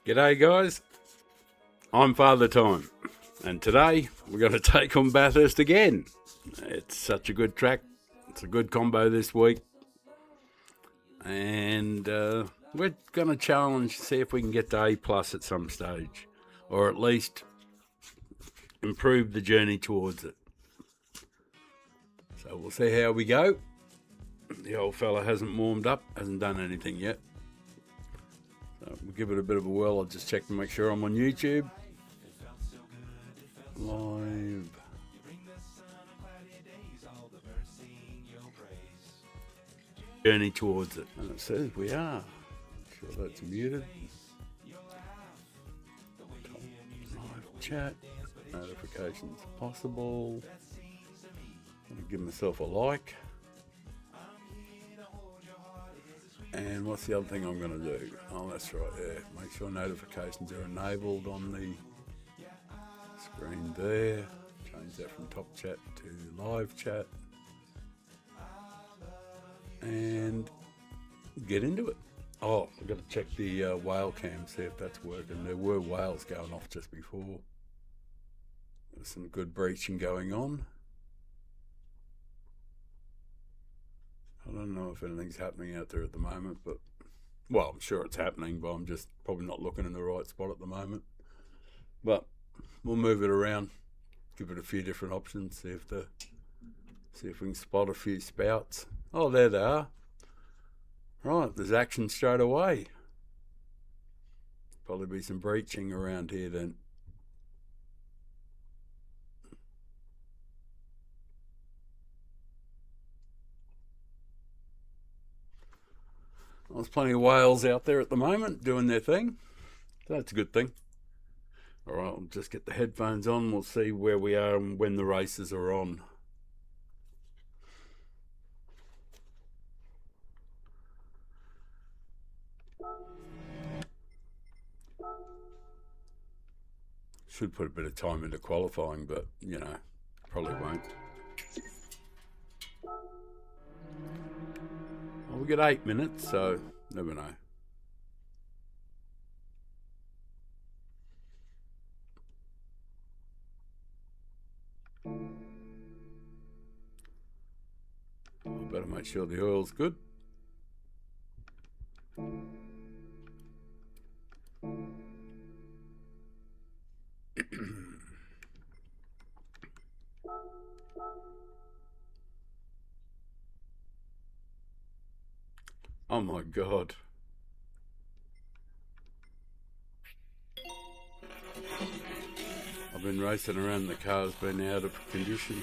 G'day guys, I'm Father Time, and today we're going to take on Bathurst again. It's such a good track, it's a good combo this week, and we're going to challenge, see if we can get to A+ at some stage, or at least improve the journey towards it. So we'll see how we go. The old fella hasn't warmed up, hasn't done anything yet. So we'll give it a bit of a whirl. I'll just check to make sure I'm on YouTube. Live. Journey towards it. And it says we are. Sure that's muted. Live chat. Notifications possible. I'm gonna give myself a like. And what's the other thing I'm going to do? Oh, that's right, yeah. Make sure notifications are enabled on the screen there. Change that from top chat to live chat. And get into it. Oh, I've got to check the whale cam, see if that's working. There were whales going off just before. There's some good breaching going on. I don't know if anything's happening out there at the moment, but, well, I'm sure it's happening, but I'm just probably not looking in the right spot at the moment. But we'll move it around, give it a few different options, see if we can spot a few spouts. Oh, there they are. Right, there's action straight away. Probably be some breaching around here then. There's plenty of whales out there at the moment doing their thing. So that's a good thing. All right, I'll just get the headphones on. We'll see where we are and when the races are on. Should put a bit of time into qualifying, but, you know, probably won't. Well, we got 8 minutes, so never know. I better make sure the oil's good. Oh my God. I've been racing around, the car's been out of condition.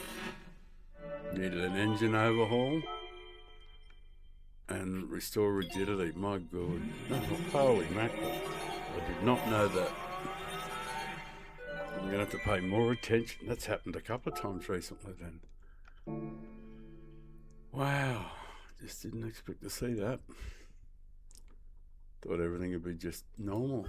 Needed an engine overhaul and restore rigidity. My God. Oh, holy mackerel. I did not know that. I'm going to have to pay more attention. That's happened a couple of times recently then. Wow. Just didn't expect to see that. Thought everything would be just normal.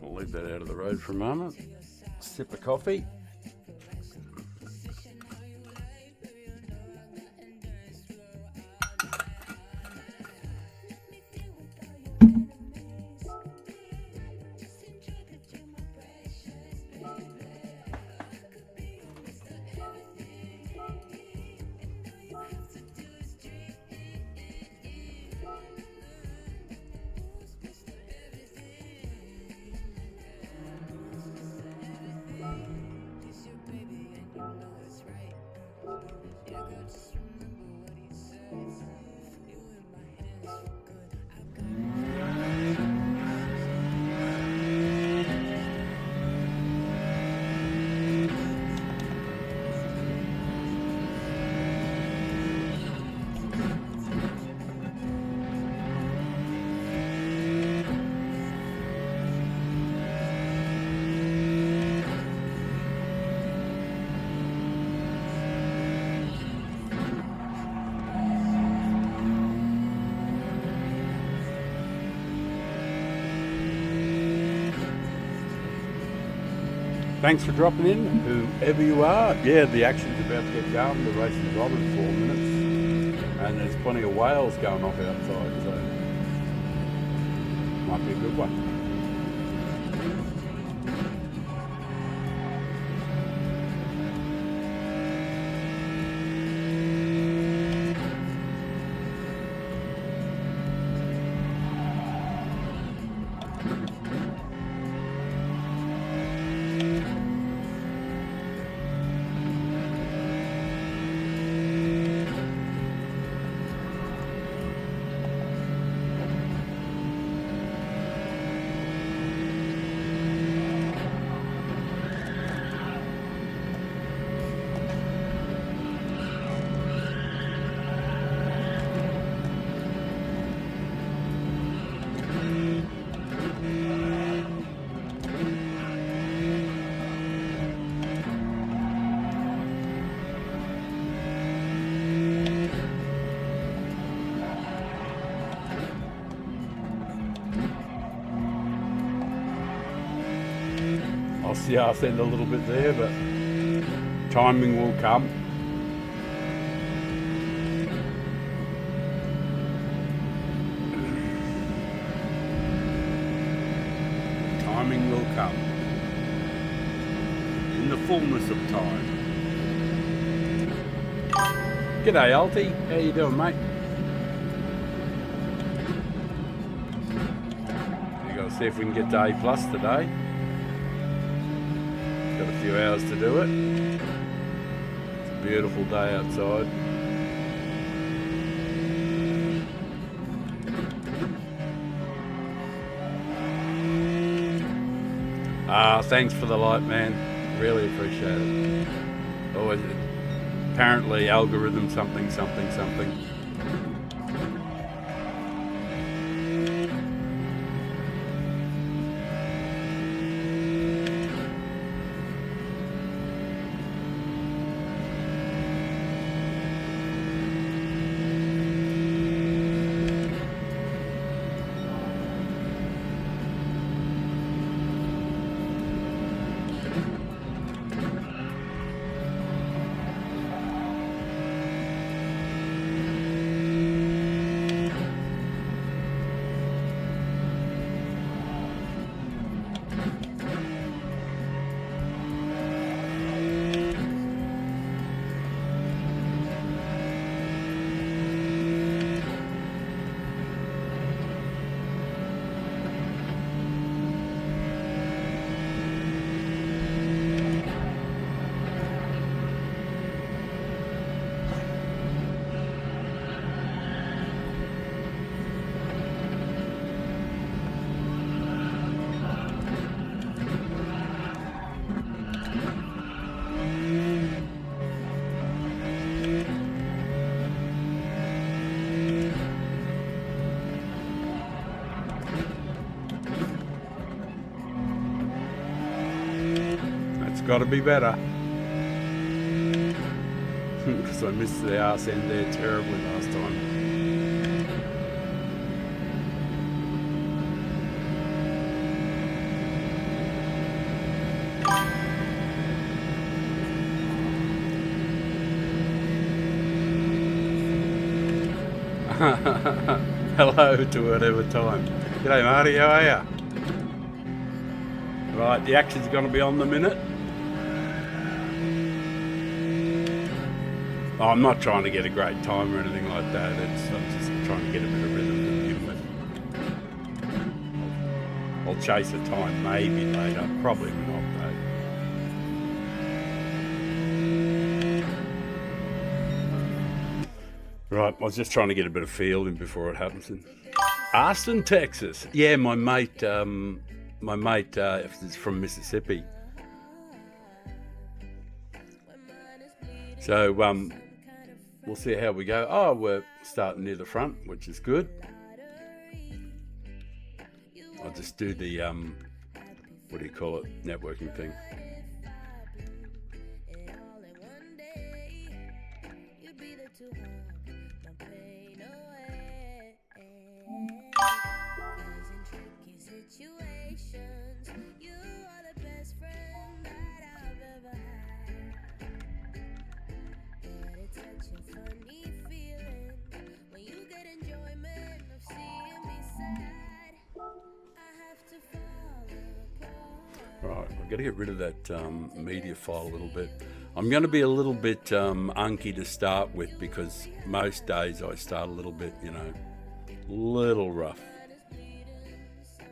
I'll leave that out of the road for a moment. Sip of coffee. Thanks for dropping in, whoever you are. Yeah, the action's about to get going. The race is on in 4 minutes. And there's plenty of whales going off outside, so might be a good one. I'll see our end a little bit there, but timing will come. Timing will come. In the fullness of time. G'day, Altie. How you doing, mate? We gotta see if we can get to A+ today. Got a few hours to do it. It's a beautiful day outside. Thanks for the light, man. Really appreciate it. Always, apparently algorithm something. Got to be better. Because I missed the arse end there terribly last time. Hello to whatever time. G'day Marty, how are ya? Right, the action's going to be on the minute. Oh, I'm not trying to get a great time or anything like that. I'm just trying to get a bit of rhythm to begin with. I'll chase a time maybe later. Probably not though. Right, I was just trying to get a bit of feel in before it happens. Austin, Texas. Yeah, my mate is from Mississippi. So we'll see how we go. Oh, we're starting near the front, which is good. I'll just do the, what do you call it, networking thing. Right, I've got to get rid of that media file a little bit. I'm going to be a little bit unky to start with because most days I start a little bit, little rough.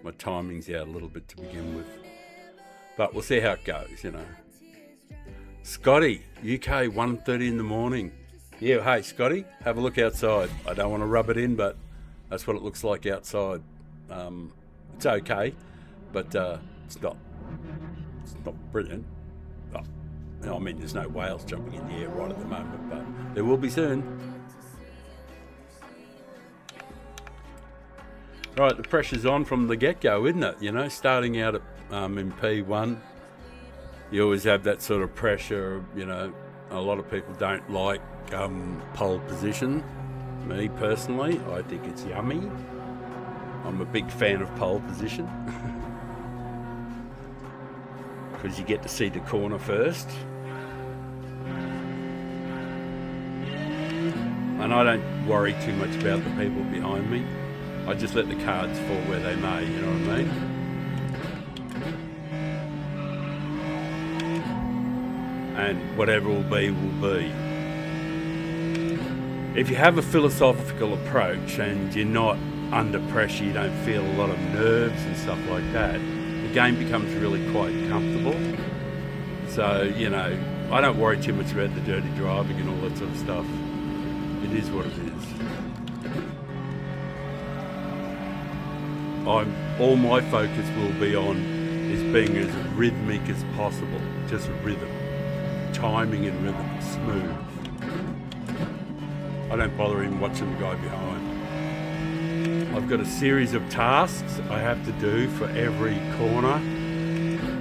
My timing's out a little bit to begin with. But we'll see how it goes, Scotty, UK, 1:30 in the morning. Yeah, hey, Scotty, have a look outside. I don't want to rub it in, but that's what it looks like outside. It's okay, but it's not brilliant. Oh, I mean, there's no whales jumping in the air right at the moment, but there will be soon. Right, the pressure's on from the get-go, isn't it? Starting out at, in P1, you always have that sort of pressure. A lot of people don't like pole position. Me personally, I think it's yummy. I'm a big fan of pole position because you get to see the corner first. And I don't worry too much about the people behind me. I just let the cards fall where they may, you know what I mean? And whatever will be, will be. If you have a philosophical approach and you're not under pressure, you don't feel a lot of nerves and stuff like that, the game becomes really quite comfortable. So, I don't worry too much about the dirty driving and all that sort of stuff. It is what it is. All my focus will be on is being as rhythmic as possible. Just rhythm. Timing and rhythm. Smooth. I don't bother even watching the guy behind. I've got a series of tasks I have to do for every corner.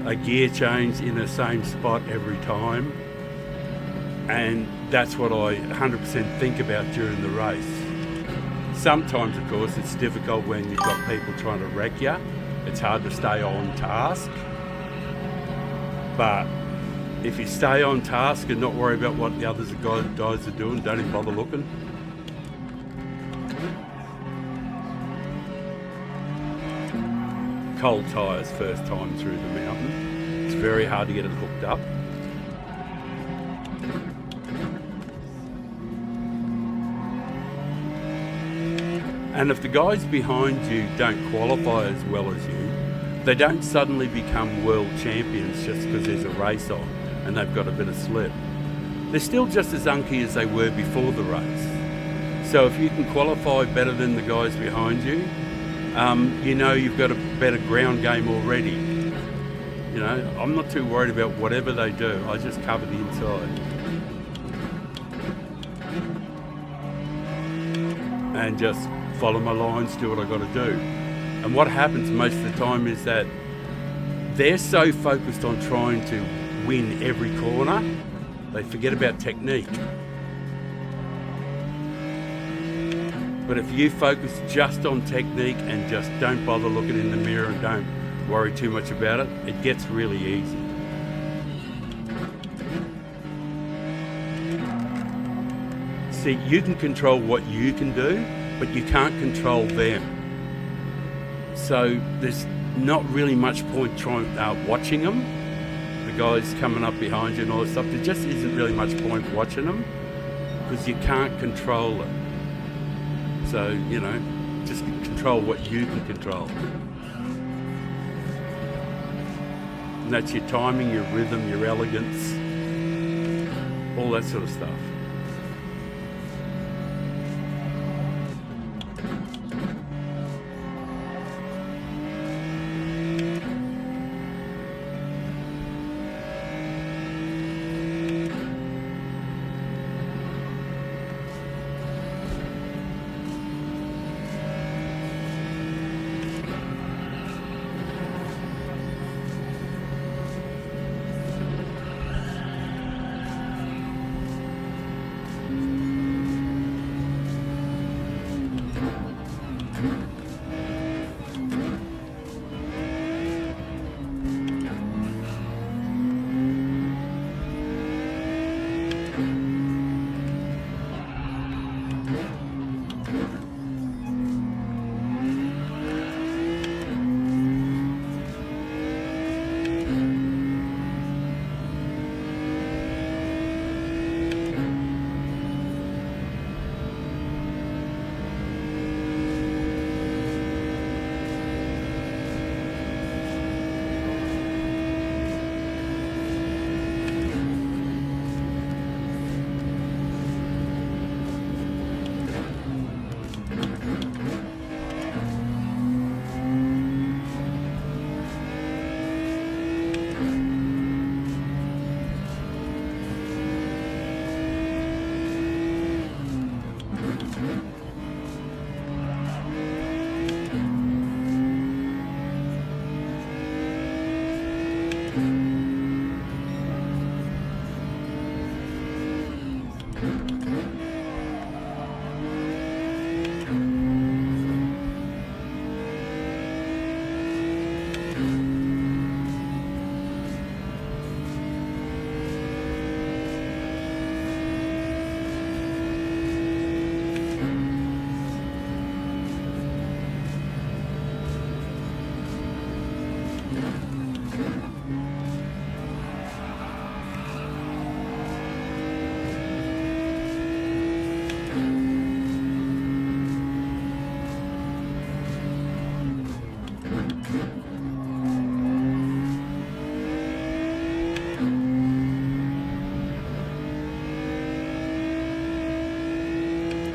A gear change in the same spot every time. And that's what I 100% think about during the race. Sometimes, of course, it's difficult when you've got people trying to wreck you. It's hard to stay on task. But if you stay on task and not worry about what the others guys are doing, don't even bother looking. Cold tyres first time through the mountain. It's very hard to get it hooked up. And if the guys behind you don't qualify as well as you, they don't suddenly become world champions just because there's a race on and they've got a bit of slip. They're still just as unky as they were before the race. So if you can qualify better than the guys behind you, you've got a better ground game already. I'm not too worried about whatever they do. I just cover the inside. And just follow my lines, do what I got to do. And what happens most of the time is that they're so focused on trying to win every corner, they forget about technique. But if you focus just on technique and just don't bother looking in the mirror and don't worry too much about it, it gets really easy. See, you can control what you can do, but you can't control them. So there's not really much point watching them, the guys coming up behind you and all that stuff. There just isn't really much point watching them because you can't control it. So, just control what you can control. And that's your timing, your rhythm, your elegance, all that sort of stuff.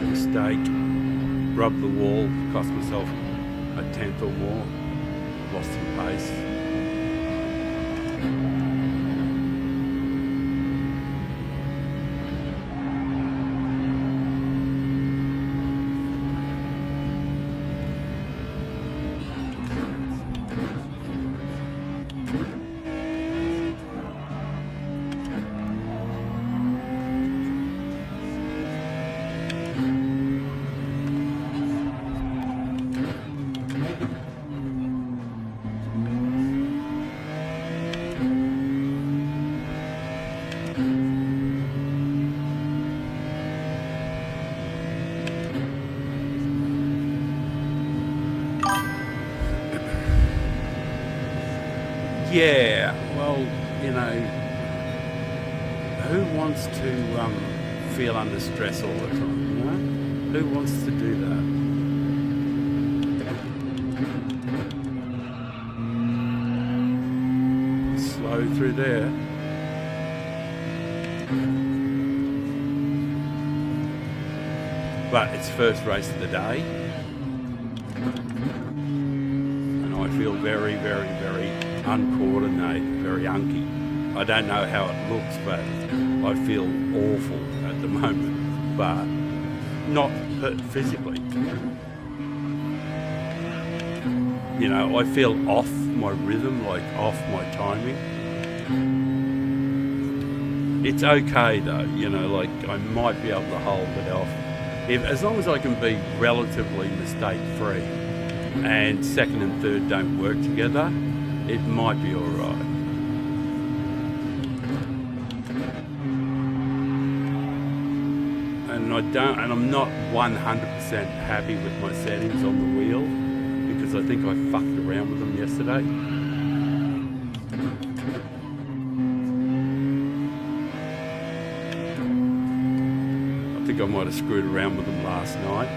mistake, rubbed the wall, cost myself a tenth or more, lost some pace. Yeah, well, you know, who wants to feel under stress all the time, you know? Who wants to do that? Slow through there. But it's first race of the day. And I feel very, very, very uncoordinated, very unky. I don't know how it looks, but I feel awful at the moment, but not physically. You know, I feel off my rhythm, like off my timing. It's okay though, you know, like I might be able to hold it off. As long as I can be relatively mistake-free and second and third don't work together, it might be all right. And I'm not 100% happy with my settings on the wheel because I think I fucked around with them yesterday. I think I might have screwed around with them last night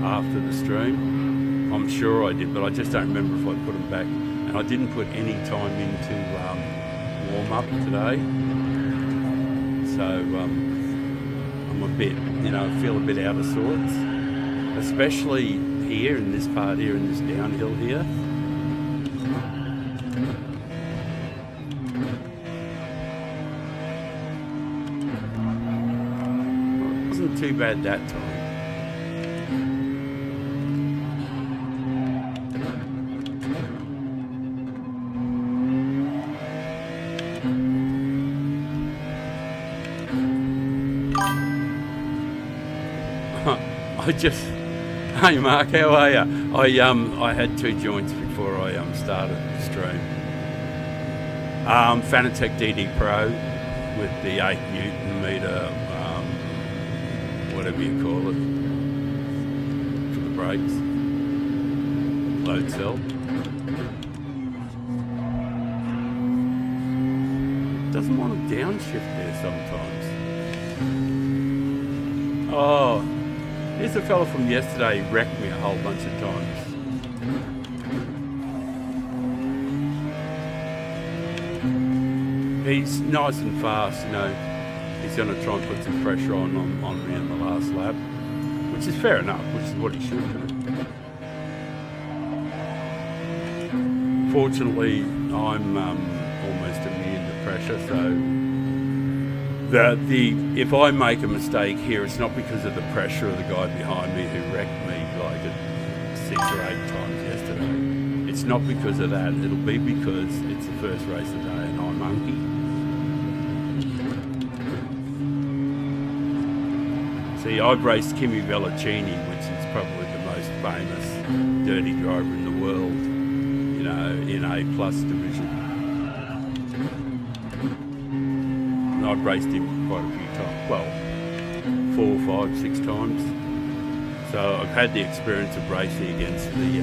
after the stream. I'm sure I did, but I just don't remember if I put them back. And I didn't put any time into warm up today. So I'm a bit, you know, I feel a bit out of sorts. Especially here in this part here, in this downhill here. Well, it wasn't too bad that time. Hey Mark, how are you? I had 2 joints before I started the stream. Fanatec DD Pro with the 8 Newton meter, whatever you call it, for the brakes, load cell. It doesn't want to downshift there sometimes. Oh. Here's a fella from yesterday, he wrecked me a whole bunch of times. He's nice and fast, you know. He's going to try and put some pressure on me in the last lap, which is fair enough, which is what he should do. Fortunately, I'm almost immune to pressure, so if I make a mistake here, it's not because of the pressure of the guy behind me who wrecked me like 6 or 8 times yesterday. It's not because of that. It'll be because it's the first race of the day and I'm unky. See, I've raced Kimi Vellicini, which is probably the most famous dirty driver in the world, you know, in A+ division. I've raced him quite a few times, well, 4, 5, 6 times. So I've had the experience of racing against the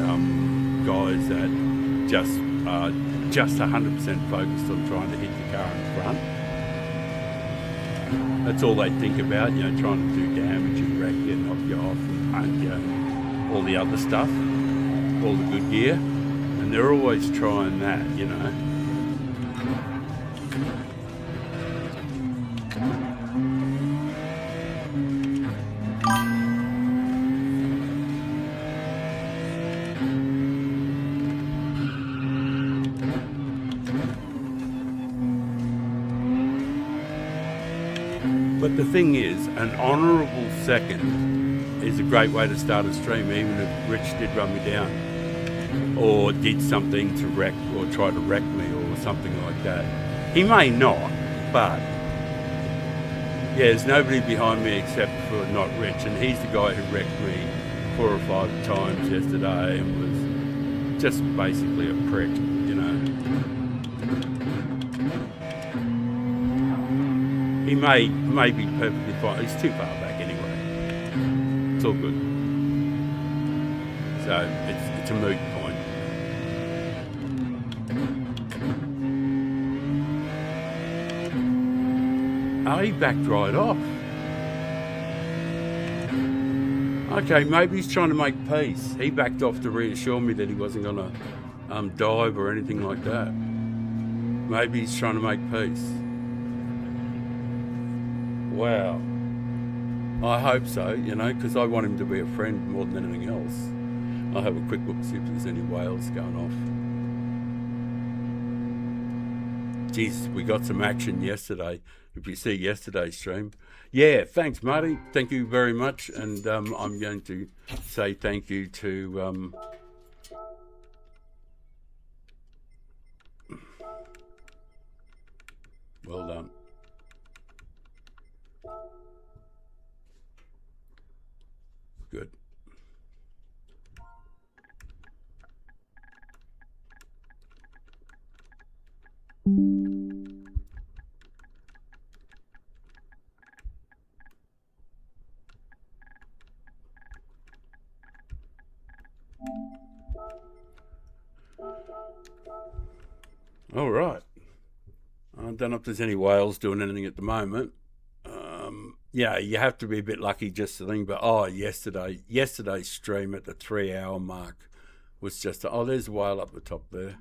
guys that just 100% focused on trying to hit the car in front. That's all they think about, you know, trying to do damage and wreck you, knock you off and paint you, all the other stuff, all the good gear. And they're always trying that, you know. But the thing is, an honourable second is a great way to start a stream, even if Rich did run me down or did something to wreck or try to wreck me or something like that. He may not, but yeah, there's nobody behind me except for not Rich, and he's the guy who wrecked me 4 or 5 times yesterday and was just basically a prick, you know. He may be perfectly fine. He's too far back anyway. It's all good. So it's a moot point. Oh, he backed right off. Okay, maybe he's trying to make peace. He backed off to reassure me that he wasn't going to dive or anything like that. Maybe he's trying to make peace. Wow. I hope so, you know, because I want him to be a friend more than anything else. I'll have a quick look to see if there's any whales going off. Geez, we got some action yesterday. If you see yesterday's stream. Yeah, thanks, Marty. Thank you very much. And I'm going to say thank you to... well done. Good. All right. I don't know if there's any whales doing anything at the moment. Yeah, you have to be a bit lucky just to think. But yesterday's stream at the 3-hour mark was just there's a whale up the top there.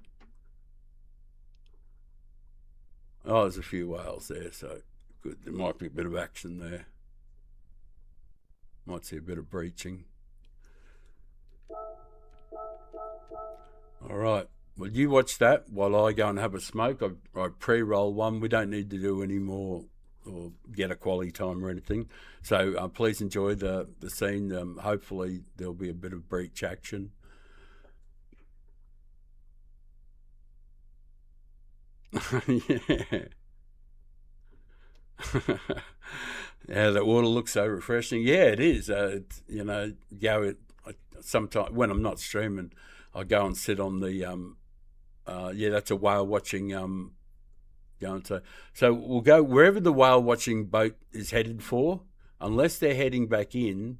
Oh, there's a few whales there, so good. There might be a bit of action there. Might see a bit of breaching. All right. Well, you watch that while I go and have a smoke. I pre-roll one. We don't need to do any more or get a quality time or anything. So please enjoy the scene. Hopefully there'll be a bit of breach action. Yeah. Yeah, that water looks so refreshing. Yeah, it is. It's, you know, sometimes when I'm not streaming, I go and sit on the that's a whale watching going to. So we'll go wherever the whale watching boat is headed for, unless they're heading back in.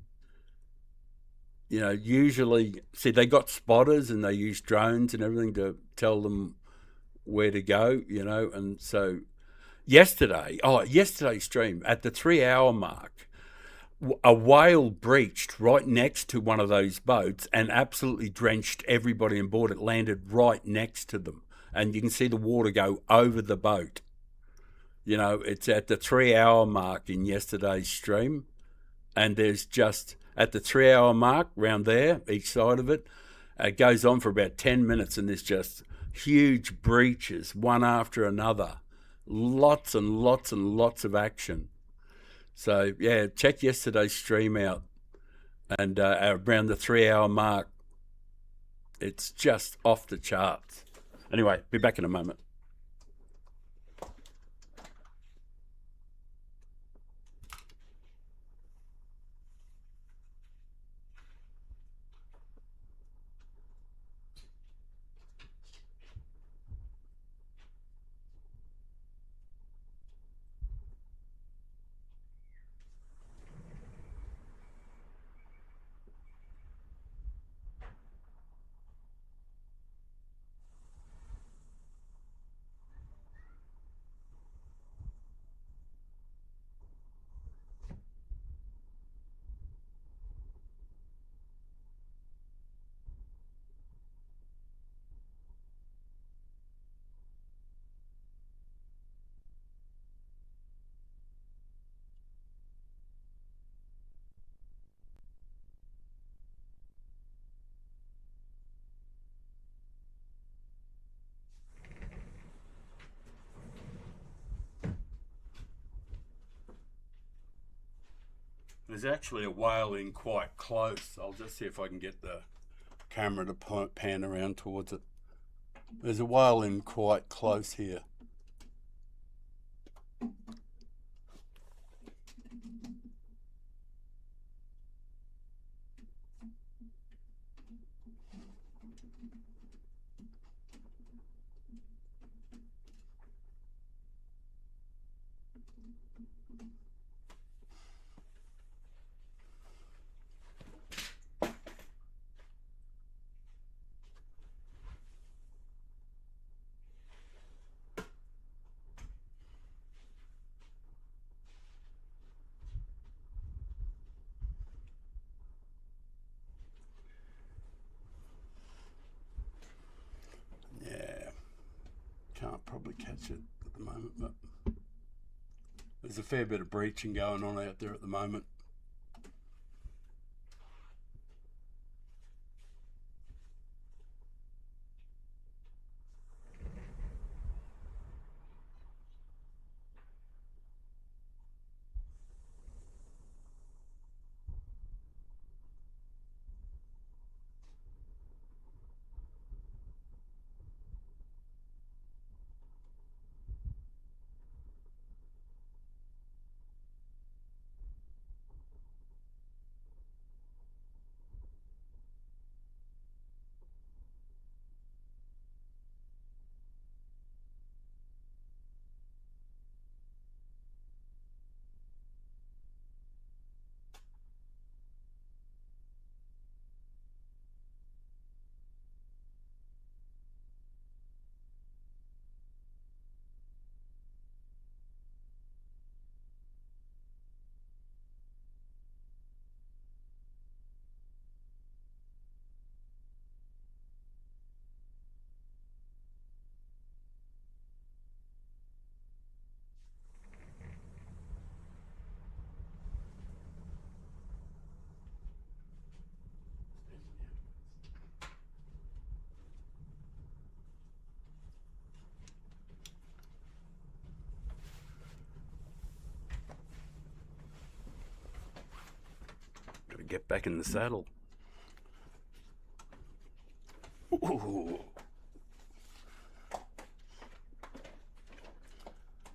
You know, usually, see, they got spotters and they use drones and everything to tell them where to go, you know, and so yesterday's stream at the 3-hour mark, a whale breached right next to one of those boats and absolutely drenched everybody on board. It landed right next to them, and you can see the water go over the boat. You know, it's at the 3-hour mark in yesterday's stream, and there's just at the 3-hour mark round there, each side of it, it goes on for about 10 minutes, and there's just huge breaches, one after another. Lots and lots and lots of action. So, yeah, check yesterday's stream out. And around the 3-hour mark, it's just off the charts. Anyway, be back in a moment. There's actually a whale in quite close. I'll just see if I can get the camera to pan around towards it. There's a whale in quite close here. Can't probably catch it at the moment, but there's a fair bit of breaching going on out there at the moment. Got to get back in the saddle. Ooh.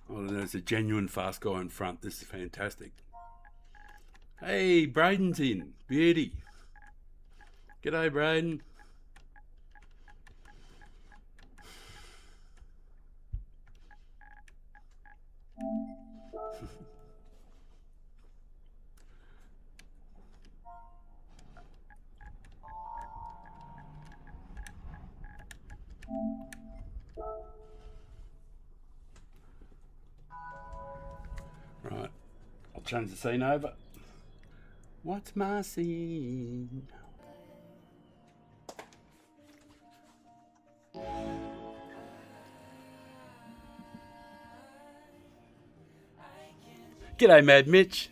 Oh, there's a genuine fast guy in front. This is fantastic. Hey, Braden's in. Beauty. G'day, Braden. Right, I'll change the scene over. What's my scene? G'day, Mad Mitch.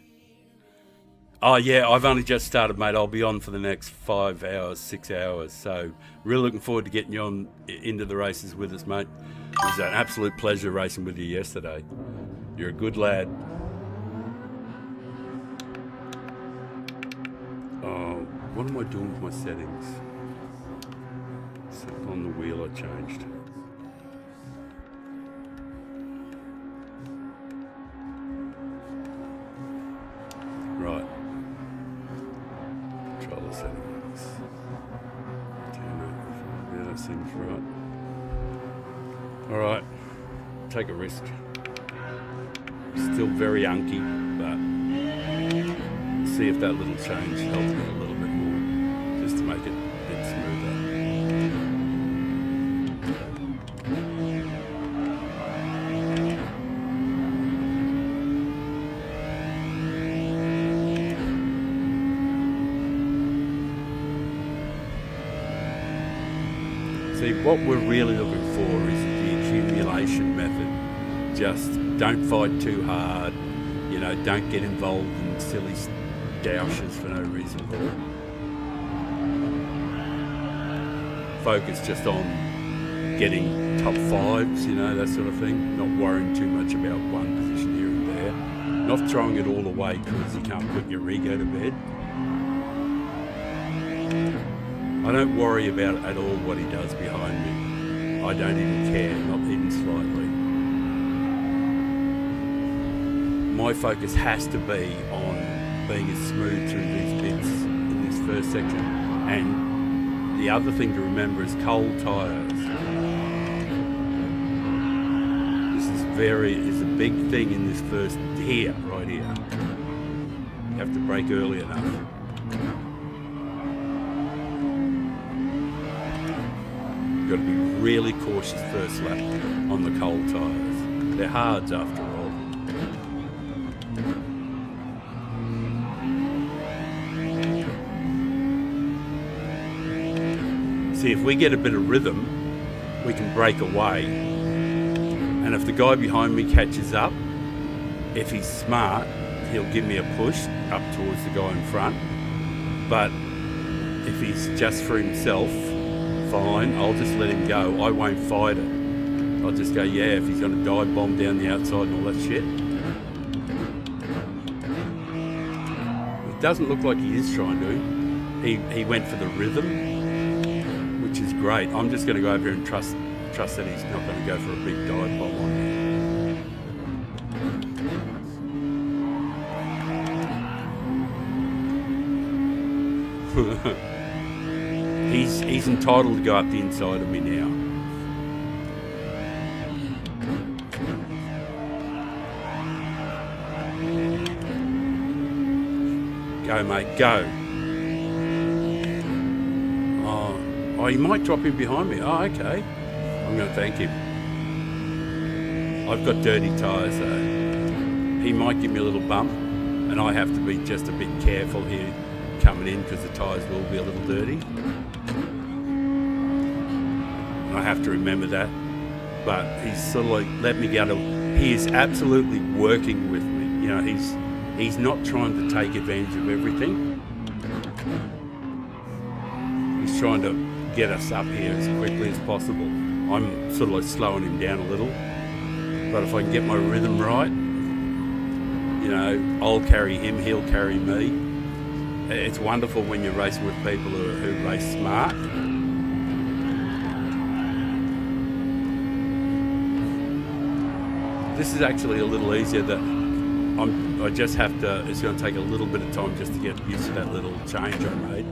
Oh yeah, I've only just started, mate. I'll be on for the next 5 hours, 6 hours. So really looking forward to getting you on into the races with us, mate. It was an absolute pleasure racing with you yesterday. You're a good lad. Oh, what am I doing with my settings? Something on the wheel I changed. Right. Control the settings. Yeah, that seems right. Alright. Take a risk. Still very unky, but see if that little change helps me a little bit more, just to make it a bit smoother. See, what we're really looking for is the accumulation method. Just don't fight too hard, you know, don't get involved in silly doushes for no reason. Focus just on getting top fives, you know, that sort of thing. Not worrying too much about one position here and there. Not throwing it all away because you can't put your ego to bed. I don't worry about at all what he does behind me. I don't even care, not even slightly. My focus has to be on being as smooth through these bits in this first section. And the other thing to remember is cold tyres. Is a big thing in this first here, right here. You have to brake early enough. You've got to be really cautious first lap on the cold tyres. They're hards after all. See, if we get a bit of rhythm, we can break away. And if the guy behind me catches up, if he's smart, he'll give me a push up towards the guy in front. But if he's just for himself, fine, I'll just let him go. I won't fight it. I'll just go, yeah, if he's going to dive bomb down the outside and all that shit. It doesn't look like he is trying to. He went for the rhythm, which is great. I'm just going to go over here and trust that he's not going to go for a big dive bomb on me. He's entitled to go up the inside of me now. Go, mate, go. Oh, he might drop in behind me. Oh, okay. I'm going to thank him. I've got dirty tyres though. He might give me a little bump, and I have to be just a bit careful here coming in because the tyres will be a little dirty. And I have to remember that. But he's sort of like let me go. He is absolutely working with me. You know, he's not trying to take advantage of everything. He's trying to get us up here as quickly as possible. I'm sort of like slowing him down a little, but if I can get my rhythm right, you know, I'll carry him, he'll carry me. It's wonderful when you're racing with people who race smart. This is actually a little easier. I just have to, it's going to take a little bit of time just to get used to that little change I made.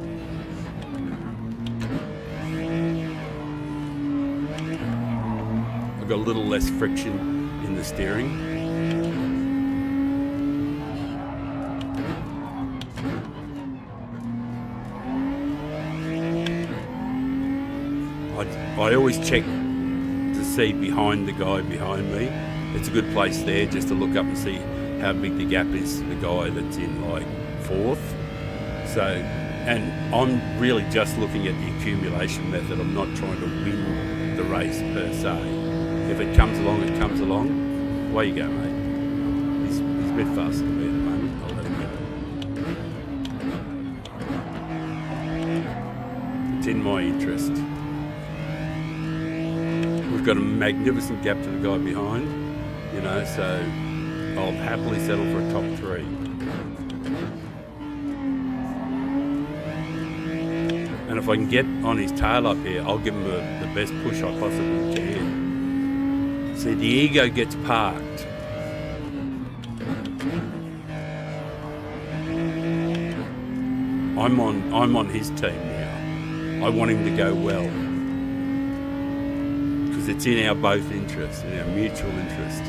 Got a little less friction in the steering. I always check to see behind the guy behind me. It's a good place there just to look up and see how big the gap is to the guy that's in like fourth. So, and I'm really just looking at the accumulation method. I'm not trying to win the race per se. If it comes along, it comes along. Away you go, mate. He's a bit faster than me at the moment. I'll let him go. It's in my interest. We've got a magnificent gap to the guy behind, you know, so I'll happily settle for a top three. And if I can get on his tail up here, I'll give him the best push I possibly can. See, the ego gets parked. I'm on his team now. I want him to go well. Because it's in our both interests, in our mutual interest.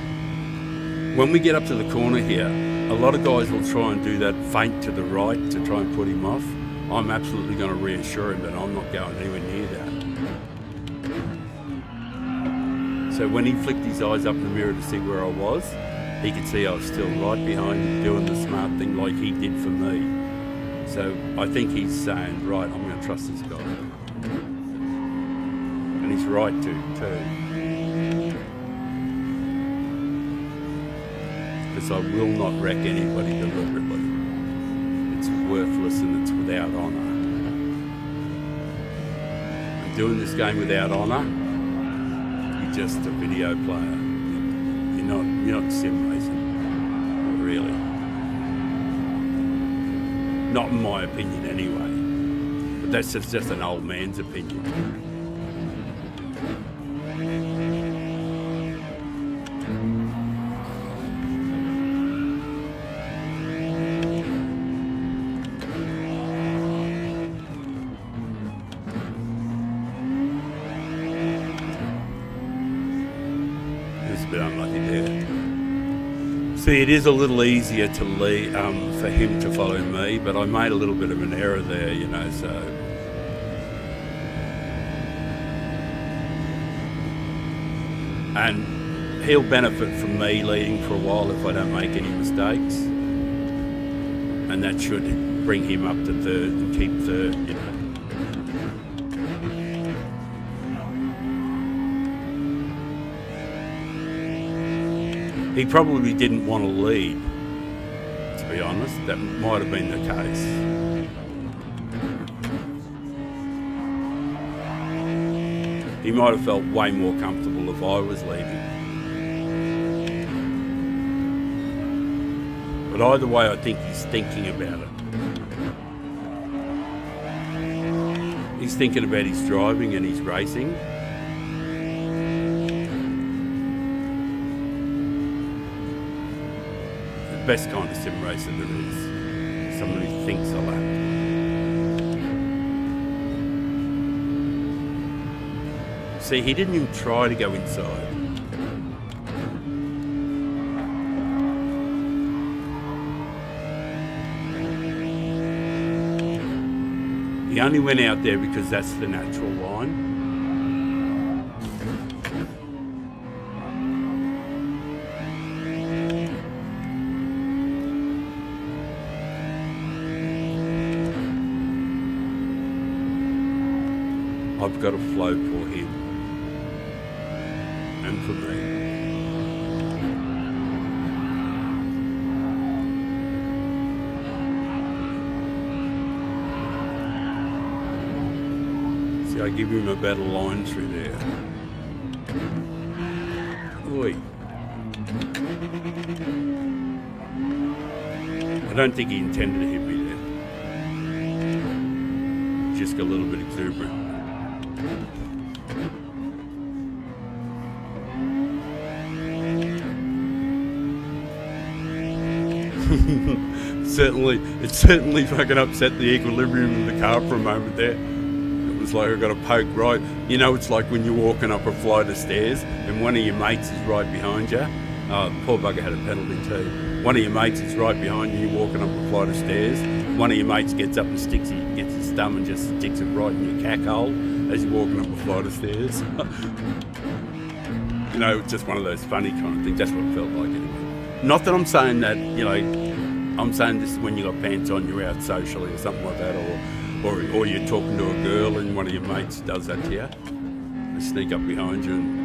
When we get up to the corner here, a lot of guys will try and do that feint to the right to try and put him off. I'm absolutely going to reassure him that I'm not going anywhere near that. So when he flicked his eyes up in the mirror to see where I was, he could see I was still right behind him doing the smart thing like he did for me. So I think he's saying, right, I'm going to trust this guy. And he's right to, too. Because I will not wreck anybody deliberately. It's worthless and it's without honour. And doing this game without honour, you're just a video player. You're not sim racing, really. Not in my opinion anyway. But that's just an old man's opinion. It's a bit unlucky there. See, it is a little easier to lead, for him to follow me, but I made a little bit of an error there, you know, so. And he'll benefit from me leading for a while if I don't make any mistakes. And that should bring him up to third and keep third, you know. He probably didn't want to lead, to be honest. That might have been the case. He might have felt way more comfortable if I was leading. But either way, I think he's thinking about it. He's thinking about his driving and his racing. Best kind of sim racer there is. Someone who thinks a lot. See, he didn't even try to go inside. He only went out there because that's the natural line. I've got a flow for him and for me. See, I give him a better line through there. Oi. I don't think he intended to hit me there. Just got a little bit exuberant. It certainly fucking upset the equilibrium of the car for a moment there. It was like I got a poke right. You know, it's like when you're walking up a flight of stairs and one of your mates is right behind you. Oh, poor bugger had a penalty too. One of your mates is right behind you, you're walking up a flight of stairs. One of your mates gets up and gets his thumb and just sticks it right in your cack hole as you're walking up a flight of stairs. You know, it's just one of those funny kind of things. That's what it felt like anyway. Not that I'm saying that, you know, I'm saying this is when you got pants on, you're out socially or something like that, or you're talking to a girl and one of your mates does that to you. They sneak up behind you and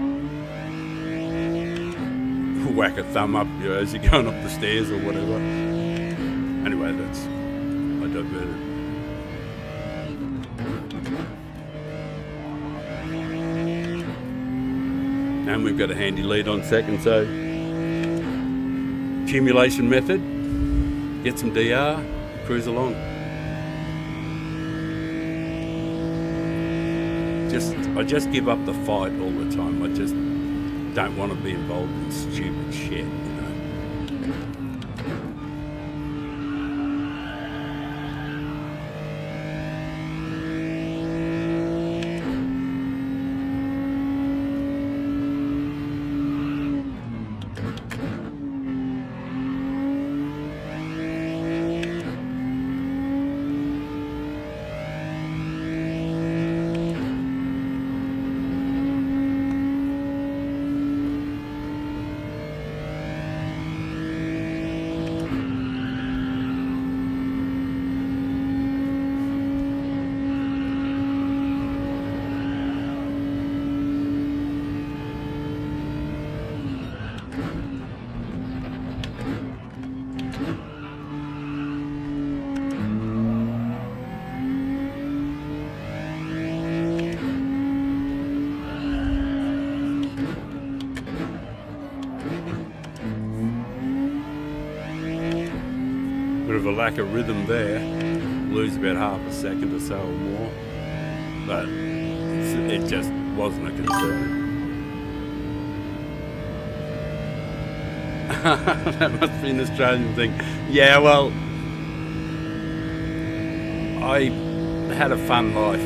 whack a thumb up, you know, as you're going up the stairs or whatever. Anyway, I diverted. And we've got a handy lead on second, so accumulation method, get some DR, cruise along. I just give up the fight all the time. I just don't want to be involved in stupid shit, you know. Bit of a lack of rhythm there. lose about half a second or so or more, but it just wasn't a concern. That must be an Australian thing. Yeah, well, I had a fun life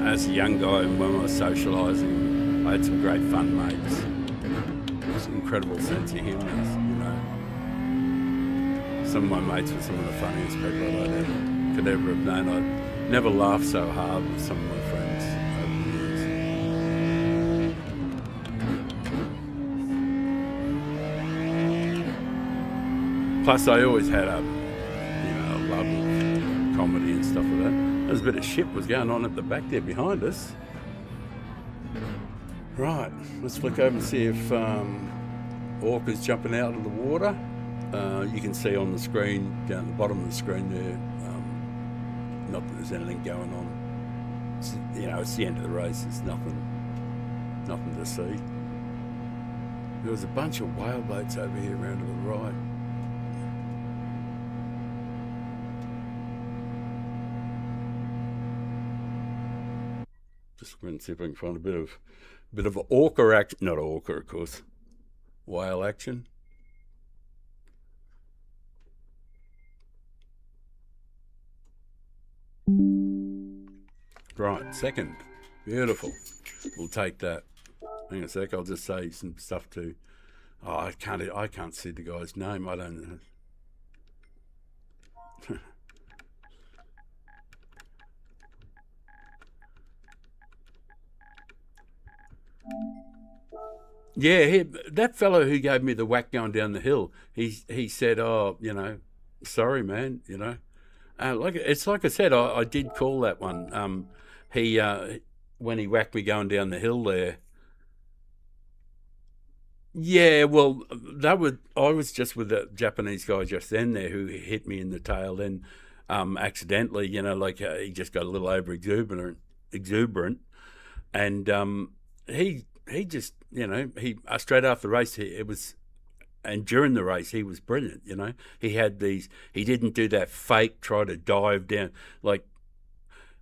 as a young guy, and when I was socialising, I had some great fun mates. It was an incredible sense of humour, you know. Some of my mates were some of the funniest people I could ever have known. I'd never laughed so hard with some of my friends over the years. Plus, I always had a love of comedy and stuff like that. There's a bit of shit was going on at the back there behind us. Right, let's flick over and see if orca's jumping out of the water. You can see on the screen, down at the bottom of the screen there, not that there's anything going on. It's, it's the end of the race. There's nothing to see. There was a bunch of whale boats over here around to the right. Just going to see if I can find a bit of orca action. Not orca, of course. Whale action. Right, second. Beautiful. We'll take that. Hang on a sec. I'll just say some stuff too. Oh, I can't see the guy's name. I don't know. Yeah, that fellow who gave me the whack going down the hill, he said, "Oh, sorry, man, it's like I said, I did call that one. He when he whacked me going down the hill there. Yeah, well, I was just with the Japanese guy just then there who hit me in the tail. Then accidentally, he just got a little over exuberant, and he just, he straight after the race, and during the race, he was brilliant. He had he didn't do that fake try to dive down, like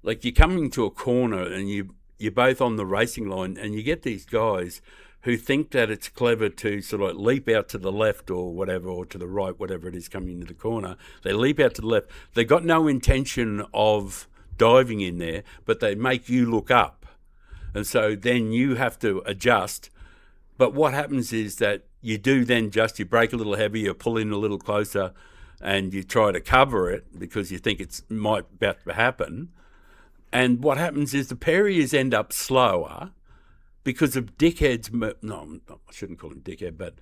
you're coming to a corner and you're both on the racing line, and you get these guys who think that it's clever to sort of like leap out to the left or whatever, or to the right, whatever it is coming into the corner. They leap out to the left. They got no intention of diving in there, but they make you look up. And so then you have to adjust. But what happens is that you do then you brake a little heavy, you pull in a little closer, and you try to cover it because you think it's might about to happen. And what happens is the Perriers end up slower because of dickheads. No, I shouldn't call him dickhead, but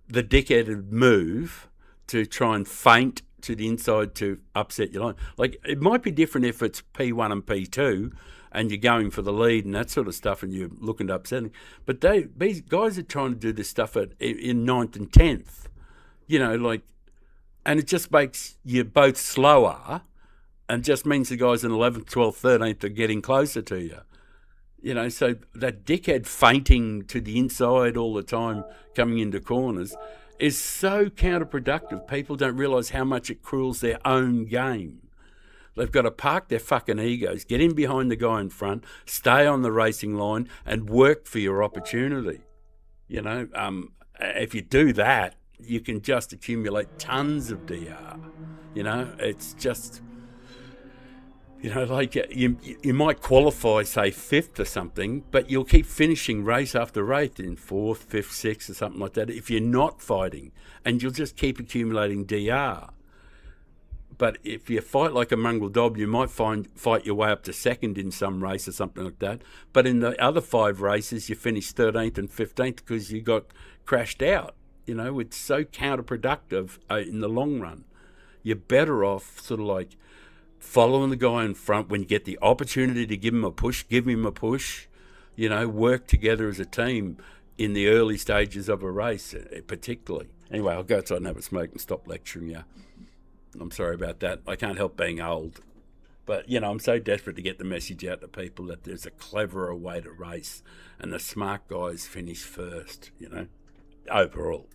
the dickheaded move to try and feint to the inside to upset your line. Like, it might be different if it's P1 and P2 and you're going for the lead and that sort of stuff and you're looking to upset them. But these guys are trying to do this stuff in 9th and 10th, and it just makes you both slower and just means the guys in 11th, 12th, 13th are getting closer to you. So that dickhead feinting to the inside all the time coming into corners is so counterproductive. People don't realise how much it cruels their own game. They've got to park their fucking egos, get in behind the guy in front, stay on the racing line, and work for your opportunity. If you do that, you can just accumulate tons of DR. It's just, you might qualify, say, 5th or something, but you'll keep finishing race after race in 4th, 5th, 6th or something like that if you're not fighting, and you'll just keep accumulating DR. But if you fight like a mongrel dog, you might fight your way up to 2nd in some race or something like that. But in the other 5 races, you finish 13th and 15th because you got crashed out. It's so counterproductive in the long run. You're better off sort of like following the guy in front when you get the opportunity to give him a push, work together as a team in the early stages of a race, particularly. Anyway, I'll go outside and have a smoke and stop lecturing you. I'm sorry about that. I can't help being old. But, I'm so desperate to get the message out to people that there's a cleverer way to race and the smart guys finish first, overall.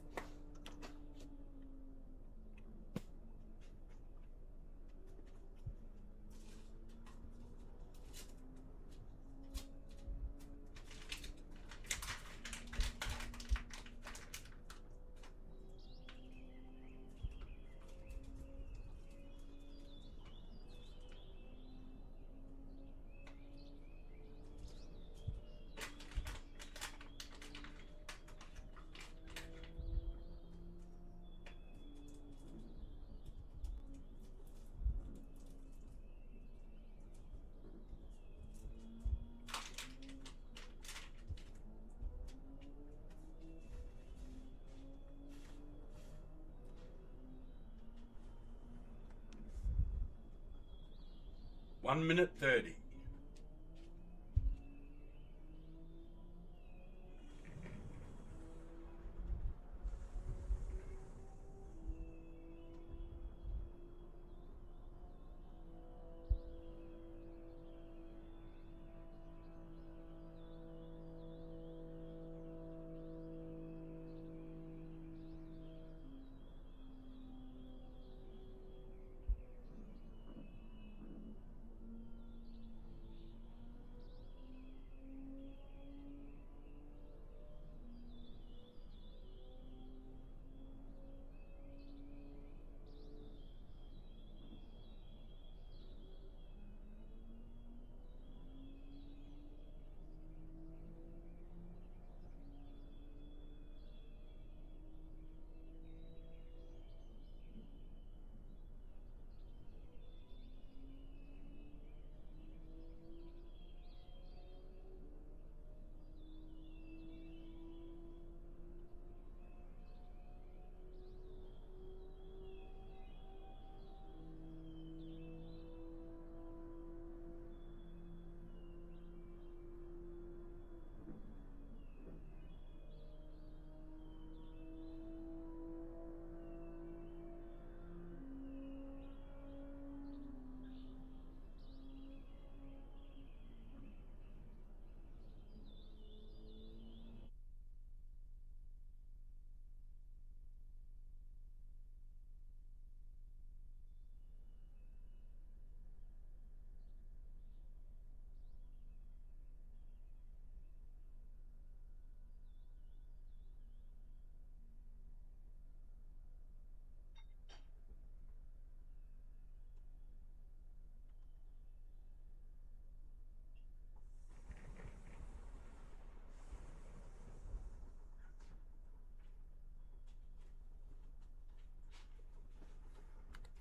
1 minute 30.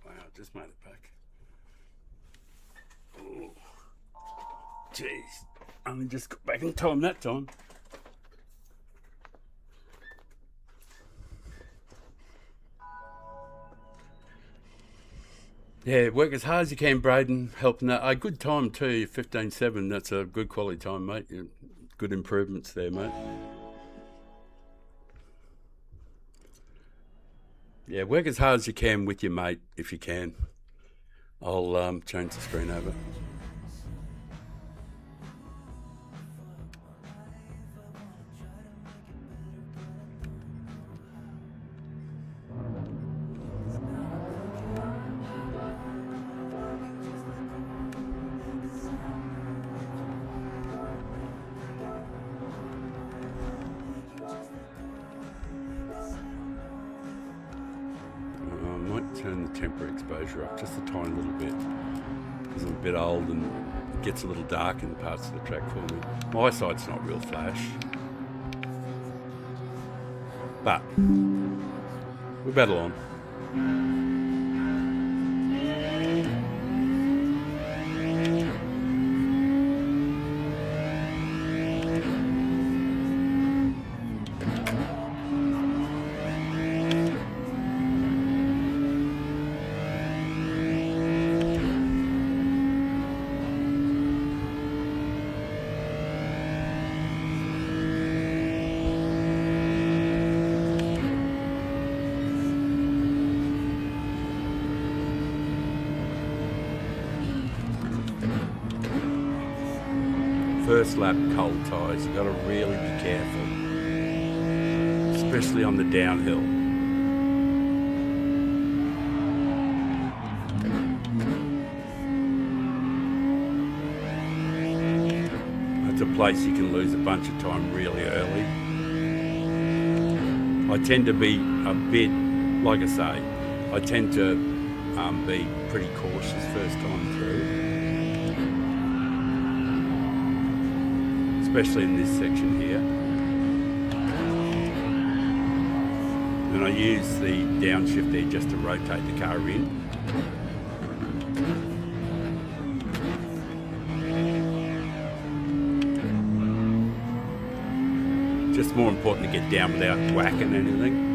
Wow, just made it back. Oh, jeez. Only just got back in time that time. Yeah, work as hard as you can, Braden. Helping that. A good time too, 15.7. That's a good quality time, mate. Good improvements there, mate. Yeah, work as hard as you can with your mate, if you can. I'll change the screen over. Turn the temporary exposure up just a tiny little bit because I'm a bit old and it gets a little dark in parts of the track for me. My eyesight's not real flash, but we battle on. First lap cold tyres, you've got to really be careful, especially on the downhill. That's a place you can lose a bunch of time really early. I tend to be a bit, like I say, I tend to be pretty cautious first time through. Especially in this section here. And I use the downshift there just to rotate the car in. Just more important to get down without whacking anything.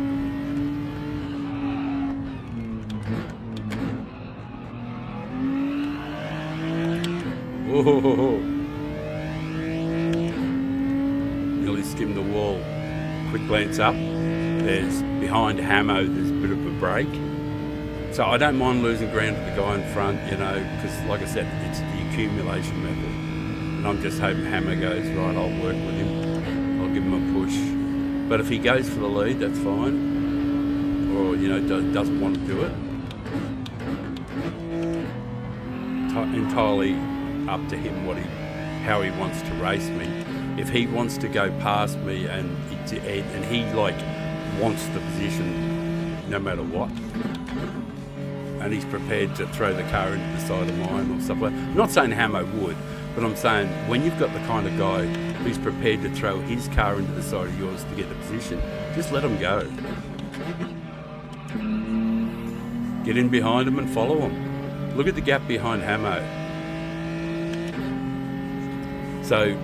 Oh, nearly skimmed the wall. Quick glance up. There's behind Hamo, there's a bit of a break. So I don't mind losing ground to the guy in front, you know, because like I said, it's the accumulation method. And I'm just hoping Hamo goes, right, I'll work with him. I'll give him a push. But if he goes for the lead, that's fine. Or, you know, doesn't want to do it. Entirely up to him how he wants to race me. If he wants to go past me and he like wants the position no matter what, and he's prepared to throw the car into the side of mine or stuff like that. I'm not saying Hamo would, but I'm saying when you've got the kind of guy who's prepared to throw his car into the side of yours to get the position, just let him go. Get in behind him and follow him. Look at the gap behind Hamo. So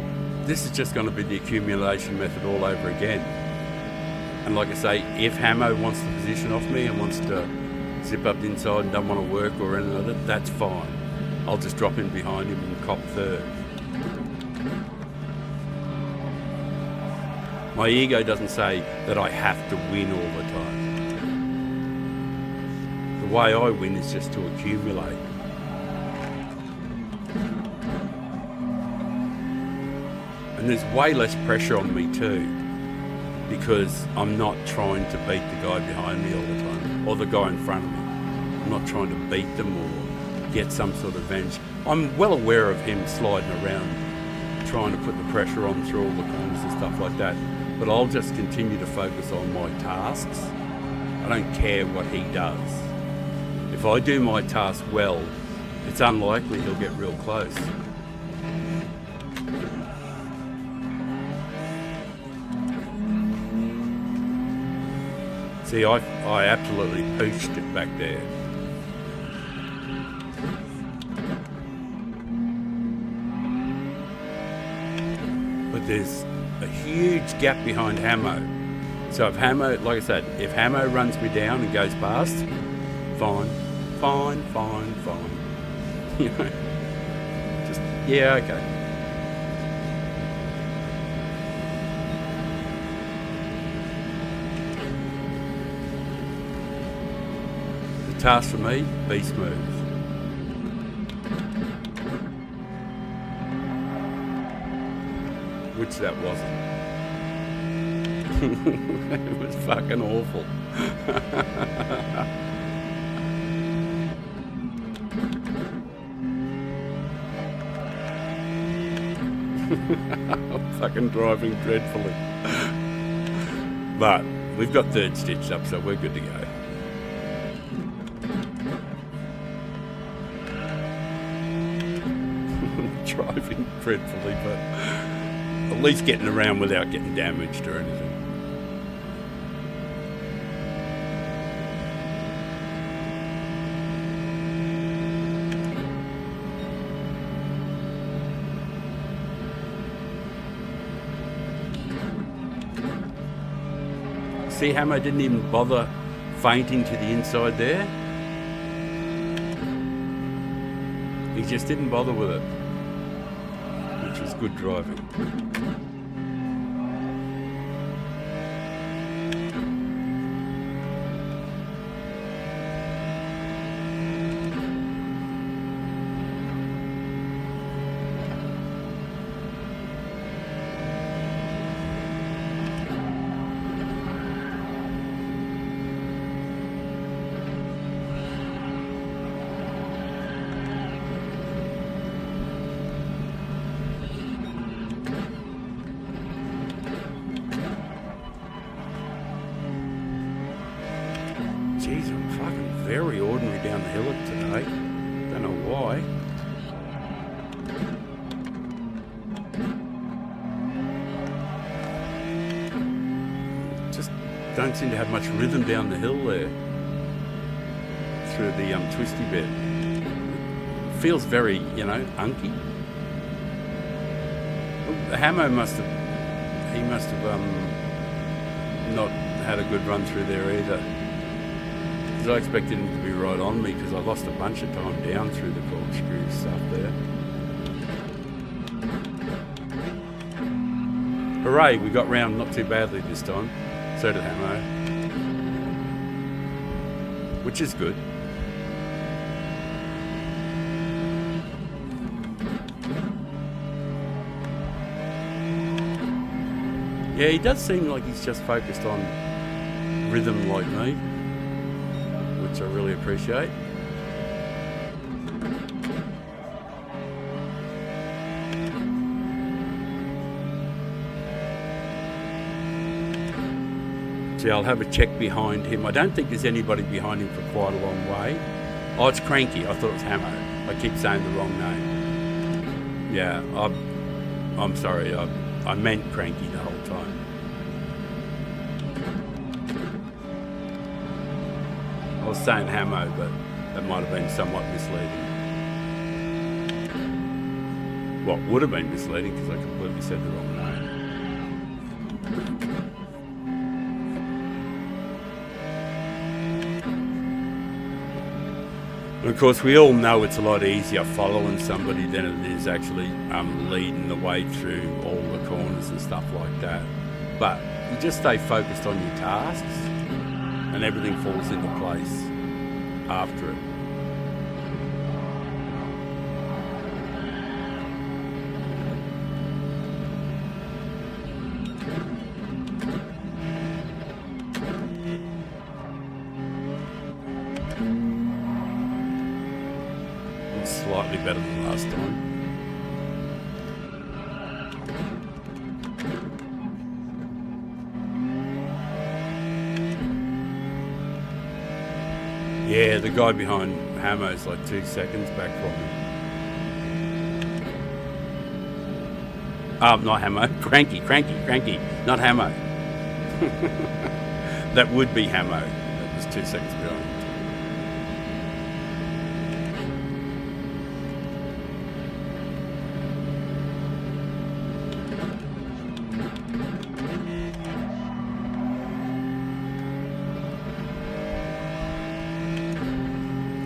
this is just going to be the accumulation method all over again. And like I say, if Hamo wants the position off me and wants to zip up the inside and don't want to work or anything like that, that's fine. I'll just drop in behind him and cop third. My ego doesn't say that I have to win all the time. The way I win is just to accumulate. And there's way less pressure on me too, because I'm not trying to beat the guy behind me all the time, or the guy in front of me. I'm not trying to beat them or get some sort of advantage. I'm well aware of him sliding around, trying to put the pressure on through all the corners and stuff like that. But I'll just continue to focus on my tasks. I don't care what he does. If I do my task well, it's unlikely he'll get real close. See, I absolutely pooched it back there. But there's a huge gap behind Hamo. So if Hamo, like I said, if Hamo runs me down and goes past, fine. You know, just, yeah, okay. The task for me, be smooth. Which that wasn't. It was fucking awful. I'm fucking driving dreadfully. But we've got third stitched up, so we're good to go. Driving dreadfully, but at least getting around without getting damaged or anything. See, Hamo didn't even bother fainting to the inside there. He just didn't bother with it, which was good driving. Jeez, I'm fucking very ordinary down the hillock today. Don't know why. Just don't seem to have much rhythm down the hill there. Through the twisty bit. Feels very, you know, unky. The Hamo must have not had a good run through there either. I expected him to be right on me because I lost a bunch of time down through the corkscrew stuff there. Hooray, we got round not too badly this time. So did Hamo. Which is good. Yeah, he does seem like he's just focused on rhythm like me, which I really appreciate. See, I'll have a check behind him. I don't think there's anybody behind him for quite a long way. Oh, it's Cranky. I thought it was Hamo. I keep saying the wrong name. Yeah, I'm sorry. I meant Cranky the whole time. I was saying Hamo, but that might have been somewhat misleading. Well, would have been misleading because I completely said the wrong name. And of course, we all know it's a lot easier following somebody than it is actually leading the way through all the corners and stuff like that. But you just stay focused on your tasks and everything falls into place after it. Slightly better than last time. Yeah, the guy behind Hamo's like 2 seconds back from me. Not Hamo, Cranky, not Hamo. That would be Hamo. That was 2 seconds behind.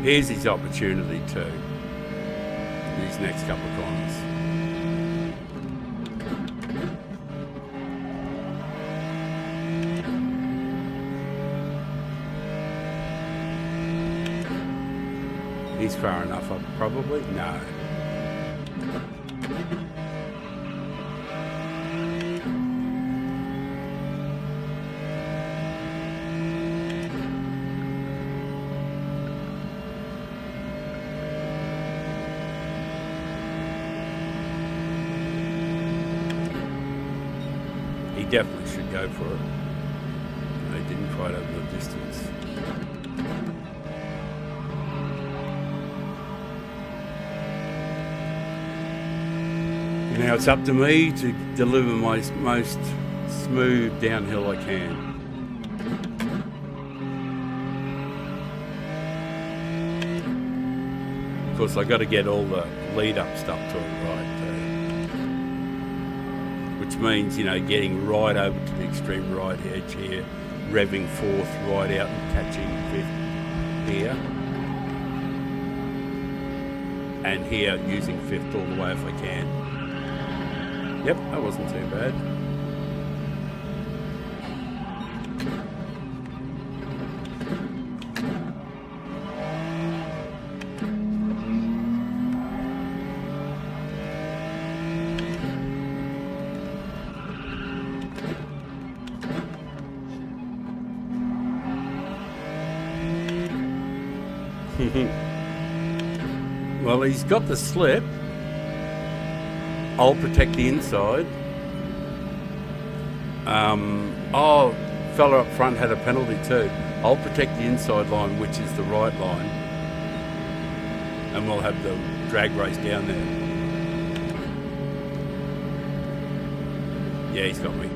Here's his opportunity too, these next couple of corners. He's far enough up, probably? No. He definitely should go for it. He didn't quite have the distance. Now it's up to me to deliver my most smooth downhill I can. Of course, I got to get all the lead-up stuff to it right. Which means, getting right over to the extreme right edge here, revving fourth right out and catching fifth here. And here, using fifth all the way if I can. Yep, that wasn't too bad. Well, he's got the slip. I'll protect the inside. Fella up front had a penalty too. I'll protect the inside line, which is the right line. And we'll have the drag race down there. Yeah, he's got me.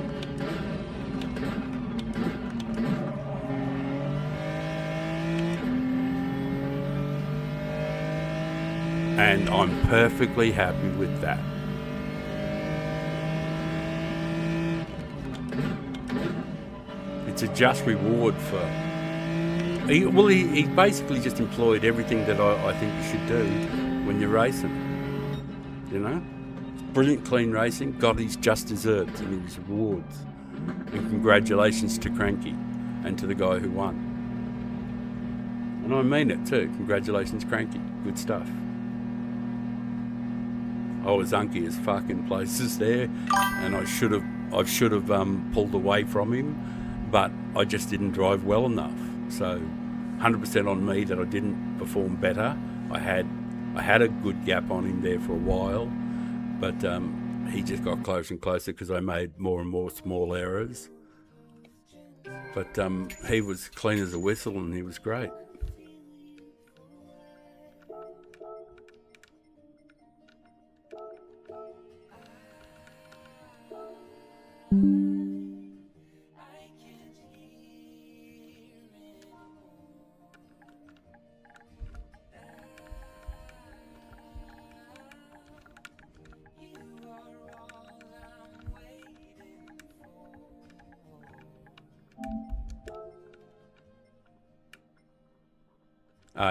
And I'm perfectly happy with that. It's a just reward for... He basically just employed everything that I think you should do when you're racing, brilliant clean racing, got his just desserts and his rewards. And congratulations to Cranky and to the guy who won. And I mean it too. Congratulations, Cranky. Good stuff. I was unky as fuck in places there, and I should have pulled away from him, but I just didn't drive well enough. So 100% on me that I didn't perform better. I had a good gap on him there for a while, but he just got closer and closer because I made more and more small errors. But he was clean as a whistle and he was great.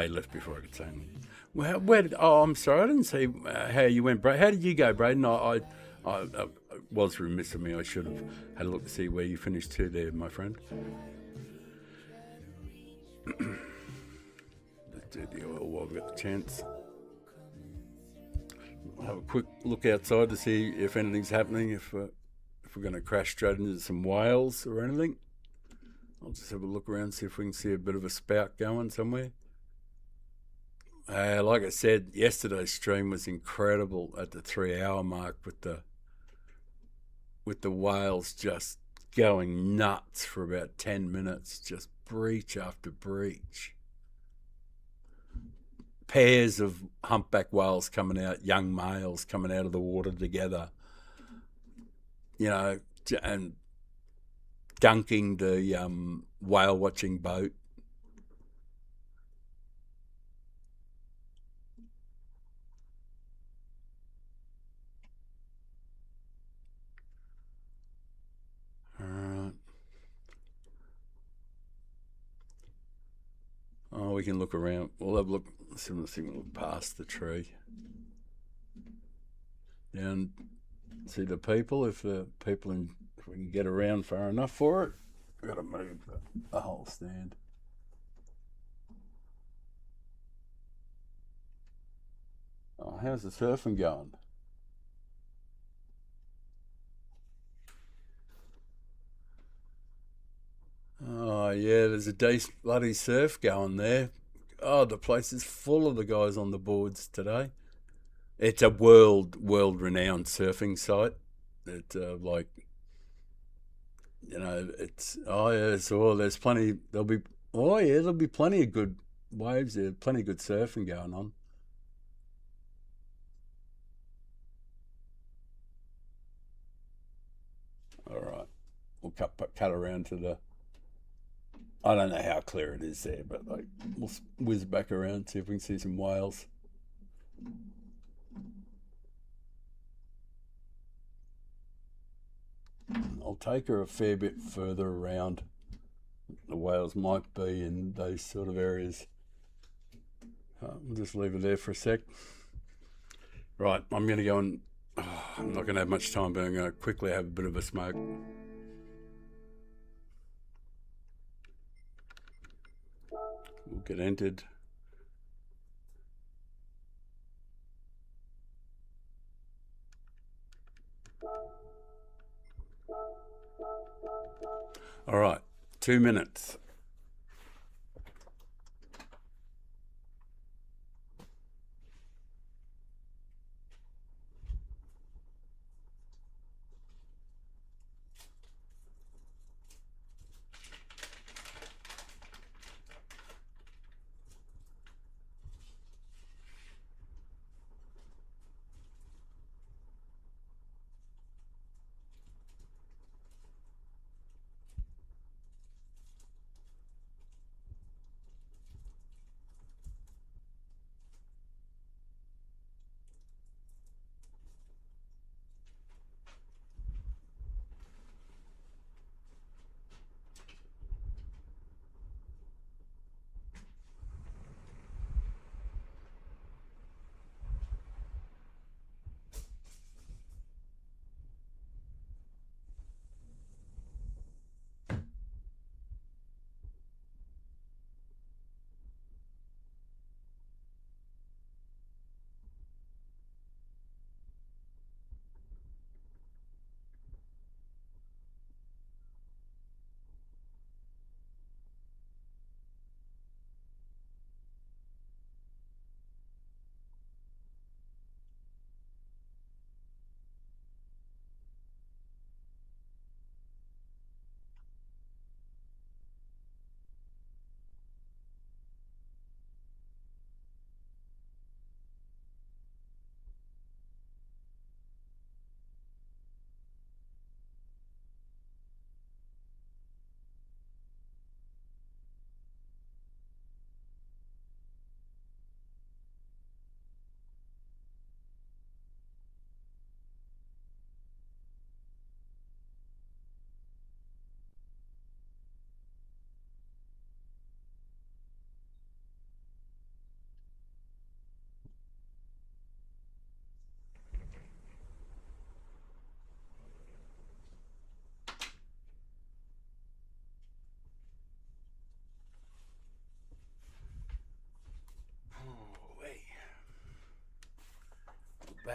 He left before I could say anything. Well, I'm sorry, I didn't see how you went, Brad. How did you go, Braden? I was remiss of me. I should have had a look to see where you finished to there, my friend. Let's do the oil while we've got the chance. I'll have a quick look outside to see if anything's happening, if we're going to crash straight into some whales or anything. I'll just have a look around, see if we can see a bit of a spout going somewhere. Like I said, yesterday's stream was incredible at the 3-hour mark with the whales just going nuts for about 10 minutes, just breach after breach. Pairs of humpback whales coming out, young males coming out of the water together, and dunking the whale watching boat. Oh, we can look around. We'll have a look. Similar thing. We'll past the tree. And see the people. If we can get around far enough for it. We've got to move the whole stand. Oh, how's the surfing going? Oh yeah, there's a decent bloody surf going there. Oh, the place is full of the guys on the boards today. It's a world renowned surfing site. It's it's so there's plenty. There'll be plenty of good waves there, plenty of good surfing going on. All right, we'll cut around to the. I don't know how clear it is there, but we'll whiz back around, see if we can see some whales. I'll take her a fair bit further around. The whales might be in those sort of areas. We'll just leave it there for a sec. Right, I'm going to go and... I'm not going to have much time, but I'm going to quickly have a bit of a smoke. We'll get entered. All right, 2 minutes.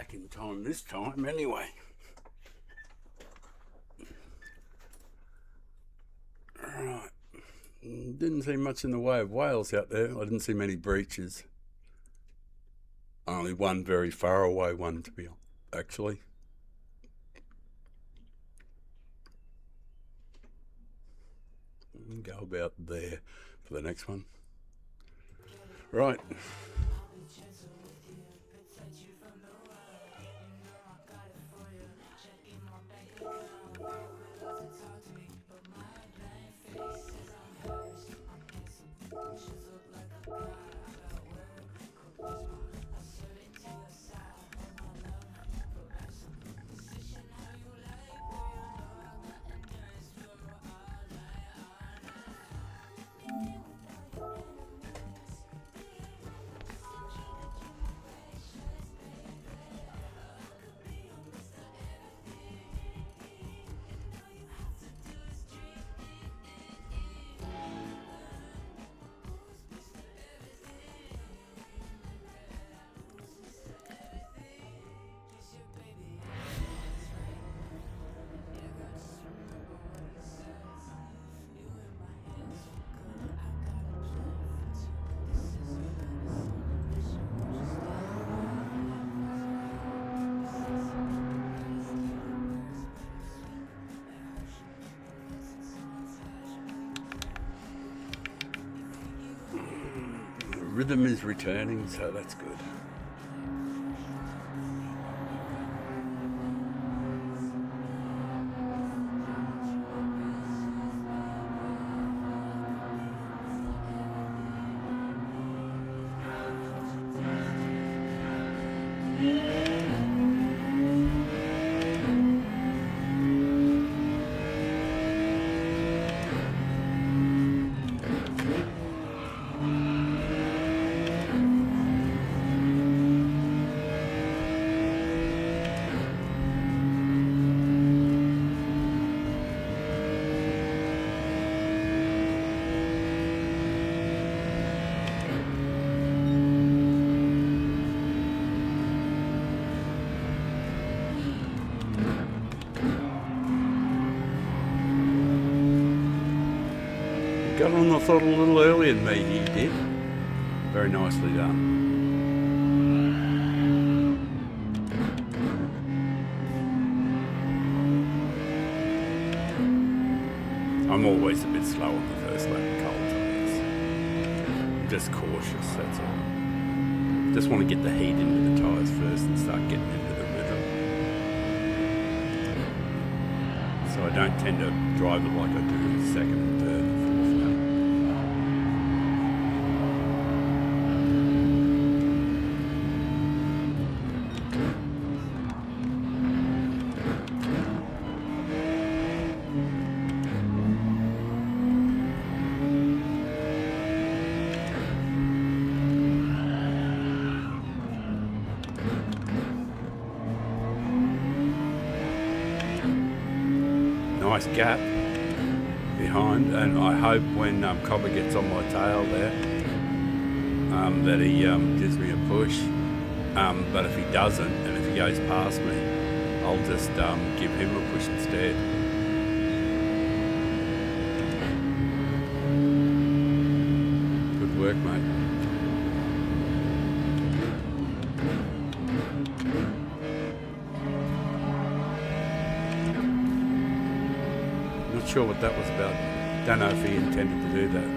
back in time this time anyway. Right. Didn't see much in the way of whales out there. I didn't see many breaches. Only one very far away one, to be honest, actually. Go about there for the next one. Right. Rhythm is returning, so that's good. Got on the throttle a little earlier than me, he did. Very nicely done. I'm always a bit slow on the first lap of cold tyres. I'm just cautious, that's all. Just want to get the heat into the tyres first and start getting into the rhythm. So I don't tend to drive it like I do the second and third and fourth lap. Nice gap behind, and I hope when Cobber gets on my tail there that he gives me a push, but if he doesn't and if he goes past me, I'll just give him a push instead. Good work, mate. Not sure what that was about. Don't know if he intended to do that.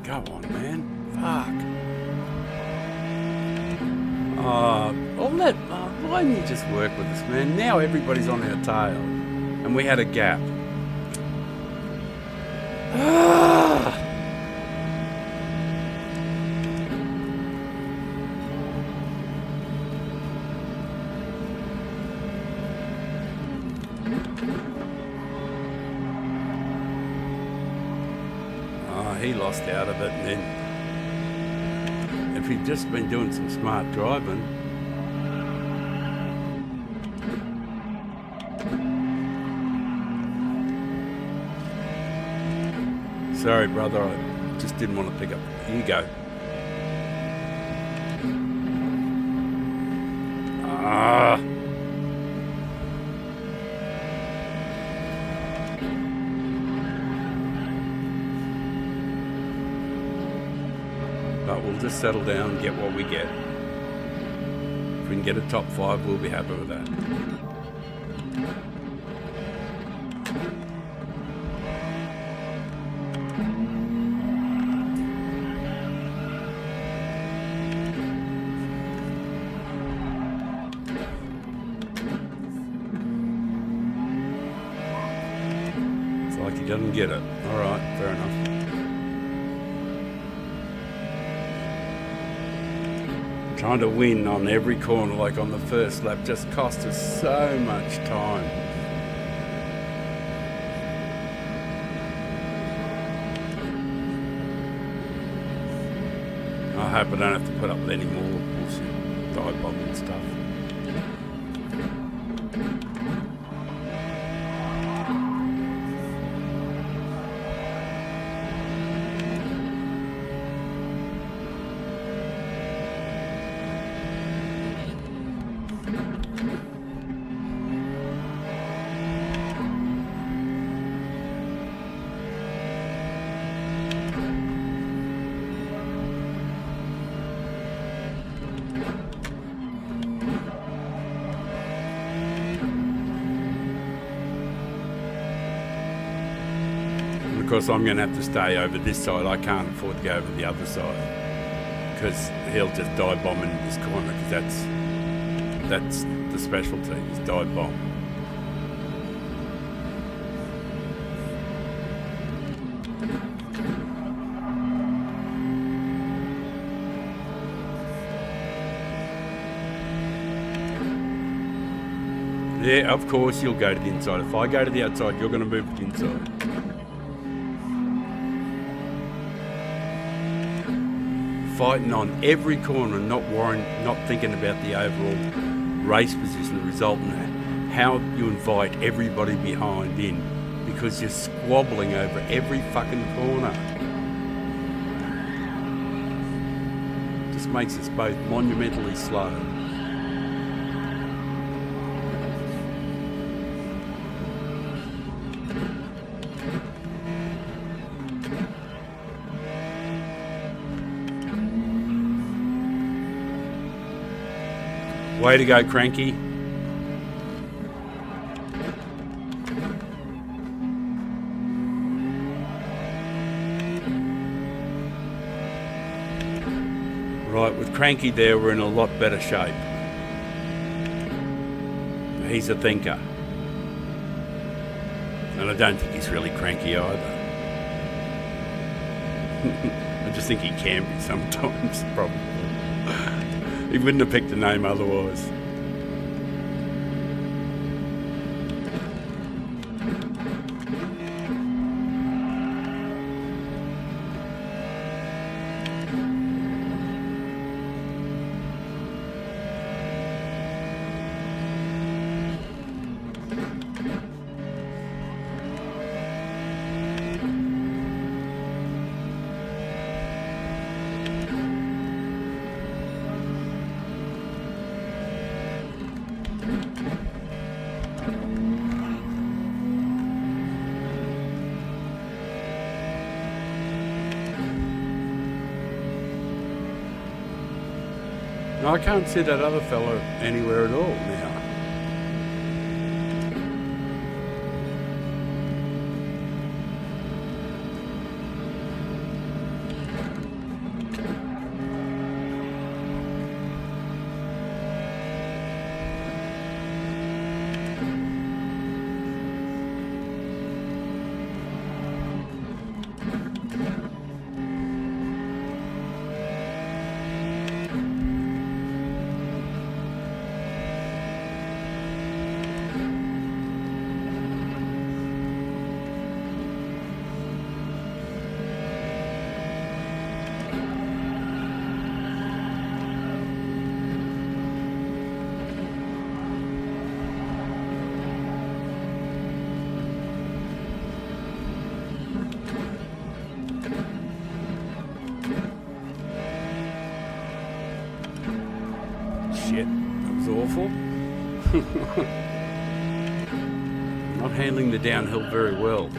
Go on, man. Fuck. Why didn't you just work with us, man? Now everybody's on our tail. And we had a gap. He lost out of it, and then if he'd just been doing some smart driving. Sorry, brother, I just didn't want to pick up. Here you go. But we'll just settle down and get what we get. If we can get a top 5, we'll be happy with that. It's like he doesn't get it. Alright, fair enough. Trying to win on every corner, like on the first lap, just cost us so much time. I hope I don't have to put up with any more bullshit, dive bomb and stuff. Of course, I'm going to have to stay over this side. I can't afford to go over the other side because he'll just dive bomb into this corner, because that's the specialty, is dive bomb. Yeah, of course you'll go to the inside. If I go to the outside, you're going to move to the inside. Fighting on every corner and not thinking about the overall race position, the result, and how you invite everybody behind in, because you're squabbling over every fucking corner. Just makes us both monumentally slow. Way to go, Cranky. Right, with Cranky there, we're in a lot better shape. He's a thinker. And I don't think he's really cranky either. I just think he can be sometimes, probably. He wouldn't have picked the name otherwise. I can't see that other fellow anywhere at all now. Shit, that was awful. Not handling the downhill very well.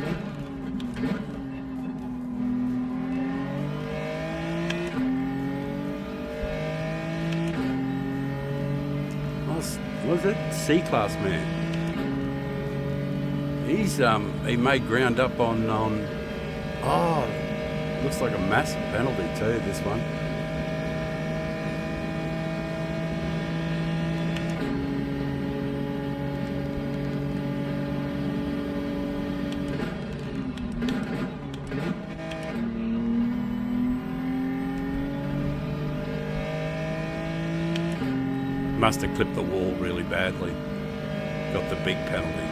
Was it C-Class man? He made ground up on looks like a massive penalty too, this one. Must have clipped the wall really badly. Got the big penalty.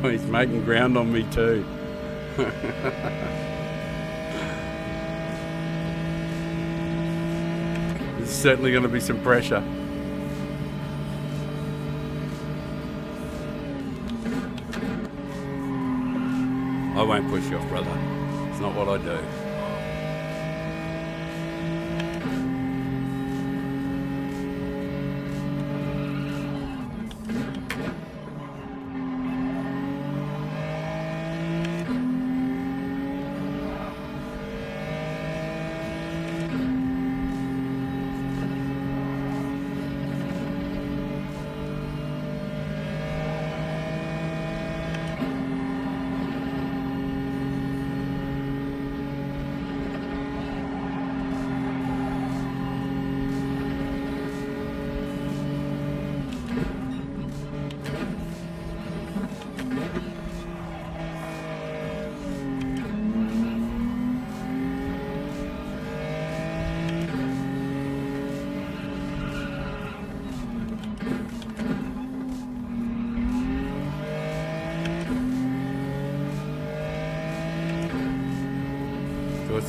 He's making ground on me too. There's certainly going to be some pressure. I won't push you off, brother. It's not what I do.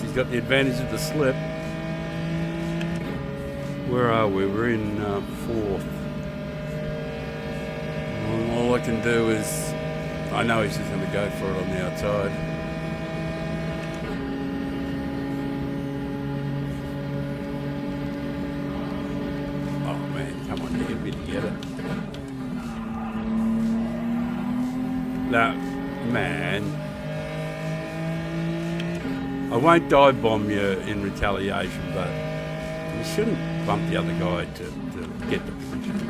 He's got the advantage of the slip. Where are we? We're in fourth. All I can do is, I know he's just going to go for it on the outside. Oh man, come on, you get me to get it. No, man. I won't dive bomb you in retaliation, but you shouldn't bump the other guy to get the position.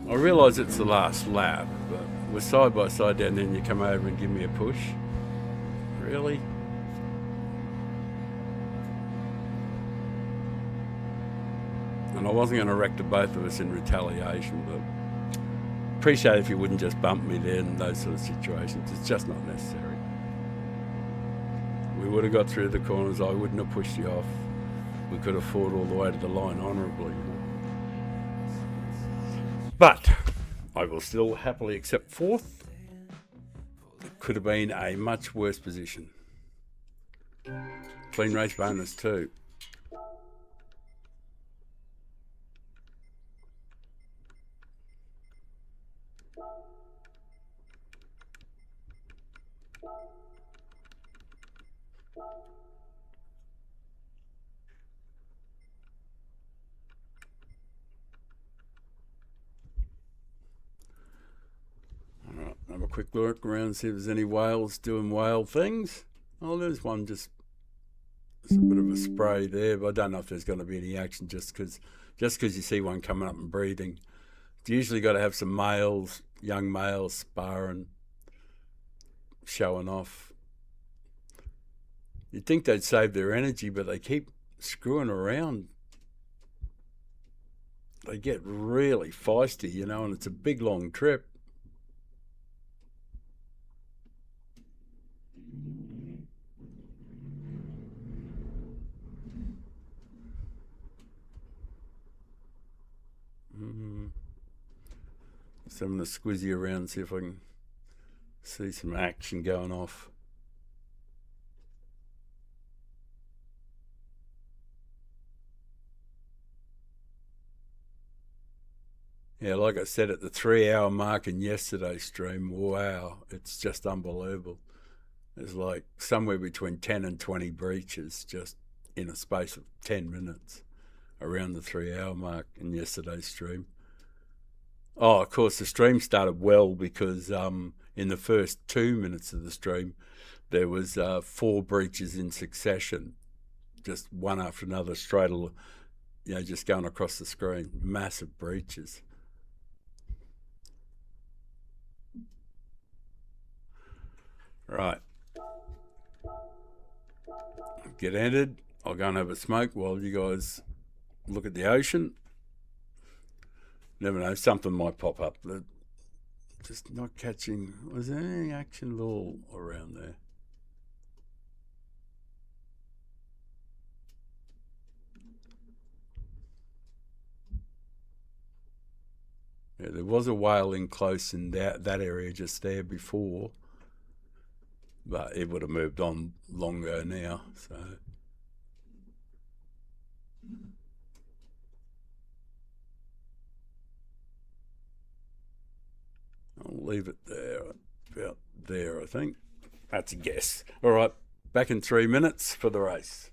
I realise it's the last lap, but we're side by side down there and you come over and give me a push. Really? And I wasn't going to wreck the both of us in retaliation, but appreciate if you wouldn't just bump me there in those sort of situations. It's just not necessary. We would have got through the corners. I wouldn't have pushed you off. We could have fought all the way to the line honourably. But I will still happily accept fourth. It could have been a much worse position. Clean race bonus too. Alright, have a quick look around, see if there's any whales doing whale things. Oh, there's one just a bit of a spray there, but I don't know if there's going to be any action just because you see one coming up and breathing. It's usually got to have some males, young males sparring, showing off. You'd think they'd save their energy, but they keep screwing around. They get really feisty, and it's a big long trip. Just having a squizzy around, see if I can see some action going off. Yeah, like I said, at the 3 hour mark in yesterday's stream, wow, it's just unbelievable. There's like somewhere between 10 and 20 breaches just in a space of 10 minutes around the 3 hour mark in yesterday's stream. Oh, of course, the stream started well because in the first 2 minutes of the stream, there was 4 breaches in succession, just one after another, just going across the screen. Massive breaches. Right. Get entered. I'll go and have a smoke while you guys look at the ocean. Never know, something might pop up. Just not catching. Was there any action at all around there? Yeah, there was a whale in close in that area just there before, but it would have moved on long ago now. So I'll leave it there, about there, I think. That's a guess. All right, back in 3 minutes for the race.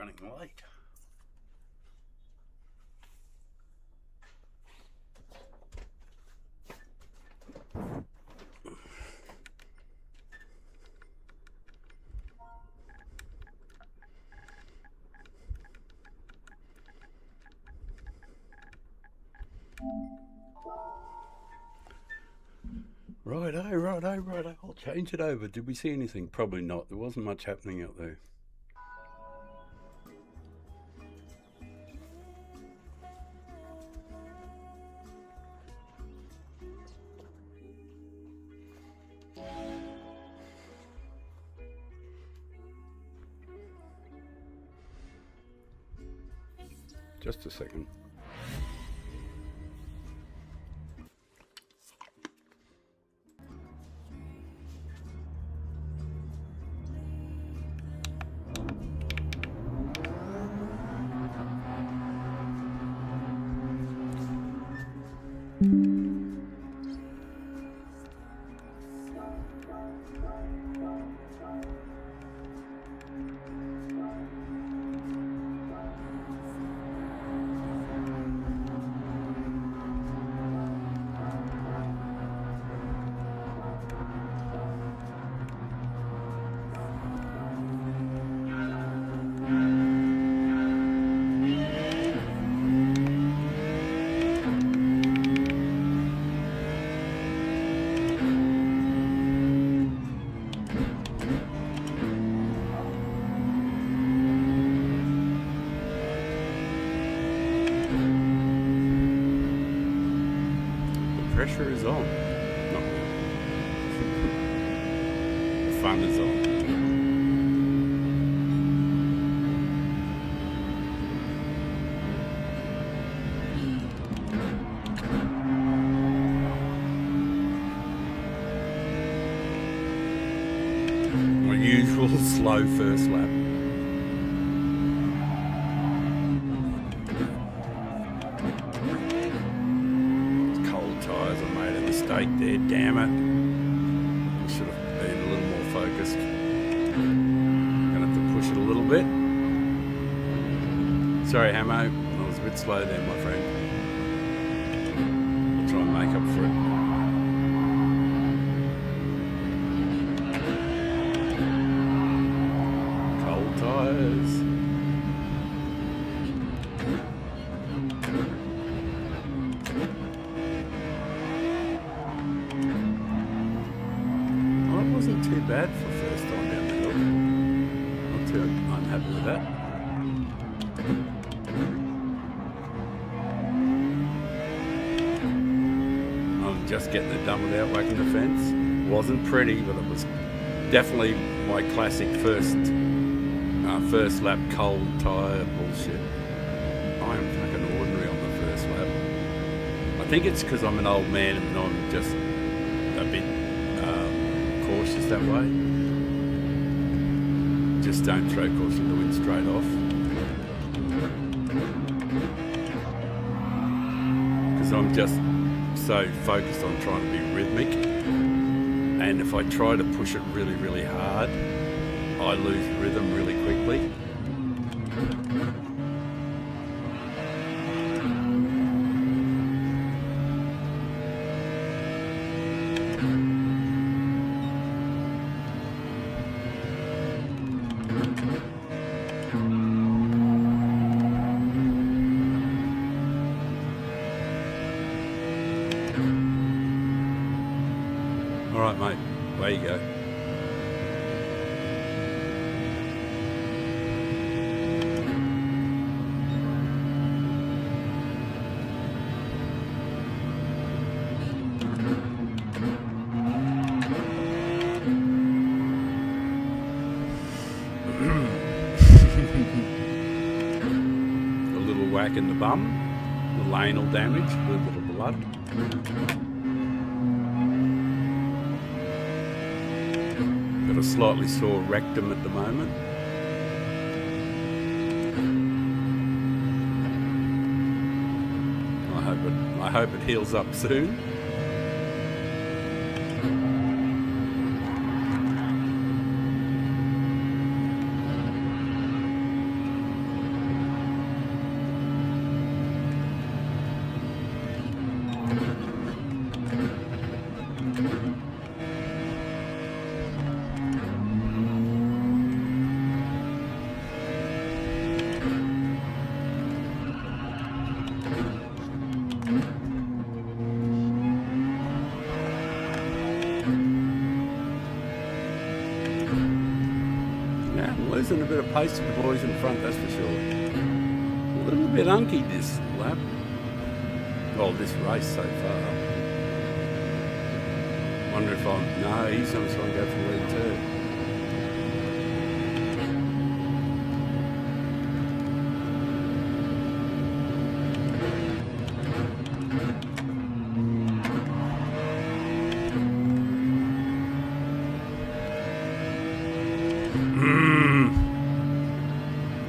running late. Righto. I'll change it over. Did we see anything? Probably not. There wasn't much happening out there. Just a second. Pressure is on. No. The fun is on. My usual slow first lap. There, damn it. I should have been a little more focused. Gonna have to push it a little bit. Sorry, Hamo. I was a bit slow there, my friend. I'll try and make up for it. Cold tyres. Too bad for first time down the hill. Not too unhappy with that. I'm just getting it done without whacking the fence. Wasn't pretty, but it was definitely my classic first lap cold tyre bullshit. I am fucking ordinary on the first lap. I think it's because I'm an old man and I'm just a bit cautious that way. Just don't throw caution to wind straight off. Because I'm just so focused on trying to be rhythmic. And if I try to push it really, really hard, I lose rhythm really quickly. Alright mate, away you go. A little whack in the bum, the anal damage, a little bit of blood. Got a slightly sore rectum at the moment. I hope it heals up soon. bit of pace to the boys in front, that's for sure. A little bit unky this lap. Well, this race so far. Wonder if no, he's going to try and go for lead too.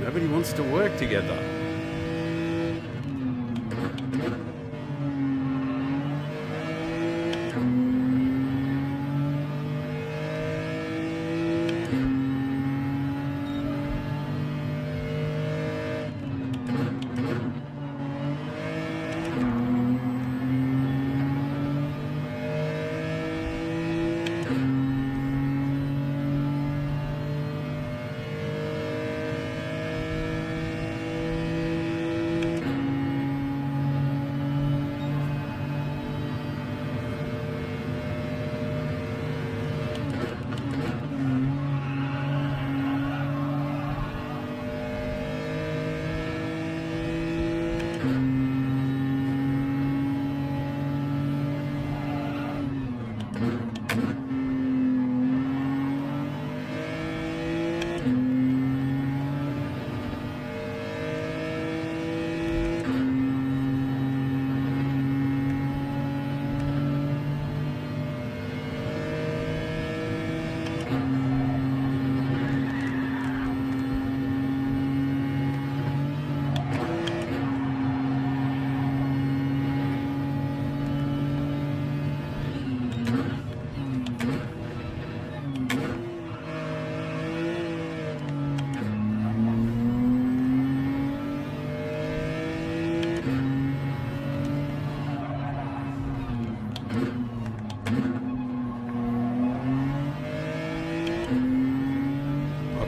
Nobody wants to work together.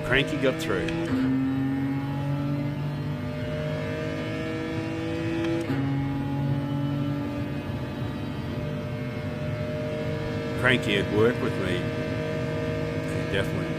Cranky got through. Cranky would work with me. He definitely would.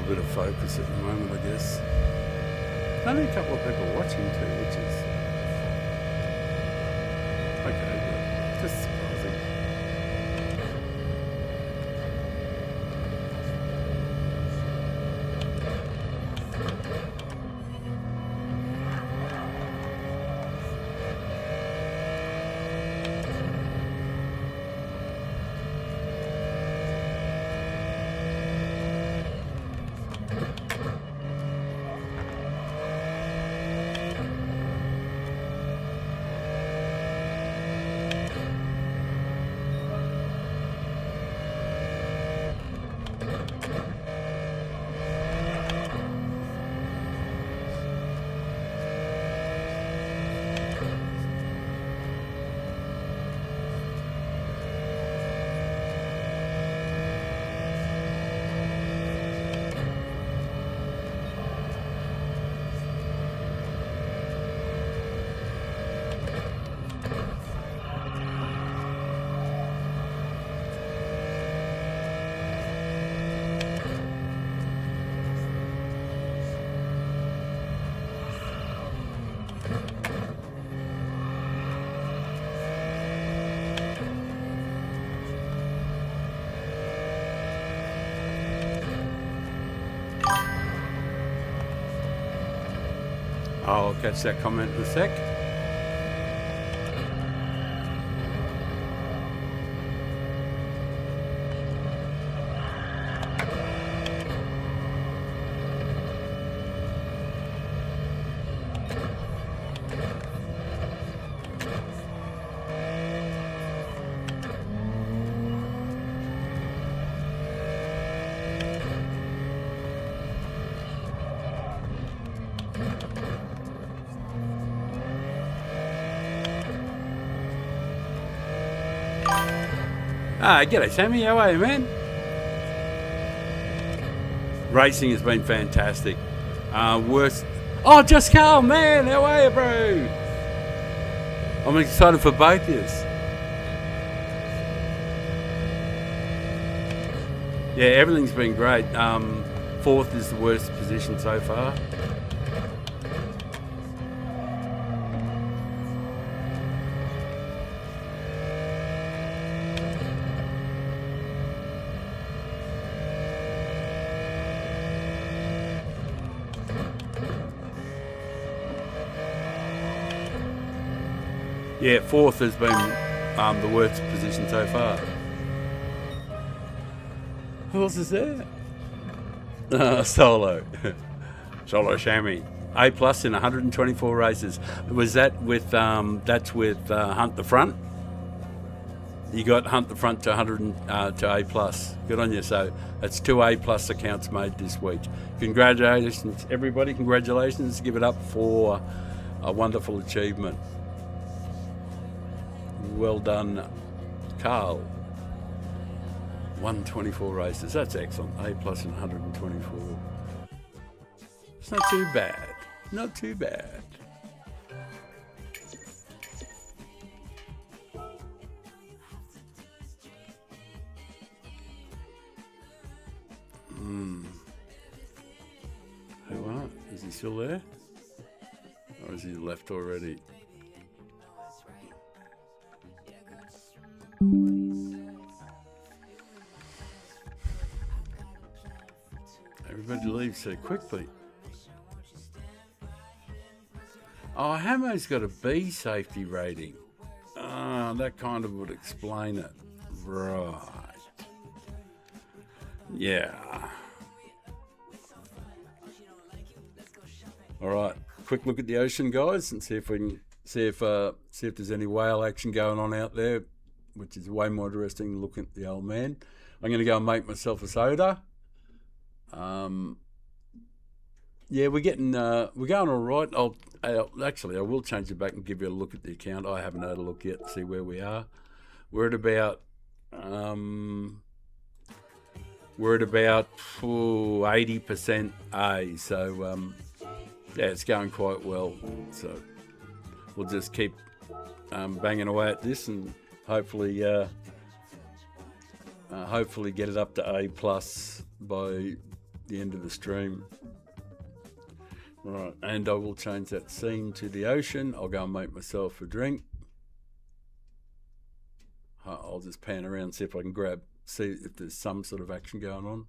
Bit of focus at the moment, I guess. Only a couple of people watching too, which is okay, but just surprising. catch that comment in a sec. G'day Sammy, how are you, man? Racing has been fantastic. Just Carl, man, how are you, bro? I'm excited for both of us. Yeah, everything's been great. Fourth is the worst position so far. Yeah, fourth has been the worst position so far. Who else is there? Solo. Solo Shammy. A plus in 124 races. Was that with, that's with Hunt the Front? You got Hunt the Front to 100 to A plus. Good on you. So that's 2 A plus accounts made this week. Congratulations, everybody. Congratulations. Give it up for a wonderful achievement. Well done, Carl. 124 races. That's excellent. A plus in 124. It's not too bad. Not too bad. Who are? Is he still there? Or is he left already? Everybody leaves so quickly. Oh, Hamo's got a B safety rating. That kind of would explain it. Right. Yeah. All right. Quick look at the ocean, guys, and see if we can see if there's any whale action going on out there, which is way more interesting than looking at the old man. I'm going to go and make myself a soda. Yeah, we're going all right. I will change it back and give you a look at the account. I haven't had a look yet to see where we are. We're at about 80% A, so yeah, it's going quite well. So we'll just keep banging away at this and hopefully get it up to A plus by the end of the stream. Right, and I will change that scene to the ocean. I'll go and make myself a drink. I'll just pan around and see if I can see if there's some sort of action going on.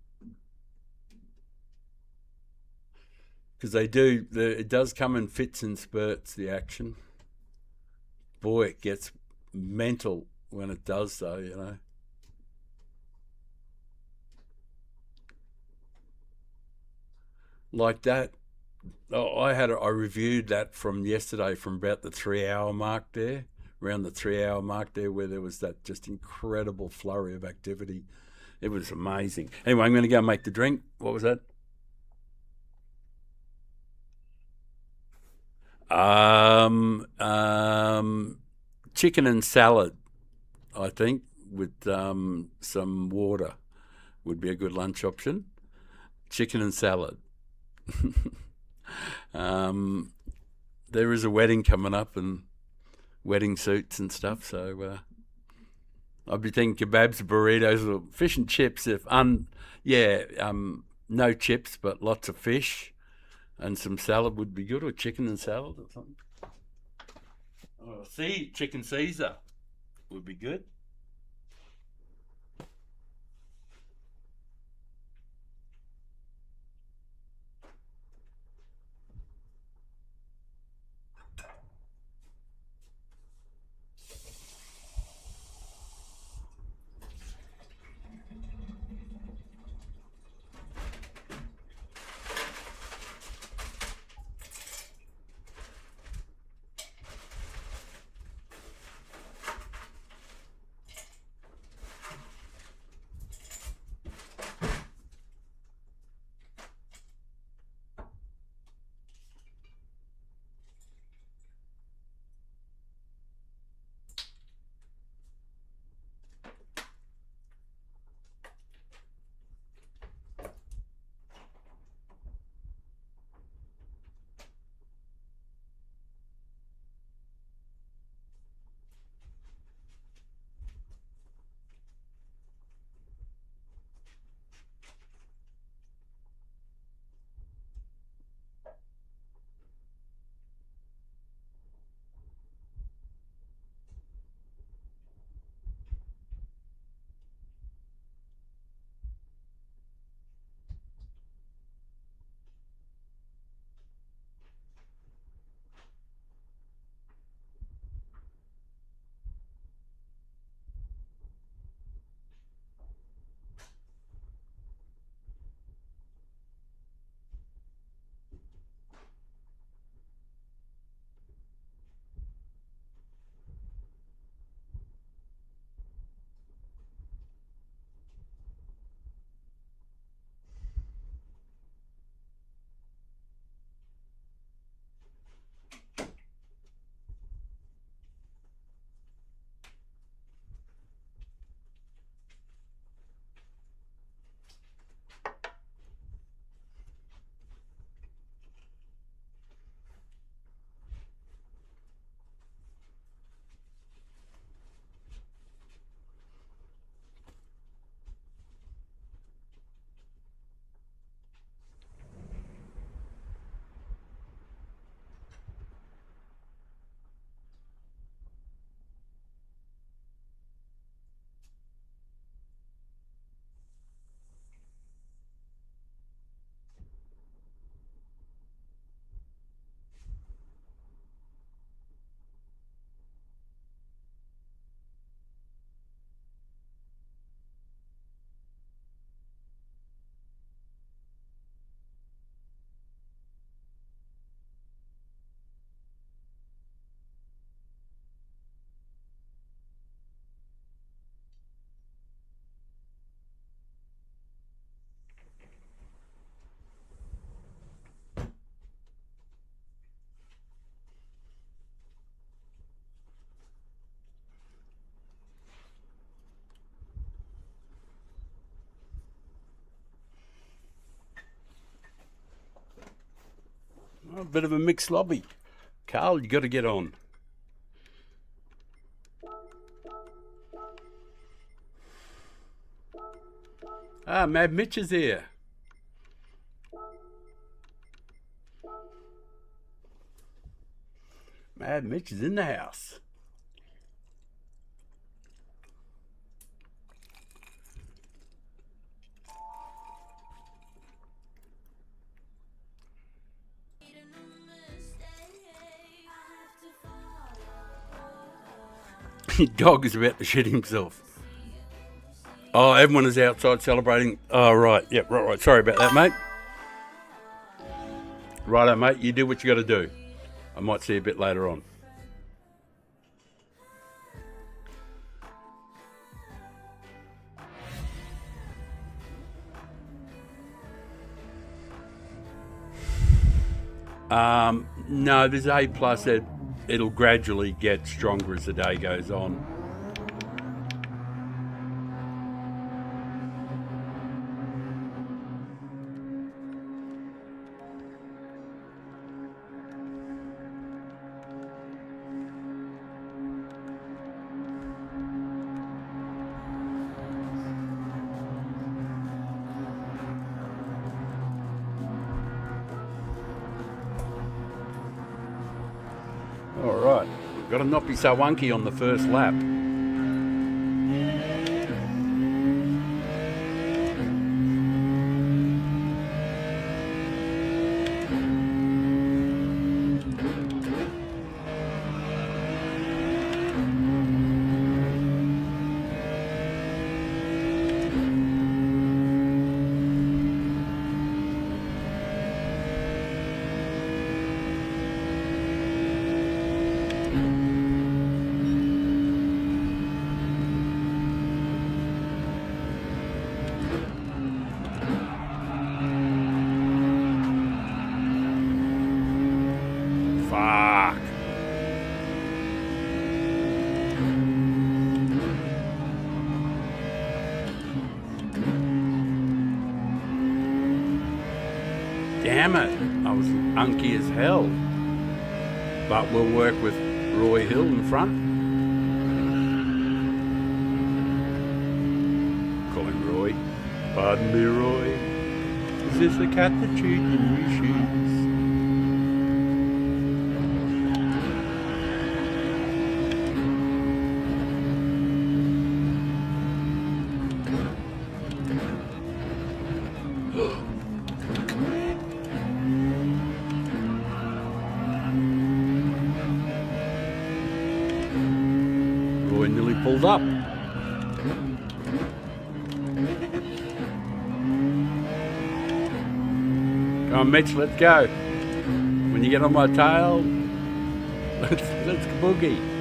Because it does come in fits and spurts, the action. Boy, it gets mental when it does though, you know. Like that. Oh, I reviewed that from yesterday from about the 3 hour mark there, around the 3 hour mark there, where there was that just incredible flurry of activity. It was amazing. Anyway, I'm going to go make the drink. What was that? Chicken and salad, I think, with some water would be a good lunch option. Chicken and salad. There is a wedding coming up and wedding suits and stuff, so I'd be thinking kebabs, burritos, or fish and chips. No chips, but lots of fish and some salad would be good, or chicken and salad or something. Oh, chicken Caesar would be good. bit of a mixed lobby. Carl, you got to get on. Mad Mitch is here. Mad Mitch is in the house. Your dog is about to shit himself. Oh, everyone is outside celebrating. Oh, right. Yep, right. Sorry about that, mate. Righto, mate. You do what you got to do. I might see you a bit later on. No, there's A+. It'll gradually get stronger as the day goes on. Alright, got to not be so wonky on the first lap. Fuck. Damn it, I was unky as hell. But we'll work with Roy Hill in front. Call him Roy. Pardon me, Roy. Is this the cat that chewed your new shoes? Roy nearly pulled up. Come on, Mitch, let's go. When you get on my tail, let's boogie.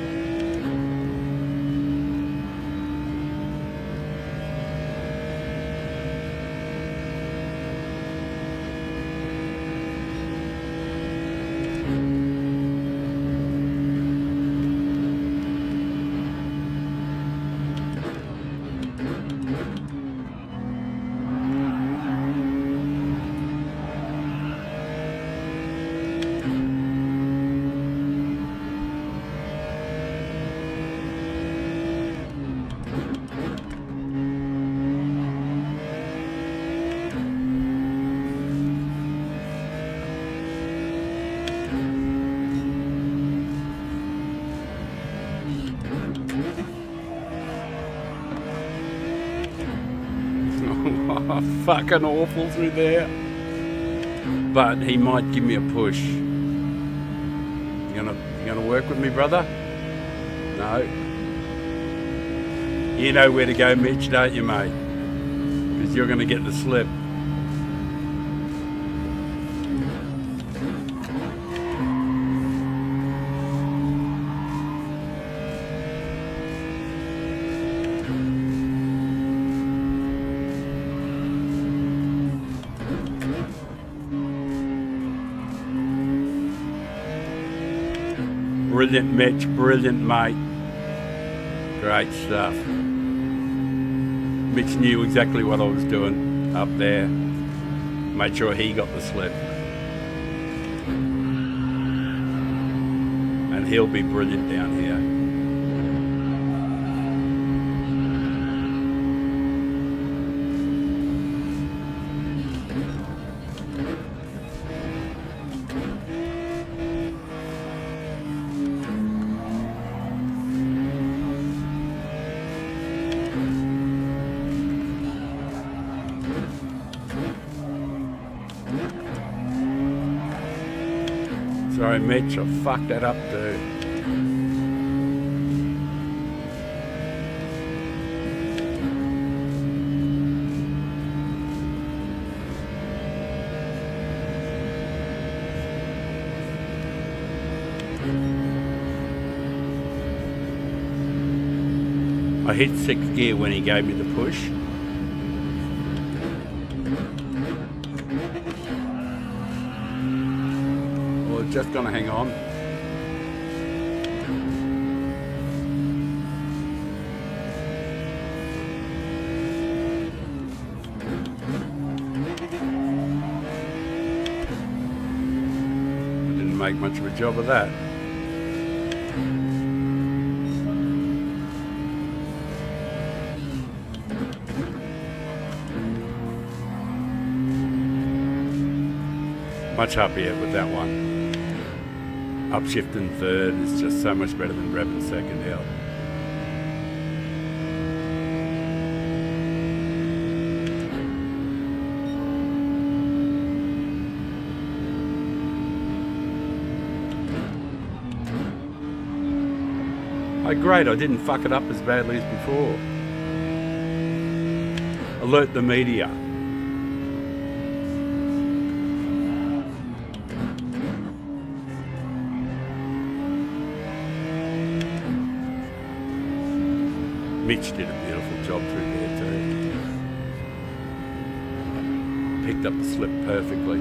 Fucking awful through there. But he might give me a push. You gonna work with me, brother? No. You know where to go, Mitch, don't you, mate? Because you're gonna get the slip. Brilliant, Mitch. Brilliant, mate. Great stuff. Mitch knew exactly what I was doing up there. Made sure he got the slip. and he'll be brilliant down here. Sorry, Mitch, I fucked that up too. I hit 6th gear when he gave me the push. Just gonna hang on. Didn't make much of a job of that. Much happier with that one. Upshifting third is just so much better than revving second out. Oh, great, I didn't fuck it up as badly as before. Alert the media. Mitch did a beautiful job through there too. Picked up the slip perfectly.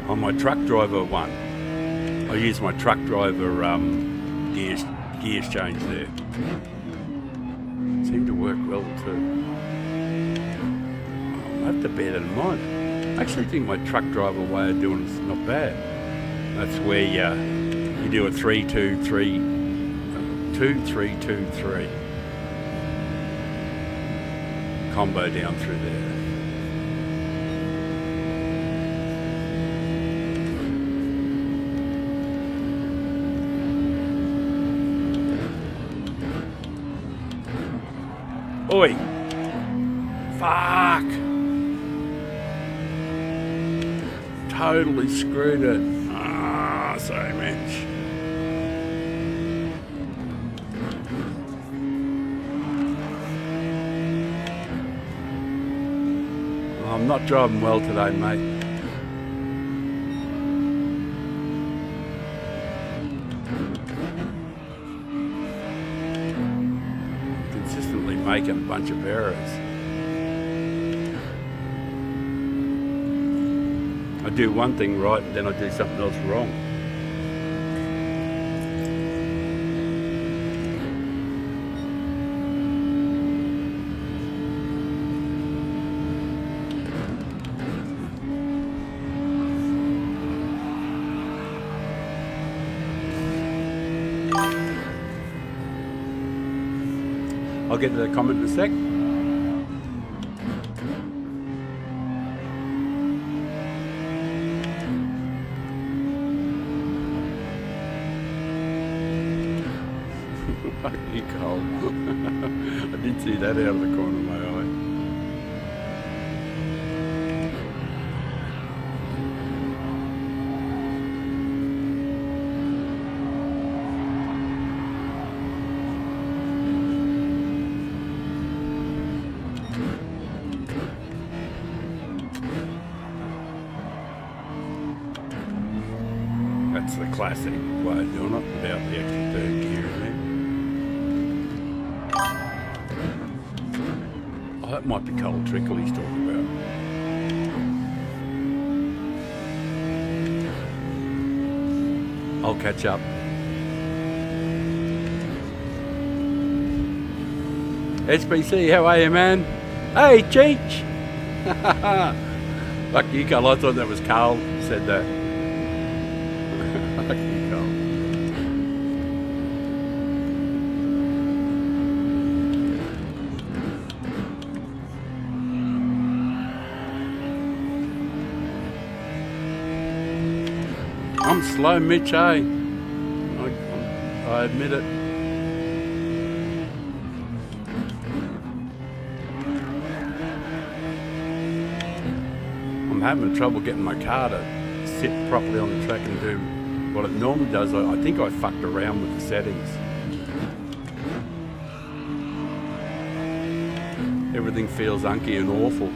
On my truck driver one, I use my truck driver gears change there. Seemed to work well too. I'll have to bear that in mind. I actually think my truck driver way of doing it's not bad. That's where you do a 3-2-3, 2-3-2-3 combo down through there. Oi! Fuck! Totally screwed it. Ah, so much. I'm not driving well today, mate. Making a bunch of errors. I do one thing right and then I do something else wrong. I'll get to the comment in a sec. You cold. I did see that out of the corner of my eye. That's the classic way of doing it without the extra third gear in there. Oh, that That might be cold trickle he's talking about. I'll catch up. SBC, how are you, man? Hey, Cheech! Fuck you, Carl. I thought that was Carl who said that. Fuck you, Carl. I'm slow, Mitch, eh? I admit it. I'm having trouble getting my car to sit properly on the track and do what it normally does. I think I fucked around with the settings. Everything feels unky and awful.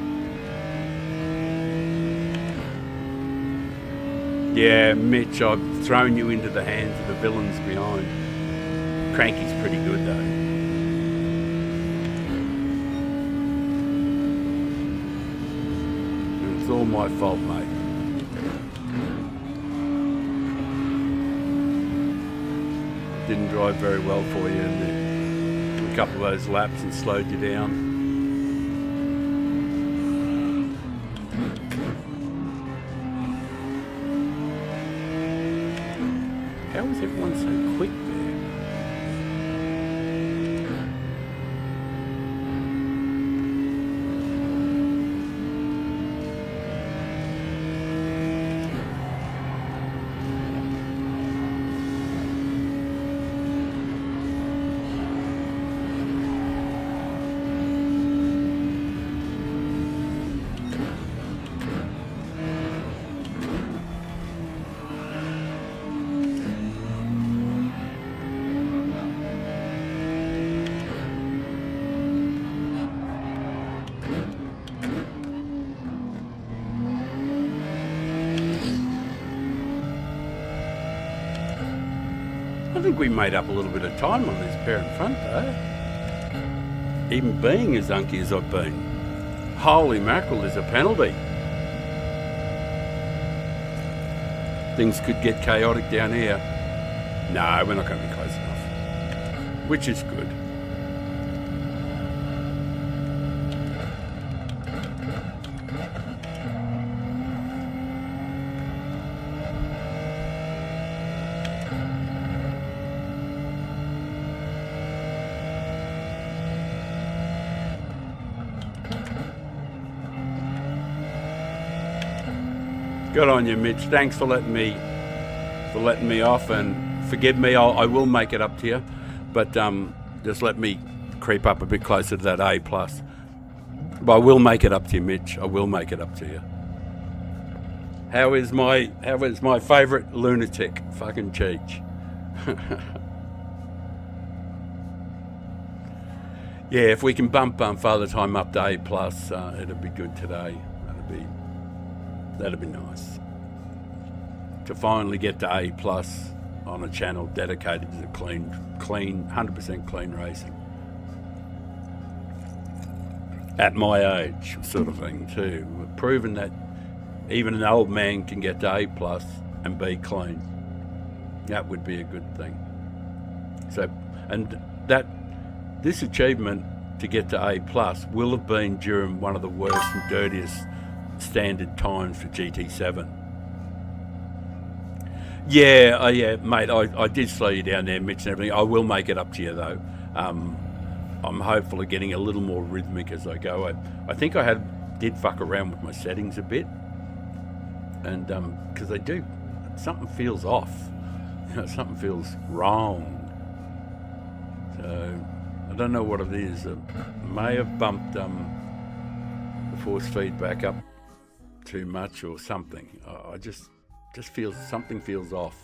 Yeah, Mitch, I've thrown you into the hands of the villains behind. Cranky's pretty good though. And it's all my fault, mate. Didn't drive very well for you and a couple of those laps and slowed you down. How is everyone so quick there? I think we made up a little bit of time on this pair in front though. Even being as unky as I've been. Holy mackerel, there's a penalty. Things could get chaotic down here. No, we're not going to be close enough. Which is good. Good on you, Mitch. Thanks for letting me off, and forgive me. I will make it up to you, but just let me creep up a bit closer to that A plus. But I will make it up to you, Mitch. I will make it up to you. How is my favourite lunatic, fucking Cheech? Yeah, if we can bump Father Time up to A plus, it'll be good today. That'd be nice. To finally get to A plus on a channel dedicated to clean, 100% clean racing. At my age, sort of thing too. We've proven that even an old man can get to A plus and be clean. That would be a good thing. So, and this achievement to get to A plus will have been during one of the worst and dirtiest standard times for GT7. Yeah, mate, I did slow you down there, Mitch, and everything. I will make it up to you, though. I'm hopeful of getting a little more rhythmic as I go. I think I did fuck around with my settings a bit, and because they do, something feels off. Something feels wrong. So I don't know what it is. May have bumped the force feedback up too much or something. I just feel something feels off.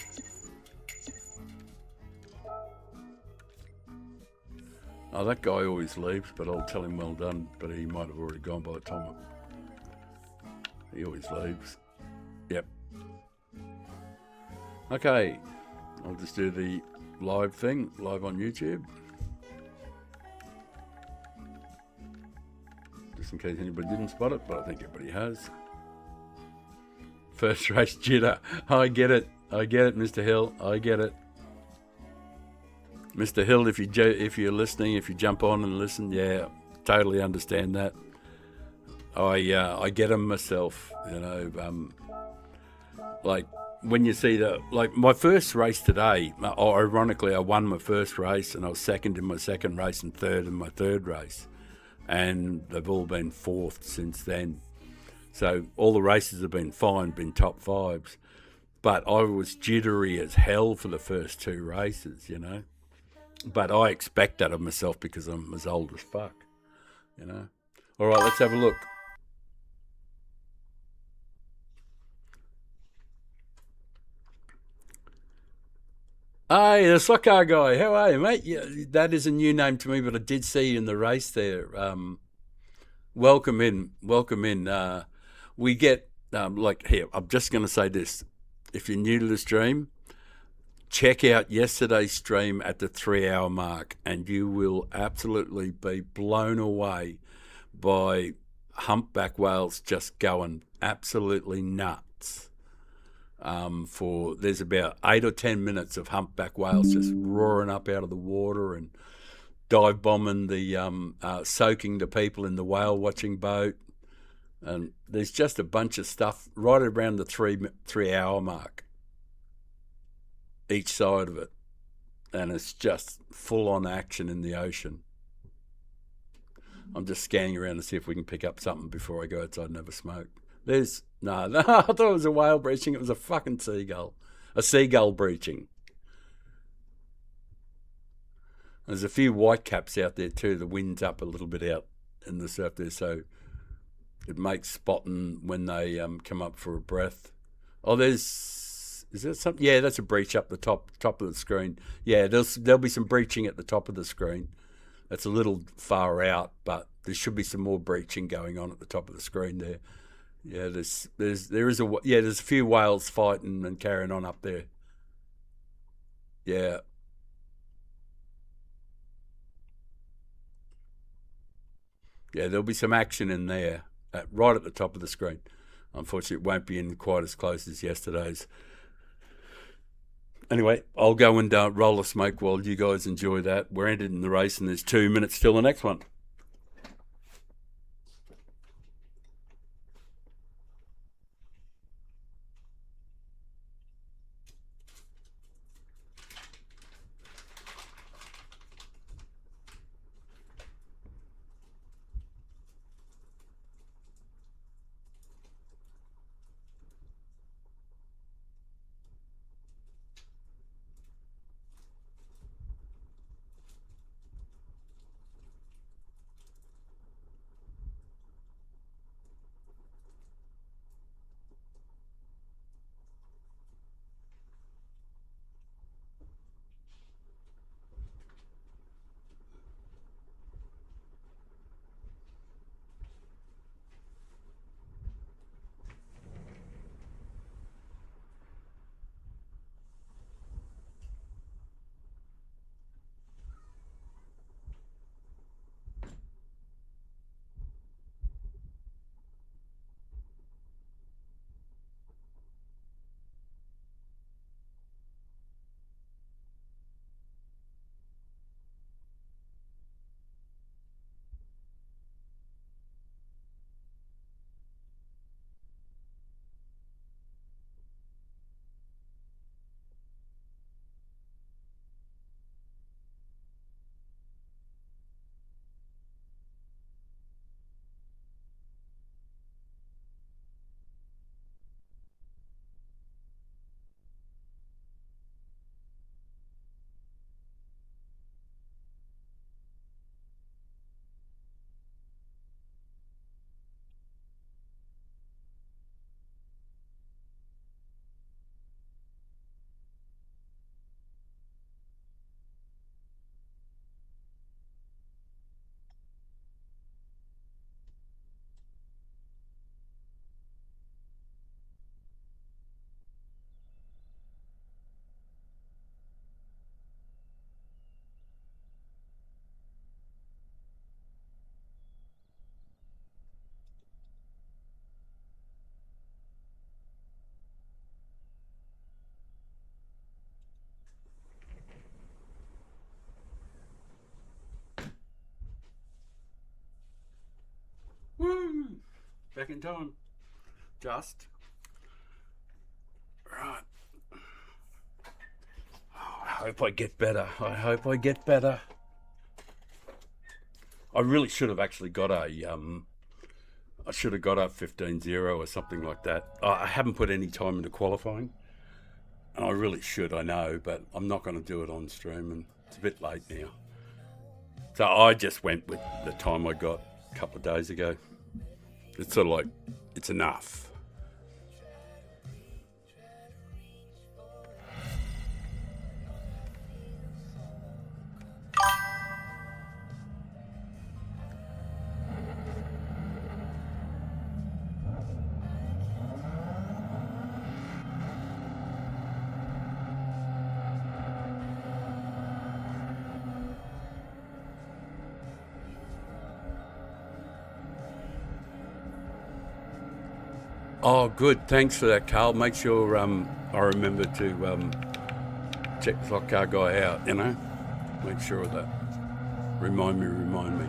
Oh, that guy always leaves, but I'll tell him well done, but he might have already gone by the time he always leaves. Yep. Okay, I'll just do the live thing, live on YouTube. just in case anybody didn't spot it, but I think everybody has. First race jitter. I get it, Mr. Hill. I get it. Mr. Hill, if you're listening, if you jump on and listen, yeah, totally understand that. I get them myself, like when you see like my first race today, ironically I won my first race and I was second in my second race and third in my third race, and they've all been fourth since then. So all the races have been fine, been top fives, but I was jittery as hell for the first two races, but I expect that of myself because I'm as old as fuck, All right, let's have a look. Hey, the soccer guy. How are you, mate? Yeah, that is a new name to me, but I did see you in the race there. Welcome in. Welcome in. We get, here, I'm just going to say this. If you're new to the stream, check out yesterday's stream at the 3-hour mark, and you will absolutely be blown away by humpback whales just going absolutely nuts. There's about 8 or 10 minutes of humpback whales just roaring up out of the water and dive bombing soaking the people in the whale watching boat, and there's just a bunch of stuff right around the 3-hour mark each side of it, and it's just full on action in the ocean. I'm just scanning around to see if we can pick up something before I go outside and have a smoke. No, I thought it was a whale breaching. It was a fucking seagull. A seagull breaching. There's a few whitecaps out there too. The wind's up a little bit out in the surf there, so it makes spotting when they come up for a breath. Oh, is there something? Yeah, that's a breach up the top of the screen. Yeah, there'll be some breaching at the top of the screen. That's a little far out, but there should be some more breaching going on at the top of the screen there. Yeah, there's a few whales fighting and carrying on up there. Yeah. Yeah, there'll be some action in there, right at the top of the screen. Unfortunately, it won't be in quite as close as yesterday's. Anyway, I'll go and roll a smoke while you guys enjoy that. We're ending the race and there's 2 minutes till the next one. second time. Just. Right. Oh, I hope I get better. I hope I get better. I really should have actually got a, I should have got a 15-0 or something like that. I haven't put any time into qualifying. And I really should, I know, but I'm not going to do it on stream, and it's a bit late now. So I just went with the time I got a couple of days ago. It's sort of like, it's enough. Oh, good. Thanks for that, Carl. Make sure I remember to check the Clock Car Guy out, you know? Make sure of that. Remind me.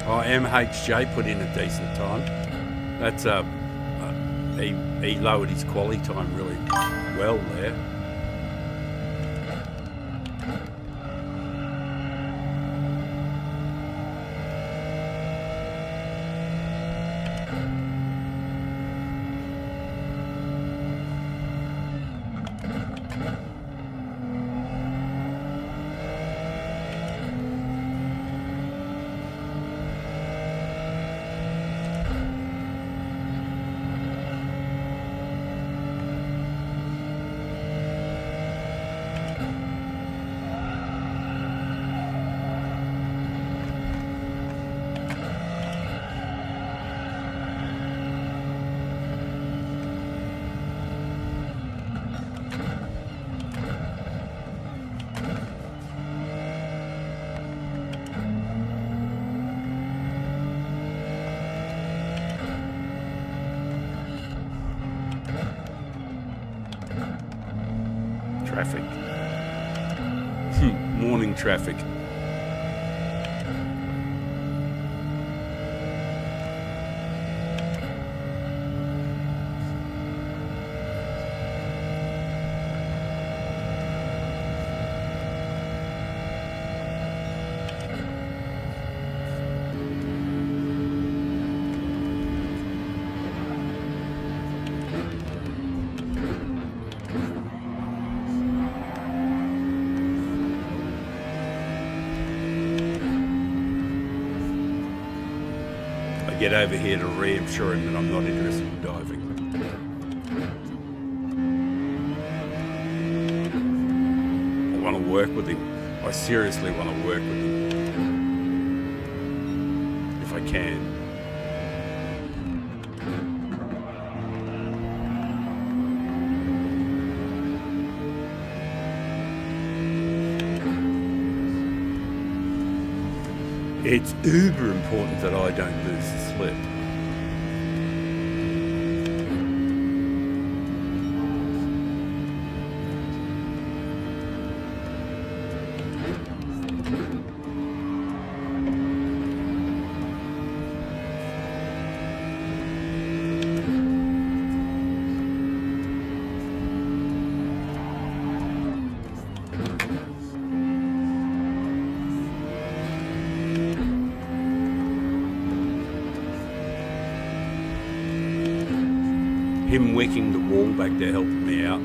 Oh, MHJ put in a decent time. That's he lowered his quali time really well there. Traffic. Morning traffic. Get over here to reassure him that I'm not interested in diving. I want to work with him. I seriously want to work with him. If I can. It's uber important that I don't lose the slip. Him whacking the wall back there helped me out,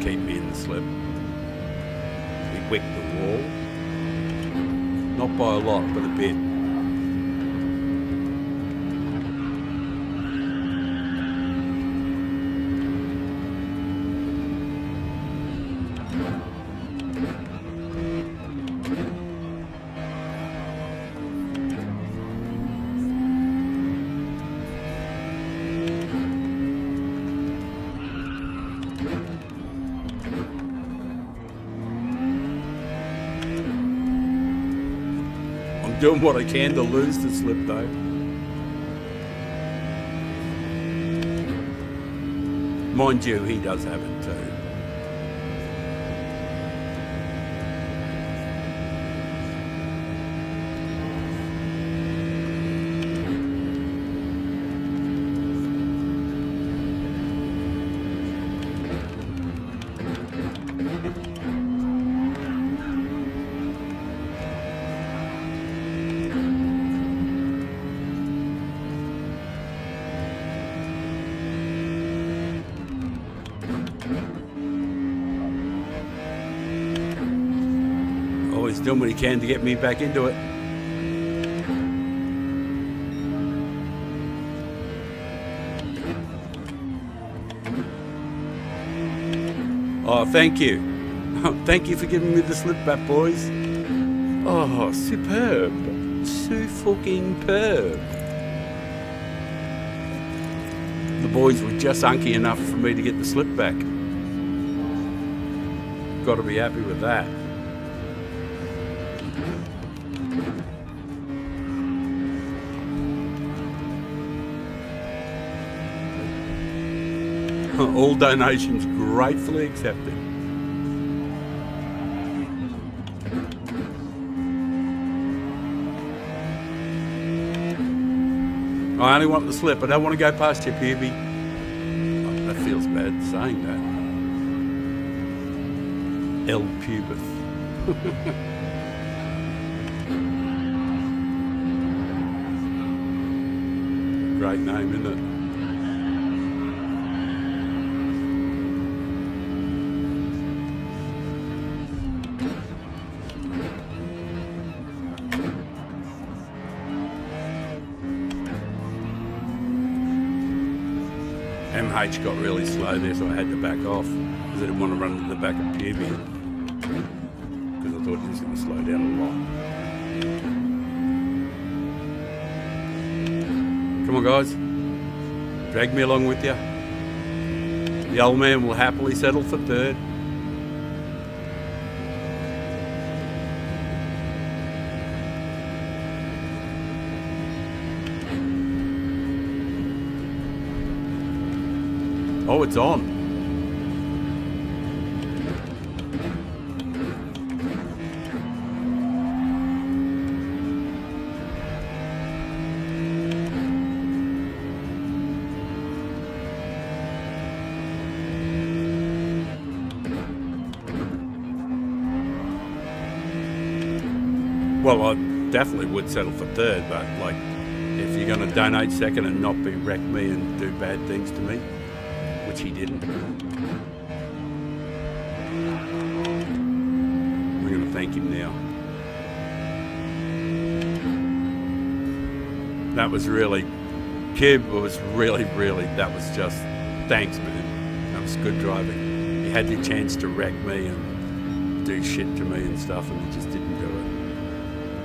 keep me in the slip. He whacked the wall, not by a lot, but a bit. doing what I can to lose the slip though. Mind you, he does have it too. He's doing what he can to get me back into it. Oh, thank you. Thank you for giving me the slip back, boys. Oh, superb. So fucking superb. The boys were just unky enough for me to get the slip back. Got to be happy with that. All donations gratefully accepted. I only want the slip. I don't want to go past you, Pearby. Oh, that feels bad saying that. El Pubis. Great name, isn't it? MH got really slow there, so I had to back off because I didn't want to run into the back of Pearby because I thought he was going to slow down a lot. Come on, guys. Drag me along with you. The old man will happily settle for third. Oh, it's on. Well, I definitely would settle for third, but like, if you're going to donate second and not be wreck me and do bad things to me, which he didn't. We're going to thank him now. That was really, Kib was really, that was just, thanks man. That was good driving. He had the chance to wreck me and do shit to me and stuff, and he just didn't do it.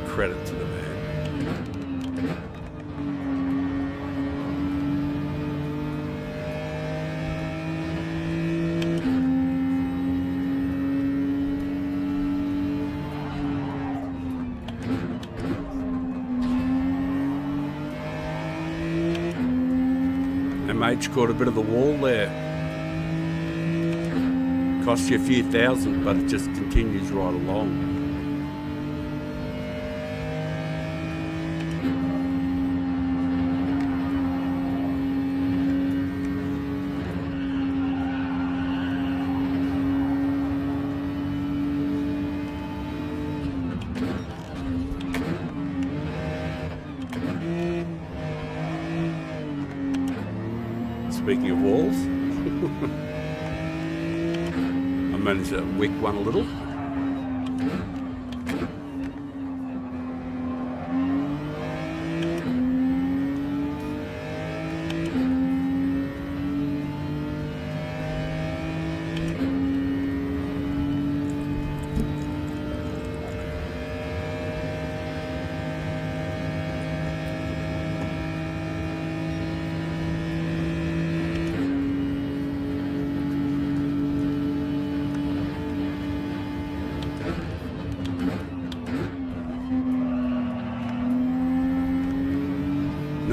Credit to the man. MH caught a bit of the wall there. Cost you a few thousand, but it just continues right along. Speaking of walls, I managed to wick one a little.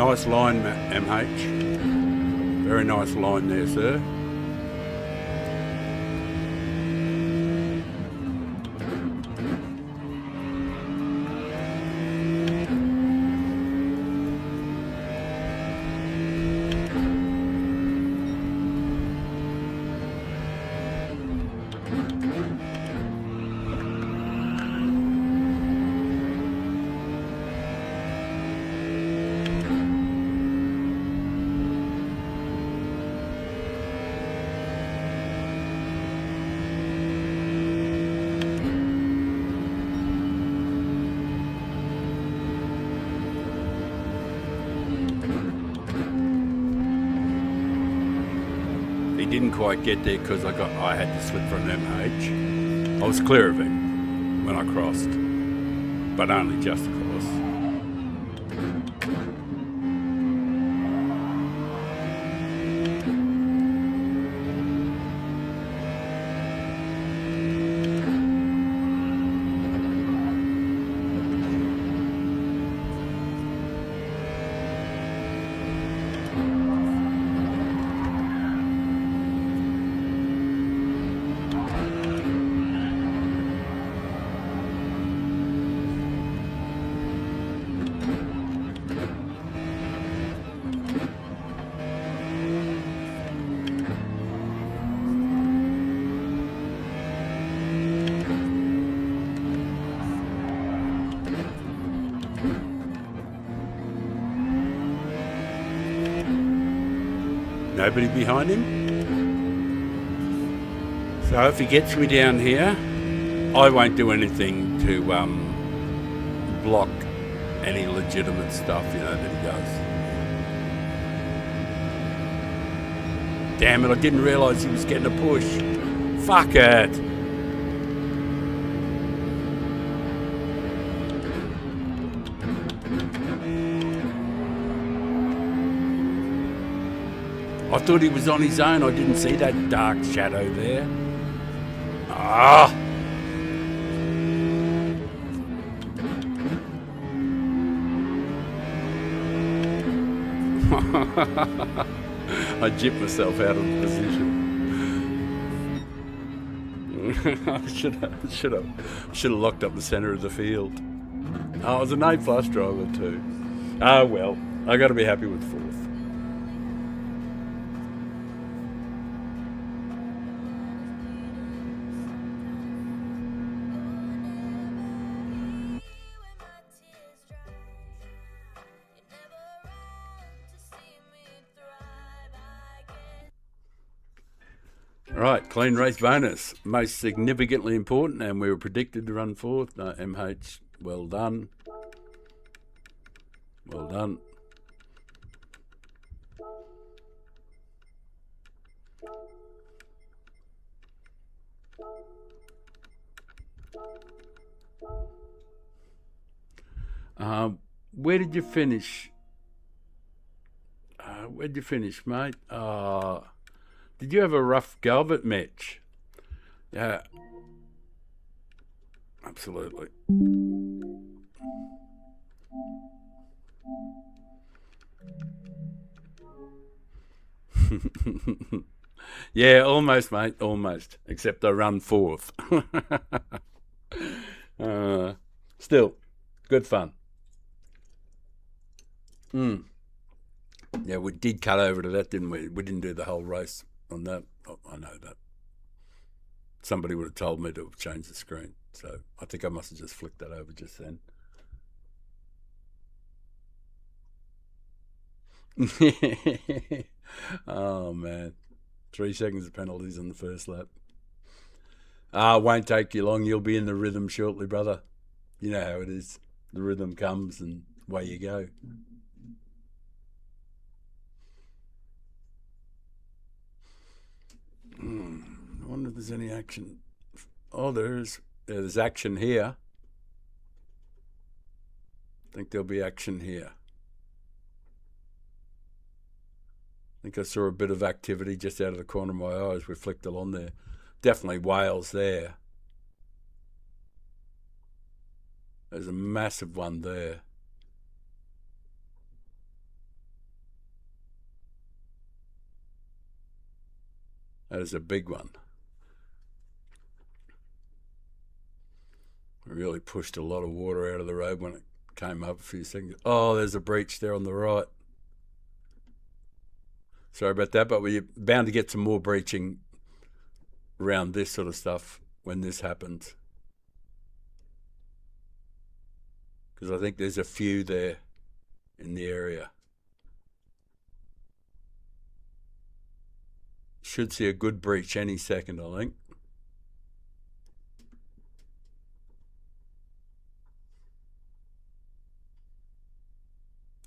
Nice line, MH. Very nice line there, sir. Didn't quite get there because I had to slip from MH. I was clear of him when I crossed, but only just across. Nobody behind him. So if he gets me down here, I won't do anything to block any legitimate stuff, you know, that he does. Damn it, I didn't realise he was getting a push. Fuck it. I thought he was on his own. I didn't see that dark shadow there. Ah! I jipped myself out of the position. I should have locked up the centre of the field. Oh, it was an A+ driver too. Ah, well, I got to be happy with fourth. Right, clean race bonus, most significantly important, and we were predicted to run fourth. No, MH, well done. Well done. Where did you finish? Where'd you finish, mate? Did you have a rough go of it, Mitch? Yeah, absolutely. Yeah, almost, mate, almost. Except I run fourth. Still, good fun. Yeah, we did cut over to that, didn't we? We didn't do the whole race on that. Oh, I know that. Somebody would have told me to change the screen. So I think I must have just flicked that over just then. Oh, man. 3 seconds of penalties on the first lap. Won't take you long. You'll be in the rhythm shortly, brother. You know how it is. The rhythm comes and away you go. I wonder if there's any action. Oh, there's action here. I think there'll be action here. I think I saw a bit of activity just out of the corner of my eye as we flicked along there. Definitely whales there. There's a massive one there. That is a big one. It really pushed a lot of water out of the road when it came up a few seconds. Oh, there's a breach there on the right. Sorry about that, but we're bound to get some more breaching around this sort of stuff when this happens. Because I think there's a few there in the area. Should see a good breach any second, I think.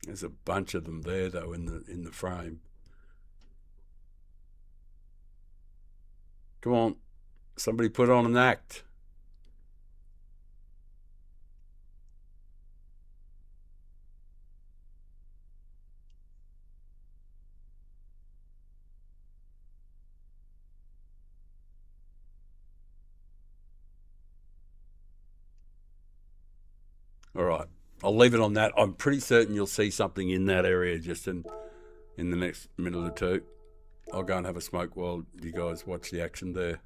There's a bunch of them there though in the frame. Come on, somebody put on an act. All right, I'll leave it on that. I'm pretty certain you'll see something in that area just in the next minute or two. I'll go and have a smoke while you guys watch the action there.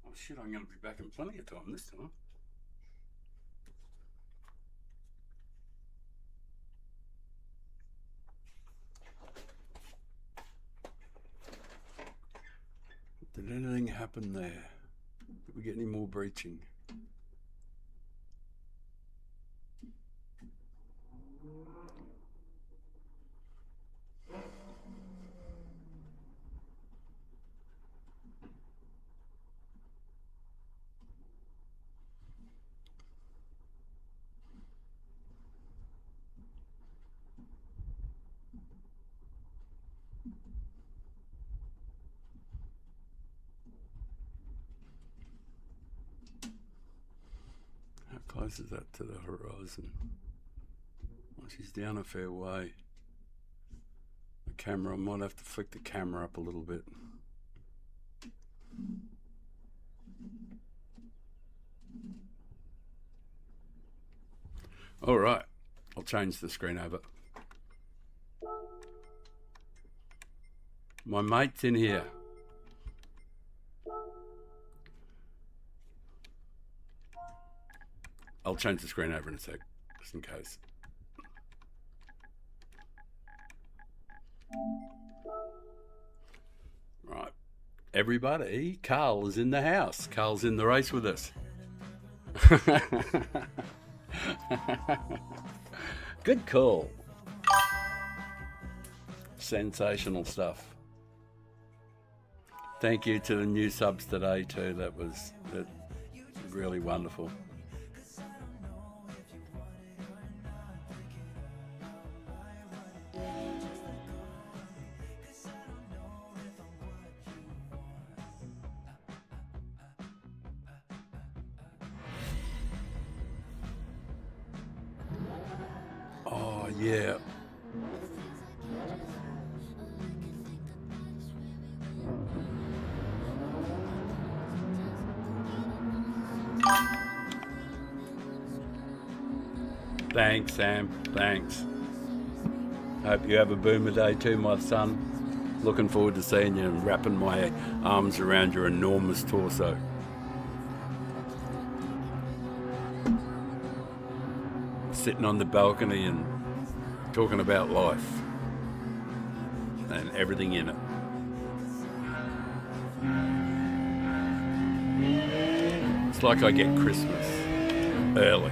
Oh shit, I'm going to be back in plenty of time this time. Did anything happen there? Did we get any more breaching? How close is that to the horizon? Well, she's down a fair way. The camera, I might have to flick the camera up a little bit. All right, I'll change the screen over. My mate's in here. I'll change the screen over in a sec, just in case. Right, everybody, Carl is in the house. Carl's in the race with us. Good call. Sensational stuff. Thank you to the new subs today too. That was really wonderful. Oh yeah. Thanks, Sam. Thanks. Hope you have a boomer day too, my son. Looking forward to seeing you and wrapping my arms around your enormous torso. Sitting on the balcony and talking about life and everything in it. It's like I get Christmas early.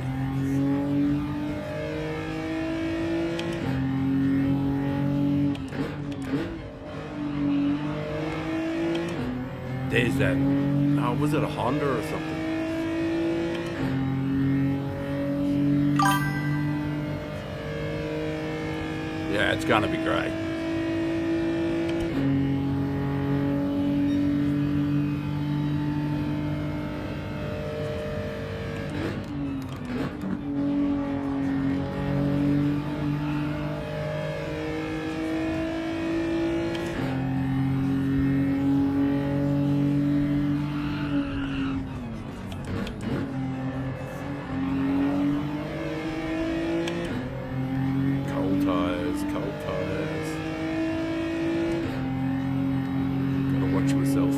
There's that, oh, was it a Honda or something? Yeah, it's gonna be great. Cold tires. Gotta watch myself.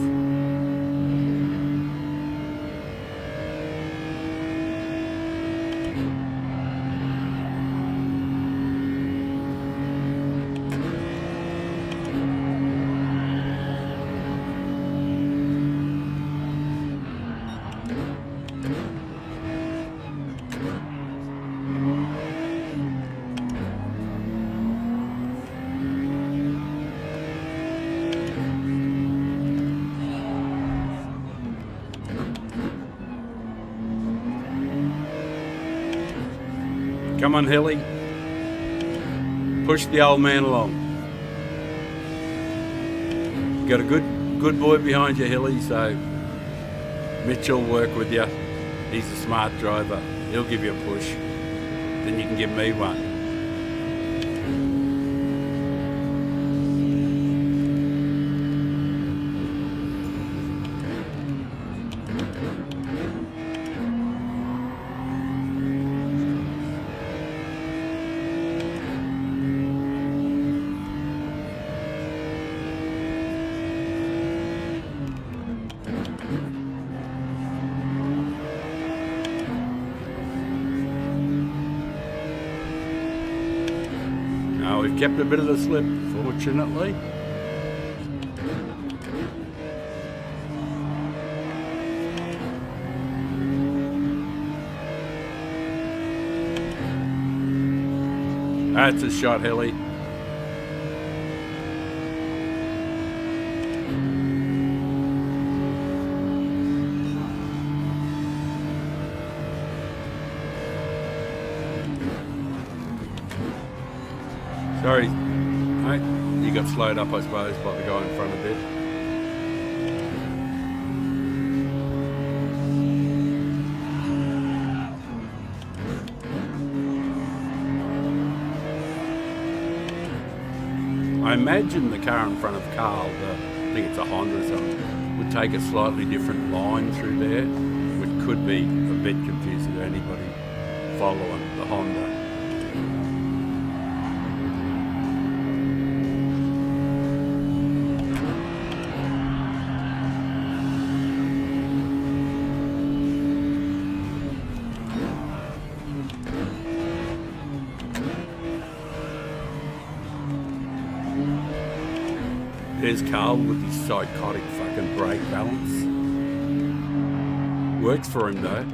Come on, Hilly. Push the old man along. Got a good boy behind you, Hilly, so Mitch will work with you. He's a smart driver. He'll give you a push. Then you can give me one. We've kept a bit of the slip, fortunately. That's a shot, Hilly. Sorry, mate. You got slowed up, I suppose, by the guy in front a bit. I imagine the car in front of Carl, I think it's a Honda or something, would take a slightly different line through there, which could be a bit confusing to anybody following the Honda. There's Carl with his psychotic fucking brake balance. Works for him though.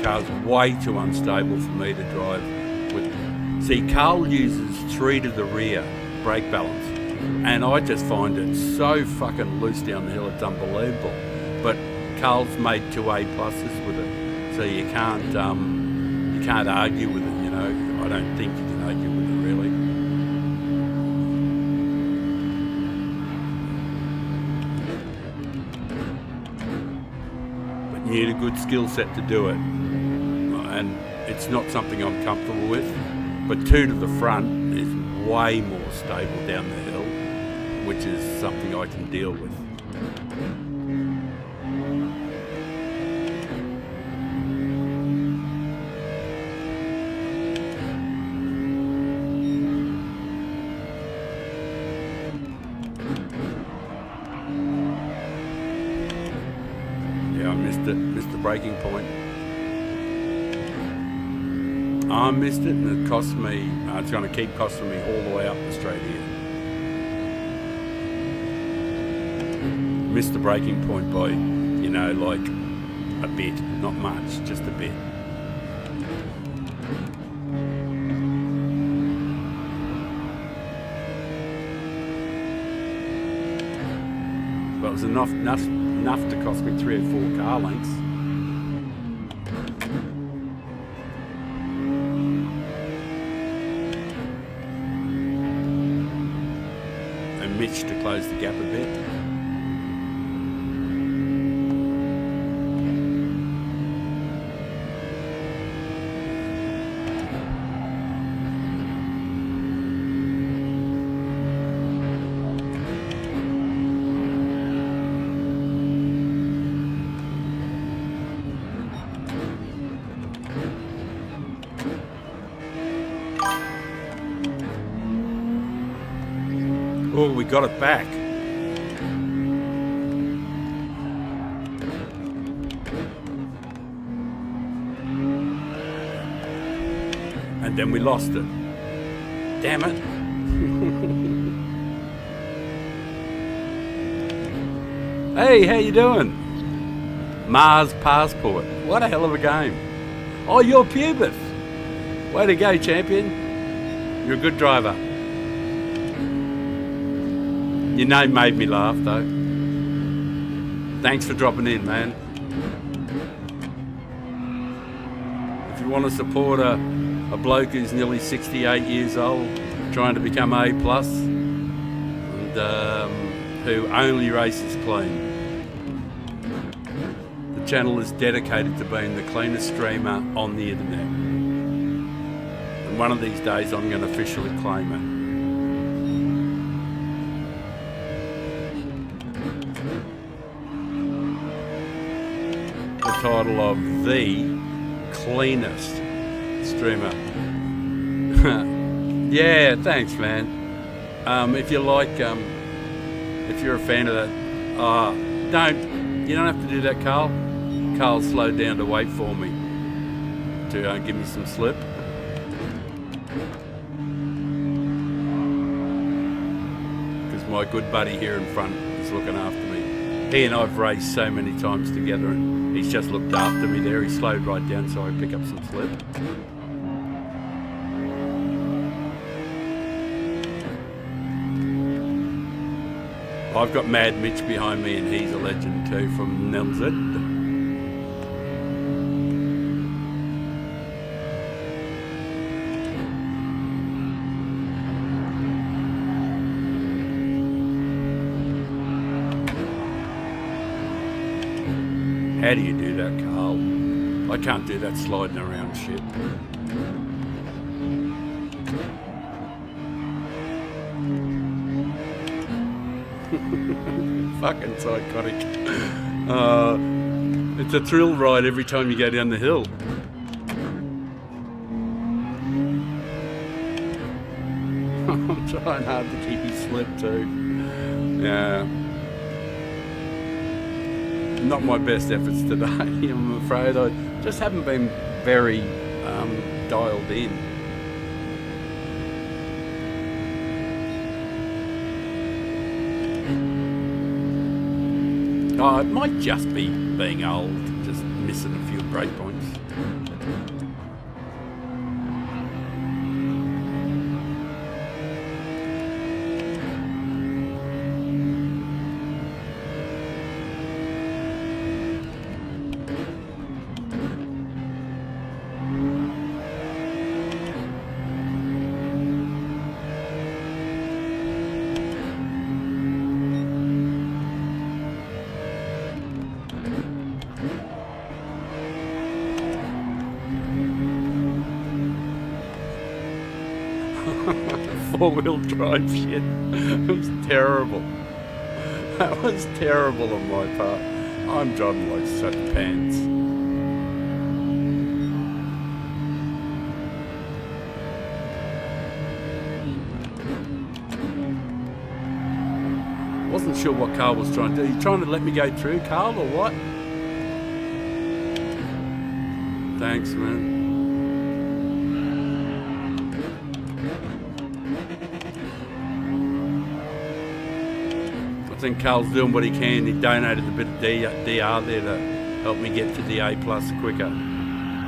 Car's way too unstable for me to drive with. See, Carl uses 3 to the rear brake balance. and I just find it so fucking loose down the hill, it's unbelievable. But Carl's made 2 A pluses with it, so you can't argue with it, you know. I don't think you can argue with it, really. But you need a good skill set to do it, and it's not something I'm comfortable with. But 2 to the front is way more stable down the hill, which is something I can deal with. Yeah, I missed the breaking point. I missed it, and it cost me, it's going to keep costing me all the way up the straight here. Missed the breaking point by, you know, like a bit, not much, just a bit. But it was enough to cost me 3 or 4 car lengths. Mitch to close the gap a bit. Oh, we got it back. And then we lost it. Damn it. Hey, how you doing? Mars Passport. What a hell of a game. Oh, you're Pubis. Way to go, champion. You're a good driver. Your name made me laugh, though. Thanks for dropping in, man. If you want to support a bloke who's nearly 68 years old, trying to become A+, and who only races clean, the channel is dedicated to being the cleanest streamer on the internet. And one of these days, I'm going to officially claim it. Title of the cleanest streamer. Yeah, thanks, man. If you like, if you're a fan of that, you don't have to do that, Carl. Carl slowed down to wait for me to give me some slip. Because my good buddy here in front is looking after me. He and I've raced so many times together, and he's just looked after me there. He slowed right down so I pick up some slip. I've got Mad Mitch behind me, and he's a legend too from Nelzit. How do you do that, Carl? I can't do that sliding around shit. Fucking psychotic. It's a thrill ride every time you go down the hill. I'm trying hard to keep his slip too. Yeah. Not my best efforts today, I'm afraid. I just haven't been very dialed in. Oh, it might just be being old, just missing a few breakpoints. four-wheel drive shit. It was terrible. That was terrible on my part. I'm driving like such pants. Wasn't sure what Carl was trying to do. Are you trying to let me go through, Carl, or what? Thanks, man. I think Carl's doing what he can. He donated a bit of DR there to help me get to the A+ quicker.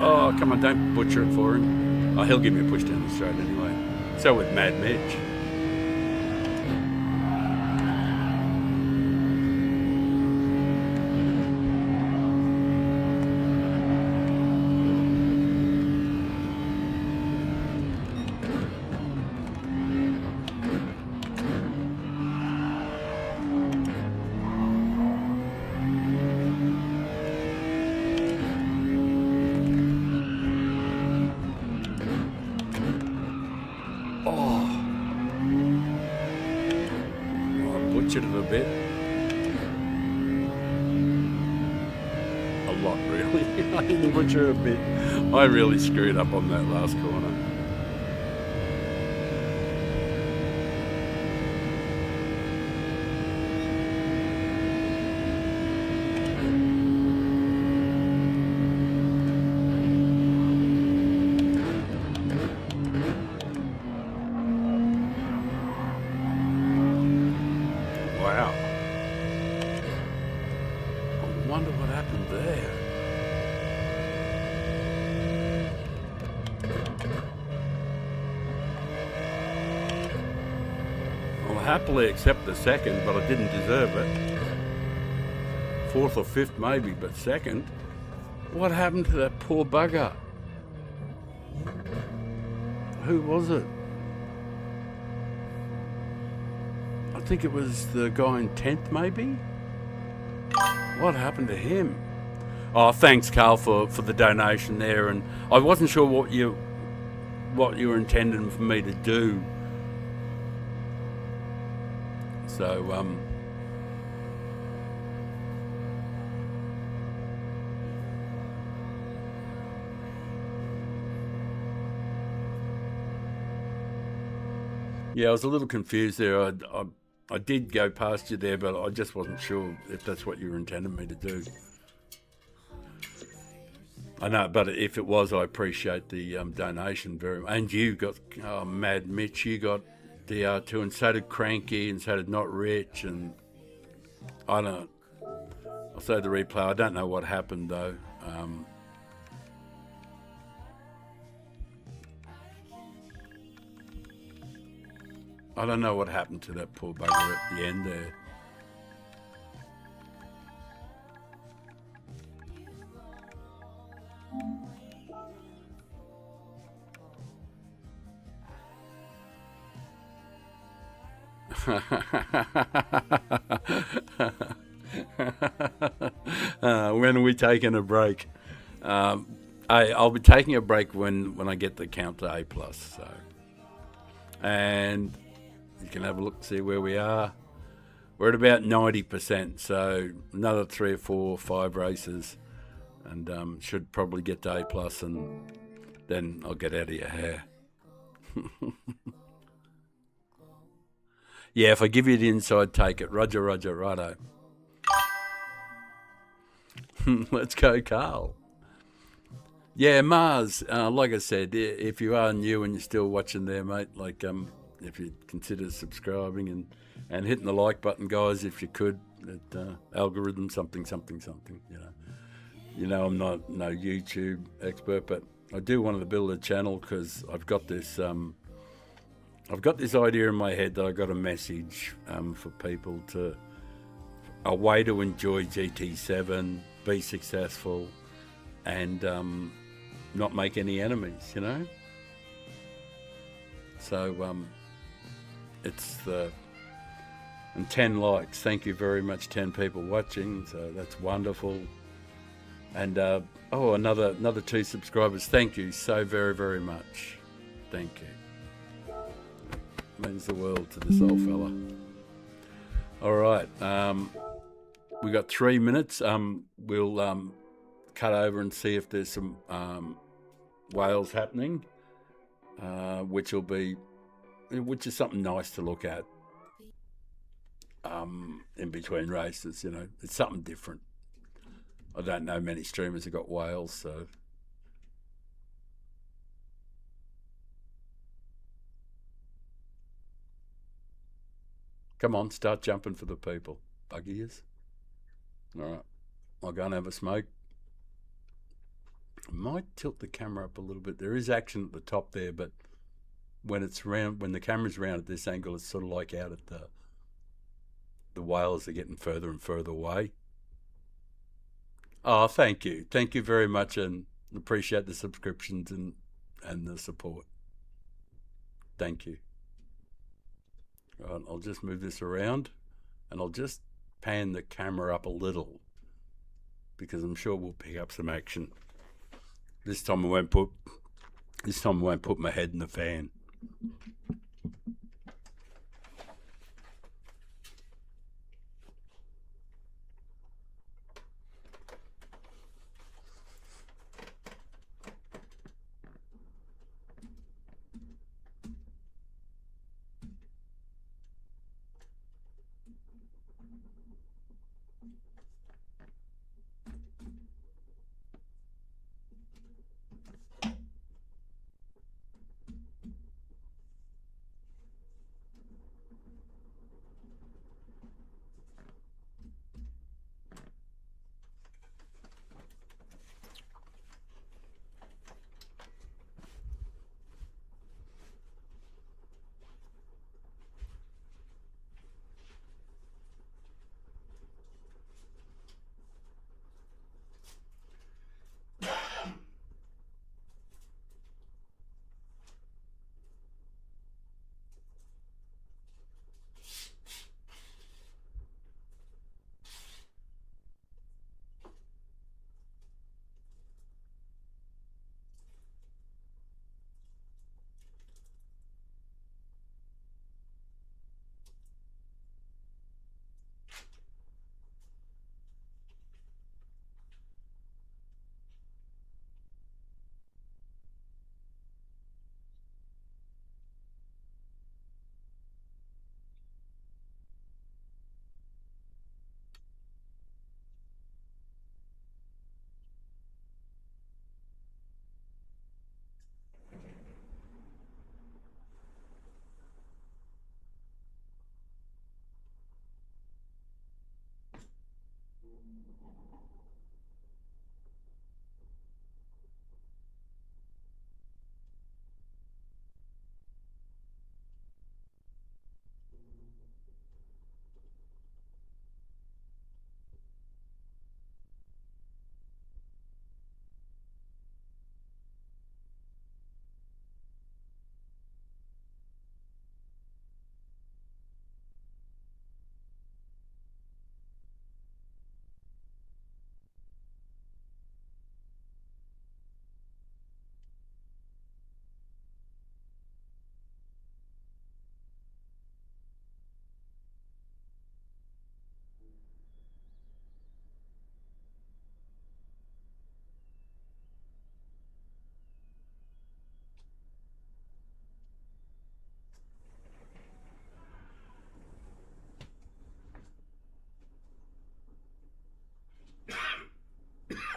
Oh, come on, don't butcher it for him. Oh, he'll give me a push down the straight anyway. So with Mad Mitch. Butchered it a bit. A lot, really. I didn't butcher it a bit. I really screwed up on that last corner. Wow. I wonder what happened there. I'll happily accept the second, but I didn't deserve it. Fourth or fifth maybe, but second? What happened to that poor bugger? Who was it? I think it was the guy in 10th, maybe? What happened to him? Oh, thanks, Carl, for the donation there. And I wasn't sure what you were intending for me to do. So, yeah, I was a little confused there. I did go past you there, but I just wasn't sure if that's what you were intending me to do. I know, but if it was, I appreciate the donation very much. And you got, Mad Mitch, you got DR2, and so did Cranky, and so did Not Rich, and I'll say the replay. I don't know what happened, though. I don't know what happened to that poor bugger at the end there. When are we taking a break? I'll be taking a break when I get the count to A+. So, and you can have a look, see where we are. We're at about 90%, so another 3 or 4 or 5 races, and should probably get to A+, and then I'll get out of your hair. Yeah, if I give you the inside, take it. Roger, roger, righto. Let's go, Carl. Yeah, Mars, like I said, if you are new and you're still watching there, mate, like if you consider subscribing and hitting the like button, guys, if you could, algorithm something, you know, I'm no YouTube expert, but I do want to build a channel because I've got this idea in my head that I got a message for people a way to enjoy GT7, be successful, and not make any enemies, you know. So it's and 10 likes. Thank you very much, 10 people watching. So that's wonderful. And another 2 subscribers. Thank you so very, very much. Thank you. Means the world to this old fella. All right, we got 3 minutes. We'll cut over and see if there's some whales happening, which is something nice to look at in between races. You know, it's something different. I don't know many streamers have got whales, so. Come on, start jumping for the people. Bug ears. All right, I'll go and have a smoke. I might tilt the camera up a little bit. There is action at the top there, but when the camera's round at this angle, it's sort of like out at the whales are getting further and further away. Oh, thank you very much, and appreciate the subscriptions and the support. Thank you. Right, I'll just move this around, and I'll just pan the camera up a little because I'm sure we'll pick up some action. This time I won't put my head in the fan.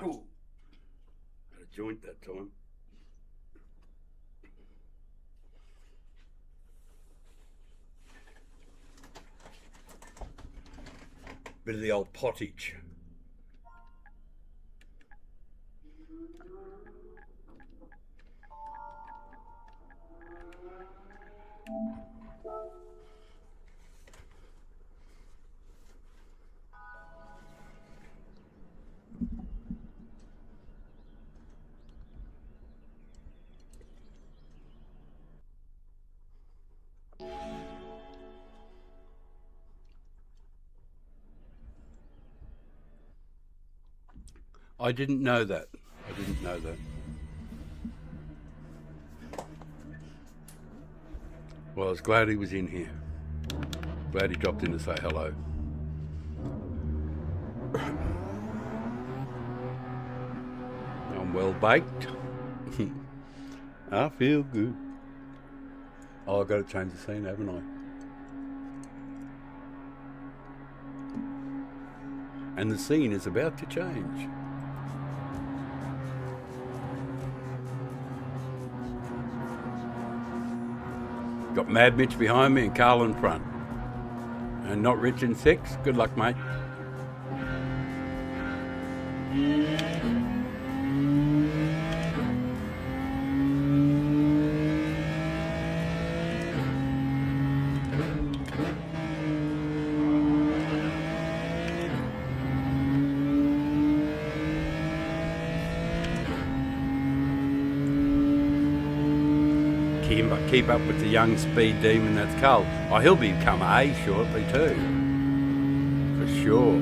Ooh, got a joint that time. Bit of the old pottage. I didn't know that. I didn't know that. Well, I was glad he was in here. Glad he dropped in to say hello. I'm well baked. I feel good. Oh, I've got to change the scene, haven't I? And the scene is about to change. Got Mad Mitch behind me and Carl in front. And not Rich in 6. Good luck, mate. Keep up with the young speed demon that's Carl. Oh, he'll become A shortly too. For sure.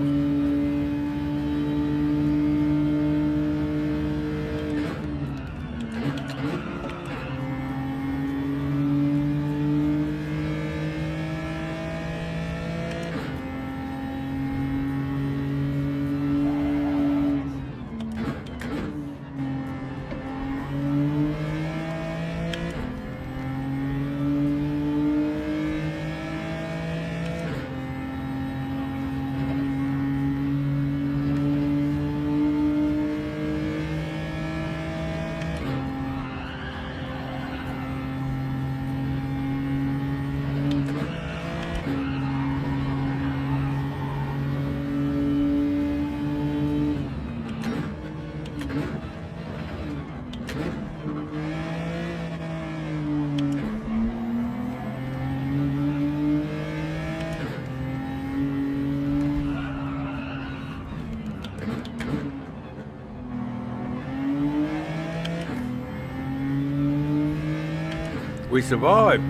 We survived.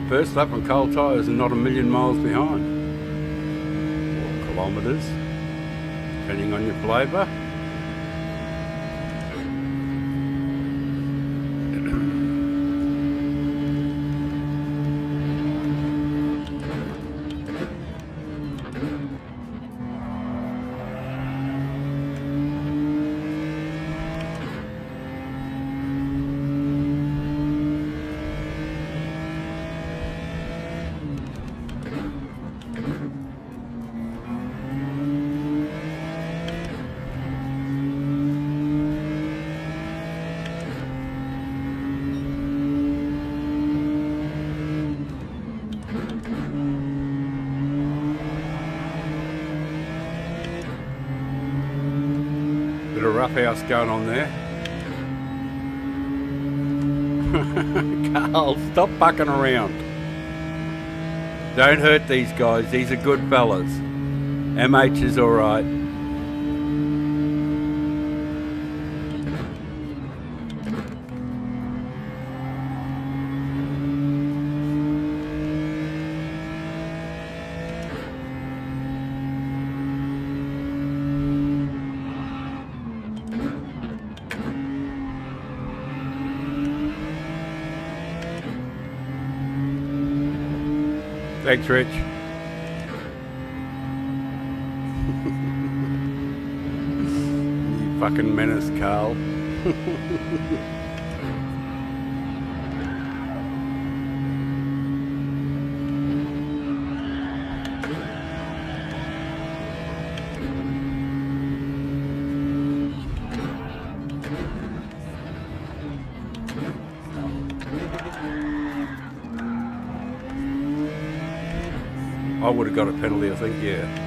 First lap on cold tyres and not a million miles behind. 4 kilometres, depending on your flavour. Bit of roughhouse going on there. Carl, stop fucking around. Don't hurt these guys. These are good fellas. MH is alright. Thanks, Rich. You fucking menace, Carl. I would have got a penalty, I think, yeah.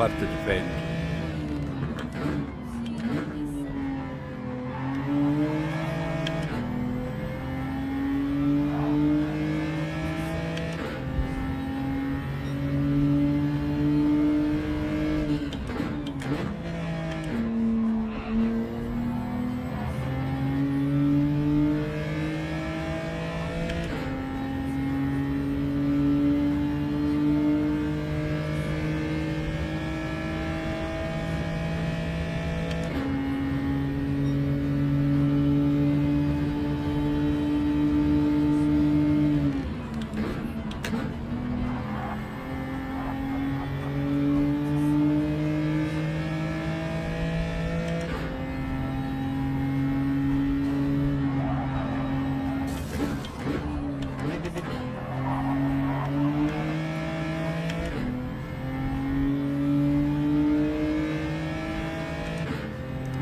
have to defend.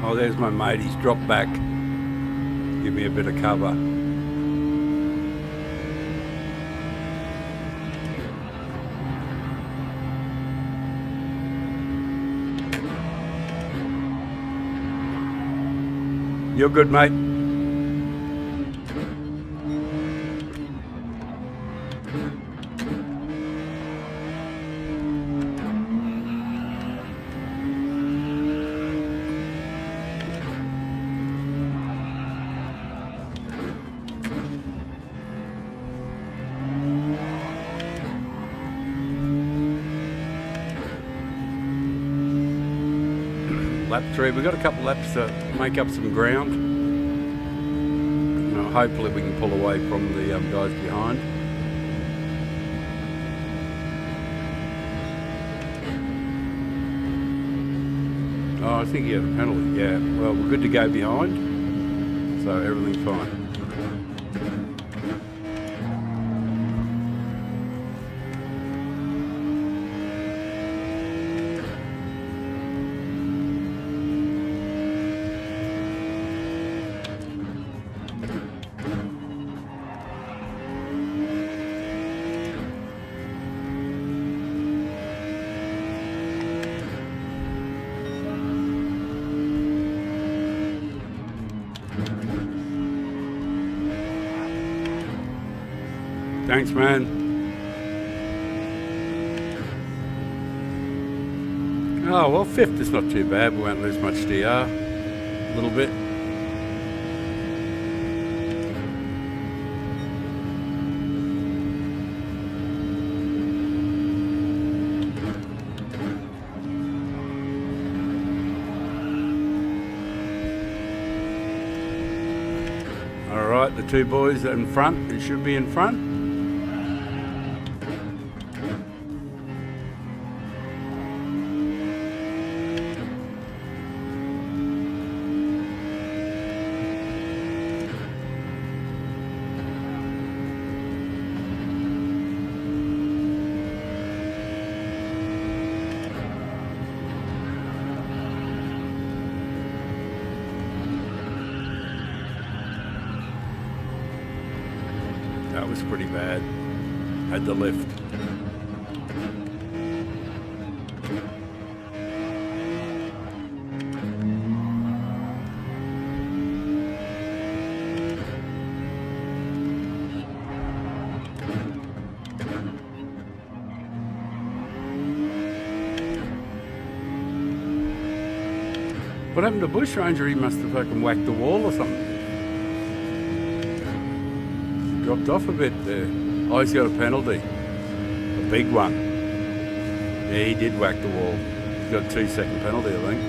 Oh, there's my mate. He's dropped back. Give me a bit of cover. You're good, mate. Lap 3, we've got a couple laps to make up some ground. You know, hopefully we can pull away from the guys behind. Oh, I think he had a penalty, yeah. Well, we're good to go behind, so everything's fine. Thanks, man. Oh, well, 5th is not too bad. We won't lose much DR. A little bit. All right, the two boys in front. It should be in front. That was pretty bad. Had the lift. What happened to Bush Ranger? He must have fucking whacked the wall or something. Dropped off a bit there. Oh, he's got a penalty. A big one. Yeah, he did whack the wall. He's got a 2-second penalty, I think.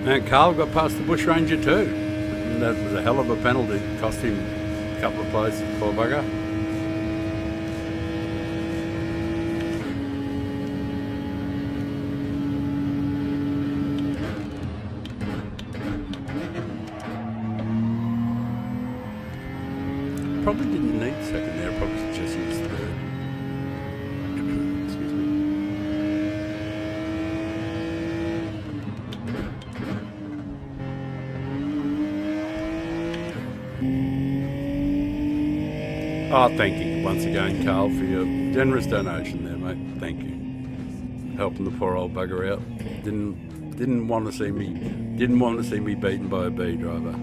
And Carl got past the bushranger too. And that was a hell of a penalty. Cost him a couple of places, poor bugger. Probably didn't need second there, probably just used third. Excuse me. Oh, thank you once again, Carl, for your generous donation there, mate. Thank you. Helping the poor old bugger out. Didn't want to see me beaten by a B driver.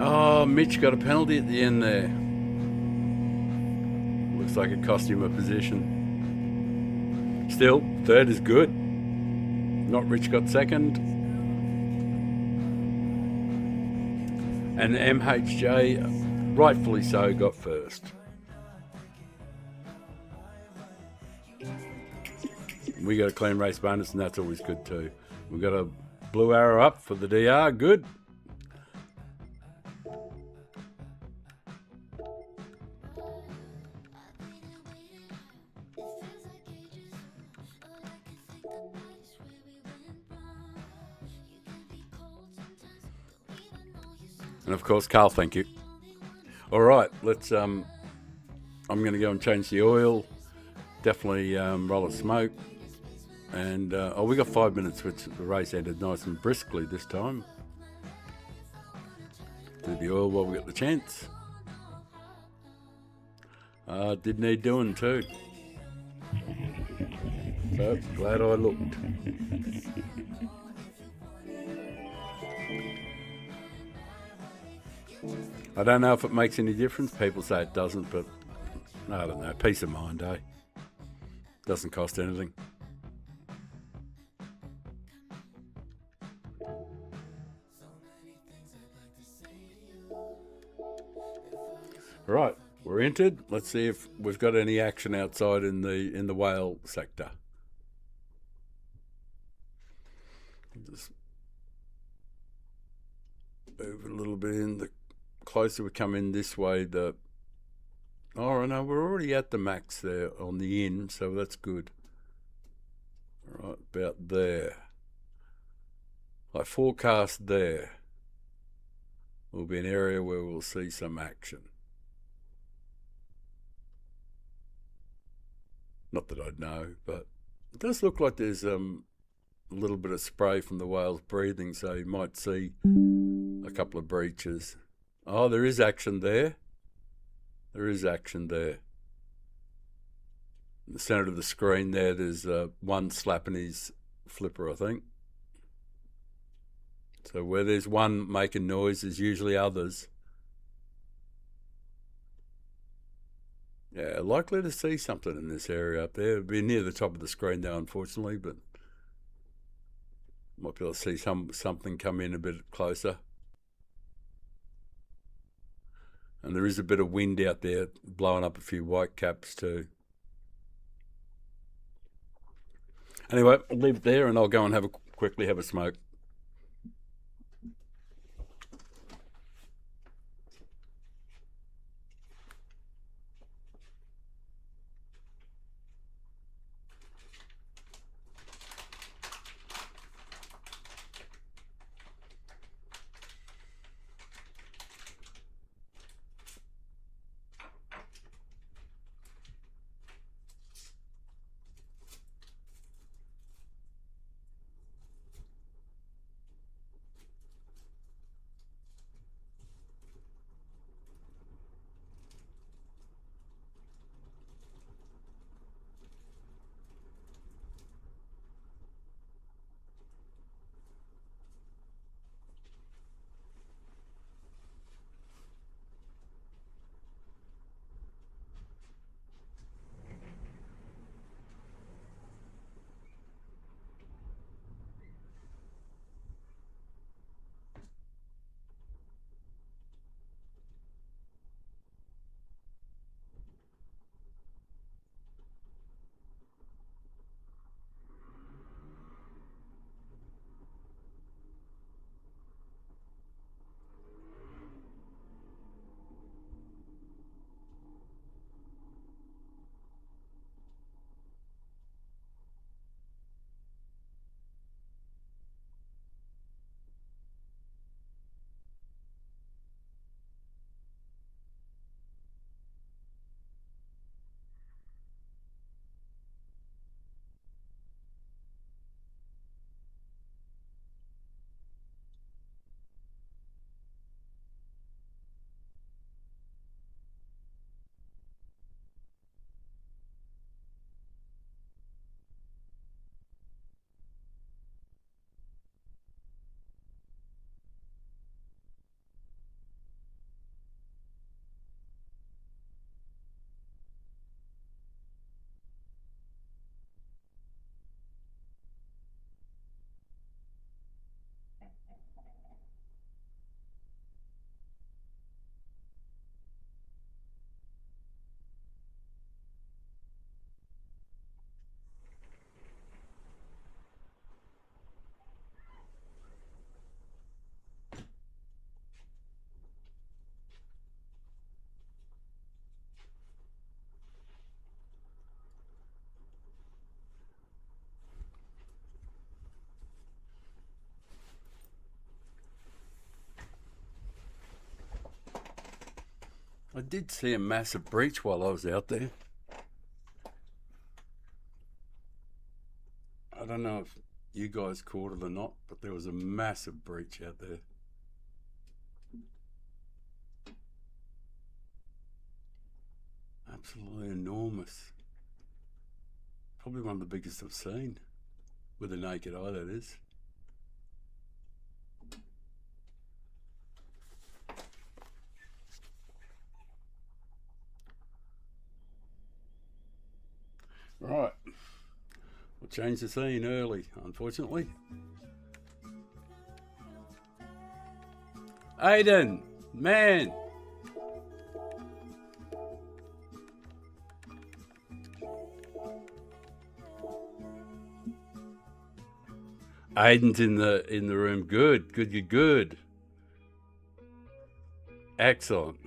Oh, Mitch got a penalty at the end there. Looks like it cost him a position. Still, third is good. Not Rich got second. And MHJ, rightfully so, got first. We got a clean race bonus, and that's always good too. We got a blue arrow up for the DR, good. And of course, Carl, thank you. All right, let's. I'm going to go and change the oil. Definitely roll a smoke. And we got 5 minutes, which the race ended nice and briskly this time. Do the oil while we got the chance. Did need doing too. So glad I looked. I don't know if it makes any difference. People say it doesn't, but I don't know. Peace of mind, eh? Doesn't cost anything. Right, we're entered. Let's see if we've got any action outside in the whale sector. Just move a little bit in. The closer we come in this way, oh no, we're already at the max there on the in, so that's good. Right about there. I forecast there will be an area where we'll see some action. Not that I'd know, but it does look like there's a little bit of spray from the whales breathing, so you might see a couple of breaches. Oh, there is action there. There is action there. In the centre of the screen there, there's one slapping his flipper, I think. So where there's one making noise, there's usually others. Yeah, likely to see something in this area up there. It'll be near the top of the screen now, unfortunately, but might be able to see something come in a bit closer. And there is a bit of wind out there blowing up a few white caps too. Anyway, I'll leave it there and I'll go and quickly have a smoke. did see a massive breach while I was out there. I don't know if you guys caught it or not, but there was a massive breach out there. Absolutely enormous. Probably one of the biggest I've seen. With the naked eye, that is. Right. We'll change the scene early, unfortunately. Aiden, man. Aiden's in the room. Good. Excellent.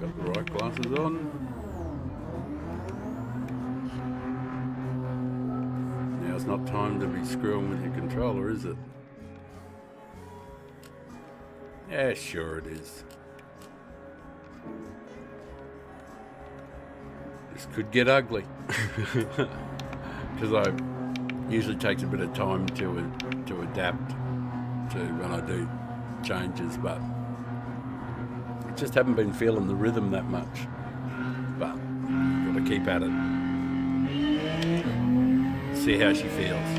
Got the right glasses on. Now it's not time to be screwing with your controller, is it? Yeah, sure it is. This could get ugly. Because I usually takes a bit of time to adapt to when I do changes, but I just haven't been feeling the rhythm that much. But got to keep at it. See how she feels.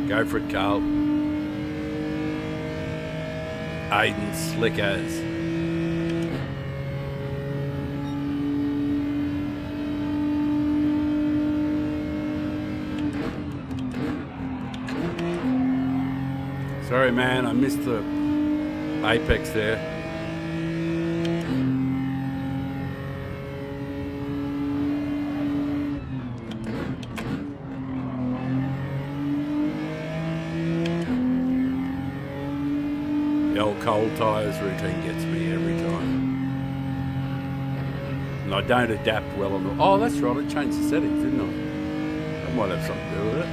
Go for it, Carl. Aiden, slick as. Sorry, man, I missed the apex there. The old cold tyres routine gets me every time. And I don't adapt well on the... Oh, that's right, I changed the settings, didn't I? That might have something to do with it.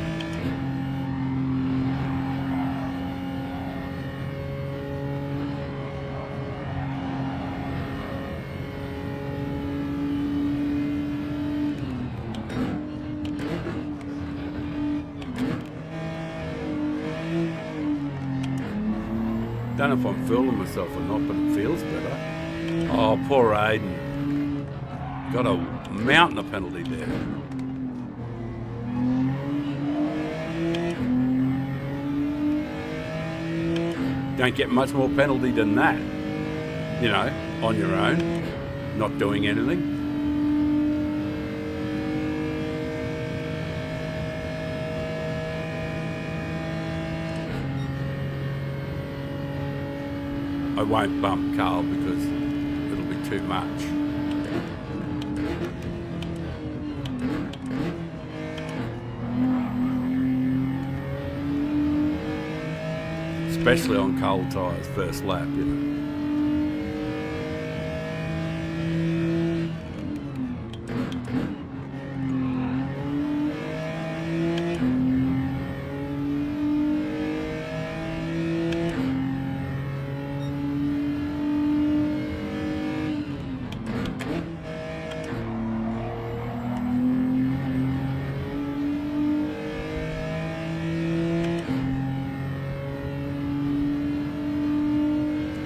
I don't know if I'm fooling myself or not, but it feels better. Oh, poor Aiden. Got a mountain of penalty there. Don't get much more penalty than that. You know, on your own, not doing anything. I won't bump Carl because it'll be too much. Especially on cold tyres, first lap, you know.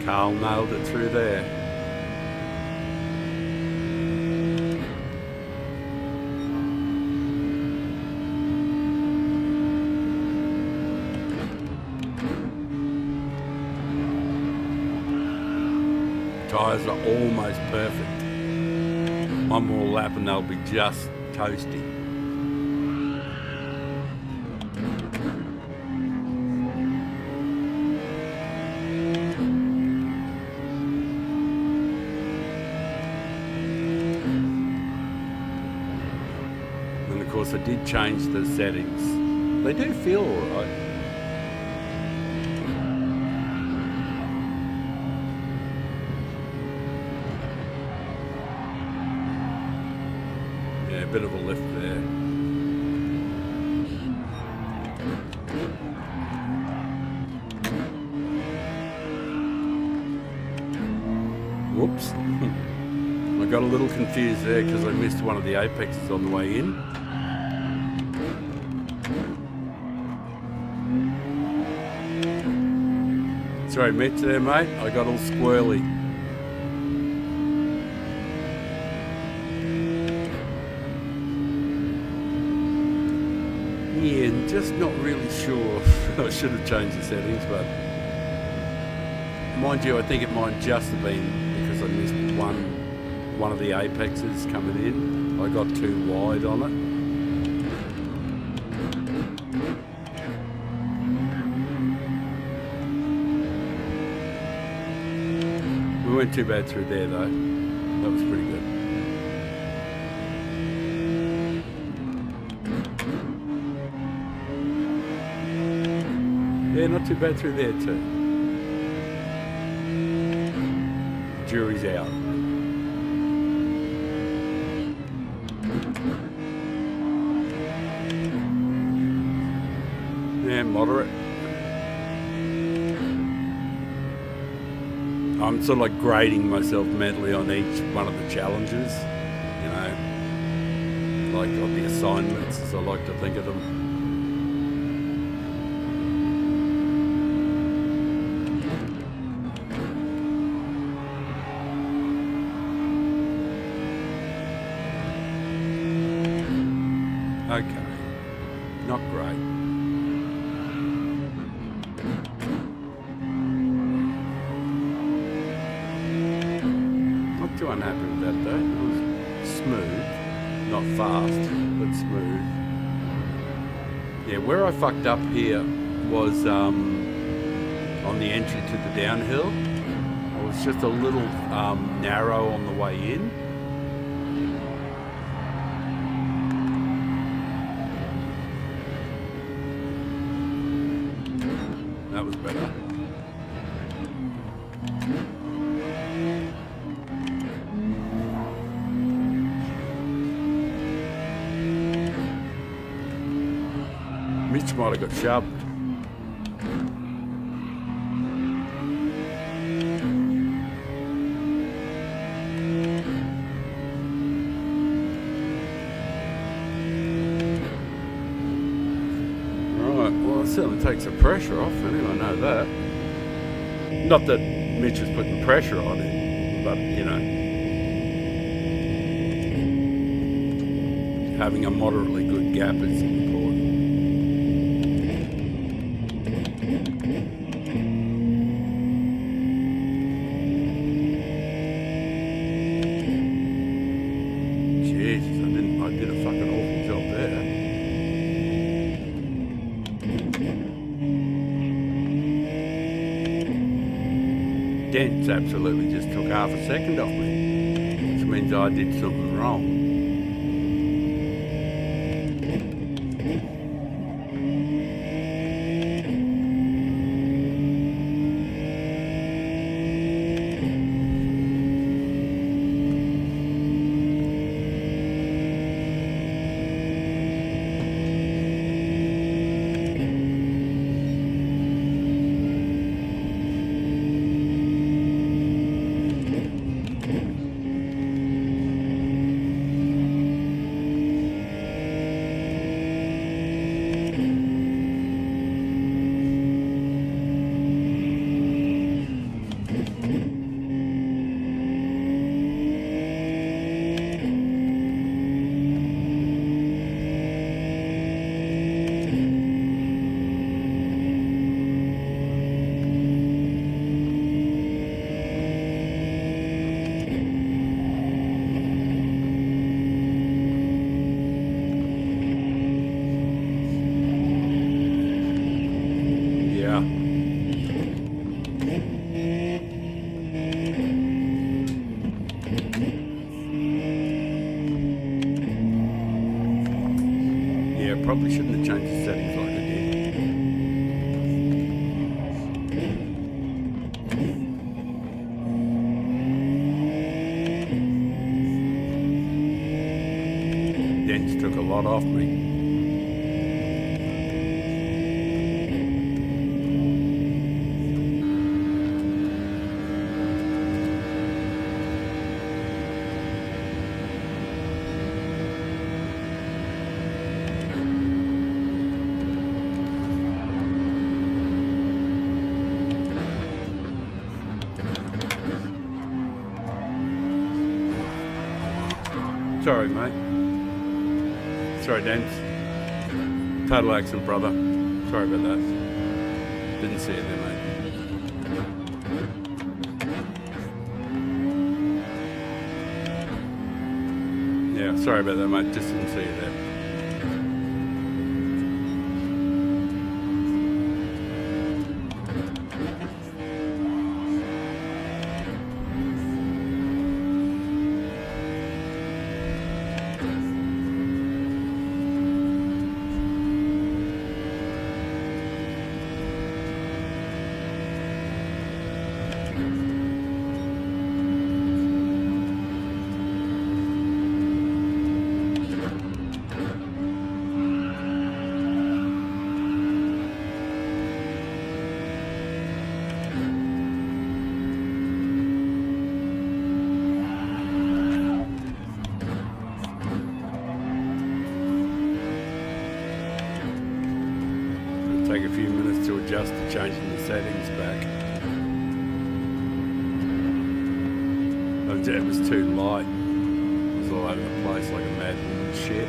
Carl nailed it through there. tyres are almost perfect. One more lap and they'll be just toasty. And of course I did change the settings. They do feel alright. Yeah, a bit of a lift there. Whoops. I got a little confused there because I missed one of the apexes on the way in. Sorry, Mitch there, mate. I got all squirrely. Yeah, just not really sure. I should have changed the settings, but mind you, I think it might just have been because I missed one of the apexes coming in. I got too wide on it. We weren't too bad through there though. That was pretty good. Yeah, not too bad through there too. Jury's out. Yeah, moderate. I'm sort of like grading myself mentally on each one of the challenges, you know, like on the assignments as I like to think of them. Okay, not great. Not too unhappy with that though. It was smooth, not fast, but smooth. Yeah, where I fucked up here was on the entry to the downhill. I was just a little narrow on the way in. That was better. Mitch might have got shoved. Certainly takes the pressure off, anyway, I know that. Not that Mitch is putting pressure on him, but, you know, having a moderately good gap is important. Jesus, I did a fucking awful job there. Dents absolutely just took half a second off me, which means I did something wrong. Yeah, probably shouldn't have changed the settings like I did. Dents took a lot off me. Sorry, mate. Sorry, Dents. Total accident, brother. Sorry about that. Didn't see it there, mate. Yeah, sorry about that, mate. Just didn't see it there. Take a few minutes to adjust to changing the settings back. It was too light. It was all over the place like a mad woman shit.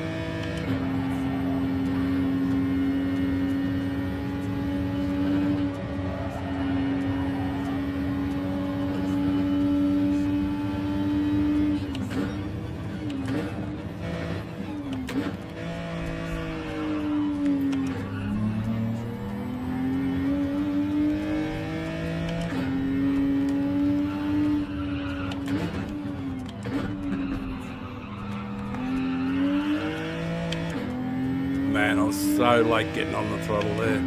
Man, I was so late getting on the throttle there.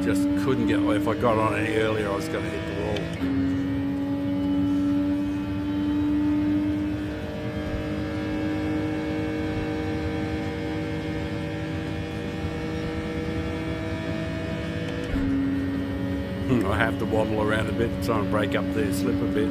Just couldn't get, if I got on any earlier, I was going to hit the wall. I have to waddle around a bit, try and break up the slip a bit.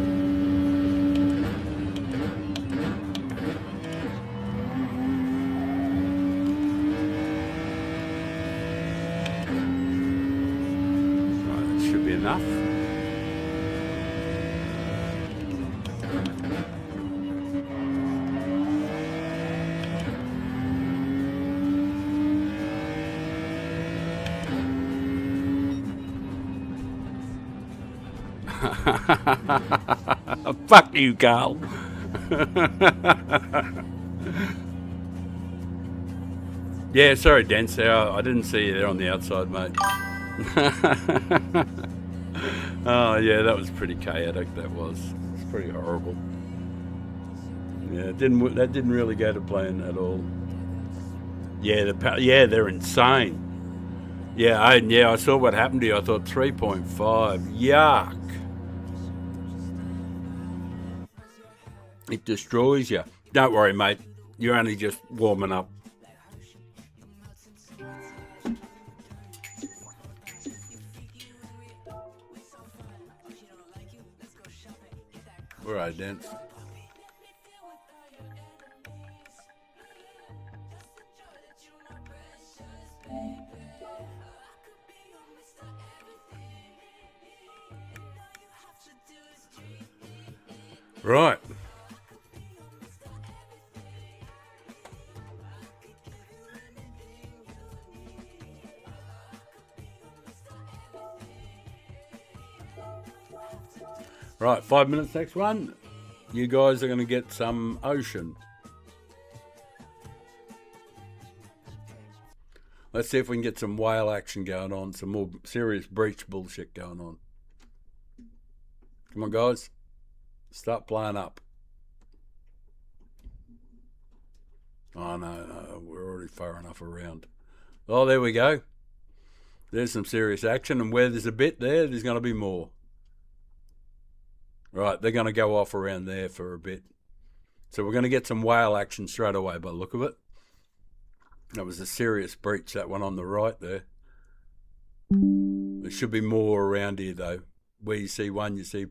Enough. Fuck you, Carl. Yeah, sorry, Dents. I didn't see you there on the outside, mate. Oh yeah, that was pretty chaotic. That was. It's pretty horrible. Yeah, that didn't really go to plan at all. Yeah, they're insane. Yeah, I saw what happened to you. I thought 3.5. Yuck. It destroys you. Don't worry, mate. You're only just warming up. All right, Dents. Right. Right, 5 minutes next one. You guys are going to get some ocean. Let's see if we can get some whale action going on, some more serious breach bullshit going on. Come on, guys. Start playing up. Oh, no, we're already far enough around. Oh, there we go. There's some serious action, and where there's a bit there, there's going to be more. Right, they're going to go off around there for a bit. So we're going to get some whale action straight away by the look of it. That was a serious breach, that one on the right there. There should be more around here, though. Where you see one, you see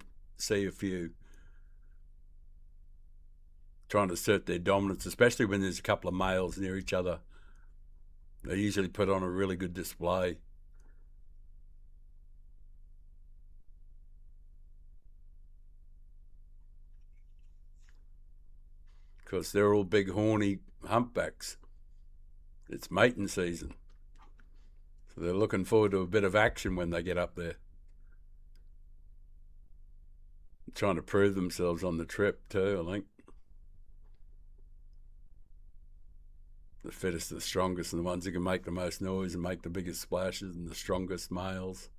a few. Trying to assert their dominance, especially when there's a couple of males near each other. They usually put on a really good display. Because they're all big, horny humpbacks. It's mating season. So they're looking forward to a bit of action when they get up there. Trying to prove themselves on the trip too, I think. The fittest are the strongest, and the ones who can make the most noise and make the biggest splashes, and the strongest males.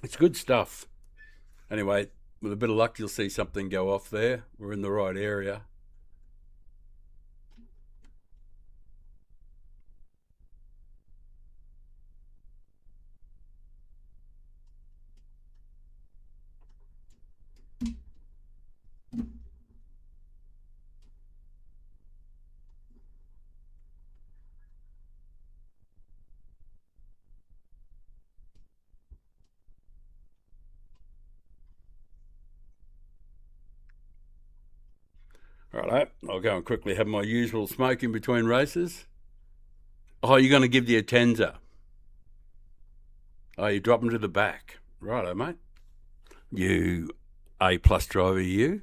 It's good stuff. Anyway, with a bit of luck, you'll see something go off there. We're in the right area. Righto, I'll go and quickly have my usual smoke in between races. Oh, you're going to give the Atenza. Oh, you drop them to the back. Righto, mate. You A+ driver, you.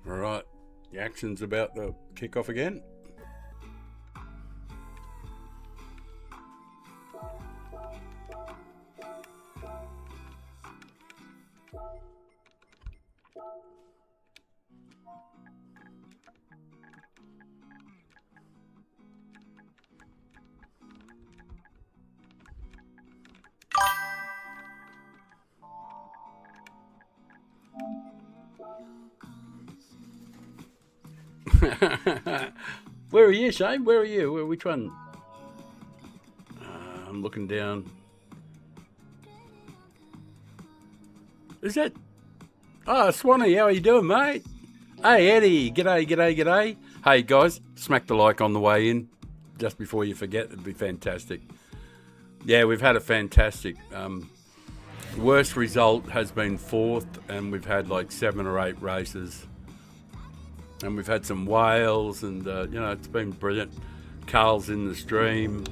All right, the action's about to kick off again. Where are you, Shane? Where are you? Which one? I'm looking down. Is that? Oh, Swanee, how are you doing, mate? Hey, Eddie. G'day. Hey, guys, smack the like on the way in. Just before you forget, it'd be fantastic. Yeah, we've had a fantastic. Worst result has been 4th, and we've had like 7 or 8 races. And we've had some whales, and it's been brilliant. Carl's in the stream.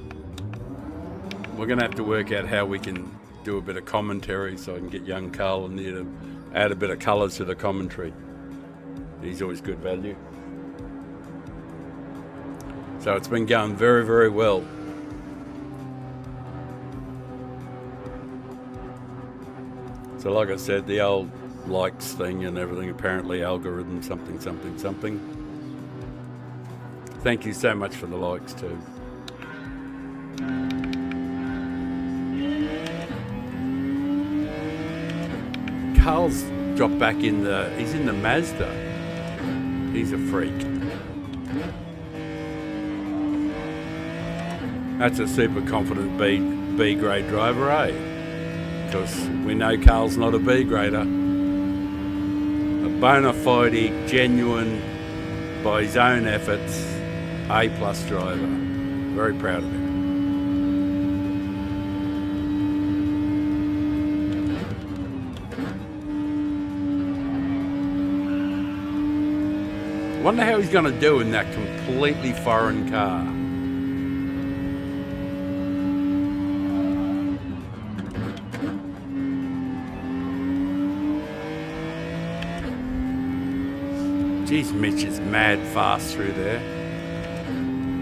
We're going to have to work out how we can do a bit of commentary so I can get young Carl in there to add a bit of colour to the commentary. He's always good value. So it's been going very, very well. So like I said, the old likes thing and everything, apparently algorithm something. Thank you so much for the likes too. Carl's dropped back he's in the Mazda. He's a freak. That's a super confident B grade driver, eh? Because we know Carl's not a B grader. A bona fide, genuine, by his own efforts, A+ driver. Very proud of him. Wonder how he's going to do in that completely foreign car. Geez, Mitch is mad fast through there.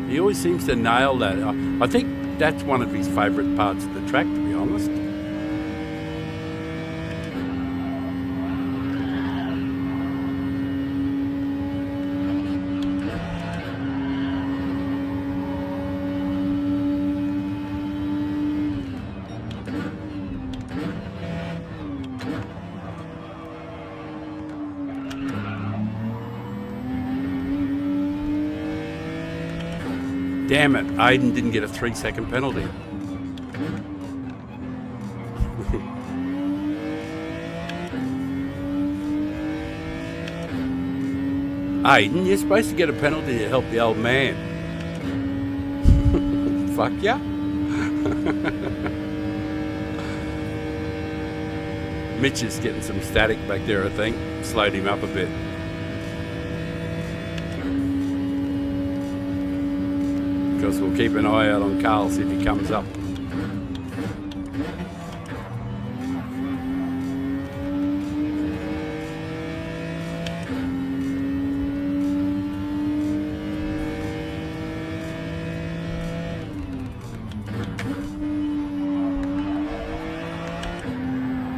He always seems to nail that. I think that's one of his favourite parts of the track, to be honest. Damn it, Aiden didn't get a 3-second penalty. Aiden, you're supposed to get a penalty to help the old man. Fuck ya. Mitch is getting some static back there, I think. Slowed him up a bit. Because we'll keep an eye out on Carl, see if he comes up.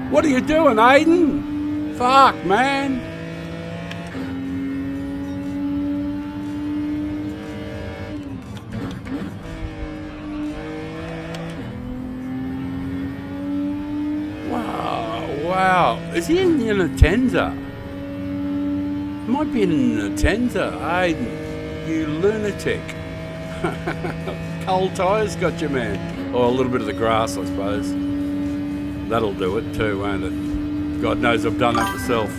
What are you doing, Aiden? Fuck, man. Wow, is he in an Atenza? Might be in an Atenza. Aiden, you lunatic. Cold tyres got you, man. Or a little bit of the grass, I suppose. That'll do it too, won't it? God knows I've done that myself.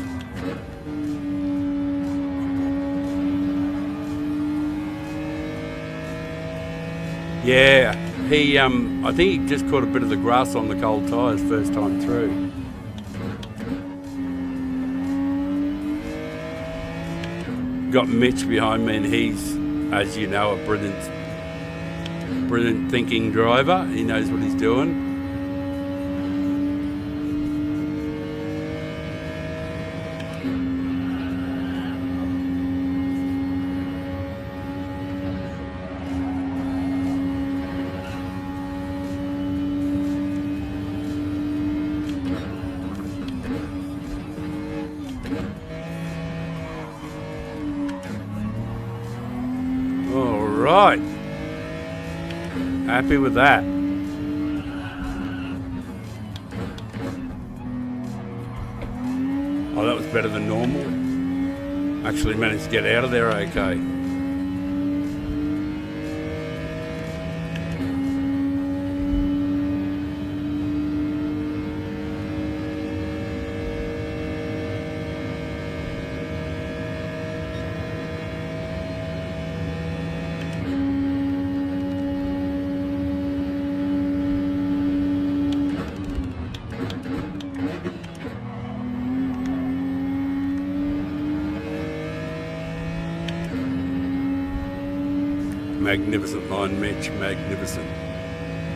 Yeah, I think he just caught a bit of the grass on the cold tyres first time through. Got Mitch behind me, and he's, as you know, a brilliant thinking driver. He knows what he's doing. Happy with that. Oh, that was better than normal. Actually managed to get out of there okay. Magnificent line, Mitch, magnificent.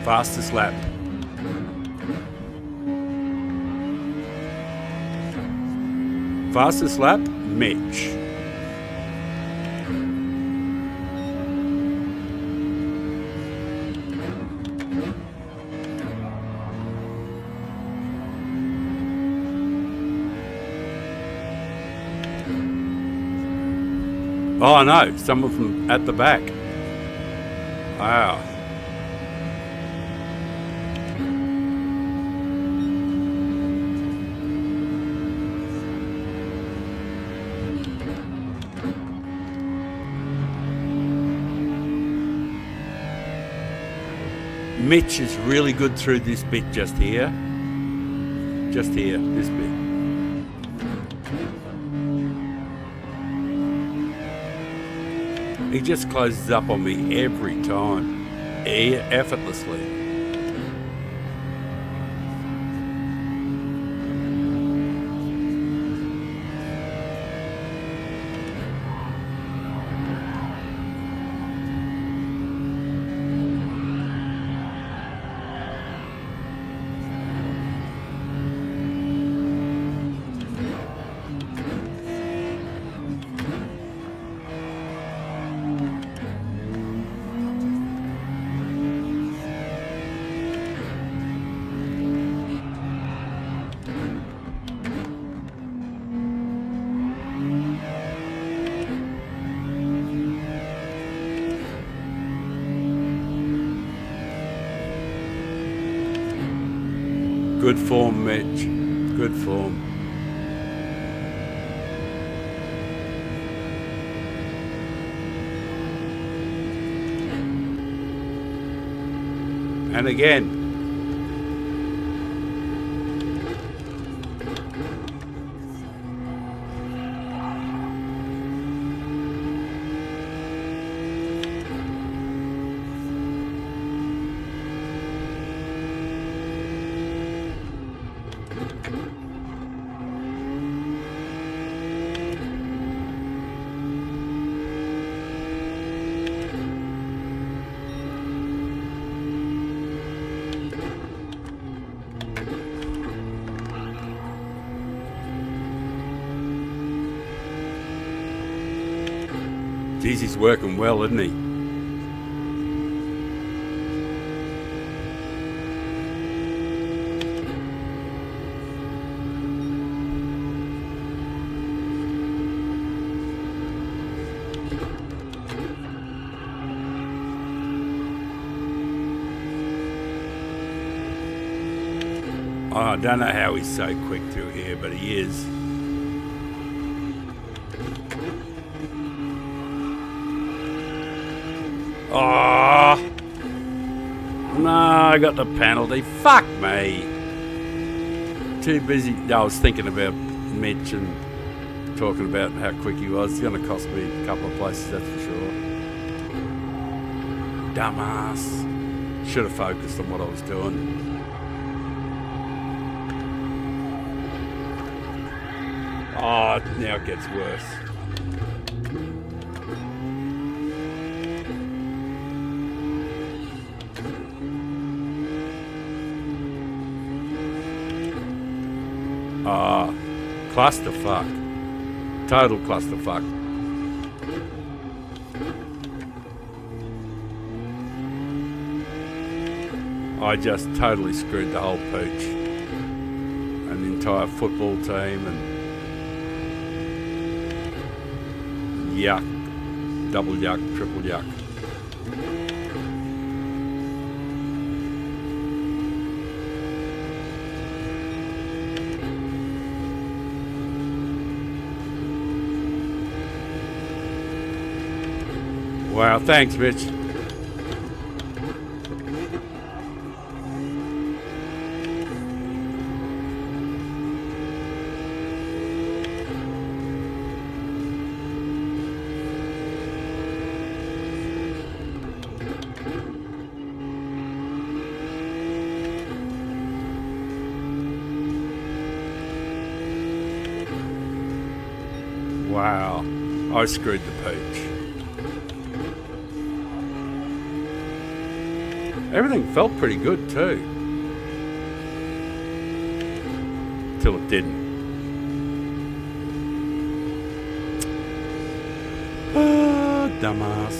Fastest lap. Fastest lap, Mitch. Oh no, some of them at the back. Wow. Mitch is really good through this bit just here. Just here, this bit. He just closes up on me every time, effortlessly. Good form, Mitch. Good form. And again. Geez, he's working well, isn't he? Oh, I don't know how he's so quick through here, but he is. Oh, no, I got the penalty. Fuck me. Too busy. I was thinking about Mitch and talking about how quick he was. It's going to cost me a couple of places, that's for sure. Dumbass. Should have focused on what I was doing. Oh, now it gets worse. Clusterfuck. Total clusterfuck. I just totally screwed the whole pooch. And the entire football team and yuck. Double yuck, triple yuck. Wow, thanks, Mitch. Wow, I screwed the peach. Everything felt pretty good too. Till it didn't. Ah, dumbass.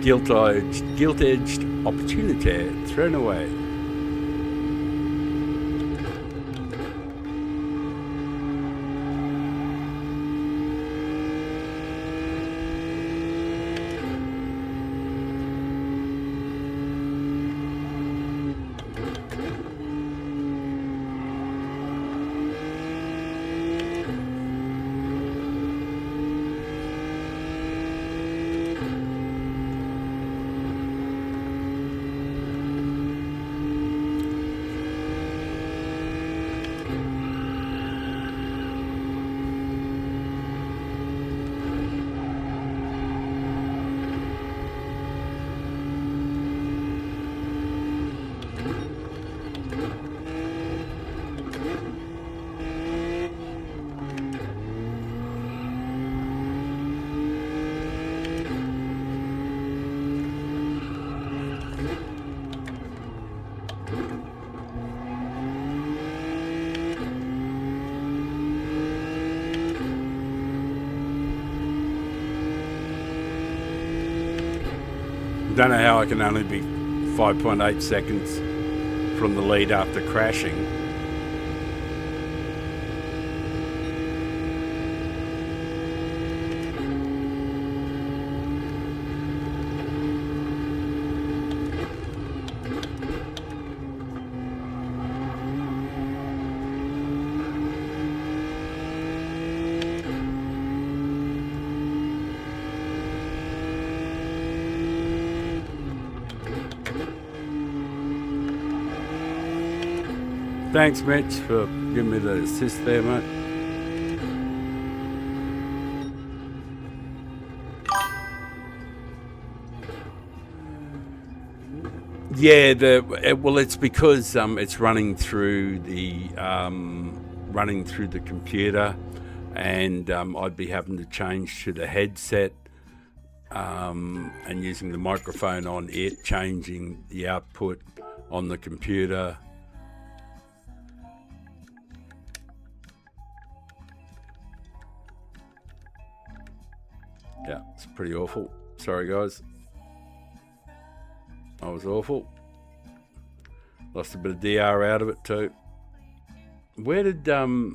Guilt-edged opportunity thrown away. Don't know how I can only be 5.8 seconds from the lead after crashing. Thanks, Mitch, for giving me the assist there, mate. Yeah, well, it's because it's running through the computer, and I'd be having to change to the headset, and using the microphone on it, changing the output on the computer. Yeah, it's pretty awful. Sorry, guys. I was awful. Lost a bit of DR out of it too. Where did Carl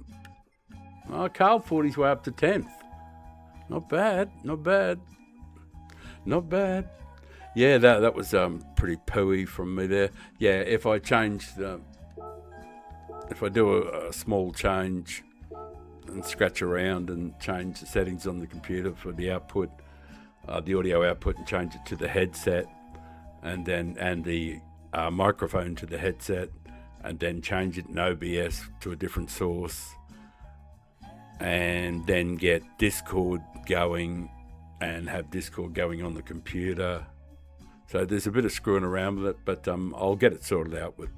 fought his way up to 10th. Not bad. Yeah, that was pretty pooey from me there. Yeah, if I do a small change and scratch around and change the settings on the computer for the output, the audio output, and change it to the headset, and the microphone to the headset, and then change it in OBS to a different source, and then get Discord going and have Discord going on the computer. So there's a bit of screwing around with it, but I'll get it sorted out with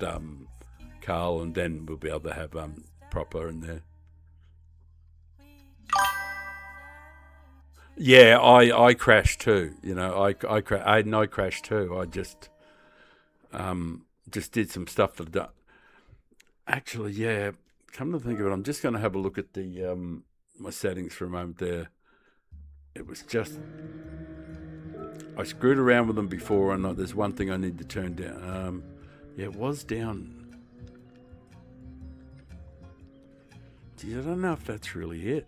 Carl, and then we'll be able to have proper in there. Yeah, I crashed too. You know, I crashed too. I just did some stuff that. Actually, yeah. Come to think of it, I'm just going to have a look at the my settings for a moment there. It was just I screwed around with them before, and there's one thing I need to turn down. Yeah, it was down. Geez, I don't know if that's really it.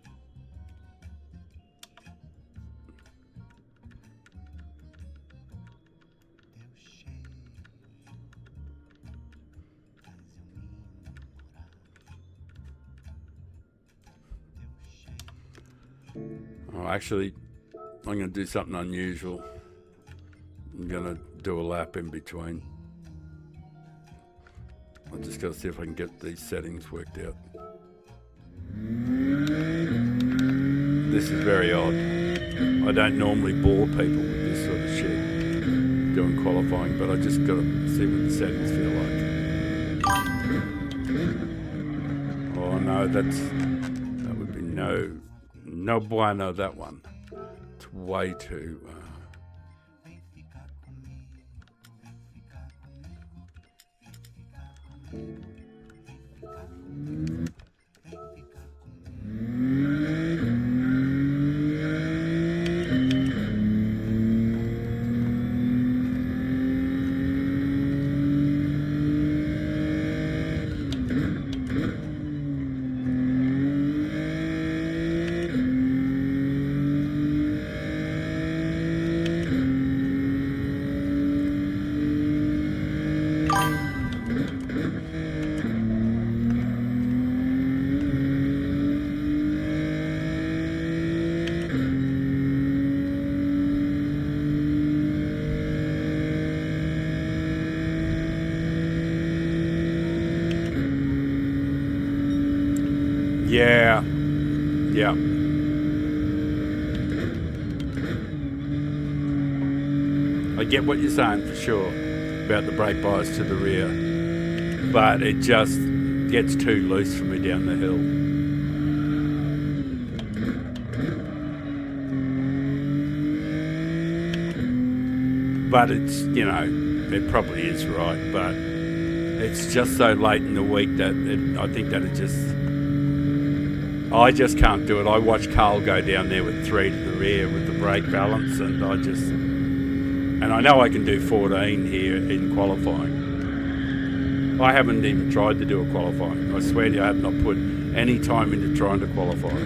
Oh, actually, I'm going to do something unusual. I'm going to do a lap in between. I'm just got to see if I can get these settings worked out. This is very odd. I don't normally bore people with this sort of shit doing qualifying, but I just got to see what the settings feel like. Oh no, that would be no bueno, that one. It's way too... Yeah. I get what you're saying for sure about the brake bias to the rear, but it just gets too loose for me down the hill. But it's, it probably is right, but it's just so late in the week that I think that I just can't do it. I watched Carl go down there with 3 to the rear with the brake balance, and I know I can do 14 here in qualifying. I haven't even tried to do a qualifying. I swear to you, I have not put any time into trying to qualify.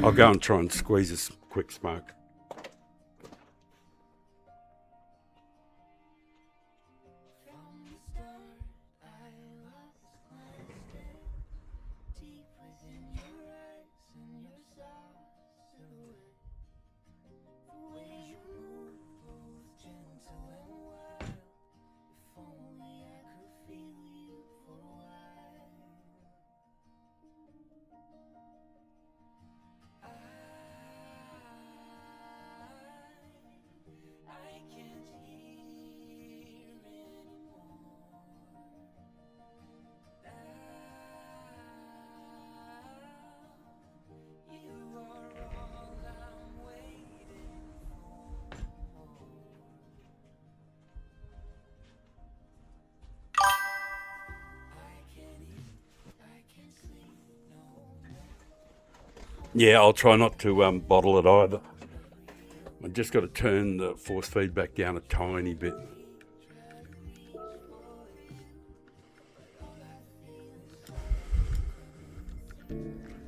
I'll go and try and squeeze a quick smoke. Yeah, I'll try not to bottle it either. I just got to turn the force feedback down a tiny bit.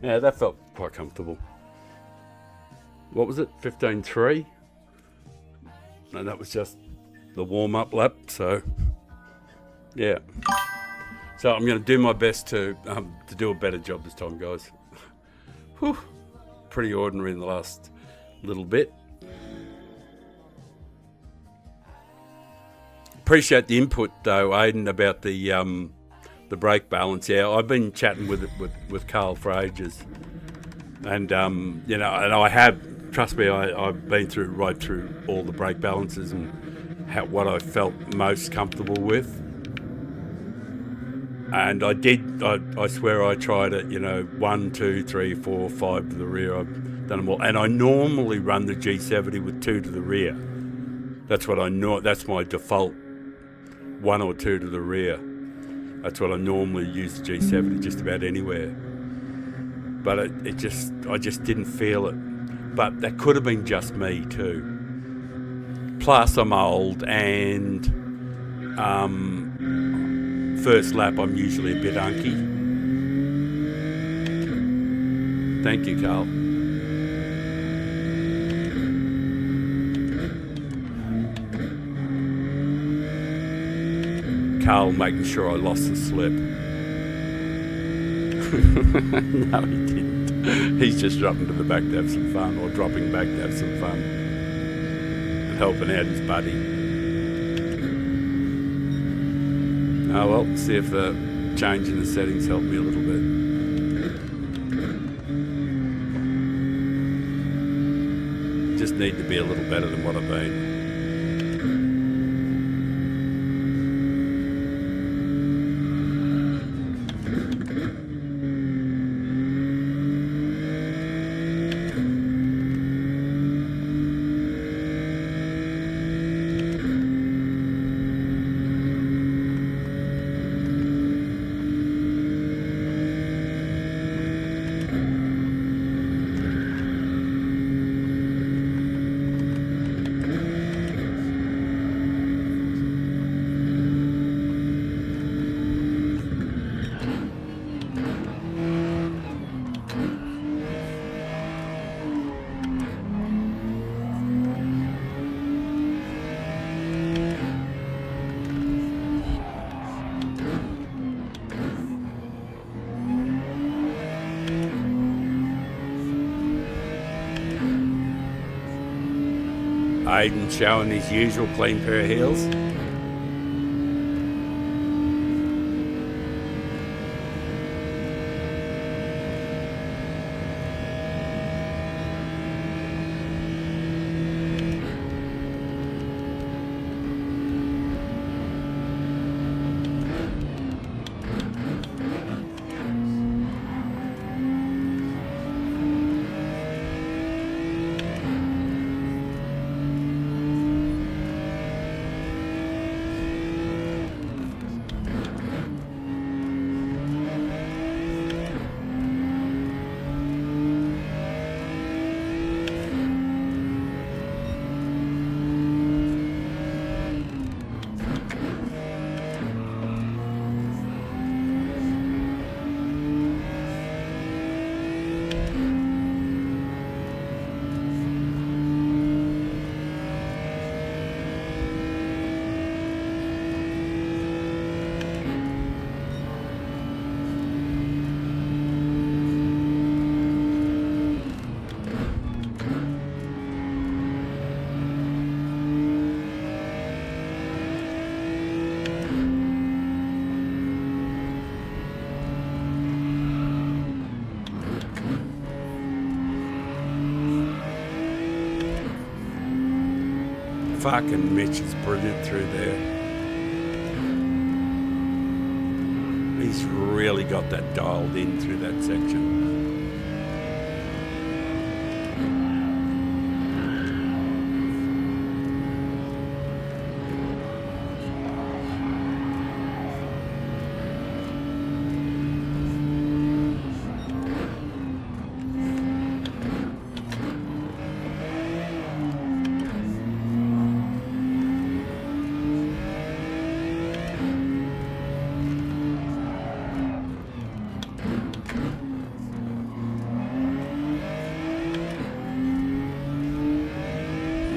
Yeah, that felt quite comfortable. What was it? 15.3? No, that was just the warm-up lap, so yeah. So I'm going to do my best to do a better job this time, guys. Whew. Pretty ordinary in the last little bit. Appreciate the input though, Aidan, about the The brake balance, yeah. I've been chatting with Carl for ages. And, and I have, trust me, I've been right through all the brake balances and what I felt most comfortable with. And I swear I tried it, 1, 2, 3, 4, 5 to the rear. I've done them all. And I normally run the G70 with 2 to the rear. That's what I know. That's my default 1 or 2 to the rear. That's what I normally use the G70 just about anywhere. But I just didn't feel it. But that could have been just me too. Plus I'm old and first lap I'm usually a bit unky. Thank you, Carl. Carl making sure I lost the slip. No, he didn't. He's just dropping to the back to have some fun, or dropping back to have some fun and helping out his buddy. Oh well, see if the change in the settings helped me a little bit. Just need to be a little better than what I've been. Aiden showing his usual clean pair of heels. Fucking Mitch is brilliant through there. He's really got that dialed in through that section.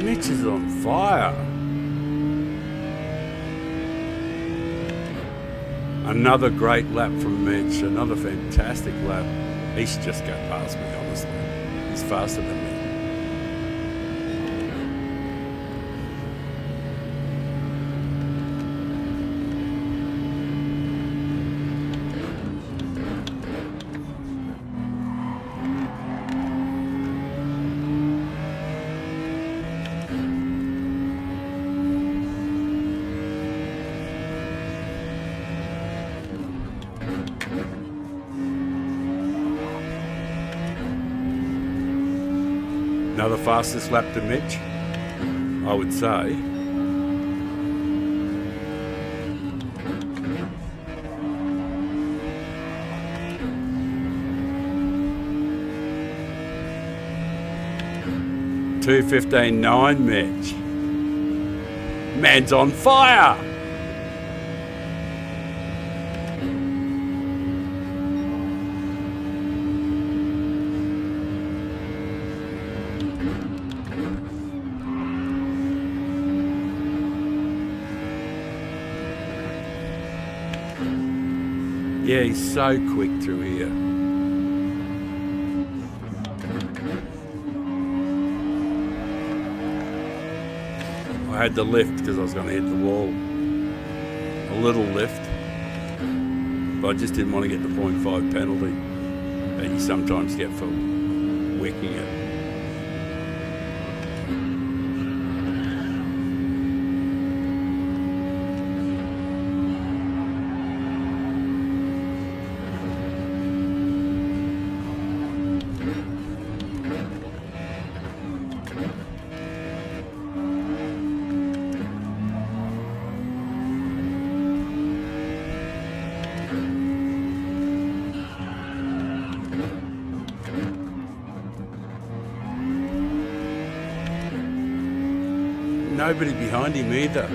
Mitch is on fire. Another great lap from Mitch. Another fantastic lap. He should just go past me, honestly. He's faster than me. Another fastest lap to Mitch, I would say. .2:15.9, Mitch. Man's on fire. Yeah, he's so quick through here. I had the lift because I was going to hit the wall. A little lift. But I just didn't want to get the 0.5 penalty that you sometimes get for wicking it. Nobody behind him either.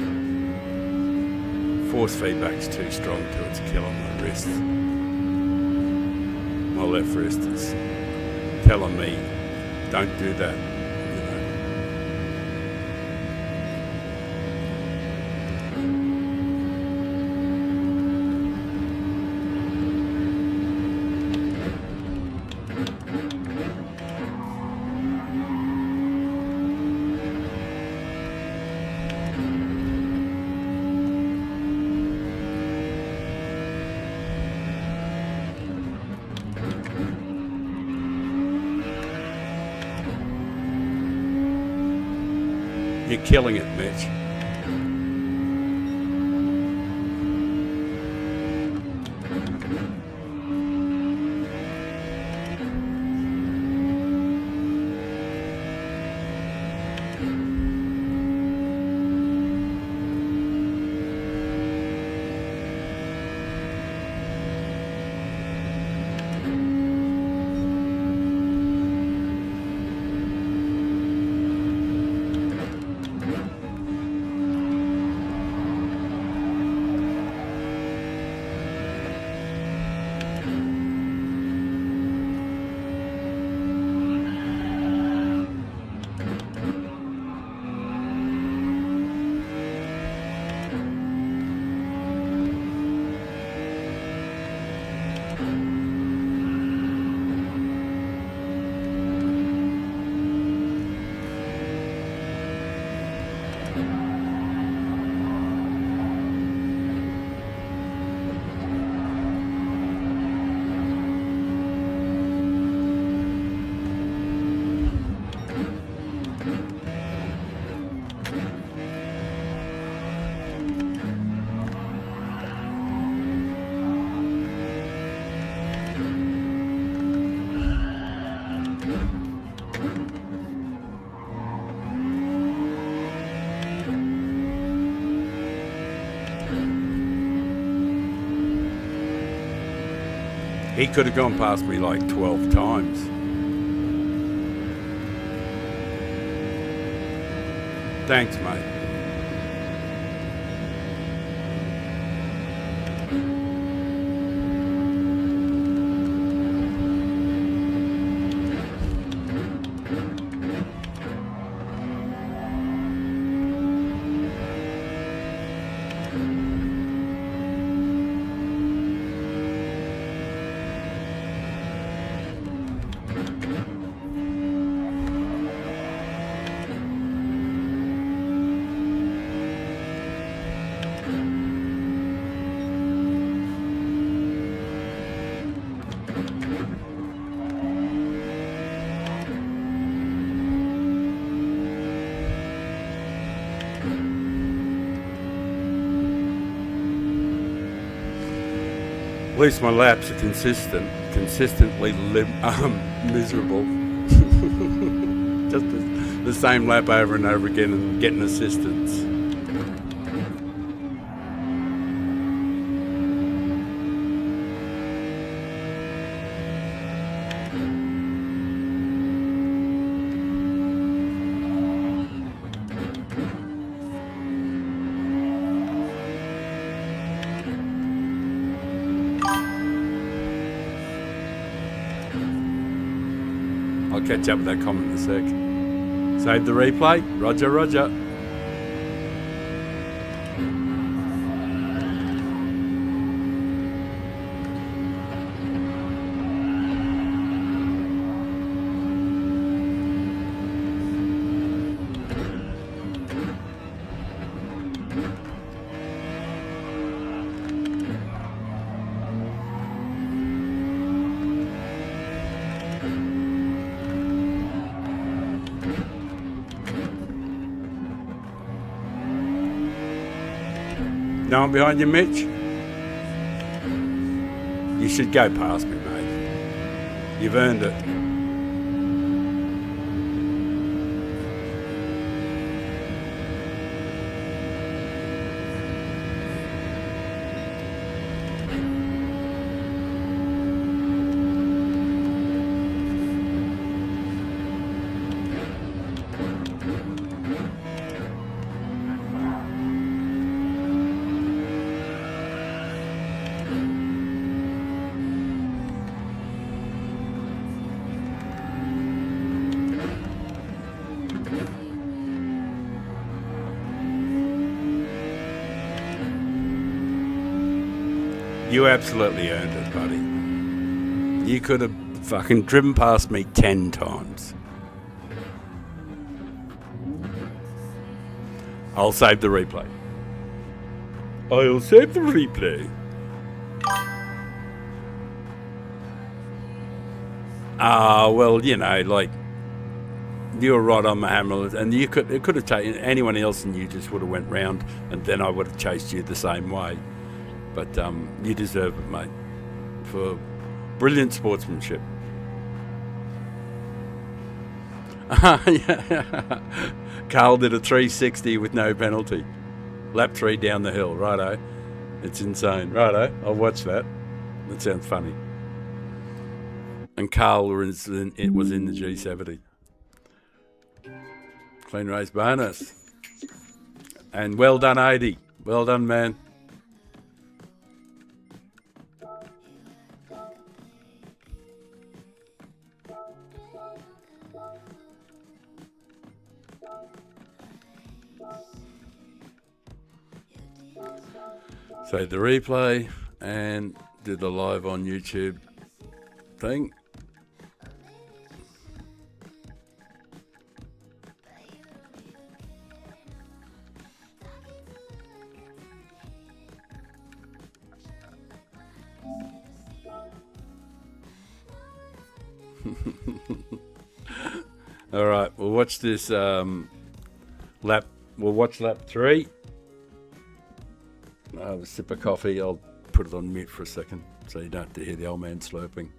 Force feedback's too strong to its kill on my wrist. My left wrist is telling me, don't do that. You're killing it, Mitch. He could have gone past me like 12 times. Thanks, mate. At least my laps are consistently miserable. just the same lap over and over again and getting assistance. I'll catch up with that comment in a sec. Save the replay. Roger, roger. No one behind you, Mitch? You should go past me, mate. You've earned it. You absolutely earned it, buddy. You could have fucking driven past me 10 times. I'll save the replay. I'll save the replay. Well, you know, like, you were right on the hammer, and it could have taken anyone else, and you just would have went round, and then I would have chased you the same way. But you deserve it, mate, for brilliant sportsmanship. Carl did a 360 with no penalty. Lap 3 down the hill, righto. It's insane, righto. I'll watch that. That sounds funny. And Carl was in the G70. Clean race bonus. And well done, 80. Well done, man. Save the replay and do the live on YouTube thing. All right, we'll watch this lap. We'll watch lap 3. I'll have a sip of coffee. I'll put it on mute for a second so you don't have to hear the old man slurping.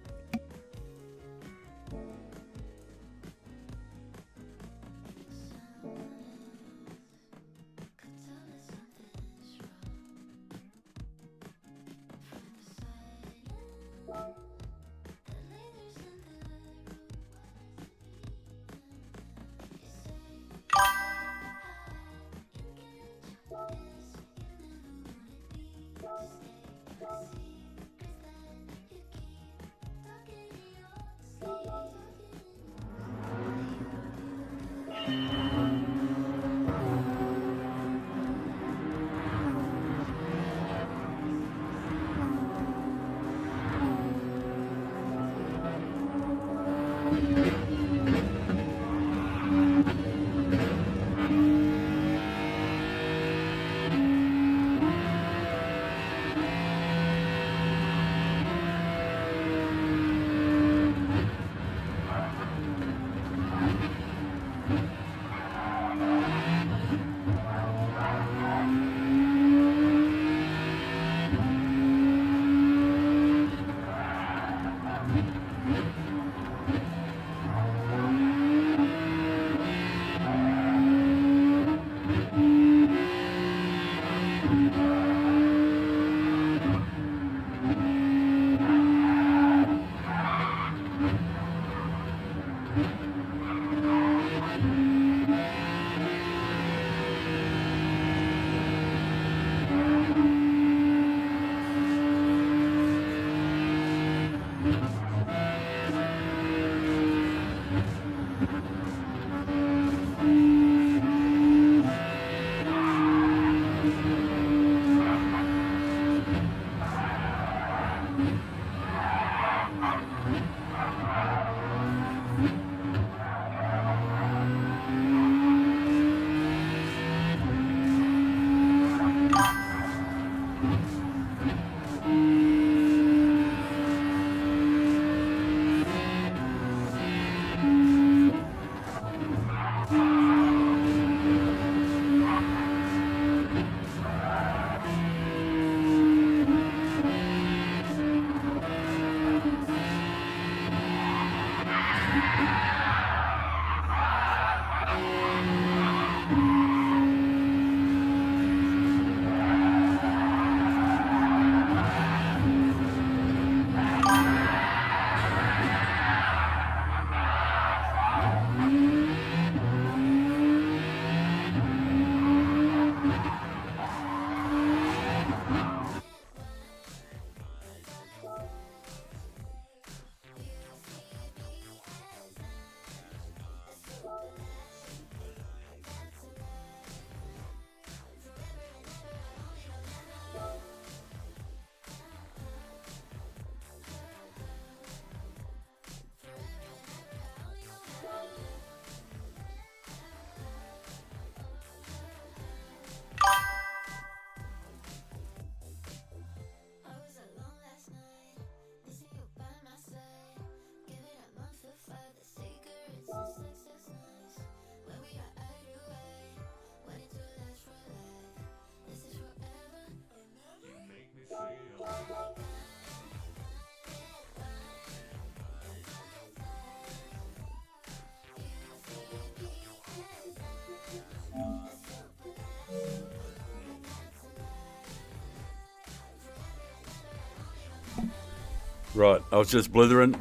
Right, I was just blithering.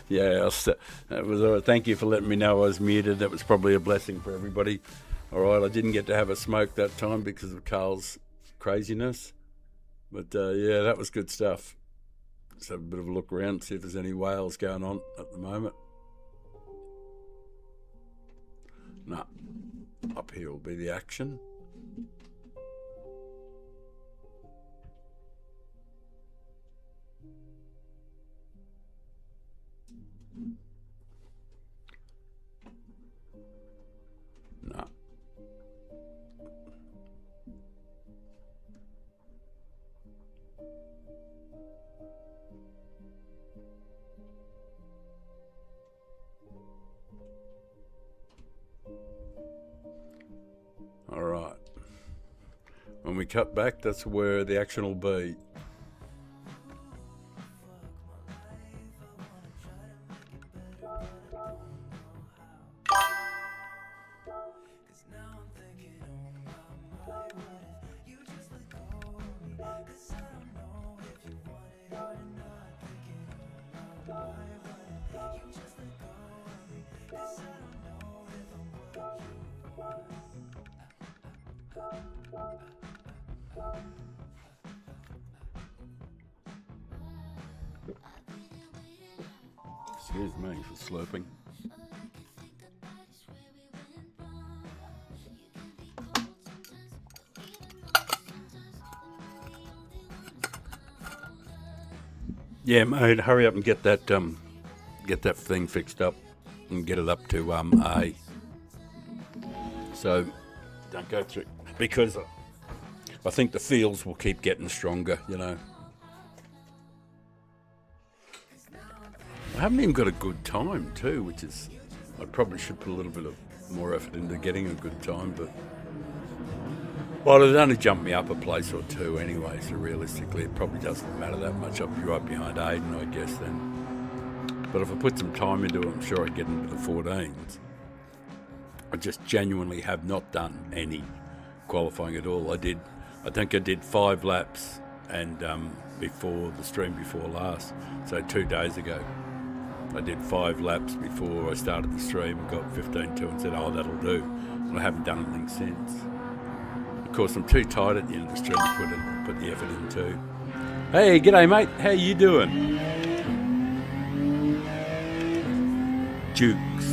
Yeah, that was all right. Thank you for letting me know I was muted. That was probably a blessing for everybody. All right, I didn't get to have a smoke that time because of Carl's craziness. But yeah, that was good stuff. Let's have a bit of a look around, see if there's any whales going on at the moment. No, up here will be the action. No. All right. When we cut back, that's where the action will be. Excuse me for slurping. Yeah, mate, hurry up and get that thing fixed up and get it up to A. So don't go through, because I think the fields will keep getting stronger, you know. I haven't even got a good time too, which is, I probably should put a little bit of more effort into getting a good time, but well, it only jumped me up a place or two anyway, so realistically it probably doesn't matter that much. I'll be right behind Aiden, I guess, then. But if I put some time into it, I'm sure I'd get into the 14s. I just genuinely have not done any qualifying at all. I think I did 5 laps, and before the stream before last, so 2 days ago, I did 5 laps before I started the stream and got 15.2 and said, oh, that'll do. And I haven't done anything since. Of course, I'm too tired at the end of the stream to put the effort in too. Hey, g'day mate, how you doing? Jukes.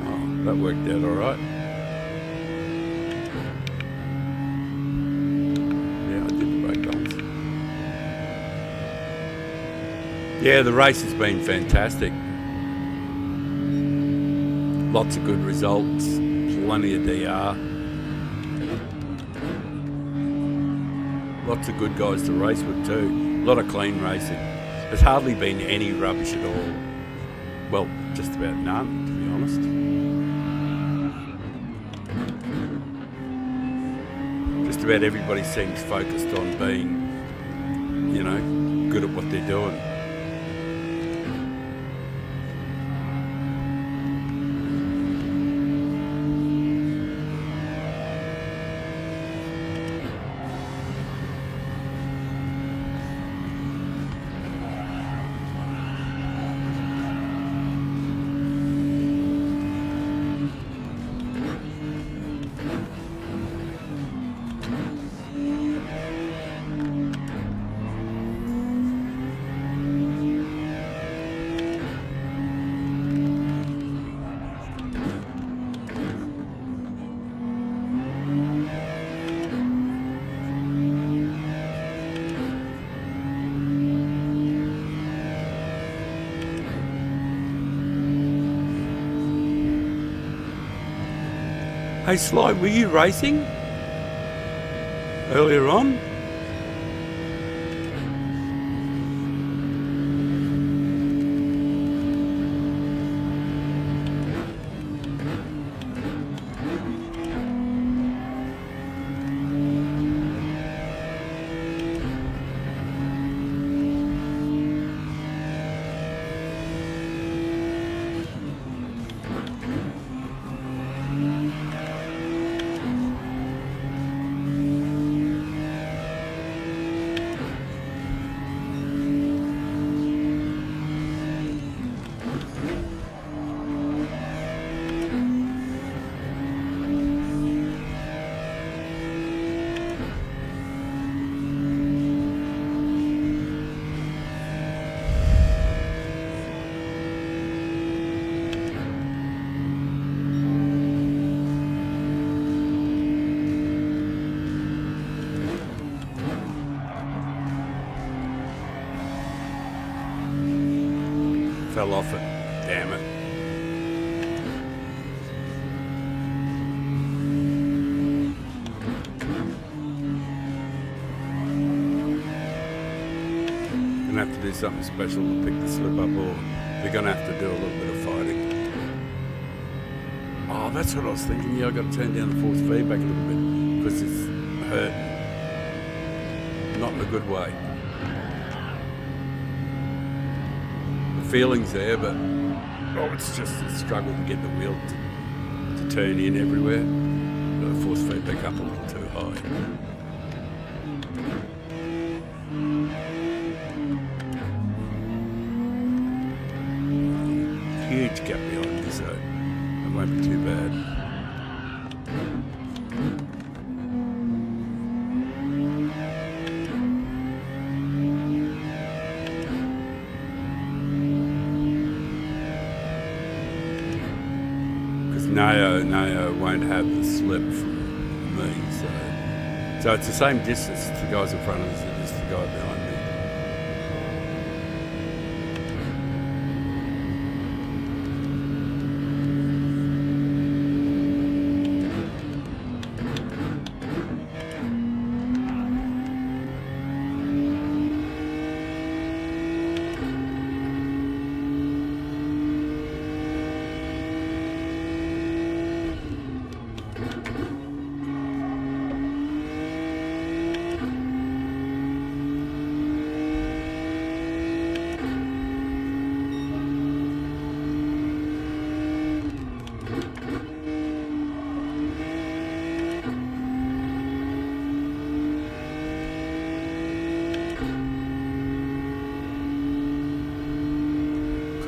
Oh, that worked out all right. Yeah, I did the breakdowns. Yeah, the race has been fantastic. Lots of good results, plenty of DR. Lots of good guys to race with too. A lot of clean racing. There's hardly been any rubbish at all. Well, just about none, to be honest. Just about everybody seems focused on being, you know, good at what they're doing. Hey Sly, were you racing earlier on? Fell off it, damn it. Gonna have to do something special to pick the slip up, or they're gonna have to do a little bit of fighting. Oh, that's what I was thinking. Yeah, I got to turn down the force feedback a little bit because it's hurting. Not in a good way. Feelings there, but it's just a struggle to get the wheel to turn in everywhere. Got the force feedback up a little too high. Huge gap behind me, so it won't be too bad. Nao won't have the slip from me, so it's the same distance to the guys in front of us as it is to the guy behind me.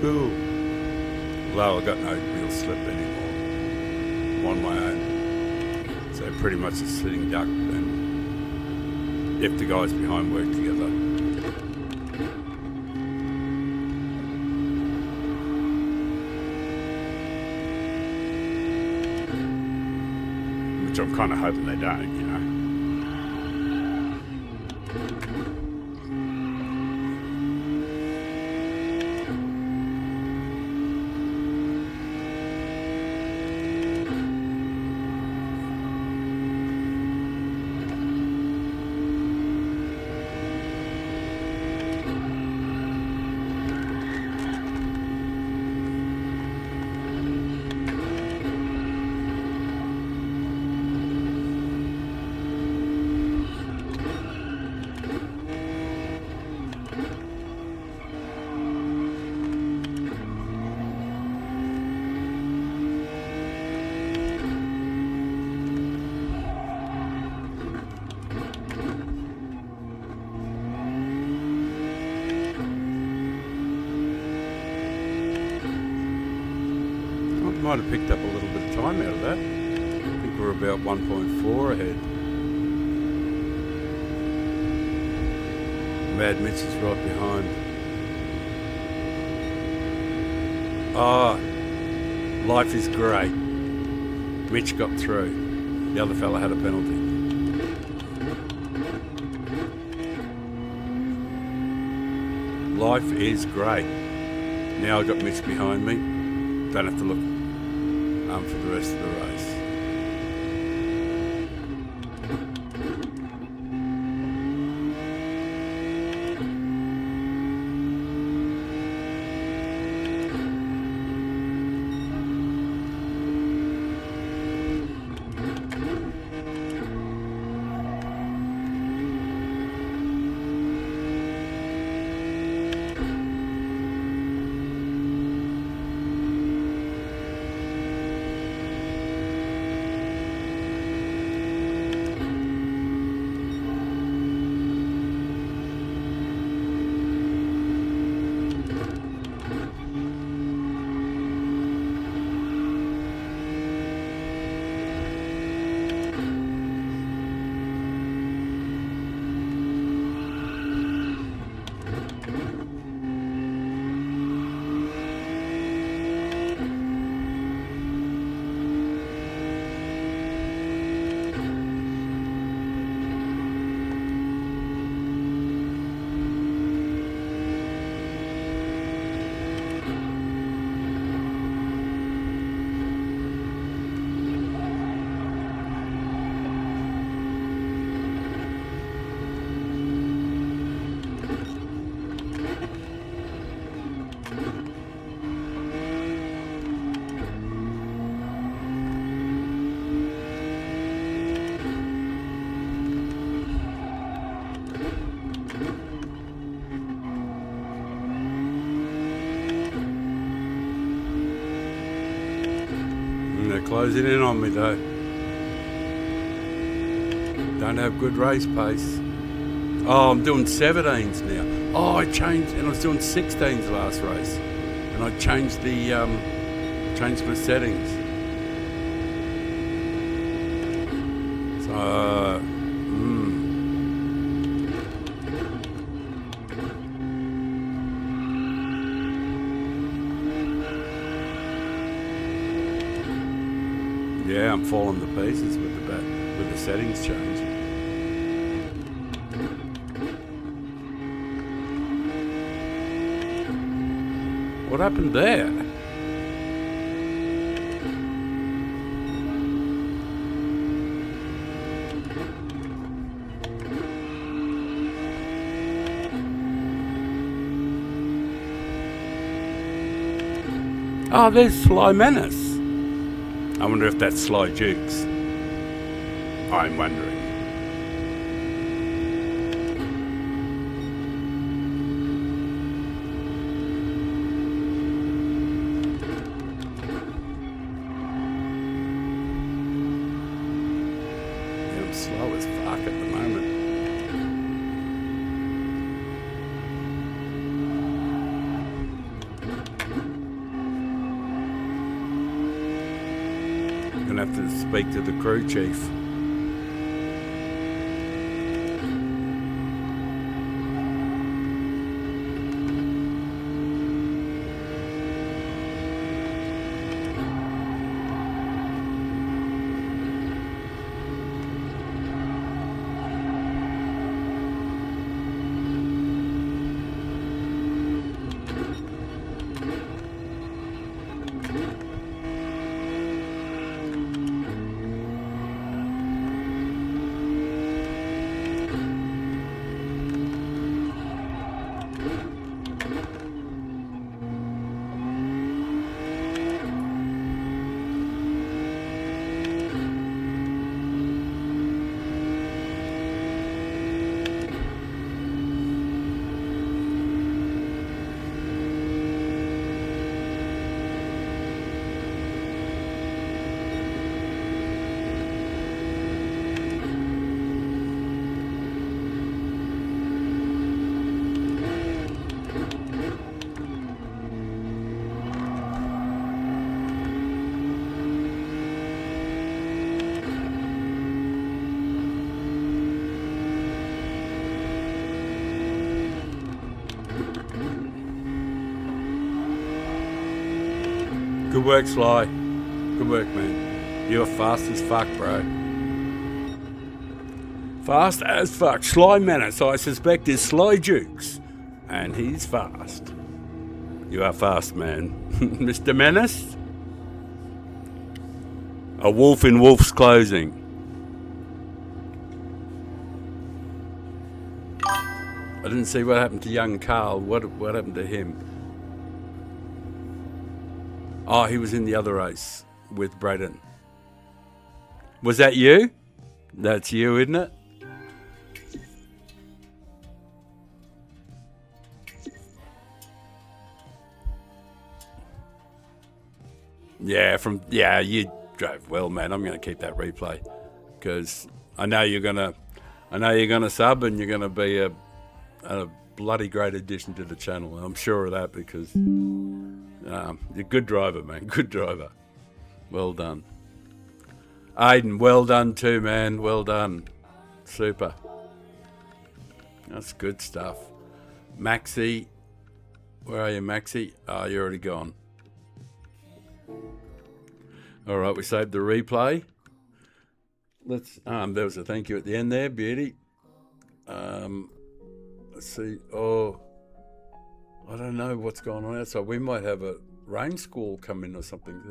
cool. Although I got no real slip anymore. I'm on my own. So pretty much a sitting duck, and if the guys behind work together. Which I'm kind of hoping they don't, you know. Might have picked up a little bit of time out of that. I think we're about 1.4 ahead. Mad Mitch is right behind. Ah, life is great. Mitch got through. The other fella had a penalty. Life is great. Now I've got Mitch behind me. Don't have to look for the rest of the race. They're closing in on me though. Don't have good race pace. Oh, I'm doing 17s now. Oh, I changed, and I was doing 16s last race, and I changed the changed my settings. So, yeah, I'm falling to pieces with the settings change. What happened there? Oh, there's Sly Menace. I wonder if that's Sly Dukes. I'm wondering. I'm slow as fuck at the moment. to have to speak to the crew chief. Good work, Sly. Good work, man. You're fast as fuck, bro. Fast as fuck. Sly Menace, I suspect, is Sly Jukes. And he's fast. You are fast, man. Mr. Menace? A wolf in wolf's clothing. I didn't see what happened to young Carl. What happened to him? Oh, he was in the other race with Braden. Was that you? That's you, isn't it? Yeah, you drove well, man. I'm going to keep that replay because I know you're gonna sub and you're gonna be a bloody great addition to the channel. I'm sure of that because you're a good driver, man. Good driver. Well done. Aiden, well done too, man. Well done. Super. That's good stuff. Maxie. Where are you, Maxie? Oh, you're already gone. All right, we saved the replay. There was a thank you at the end there, beauty. Let's see. Oh, I don't know what's going on outside. We might have a rain squall come in or something.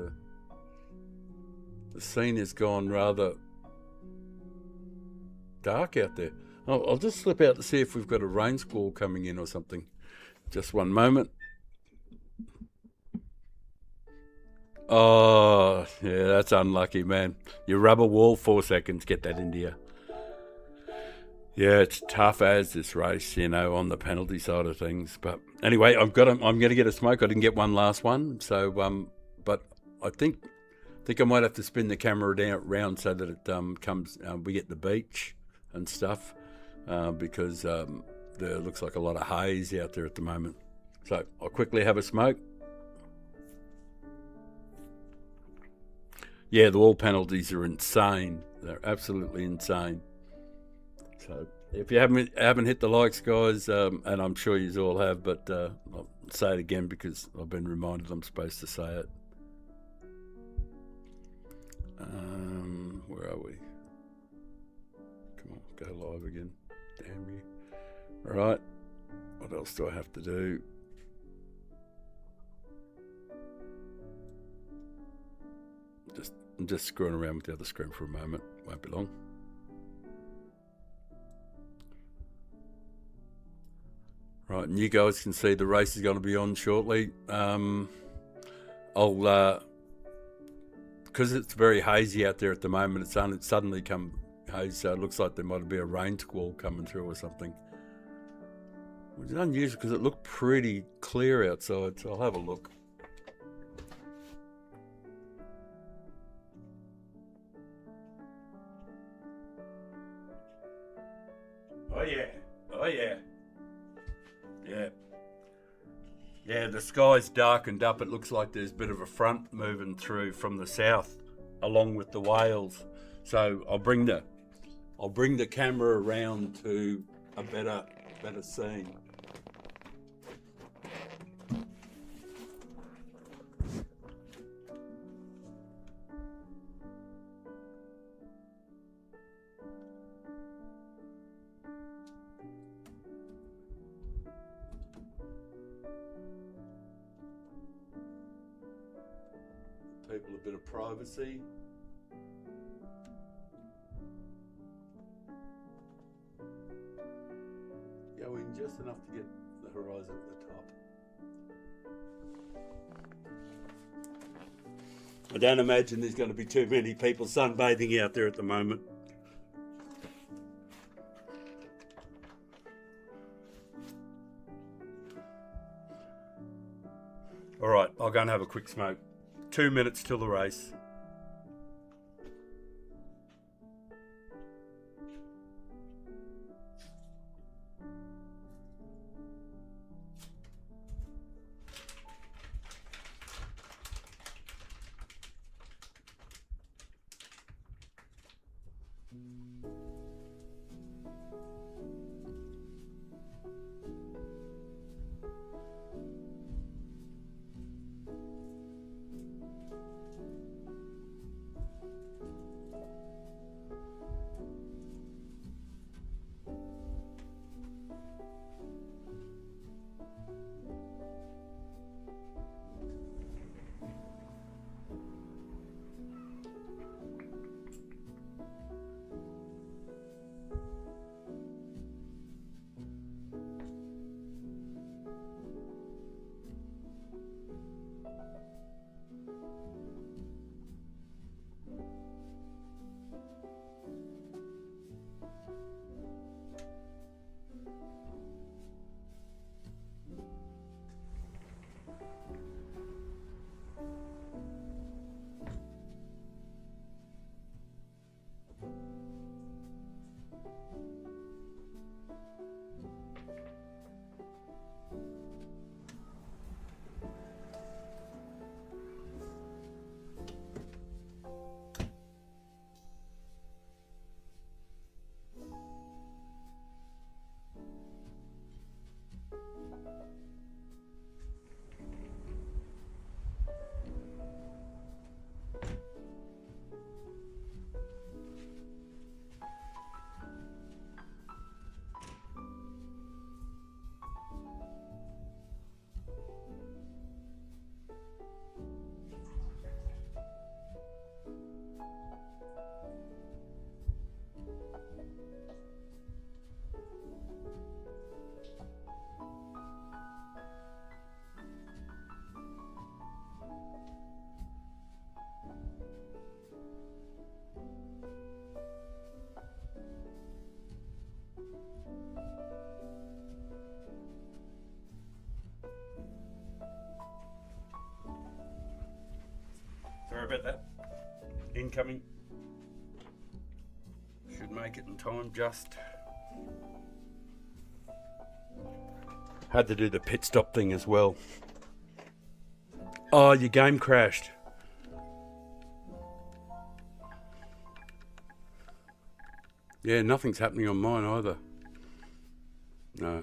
The scene has gone rather dark out there. I'll just slip out to see if we've got a rain squall coming in or something. Just one moment. Oh, yeah, that's unlucky, man. You rubber wall 4 seconds, get that into you. Yeah, it's tough as this race, on the penalty side of things. But anyway, I'm going to get a smoke. I didn't get one last one, so but I think I might have to spin the camera round so that it comes. We get the beach and stuff because there looks like a lot of haze out there at the moment. So I'll quickly have a smoke. Yeah, the wall penalties are insane. They're absolutely insane. So if you haven't hit the likes, guys, and I'm sure you all have, but I'll say it again because I've been reminded I'm supposed to say it. Where are we? Come on, go live again. Damn you. All right. What else do I have to do? I'm just screwing around with the other screen for a moment. Won't be long. Right, and you guys can see the race is going to be on shortly. I'll because it's very hazy out there at the moment. It's suddenly come hazy, so it looks like there might be a rain squall coming through or something. Which is unusual because it looked pretty clear outside. So I'll have a look. Oh yeah. Yeah, the sky's darkened up. It looks like there's a bit of a front moving through from the south along with the whales. So I'll bring the camera around to a better scene. People a bit of privacy. Go in just enough to get the horizon at the top. I don't imagine there's going to be too many people sunbathing out there at the moment. All right, I'll go and have a quick smoke. 2 minutes till the race. Sorry about that. Incoming. Should make it in time just. Had to do the pit stop thing as well. Oh, your game crashed. Yeah, nothing's happening on mine either. No.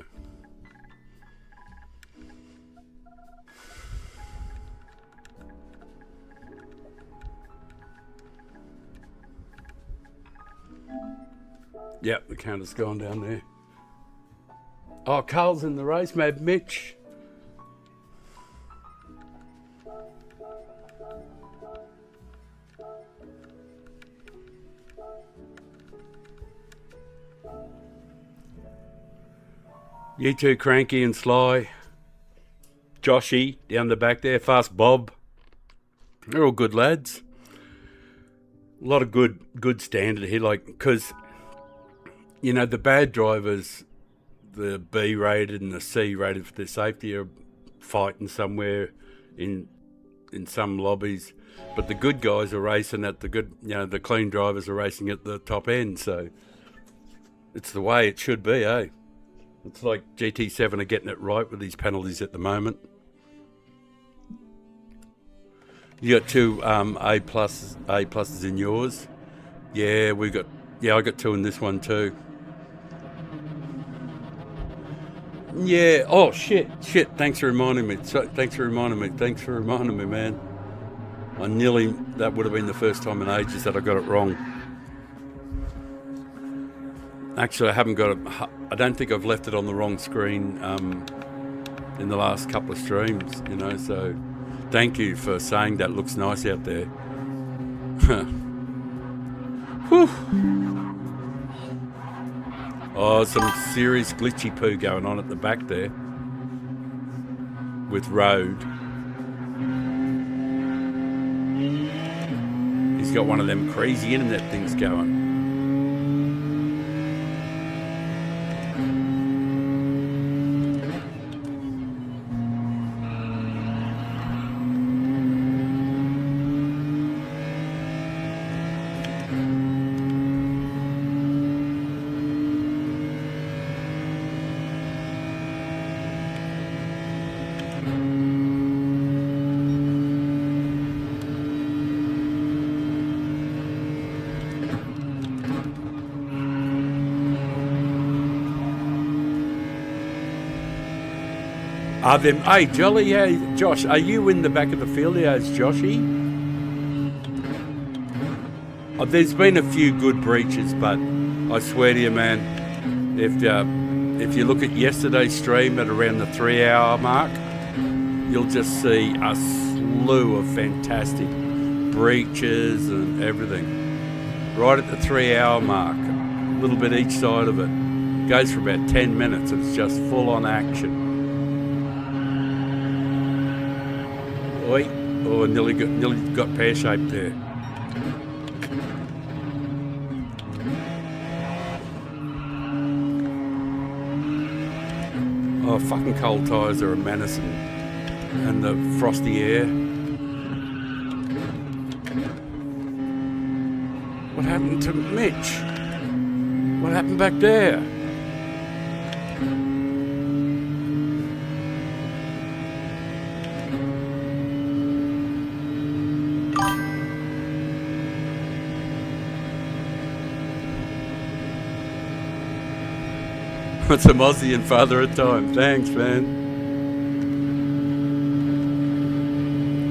Yep, the counter's gone down there. Oh, Carl's in the race, Mad Mitch. You two, Cranky and Sly. Joshy down the back there, Fast Bob. They're all good lads. A lot of good standard here, like, because, you know, the bad drivers, the B rated and the C rated for their safety, are fighting somewhere in some lobbies, but the good guys are racing at the good, you know, the clean drivers are racing at the top end. So it's the way it should be, eh? It's like GT7 are getting it right with these penalties at the moment. You got two A pluses in yours. Yeah, I got two in this one too. Yeah. Oh shit. Thanks for reminding me. Thanks for reminding me, man. That would have been the first time in ages that I got it wrong. Actually, I don't think I've left it on the wrong screen in the last couple of streams, so thank you for saying that. Looks nice out there. Whew. Oh, some serious glitchy poo going on at the back there with road. He's got one of them crazy internet things going. Hey, Jolly, Josh, are you in the back of the field? Yeah, it's Joshy. There's been a few good breaches, but I swear to you, man, if you look at yesterday's stream at around the 3-hour mark, you'll just see a slew of fantastic breaches and everything. Right at the 3-hour mark, a little bit each side of it. Goes for about 10 minutes. It's just full on action. Oi. Oh, nearly got pear-shaped there. Oh, fucking cold tyres are a menace, and the frosty air. What happened to Mitch? What happened back there? It's a Aussie and father at time. Thanks, man.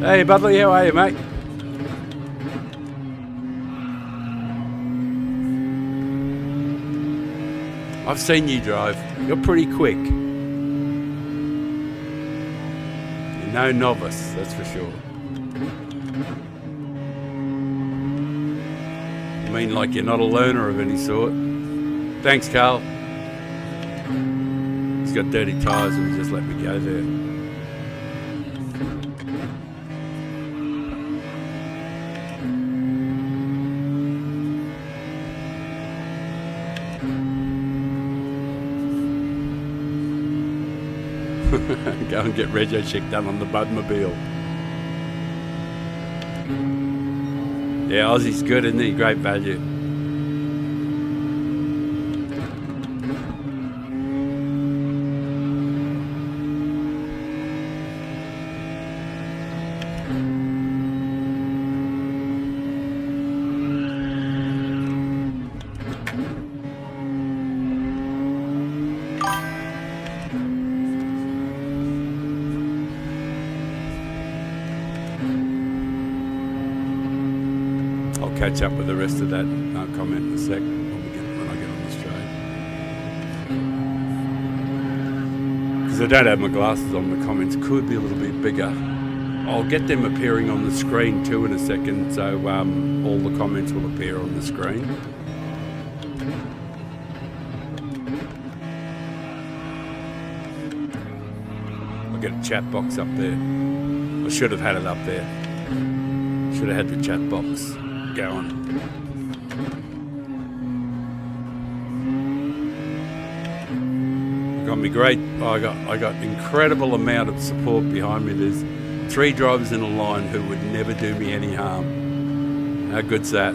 Hey, Budley, how are you, mate? I've seen you drive. You're pretty quick. You're no novice, that's for sure. I mean, like you're not a learner of any sort. Thanks, Carl. He's got dirty tyres and he just let me go there. Go and get rego check done on the Budmobile. Yeah, Aussie's good, isn't he? Great value. Catch up with the rest of that comment in a sec when I get on the stream. Because I don't have my glasses on, the comments could be a little bit bigger. I'll get them appearing on the screen too in a second, so all the comments will appear on the screen. I'll get a chat box up there. I should have had it up there. Should have had the chat box going. Got me great. I got incredible amount of support behind me. There's 3 drivers in a line who would never do me any harm. How good's that?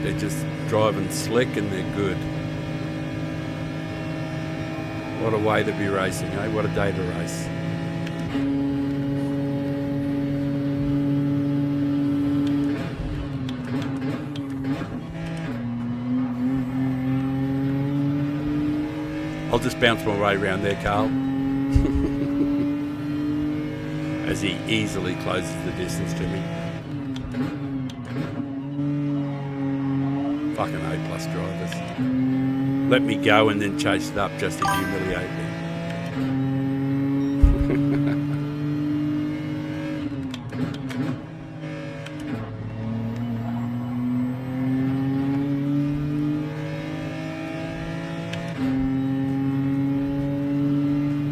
They're just driving slick and they're good. What a way to be racing, eh? What a day to race. just bounce my way around there, Carl. As he easily closes the distance to me. Fucking A+ drivers. Let me go and then chase it up just to humiliate me.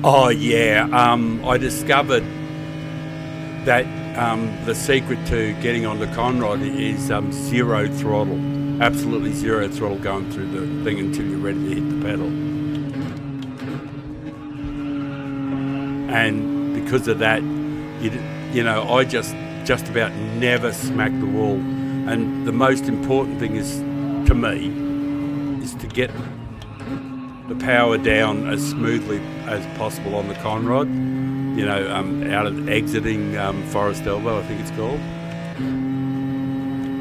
Oh yeah, I discovered that the secret to getting on the Conrod is zero throttle. Absolutely zero throttle going through the thing until you're ready to hit the pedal. And because of that, you know, I just about never smack the wall. And the most important thing is, to me, is to get the power down as smoothly as possible on the Conrod. You know, out of exiting Forest Elbow, I think it's called.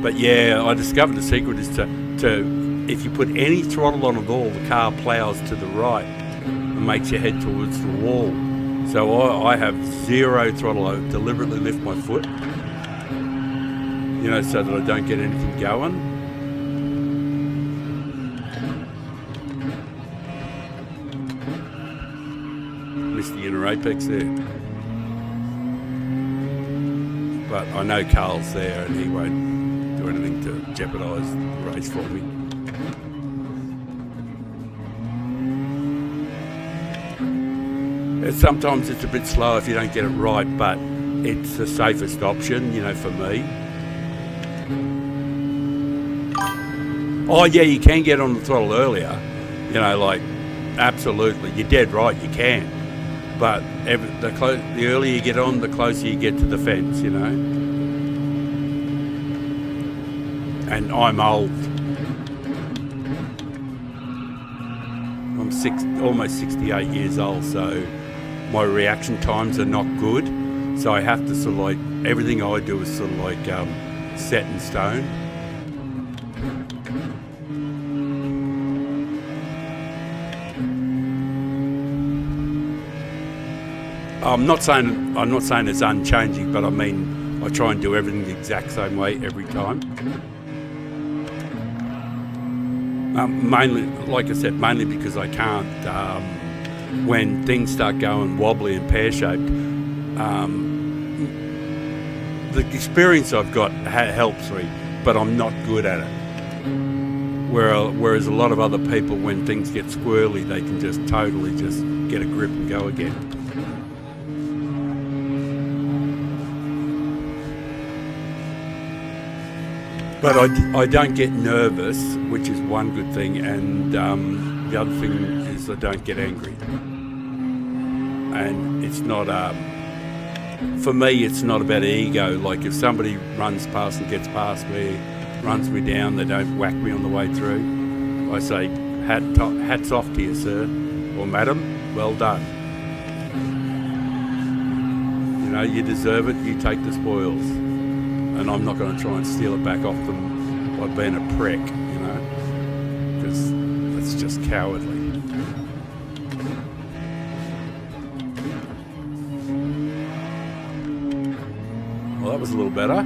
But yeah, I discovered the secret is to if you put any throttle on at all, the car plows to the right and makes you head towards the wall. So I have zero throttle. I deliberately lift my foot, you know, so that I don't get anything going. Missed the inner apex there. But I know Carl's there and he won't do anything to jeopardise the race for me. Sometimes it's a bit slow if you don't get it right, but it's the safest option, you know, for me. Oh yeah, you can get on the throttle earlier, you know, like, absolutely, you're dead right, you can. But the earlier you get on, the closer you get to the fence, you know. And I'm old. I'm almost 68 years old, so my reaction times are not good. So I have to sort of like, everything I do is sort of like set in stone. I'm not saying it's unchanging, but I mean I try and do everything the exact same way every time. Mainly, like I said, mainly because I can't. When things start going wobbly and pear-shaped, the experience I've got helps me, but I'm not good at it. Whereas a lot of other people, when things get squirrely, they can just totally just get a grip and go again. But I don't get nervous, which is one good thing, and the other thing is I don't get angry. And it's not, for me, it's not about ego. Like if somebody runs past and gets past me, runs me down, they don't whack me on the way through, I say, hats off to you, sir, or madam, well done. You know, you deserve it, you take the spoils. And I'm not going to try and steal it back off them by being a prick, you know, because that's just cowardly. Well, that was a little better.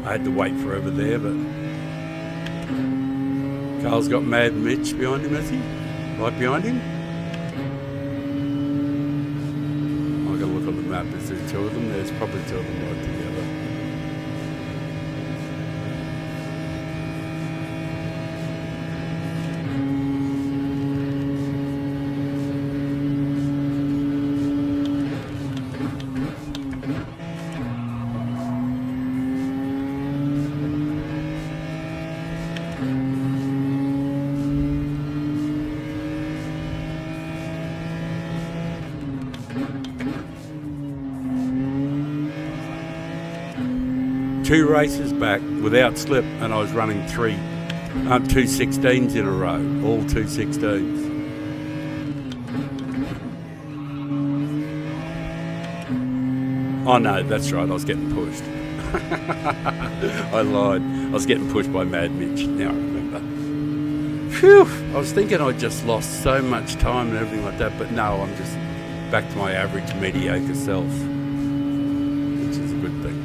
I had to wait forever there, but Carl's got Mad Mitch behind him, has he? Right behind him? I've got to look on the map. Is there two of them? There's probably two of them right together. Two races back without slip, and I was running two 16s in a row, all two 16s. Oh no, that's right. I was getting pushed. I lied. I was getting pushed by Mad Mitch. Now I remember. Phew! I was thinking I just lost so much time and everything like that, but no, I'm just back to my average mediocre self, which is a good thing.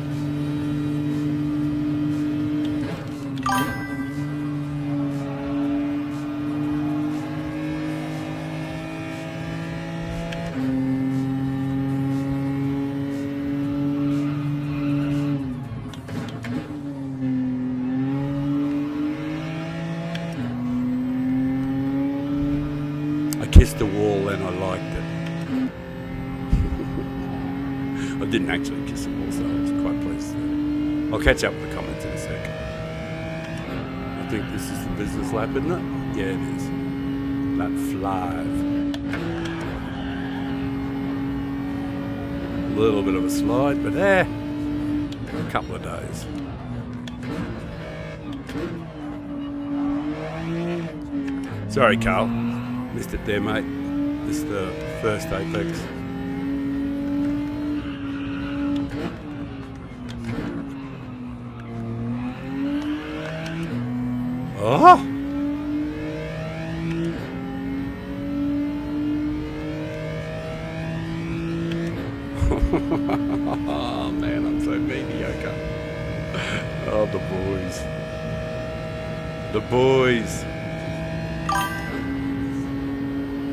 Kissed the wall and I liked it. I didn't actually kiss the wall, so I was quite pleased. I'll catch up with the comments in a sec. I think this is the business lap, isn't it? Yeah, it is. Lap 5. A little bit of a slide, but a couple of days. Sorry, Carl. Missed it there, mate. Missed the first apex. Oh! Oh man, I'm so mediocre. Oh, the boys. The boys.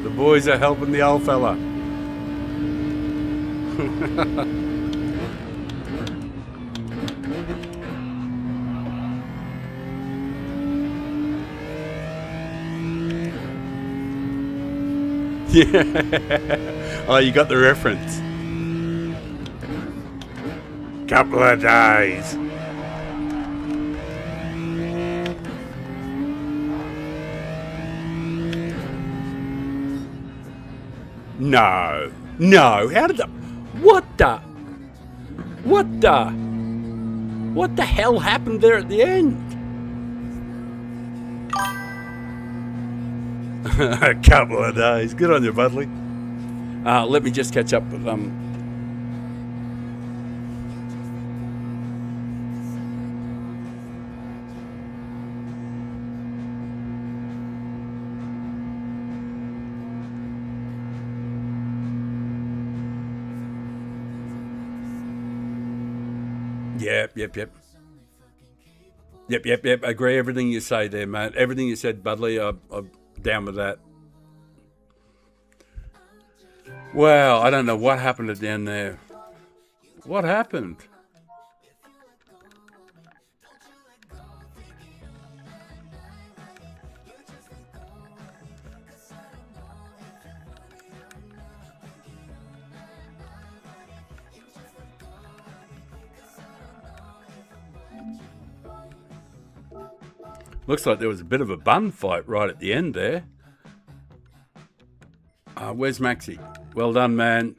The boys are helping the old fella. Yeah. Oh, you got the reference. Couple of days. No. No. How did the... What the hell happened there at the end? A couple of days. Good on you, Budley. Let me just catch up with Yep. Agree everything you say there, mate. Everything you said, Budley, I'm down with that. Wow, I don't know what happened down there. What happened? Looks like there was a bit of a bun fight right at the end there. Where's Maxi? Well done, man.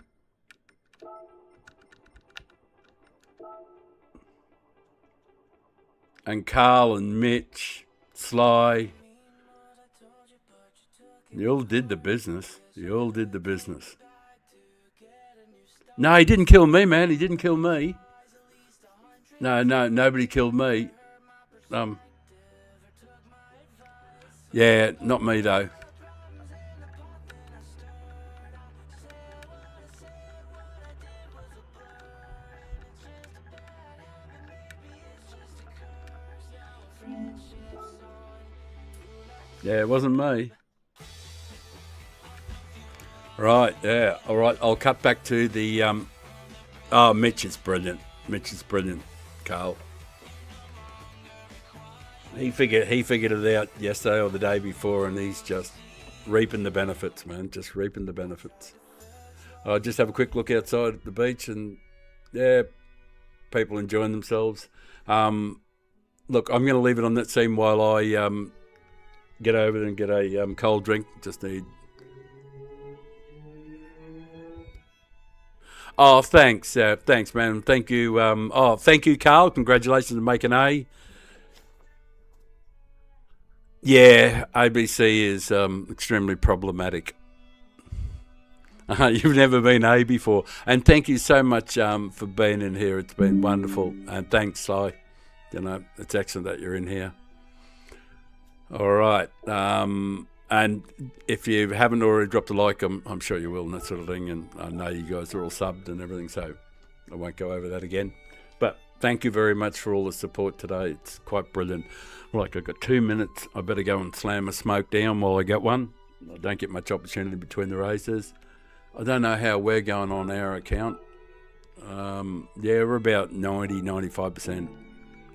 And Carl and Mitch, Sly. You all did the business. No, he didn't kill me, man. He didn't kill me. No, nobody killed me. Yeah, not me though. Yeah, it wasn't me. Right, yeah. All right, I'll cut back to the... Mitch is brilliant. Carl. He figured it out yesterday or the day before, and he's just reaping the benefits, man. Just reaping the benefits. I just have a quick look outside at the beach, and yeah, people enjoying themselves. Look, I'm going to leave it on that scene while I get over there and get a cold drink. Just need... Oh, thanks, man. Thank you. Thank you, Carl. Congratulations on making A. Yeah, ABC is extremely problematic. You've never been A before. And thank you so much for being in here. It's been wonderful. And thanks, Sly. You know, it's excellent that you're in here. All right. And if you haven't already dropped a like, I'm sure you will and that sort of thing. And I know you guys are all subbed and everything, so I won't go over that again. But thank you very much for all the support today. It's quite brilliant. Right, I've got 2 minutes. I better go and slam a smoke down while I get one. I don't get much opportunity between the races. I don't know how we're going on our account. Yeah, we're about 90-95%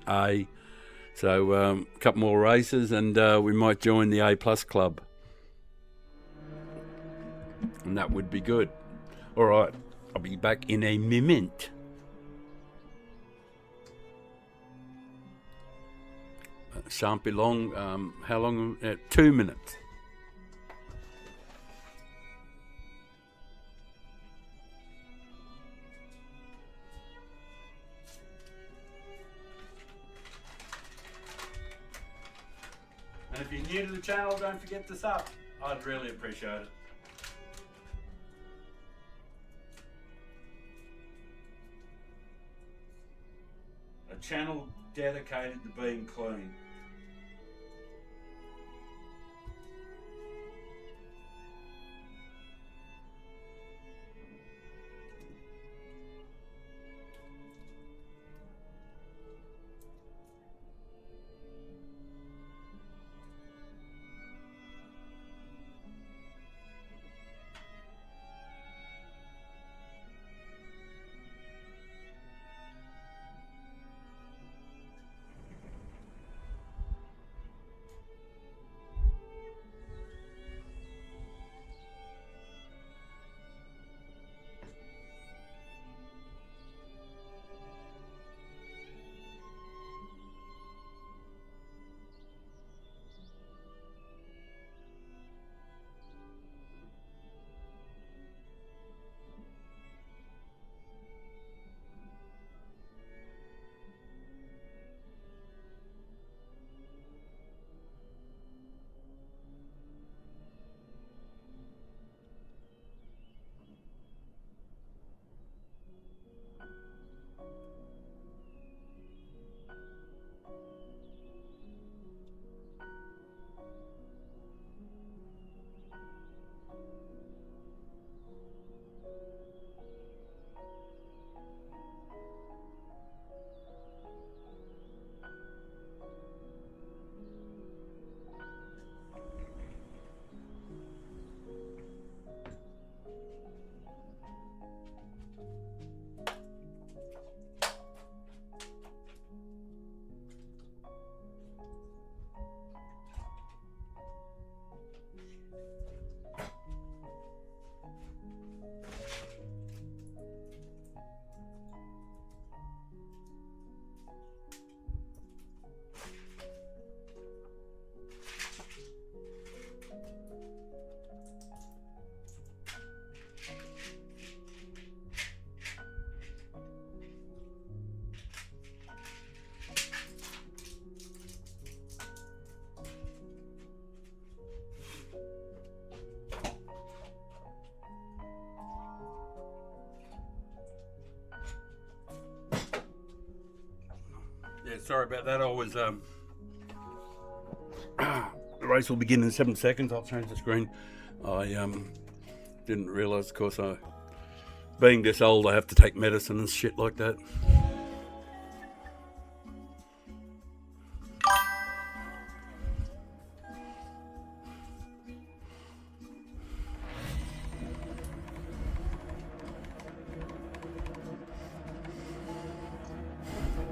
A. So a couple more races and we might join the A+ club. And that would be good. All right, I'll be back in a moment. Shan't be long. How long? 2 minutes. And if you're new to the channel, don't forget to sub. I'd really appreciate it. A channel dedicated to being clean. Yeah, sorry about that. I was the race will begin in 7 seconds. I'll change the screen. I didn't realise, of course, being this old, I have to take medicine and shit like that.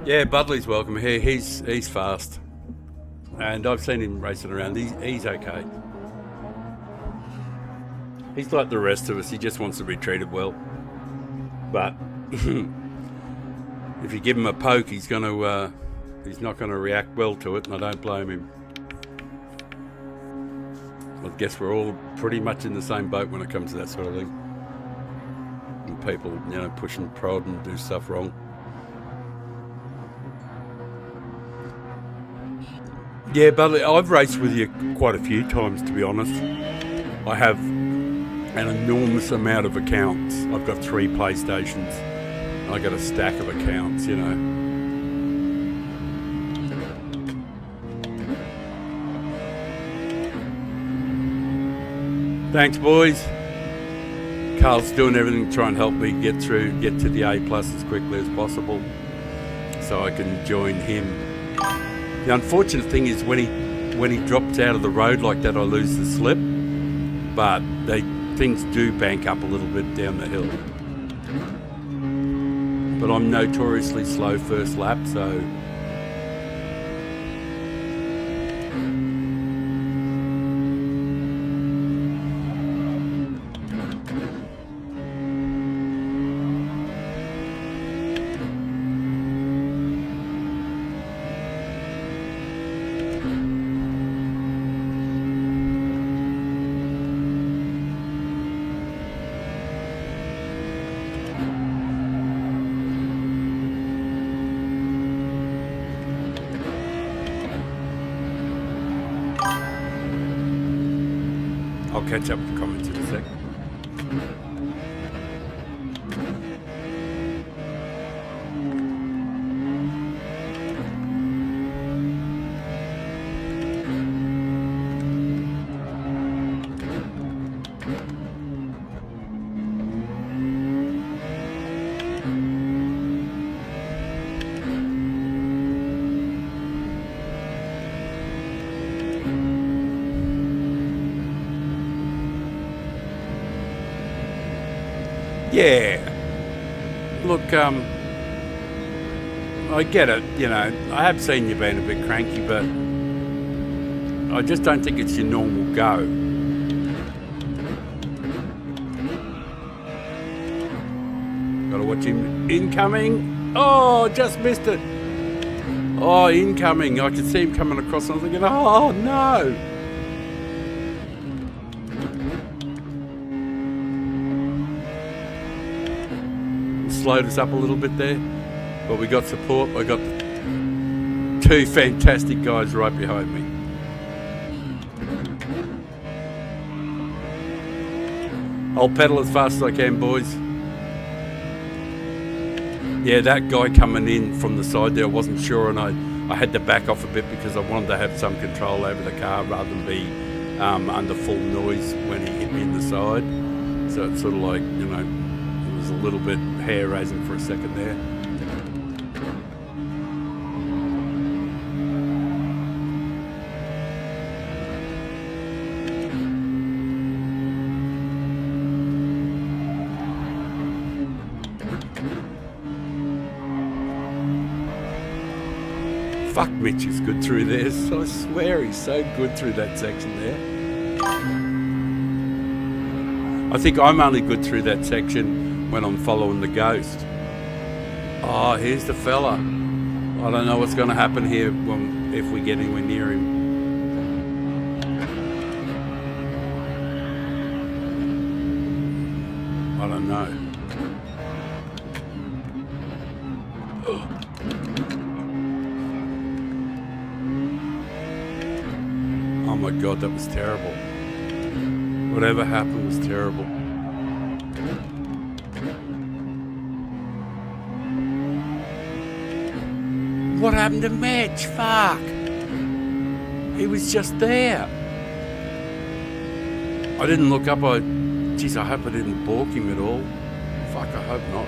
Yeah, Budley's welcome here. He's fast, and I've seen him racing around. He's okay. He's like the rest of us. He just wants to be treated well. But if you give him a poke, he's not going to react well to it, and I don't blame him. I guess we're all pretty much in the same boat when it comes to that sort of thing. And people, push and prod and do stuff wrong. Yeah, Budley, I've raced with you quite a few times, to be honest. I have an enormous amount of accounts. I've got 3 PlayStations. I got a stack of accounts, you know. Thanks, boys. Carl's doing everything to try and help me get to the A+ as quickly as possible, so I can join him. The unfortunate thing is when he drops out of the road like that, I lose the slip. But things do bank up a little bit down the hill. But I'm notoriously slow first lap, so. I'll catch up with the comments in a sec. Yeah. Look, I get it, you know. I have seen you being a bit cranky, but I just don't think it's your normal go. Gotta watch him. Incoming. Oh, just missed it. Oh, incoming. I could see him coming across, and I was thinking, oh, no. Slowed us up a little bit there, but we got support. I got 2 fantastic guys right behind me. I'll pedal as fast as I can, boys. Yeah, that guy coming in from the side there, I wasn't sure, and I had to back off a bit because I wanted to have some control over the car rather than be under full noise when he hit me in the side. So it's sort of like, you know, it was a little bit hair raising for a second there. Fuck, Mitch is good through there. So I swear he's so good through that section there. I think I'm only good through that section when I'm following the ghost. Oh, here's the fella. I don't know what's going to happen here if we get anywhere near him. I don't know. Oh my God, that was terrible. Whatever happened was terrible. What happened to Mitch? Fuck. He was just there. I didn't look up. Geez, I hope I didn't balk him at all. Fuck, I hope not.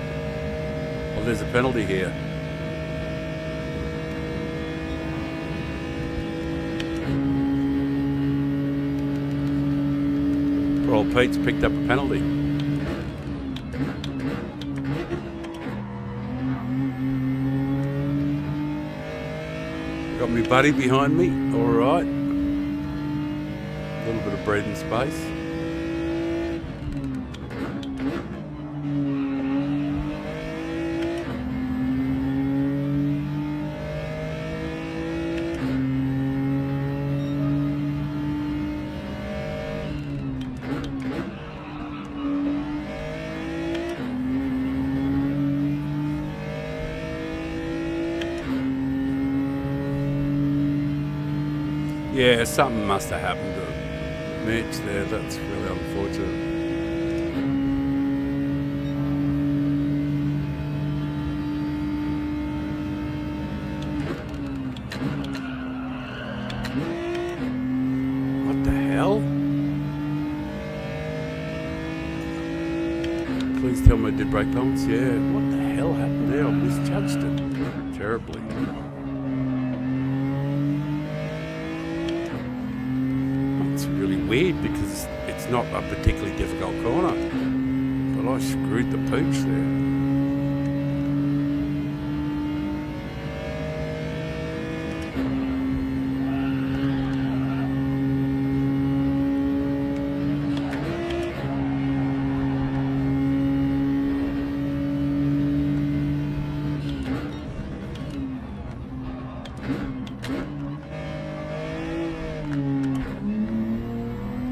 Well, there's a penalty here. Poor old Pete's picked up a penalty. Got me buddy behind me, all right. A little bit of breathing space. Yeah, something must have happened to Mitch there. That's really unfortunate. What the hell? Please tell me I did brake balance. Yeah, what the hell happened there? I misjudged it terribly. It's really weird because it's not a particularly difficult corner, but I screwed the pooch there.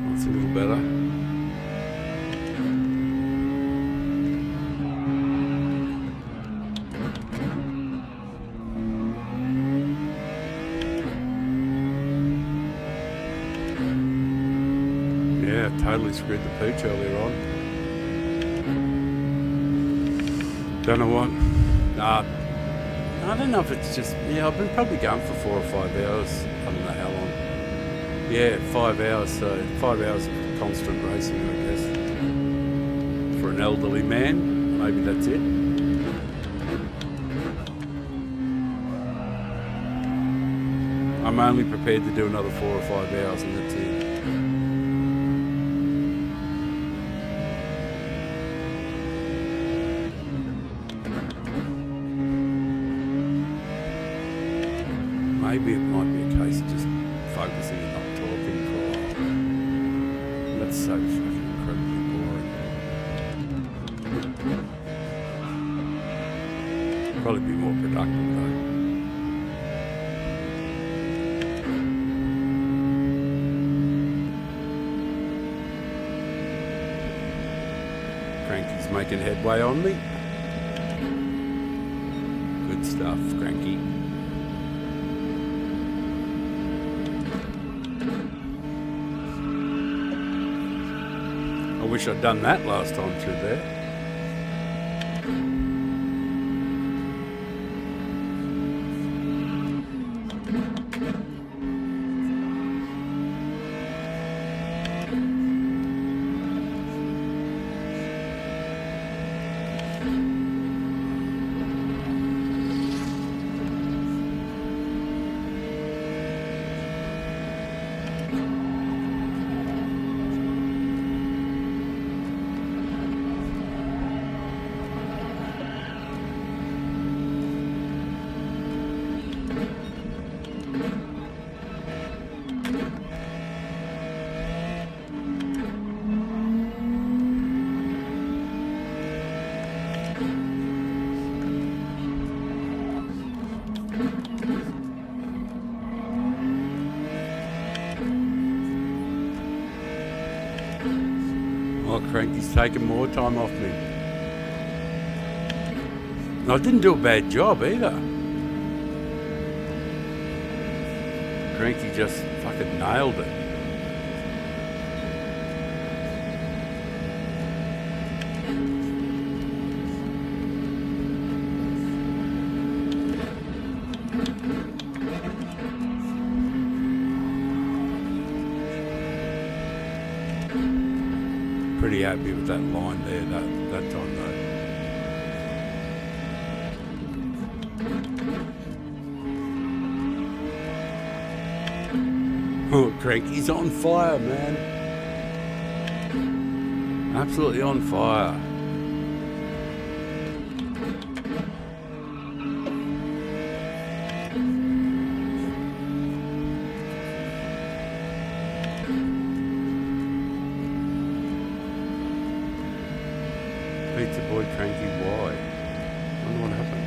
That's a little better. Yeah, totally screwed the pooch earlier on. Don't know what. I don't know if it's just, yeah, I've been probably going for 4 or 5 hours. I don't know how long. Yeah, 5 hours, so 5 hours of constant racing, I guess. For an elderly man, maybe that's it. I'm only prepared to do another 4 or 5 hours and that's it. Maybe it might be a case of just focusing and not talking for a while. That's so fucking incredibly boring. Probably be more productive though. Cranky's making headway on me. Good stuff, Cranky. I wish I'd done that last time through there. Oh, Cranky's taking more time off me. And I didn't do a bad job either. Cranky just fucking nailed it. Pretty happy with that line there that time though. Oh, Cranky's on fire, man. Absolutely on fire. Pizza boy Cranky, why? I wonder what happened.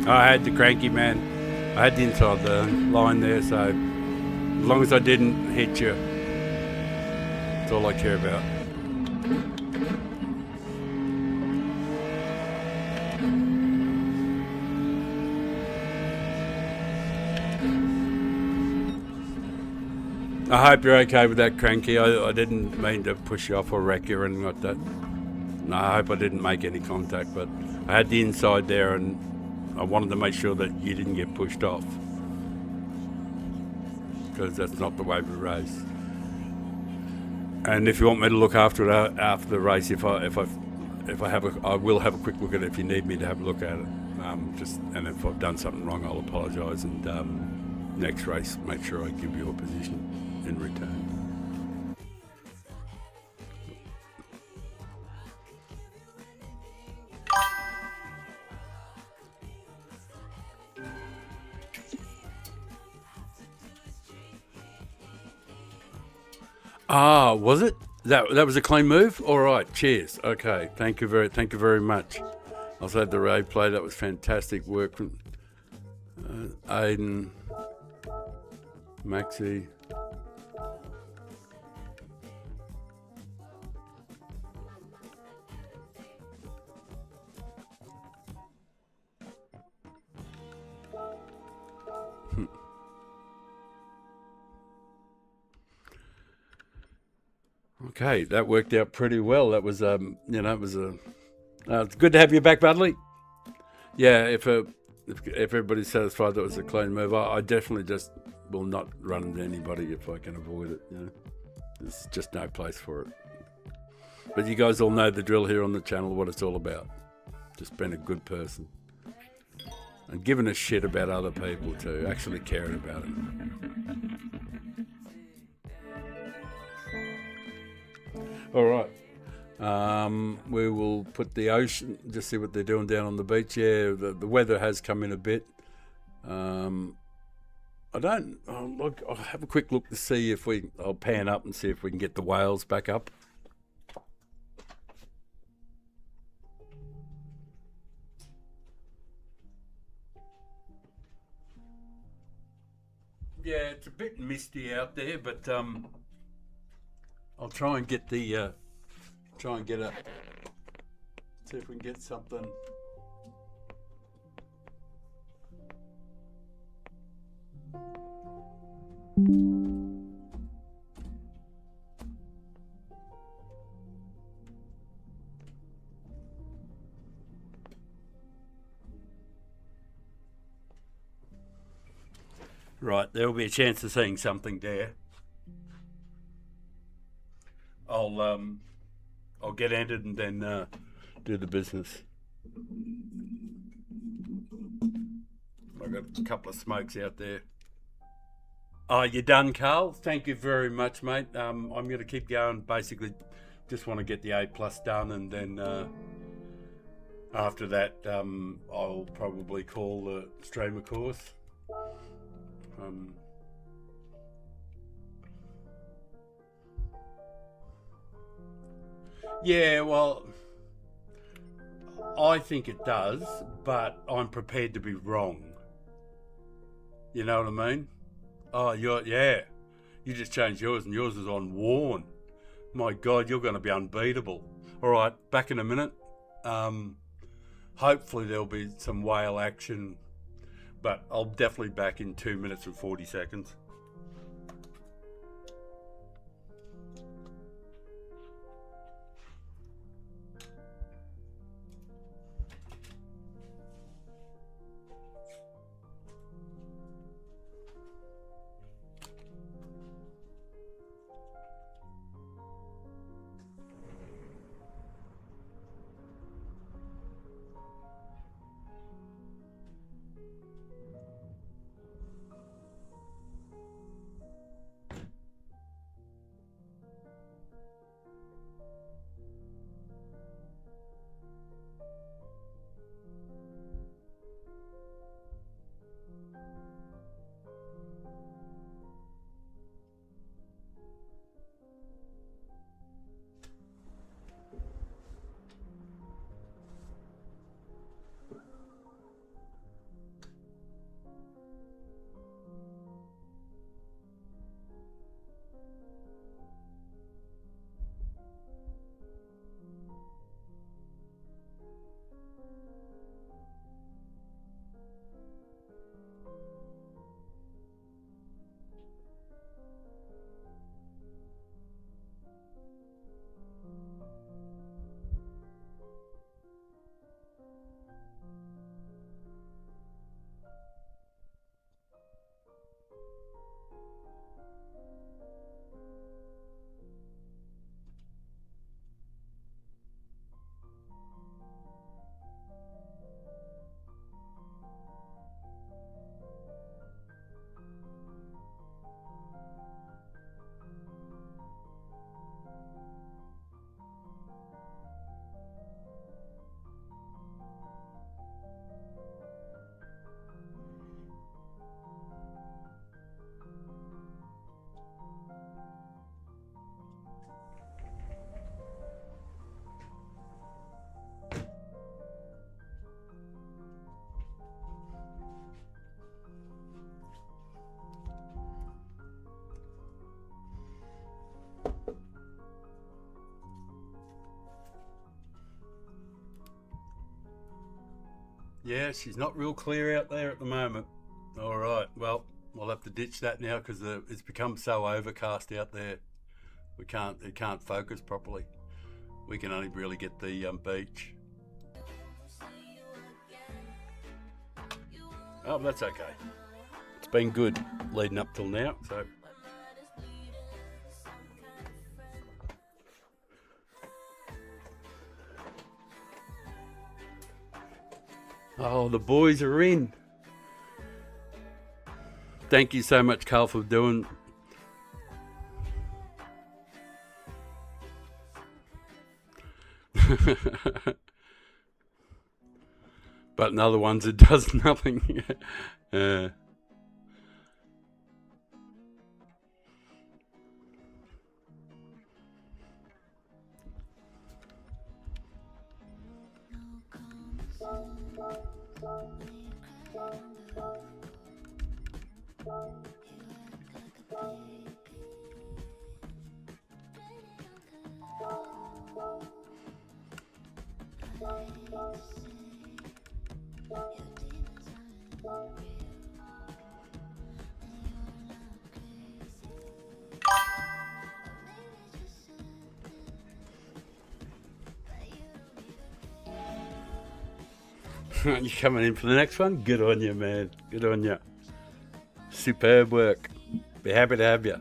I had the cranky, man. I had the inside the line there, so as long as I didn't hit you, that's all I care about. I hope you're okay with that, Cranky. I didn't mean to push you off or wreck you or anything like that. No, I hope I didn't make any contact, but I had the inside there and I wanted to make sure that you didn't get pushed off, because that's not the way we race. And if you want me to look after it after the race, I will have a quick look at it if you need me to have a look at it. And if I've done something wrong, I'll apologise. And next race, make sure I give you a position in return. Ah, was it? That was a clean move? All right, cheers. Okay, thank you very much. I'll say the replay. That was fantastic work from Aiden, Maxi. Okay, that worked out pretty well. That was, it's good to have you back, Budley. Yeah, if everybody's satisfied that was a clean move, I definitely just will not run into anybody if I can avoid it. There's just no place for it. But you guys all know the drill here on the channel, what it's all about. Just being a good person and giving a shit about other people too, actually caring about them. All right. We will put the ocean, just see what they're doing down on the beach. Yeah, the weather has come in a bit. I'll have a quick look to see if I'll pan up and see if we can get the whales back up. Yeah, it's a bit misty out there, but I'll try and get see if we can get something. Right, there will be a chance of seeing something there. I'll get entered and then do the business. I've got a couple of smokes out there. Oh, you done, Carl? Thank you very much, mate. I'm going to keep going. Basically, just want to get the A+ done, and then after that, I'll probably call the streamer course. Yeah, well, I think it does, but I'm prepared to be wrong. You know what I mean? Oh, you just changed yours, and yours is on worn. My God, you're going to be unbeatable. All right, back in a minute. Hopefully there'll be some whale action, but I'll definitely back in 2 minutes and 40 seconds. Yeah, she's not real clear out there at the moment. All right, well, we'll have to ditch that now because it's become so overcast out there. It can't focus properly. We can only really get the beach. Oh, that's okay. It's been good leading up till now, so. Oh, the boys are in. Thank you so much, Carl, for doing. But in other ones, it does nothing. You coming in for the next one? Good on you, man. Good on you. Superb work. Be happy to have you.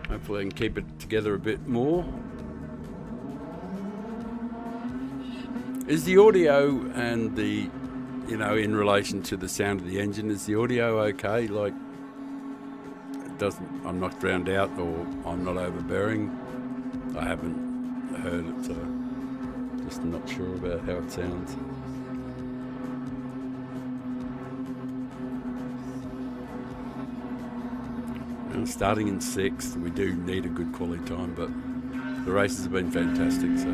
Hopefully I can keep it together a bit more. Is the audio and the, in relation to the sound of the engine, is the audio okay? Like, I'm not drowned out or I'm not overbearing. I haven't heard it, so just not sure about how it sounds. Starting in 6th, we do need a good quality time, but the races have been fantastic, so.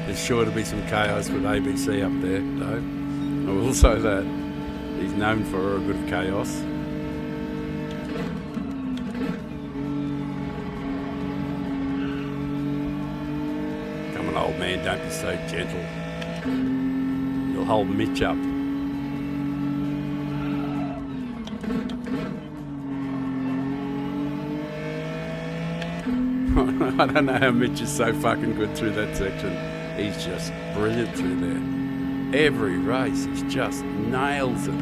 There's sure to be some chaos with ABC up there, though. I will say that. He's known for a bit of chaos. Come on, old man, don't be so gentle. You'll hold Mitch up. I don't know how Mitch is so fucking good through that section. He's just brilliant through there. Every race, he just nails it.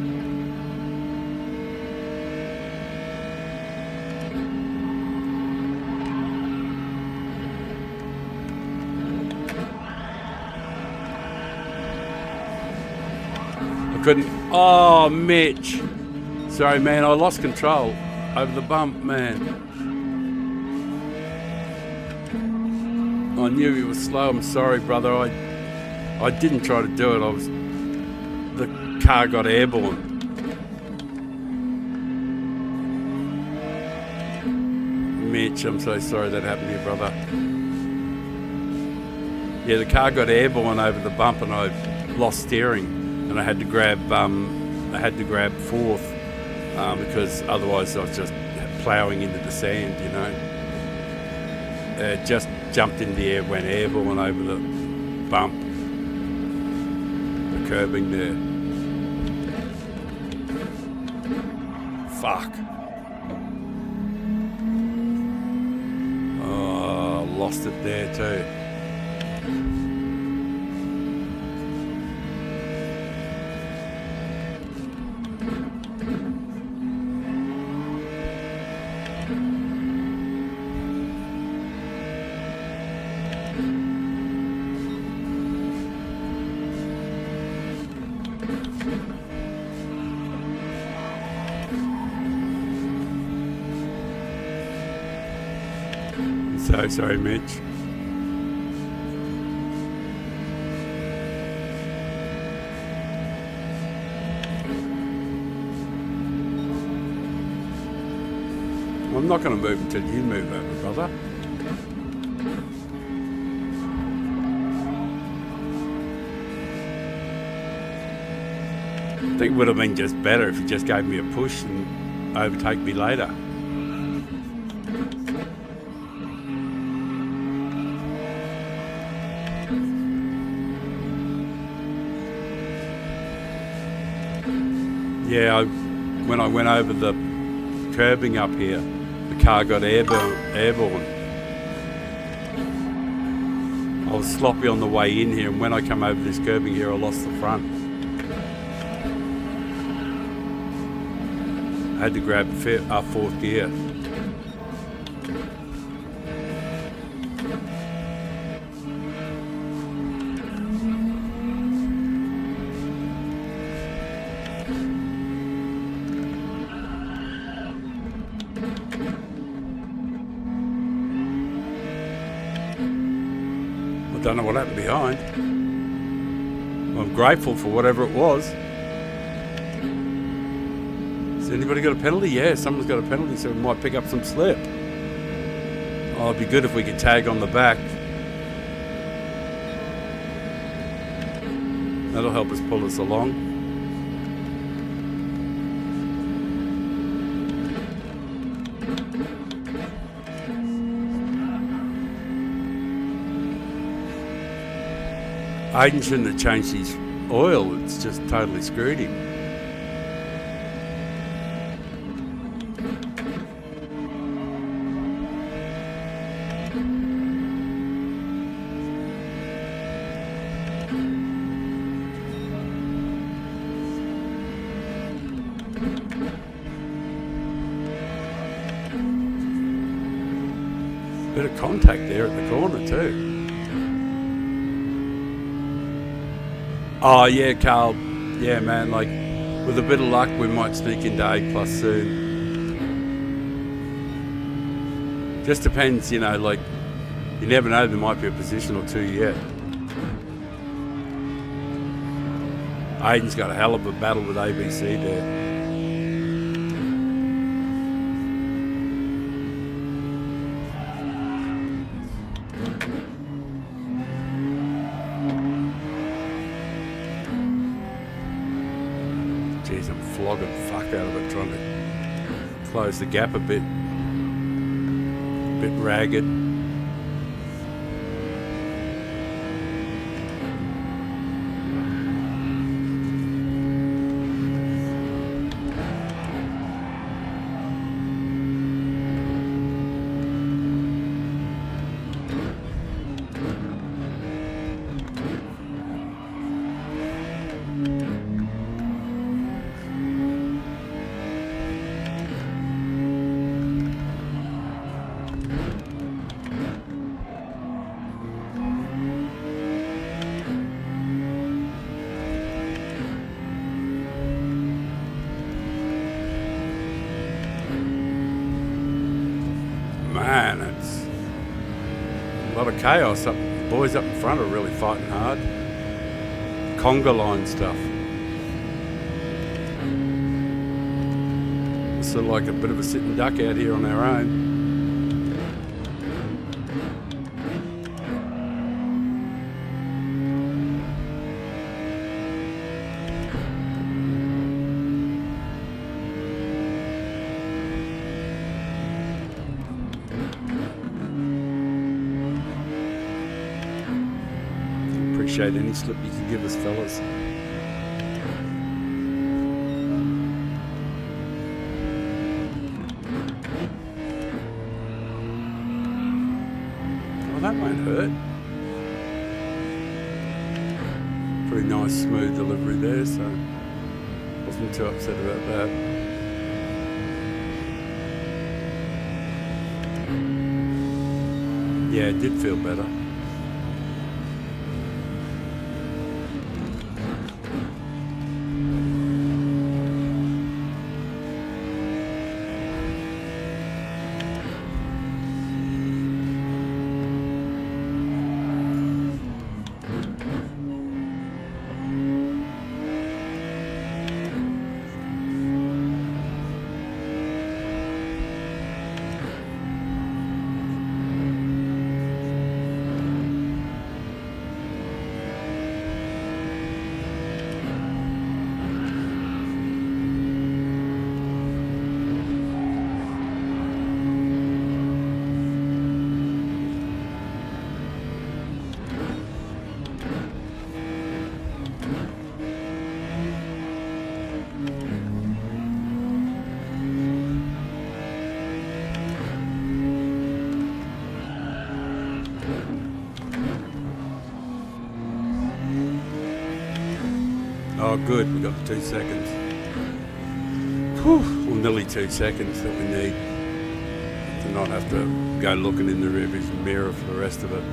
I couldn't. Oh, Mitch. Sorry, man, I lost control over the bump, man. I knew he was slow. I'm sorry, brother. I didn't try to do it. The car got airborne. Mitch, I'm so sorry that happened to you, brother. Yeah, the car got airborne over the bump, and I lost steering, and I had to grab 4th because otherwise I was just ploughing into the sand, just jumped in the air, went airborne over the bump, the curbing there. Fuck. Oh, lost it there too. So sorry, Mitch. I'm not going to move until you move over, brother. I think it would have been just better if you just gave me a push and overtake me later. Yeah, when I went over the curbing up here, the car got airborne. I was sloppy on the way in here, and when I come over this curbing here, I lost the front. I had to grab fourth gear. I don't know what happened behind. I'm grateful for whatever it was. Has anybody got a penalty? Yeah, someone's got a penalty, so we might pick up some slip. Oh, it'd be good if we could tag on the back. That'll help us pull us along. Aiden shouldn't have changed his oil, it's just totally screwed him. Bit of contact there at the corner too. Oh yeah, Carl. Yeah, man, like with a bit of luck we might sneak into A+ soon. Just depends, you know, like you never know, there might be a position or two yet. Aiden's got a hell of a battle with ABC there. Jeez, I'm flogging fuck out of it trying to close the gap a bit ragged. Man, it's a lot of chaos. The boys up in front are really fighting hard. Conga line stuff. It's sort of like a bit of a sitting duck out here on our own. Appreciate any slip you can give us, fellas. Oh, that won't hurt. Pretty nice, smooth delivery there, so wasn't too upset about that. Yeah, it did feel better. Oh, good. We got the 2 seconds. Whew. Well, nearly 2 seconds that we need to not have to go looking in the rearview mirror for the rest of it.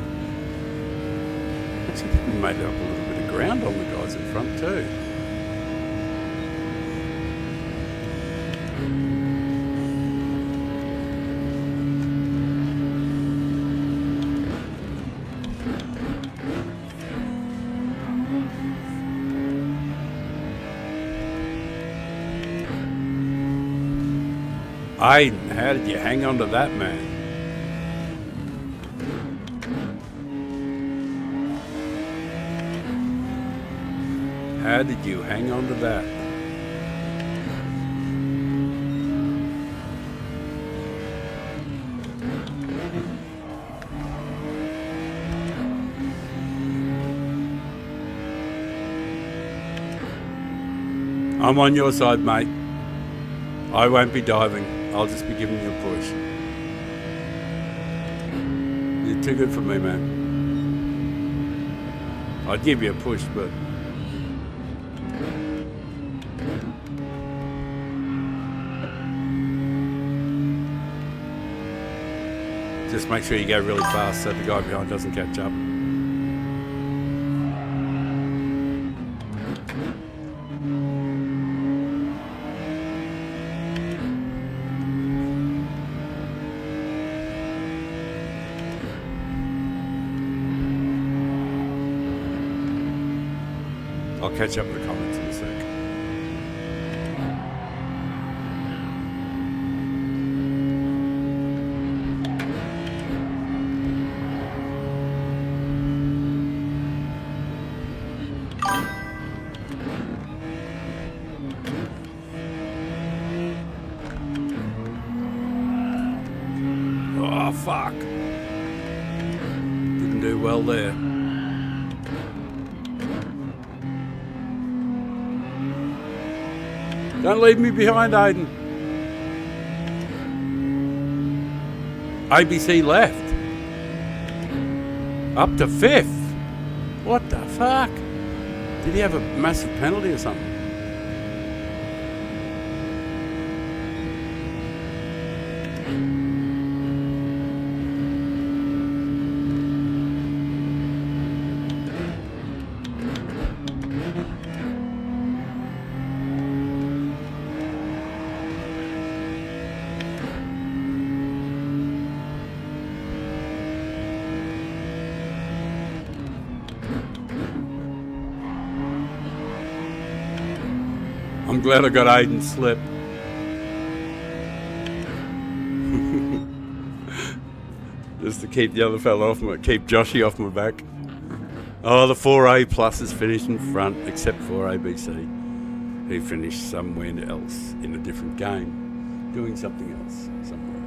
Actually, I think we made up a little bit of ground on the guys in front too. Aiden, how did you hang on to that, man? How did you hang on to that? I'm on your side, mate. I won't be diving. I'll just be giving you a push. You're too good for me, man. I'd give you a push, but... just make sure you go really fast so the guy behind doesn't catch up. I'll catch up with the comments in a sec. Oh, fuck. Didn't do well there. Don't leave me behind, Aiden. ABC left. Up to 5th. What the fuck? Did he have a massive penalty or something? I'm glad I got Aiden's slip. Just to keep the other fella off my, keep Joshy off my back. Oh, the 4A plus is finished in front, except for ABC. He finished somewhere else in a different game, doing something else somewhere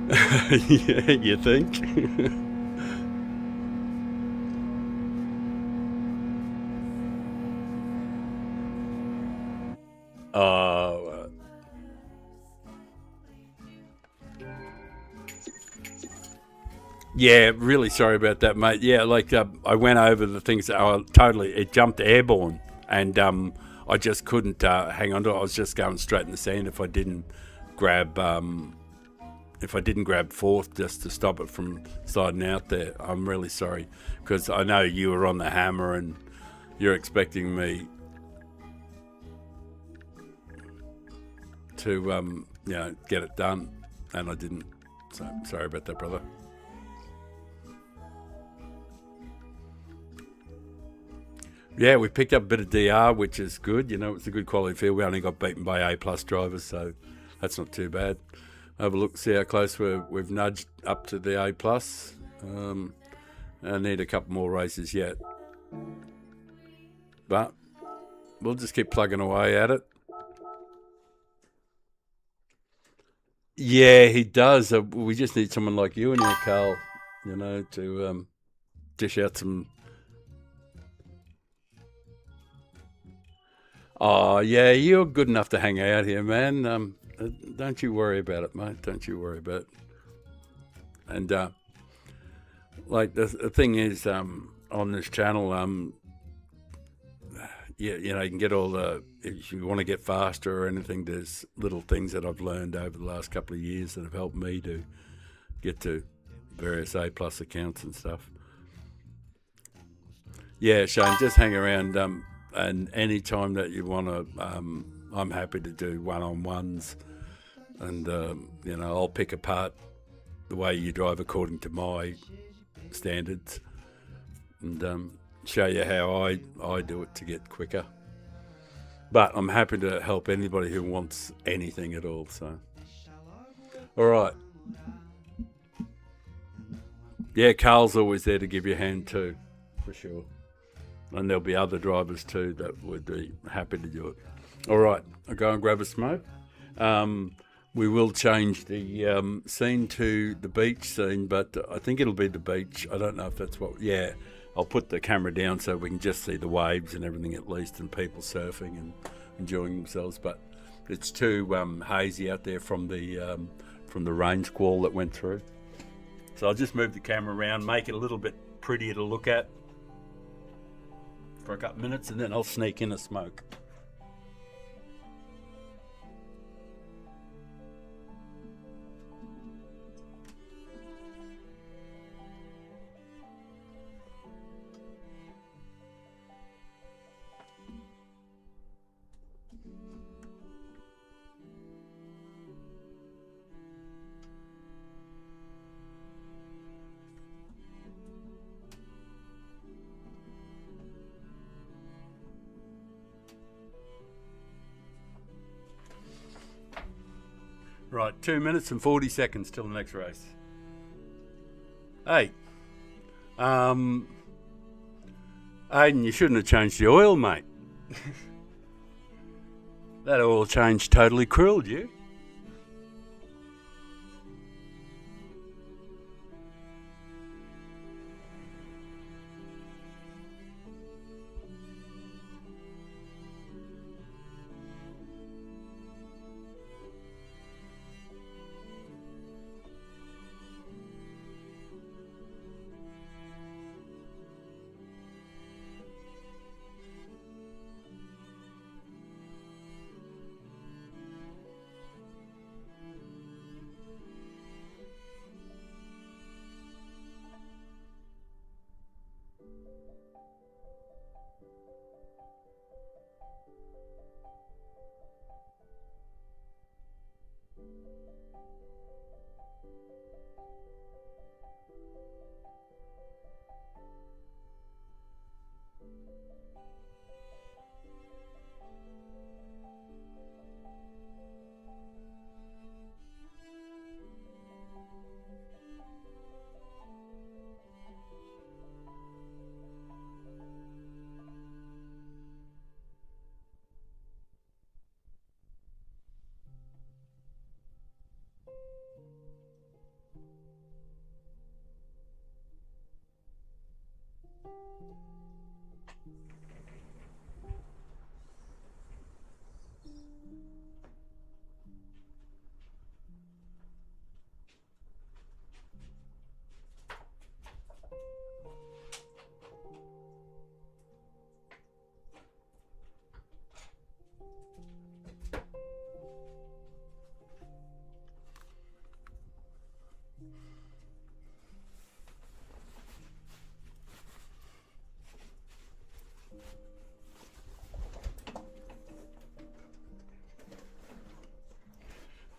else. Yeah, you think? Yeah, really sorry about that, mate. Yeah, like I went over the things. It jumped airborne, and I just couldn't hang on to it. I was just going straight in the sand if I didn't grab fourth just to stop it from sliding out there. I'm really sorry because I know you were on the hammer and you're expecting me to get it done, and I didn't. So sorry about that, brother. Yeah, we picked up a bit of DR, which is good. You know, it's a good quality field. We only got beaten by A+ drivers, so that's not too bad. Have a look, see how close we've nudged up to the A+. I need a couple more races yet. But we'll just keep plugging away at it. Yeah, he does. We just need someone like you in here, Carl, you know, to dish out some... Oh, yeah, you're good enough to hang out here, man. Don't you worry about it, mate. Don't you worry about it. And, like, the thing is, on this channel, you know, you can get all the, if you want to get faster or anything, there's little things that I've learned over the last couple of years that have helped me to get to various A+ accounts and stuff. Yeah, Shane, just hang around, and any time that you want to, I'm happy to do one-on-ones, and you know, I'll pick apart the way you drive according to my standards, and show you how I do it to get quicker. But I'm happy to help anybody who wants anything at all. So, all right. Yeah, Carl's always there to give you a hand too, for sure. And there'll be other drivers too that would be happy to do it. All right, I'll go and grab a smoke. We will change the scene to the beach scene, but I think it'll be the beach. I don't know if that's what... Yeah, I'll put the camera down so we can just see the waves and everything at least, and people surfing and enjoying themselves. But it's too hazy out there from the rain squall that went through. So I'll just move the camera around, make it a little bit prettier to look at for a couple of minutes, and then I'll sneak in a smoke. Right, 2 minutes and 40 seconds till the next race. Hey, Aiden, you shouldn't have changed the oil, mate. That oil change totally krilled you.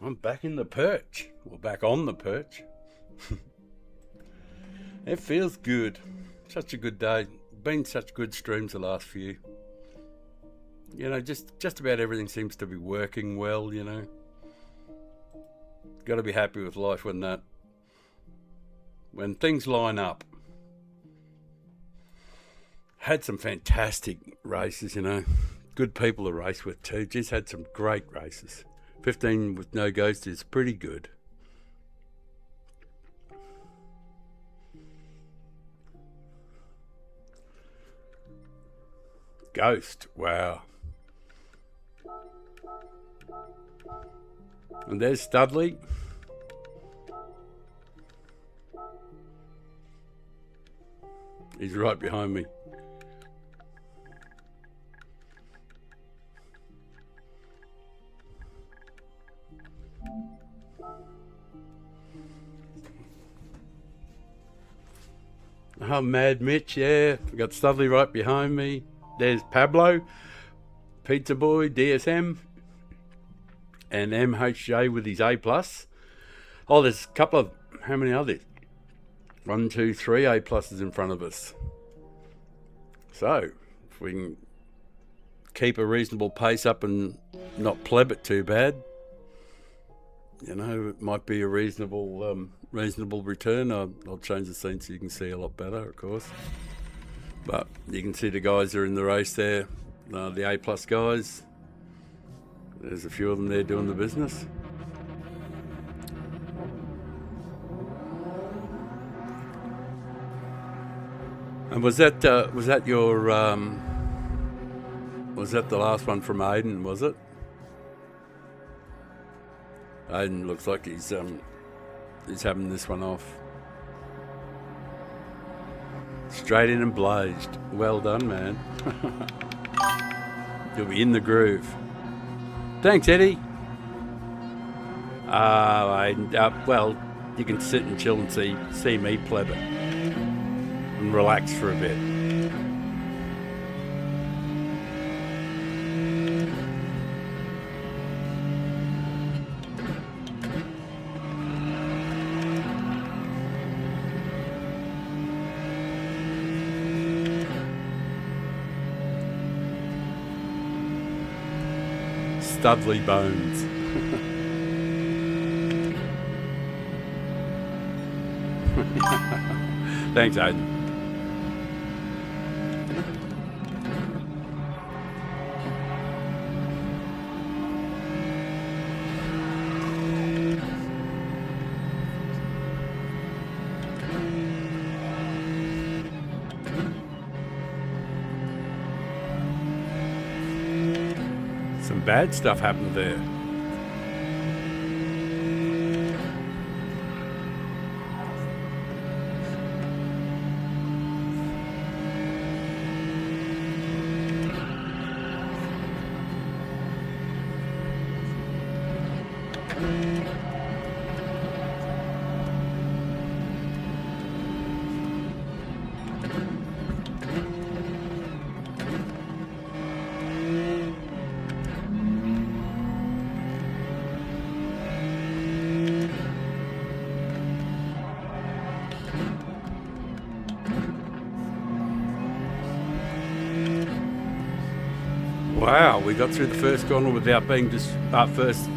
I'm back in the perch, or back on the perch. It feels good. Such a good day. Been such good streams the last few. You know, just about everything seems to be working well, you know. Got to be happy with life when things line up. Had some fantastic races, you know. Good people to race with too. Just had some great races. 15 with no ghost is pretty good. Ghost, wow. And there's Studley. He's right behind me. Oh, Mad Mitch, yeah. We got Studley right behind me. There's Pablo, Pizza Boy, DSM, and MHJ with his A+. Oh, there's a couple of... How many are there? 1, 2, 3 A+ in front of us. So, if we can keep a reasonable pace up and not pleb it too bad, you know, it might be a reasonable return. I'll change the scene so you can see a lot better, of course. But you can see the guys are in the race there, the A+ guys. There's a few of them there doing the business. And was that your was that the last one from Aiden? Was it? Aiden looks like he's having this one off. Straight in and blazed. Well done, man. You'll be in the groove. Thanks, Eddie. Well, you can sit and chill and see me pleb it and relax for a bit. Studley Bones. Thanks, Aiden. Some bad stuff happened there. Wow, we got through the first corner without being first.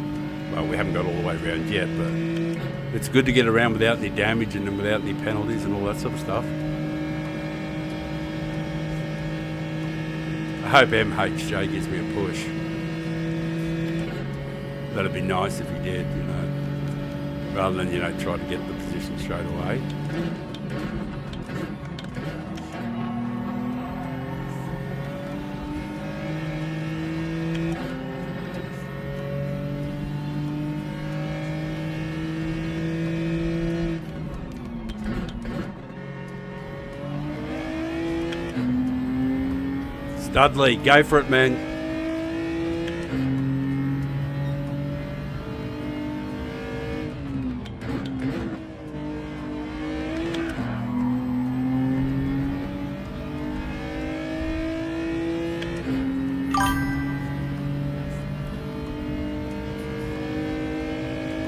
Well, we haven't got all the way around yet, but it's good to get around without any damage and without any penalties and all that sort of stuff. I hope MHJ gives me a push. That'd be nice if he did, you know, rather than, you know, try to get the position straight away. Dudley, go for it, man.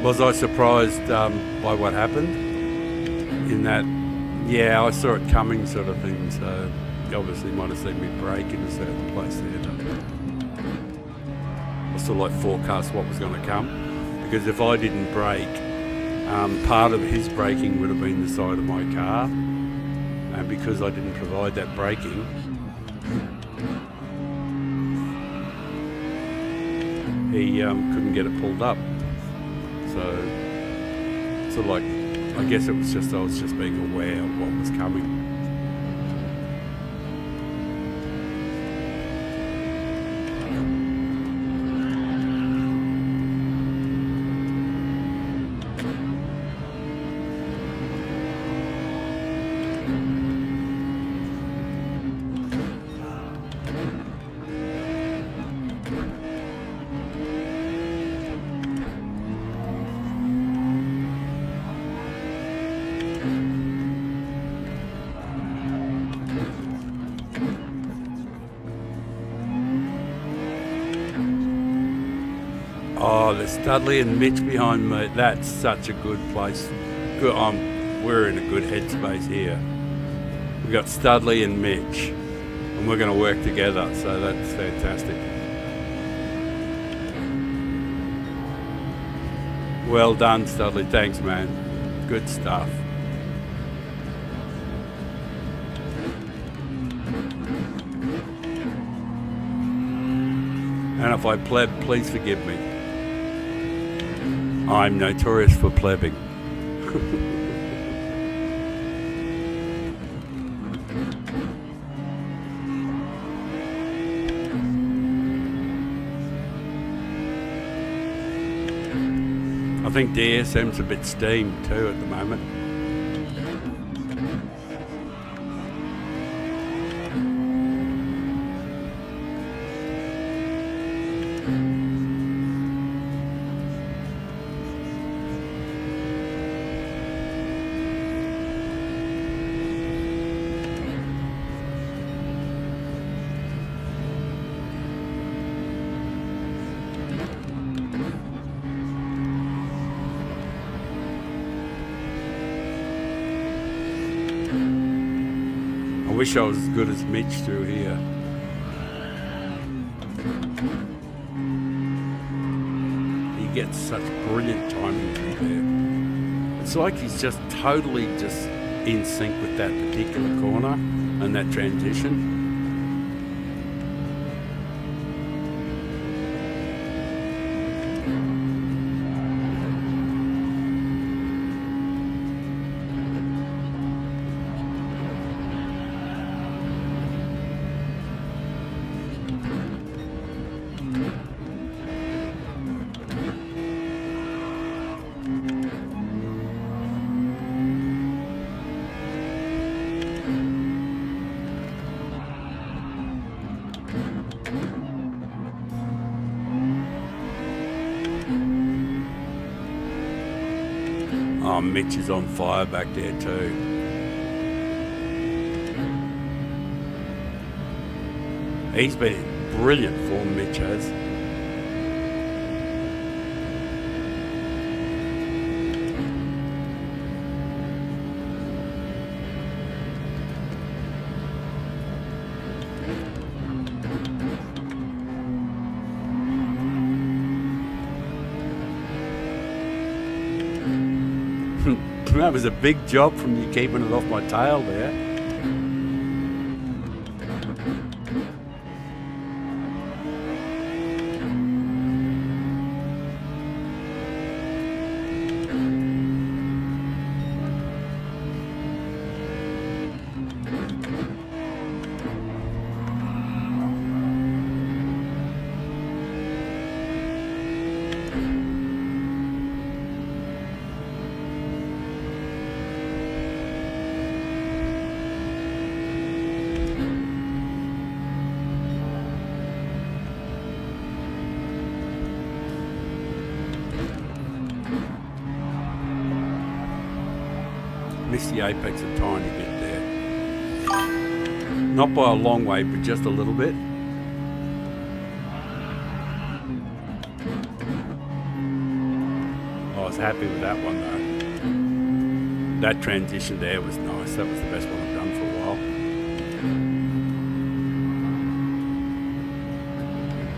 Was I surprised by what happened? In that, yeah, I saw it coming sort of thing, so... Obviously might have seen me break in a certain place there. I sort of like forecast what was going to come, because if I didn't brake, part of his braking would have been the side of my car, and because I didn't provide that braking, he couldn't get it pulled up. So sort of like, I guess it was just, I was just being aware of what was coming. Oh, there's Studley and Mitch behind me. That's such a good place. Good. We're in a good headspace here. We've got Studley and Mitch, and we're going to work together, so that's fantastic. Well done, Studley. Thanks, man. Good stuff. And if I pleb, please forgive me. I'm notorious for plebbing. I think DSM's a bit steamed too at the moment. I wish I was as good as Mitch through here. He gets such brilliant timing through there. It's like he's just totally just in sync with that particular corner and that transition. Oh, Mitch is on fire back there too. He's been in brilliant form, Mitch has. That was a big job from you keeping it off my tail there. Missed the apex a tiny bit there. Not by a long way, but just a little bit. I was happy with that one though. That transition there was nice. That was the best one I've done for a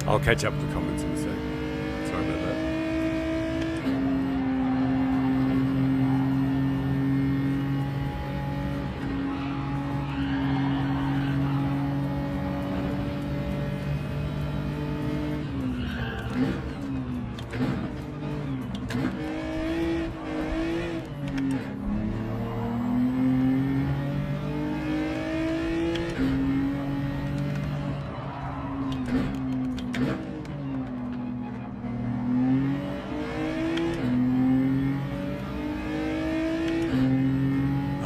while. I'll catch up with the comments in a sec. Sorry about that.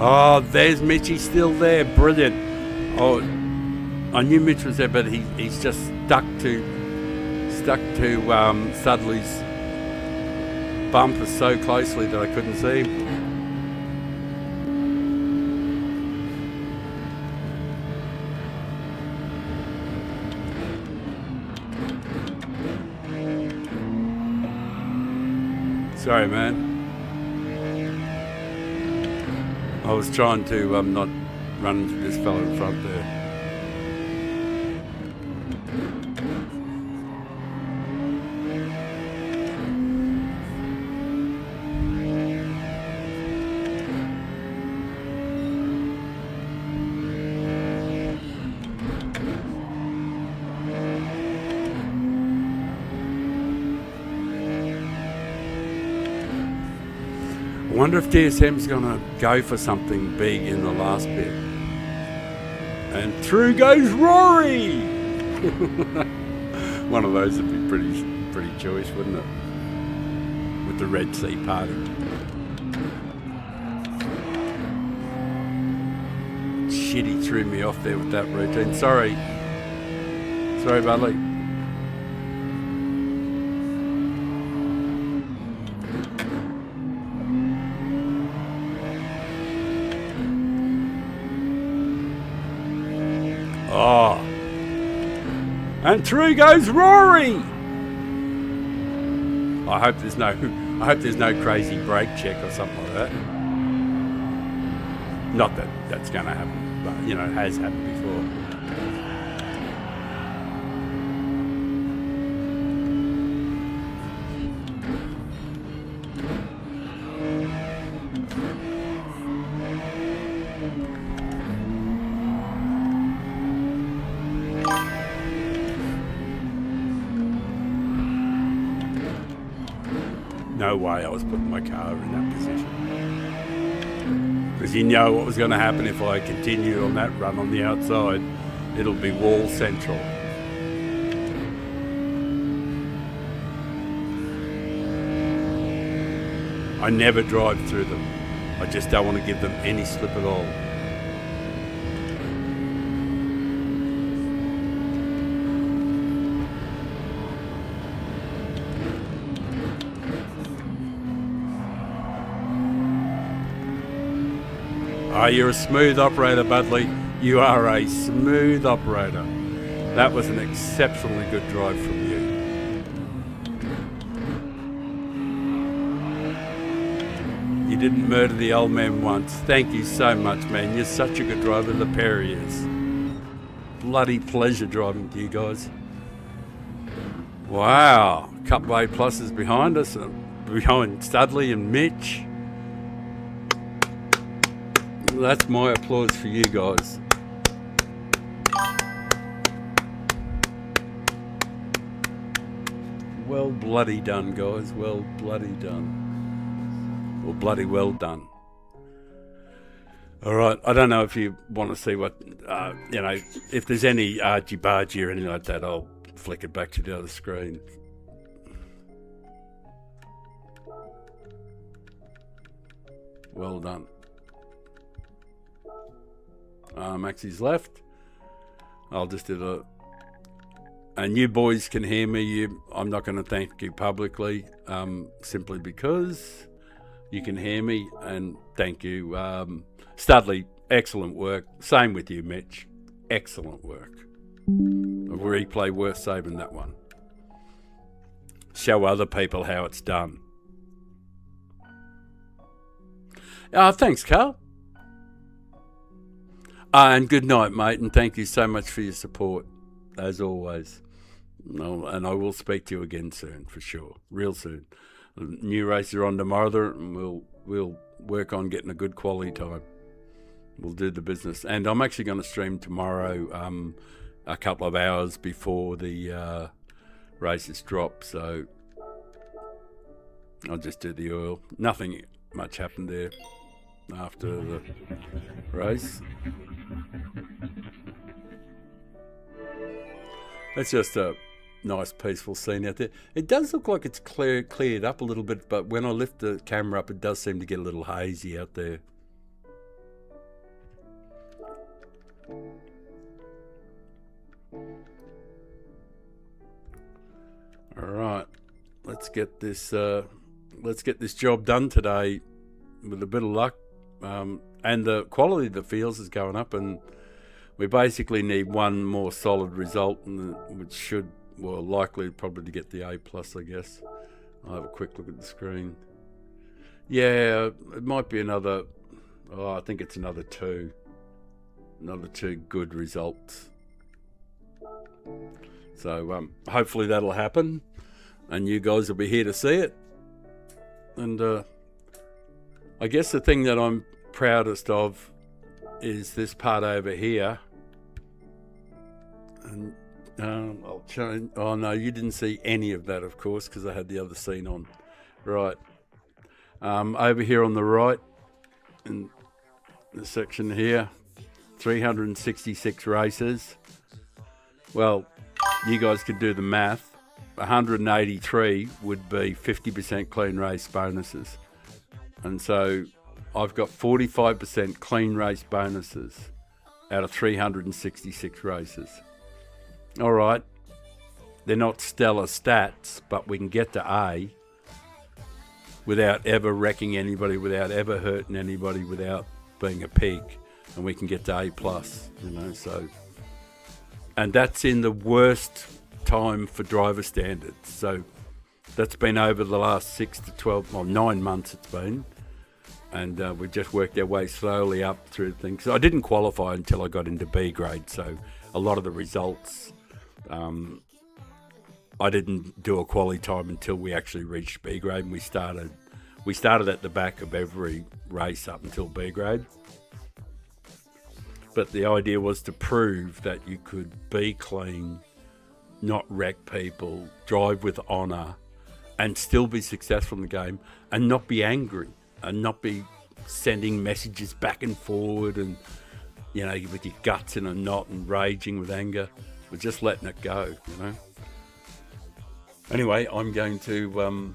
Oh, there's Mitch. He's still there. Brilliant. Oh, I knew Mitch was there, but he's just stuck to Studley's bumper so closely that I couldn't see him. Sorry, man. I was trying to not run into this fellow in front there. I wonder if DSM's going to go for something big in the last bit. And through goes Rory! One of those would be pretty Jewish, wouldn't it? With the Red Sea party. Shit, he threw me off there with that routine. Sorry, Budley. Oh, and through goes Rory. I hope there's no crazy brake check or something like that. Not that that's going to happen, but you know, it has happened before. No way I was putting my car in that position. Because you know what was going to happen if I continued on that run on the outside. It'll be wall central. I never drive through them. I just don't want to give them any slip at all. Oh, you're a smooth operator, Budley. You are a smooth operator. That was an exceptionally good drive from you. You didn't murder the old man once. Thank you so much, man. You're such a good driver, the Perry is. Bloody pleasure driving with you guys. Wow. Couple A pluses behind us, behind Studley and Mitch. That's my applause for you guys. Well bloody done, guys. Well bloody done. Or bloody well done. All right. I don't know if you want to see what, you know, if there's any argy-bargy or anything like that, I'll flick it back to the other screen. Well done. Maxie's left. I'll just do the... And you boys can hear me. I'm not going to thank you publicly, simply because you can hear me, and thank you. Studley, excellent work. Same with you, Mitch. Excellent work. A replay worth saving, that one. Show other people how it's done. Thanks, Carl. And good night, mate, and thank you so much for your support, as always. And I will speak to you again soon, for sure, real soon. New races are on tomorrow, and we'll work on getting a good quality time. We'll do the business. And I'm actually going to stream tomorrow a couple of hours before the races drop, so I'll just do the oil. Nothing much happened there after the race. That's just a nice peaceful scene out there. It does look like it's cleared up a little bit, but when I lift the camera up, it does seem to get a little hazy out there. All right, let's get this job done today with a bit of luck, and the quality of the fields is going up, and we basically need one more solid result, which should, well, likely probably to get the A+, I guess. I'll have a quick look at the screen. Yeah, it might be another. Oh, I think it's another two. Another two good results. So hopefully that'll happen, and you guys will be here to see it. And I guess the thing that I'm proudest of is this part over here. And I'll change. Oh no, you didn't see any of that, of course, because I had the other scene on. Right. Over here on the right, in the section here, 366 races. Well, you guys could do the math. 183 would be 50% clean race bonuses. And so I've got 45% clean race bonuses out of 366 races. All right. They're not stellar stats, but we can get to A without ever wrecking anybody, without ever hurting anybody, without being a pig. And we can get to A+, so... And that's in the worst time for driver standards. So that's been over the last 6 to 12, 9 months it's been. And we've just worked our way slowly up through things. So I didn't qualify until I got into B grade. So a lot of the results, I didn't do a quali time until we actually reached B grade. And we started at the back of every race up until B grade. But the idea was to prove that you could be clean, not wreck people, drive with honour, and still be successful in the game, and not be angry, and not be sending messages back and forward, and with your guts in a knot and raging with anger, but just letting it go. Anyway, I'm going to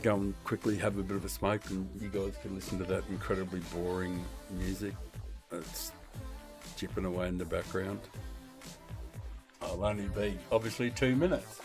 go and quickly have a bit of a smoke, and you guys can listen to that incredibly boring music. It's chipping away in the background. I'll only be obviously 2 minutes.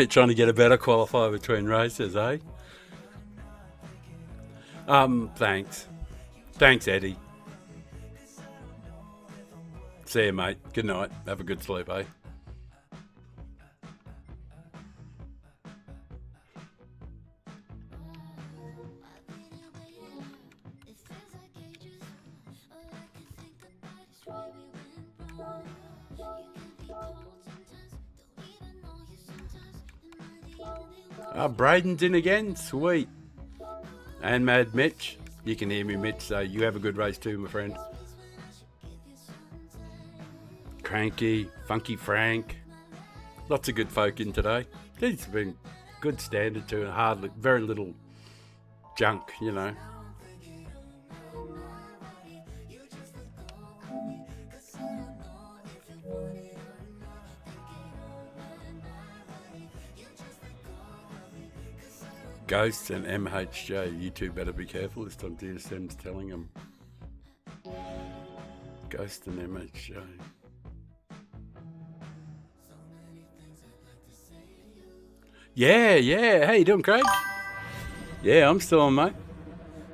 Trying to get a better qualifier between races, eh? Thanks. Thanks, Eddie. See you, mate. Good night. Have a good sleep, eh? Braden's in again. Sweet. And Mad Mitch. You can hear me, Mitch, so you have a good race too, my friend. Cranky, Funky Frank. Lots of good folk in today. It's been good standard too, and hardly, very little junk, Ghost and MHJ, you two better be careful this time. DSM's telling them. Ghost and MHJ. Yeah. How you doing, Craig? Yeah, I'm still on, mate.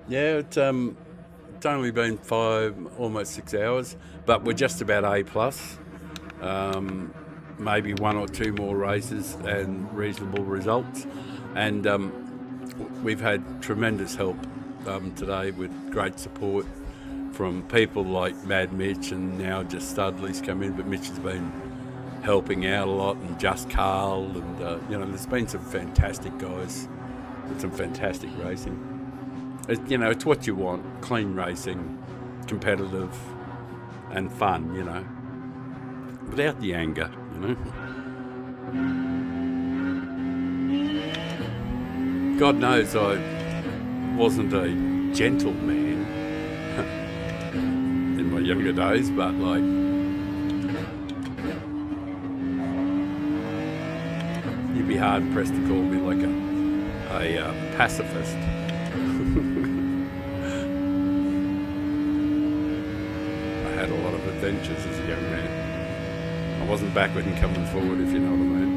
Yeah, it's only been 5, almost 6 hours, but we're just about A+. Maybe 1 or 2 more races and reasonable results. And we've had tremendous help today with great support from people like Mad Mitch, and now just Studley's come in, but Mitch has been helping out a lot, and Just Carl, and there's been some fantastic guys with some fantastic racing. It's what you want: clean racing, competitive, and fun. Without the anger. God knows I wasn't a gentleman in my younger days, but you'd be hard pressed to call me like a pacifist. I had a lot of adventures as a young man. I wasn't backward in coming forward, if you know what I mean.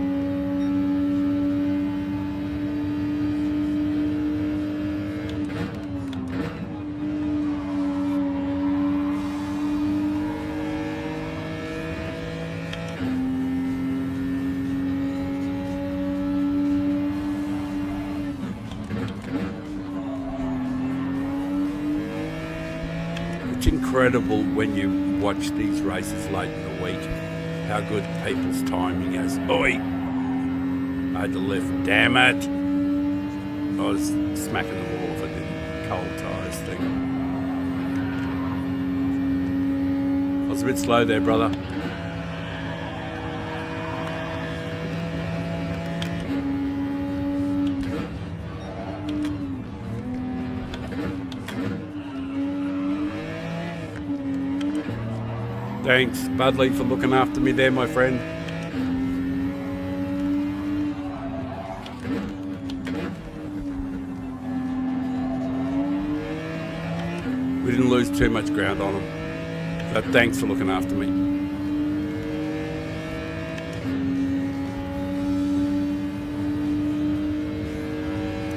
It's incredible when you watch these races late in the week, how good people's timing is. Oi! I had to lift. Damn it! I was smacking the wall if I didn't. Cold tyres thing. I was a bit slow there, brother. Thanks, Budley, for looking after me there, my friend. We didn't lose too much ground on them, so thanks for looking after me.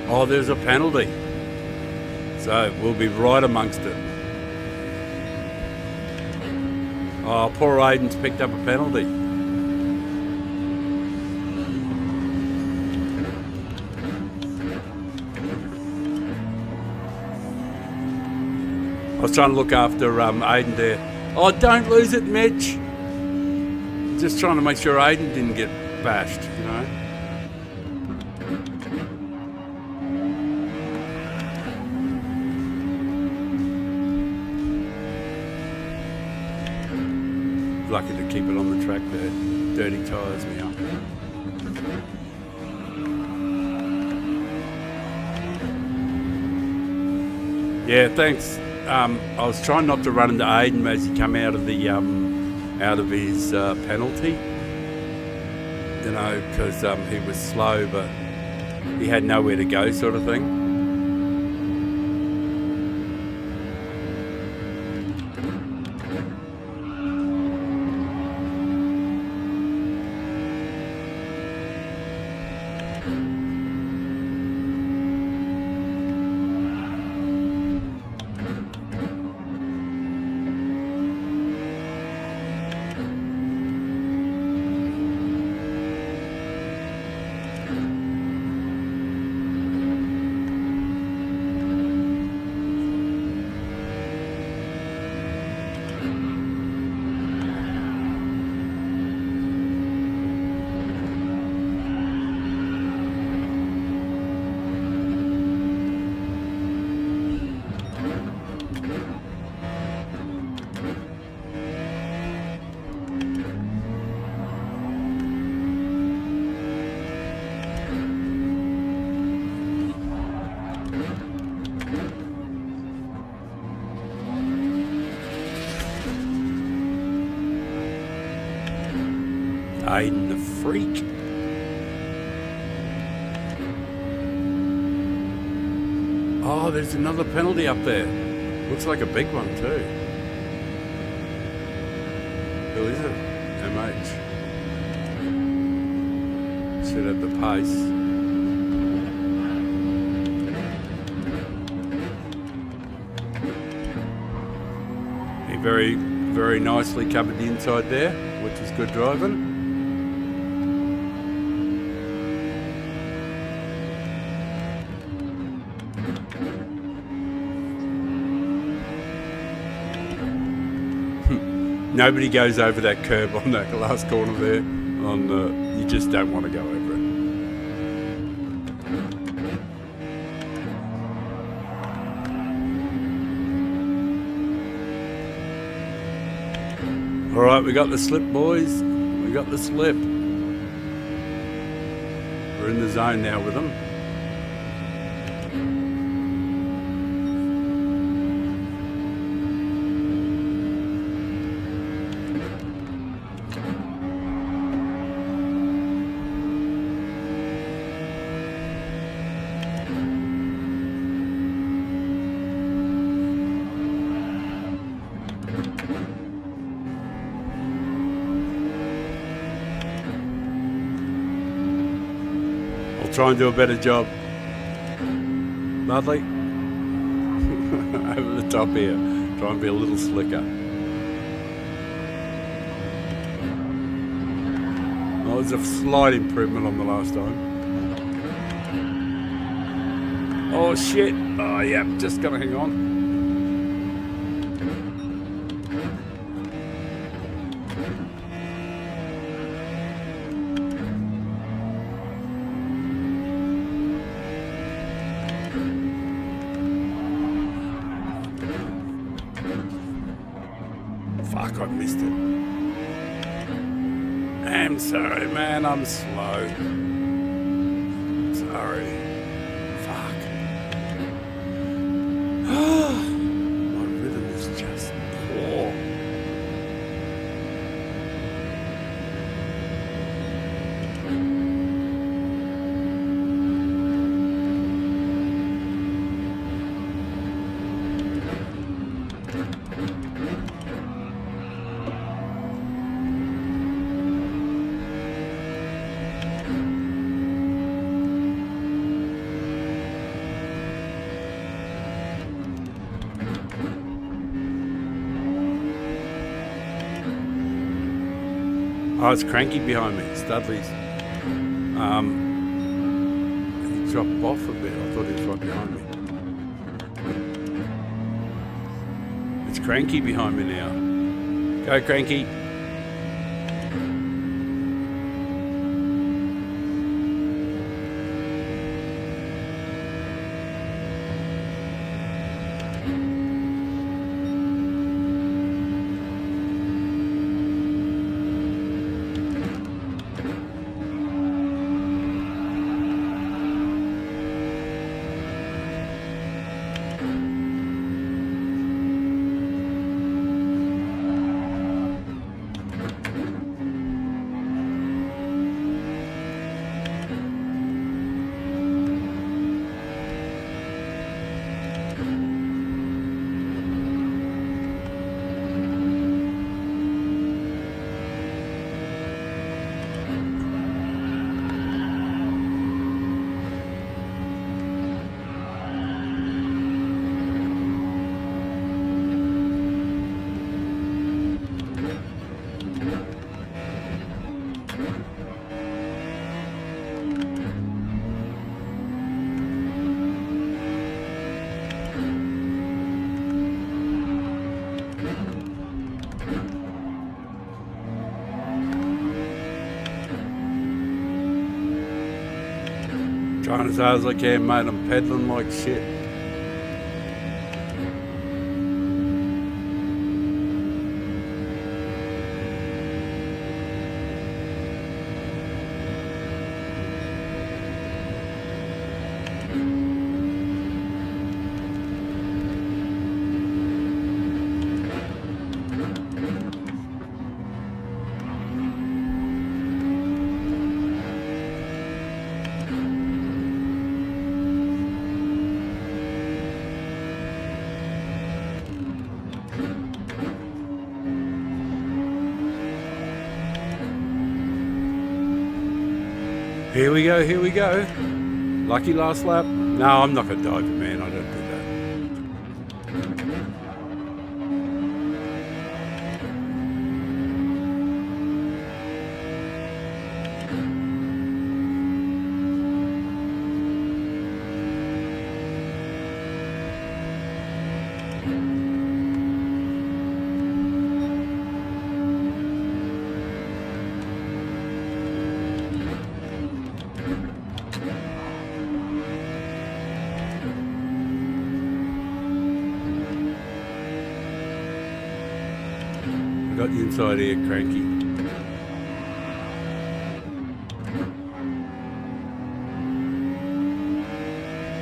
Oh, there's a penalty, so we'll be right amongst it. Oh, poor Aiden's picked up a penalty. I was trying to look after Aiden there. Oh, don't lose it, Mitch. Just trying to make sure Aiden didn't get bashed, Lucky to keep it on the track there. Dirty tyres me up. Yeah, thanks. I was trying not to run into Aiden as he come out of the his penalty. Because he was slow, but he had nowhere to go, sort of thing. Aiden the freak. Oh, there's another penalty up there. Looks like a big one too. Who is it? MH. Should have the pace. He very nicely covered the inside there, which is good driving. Nobody goes over that curb on that last corner there. You just don't want to go over it. All right, we got the slip, boys. We got the slip. We're in the zone now with them. Try and do a better job. Lovely. Over the top here. Try and be a little slicker. Oh, there's a slight improvement on the last time. Oh shit. Oh yeah, just gotta hang on. Fuck, I missed it. I'm sorry, man, I'm slow. Sorry. Fuck. My rhythm is just poor. Oh, it's Cranky behind me. It's Dudley's. He dropped off a bit. I thought he was right behind me. It's Cranky behind me now. Go, Cranky. Trying as hard as I can, mate. I'm pedaling like shit. Here we go, here we go. Lucky last lap. No, I'm not going to dive it, man. I don't do that. Got the inside ear cranky.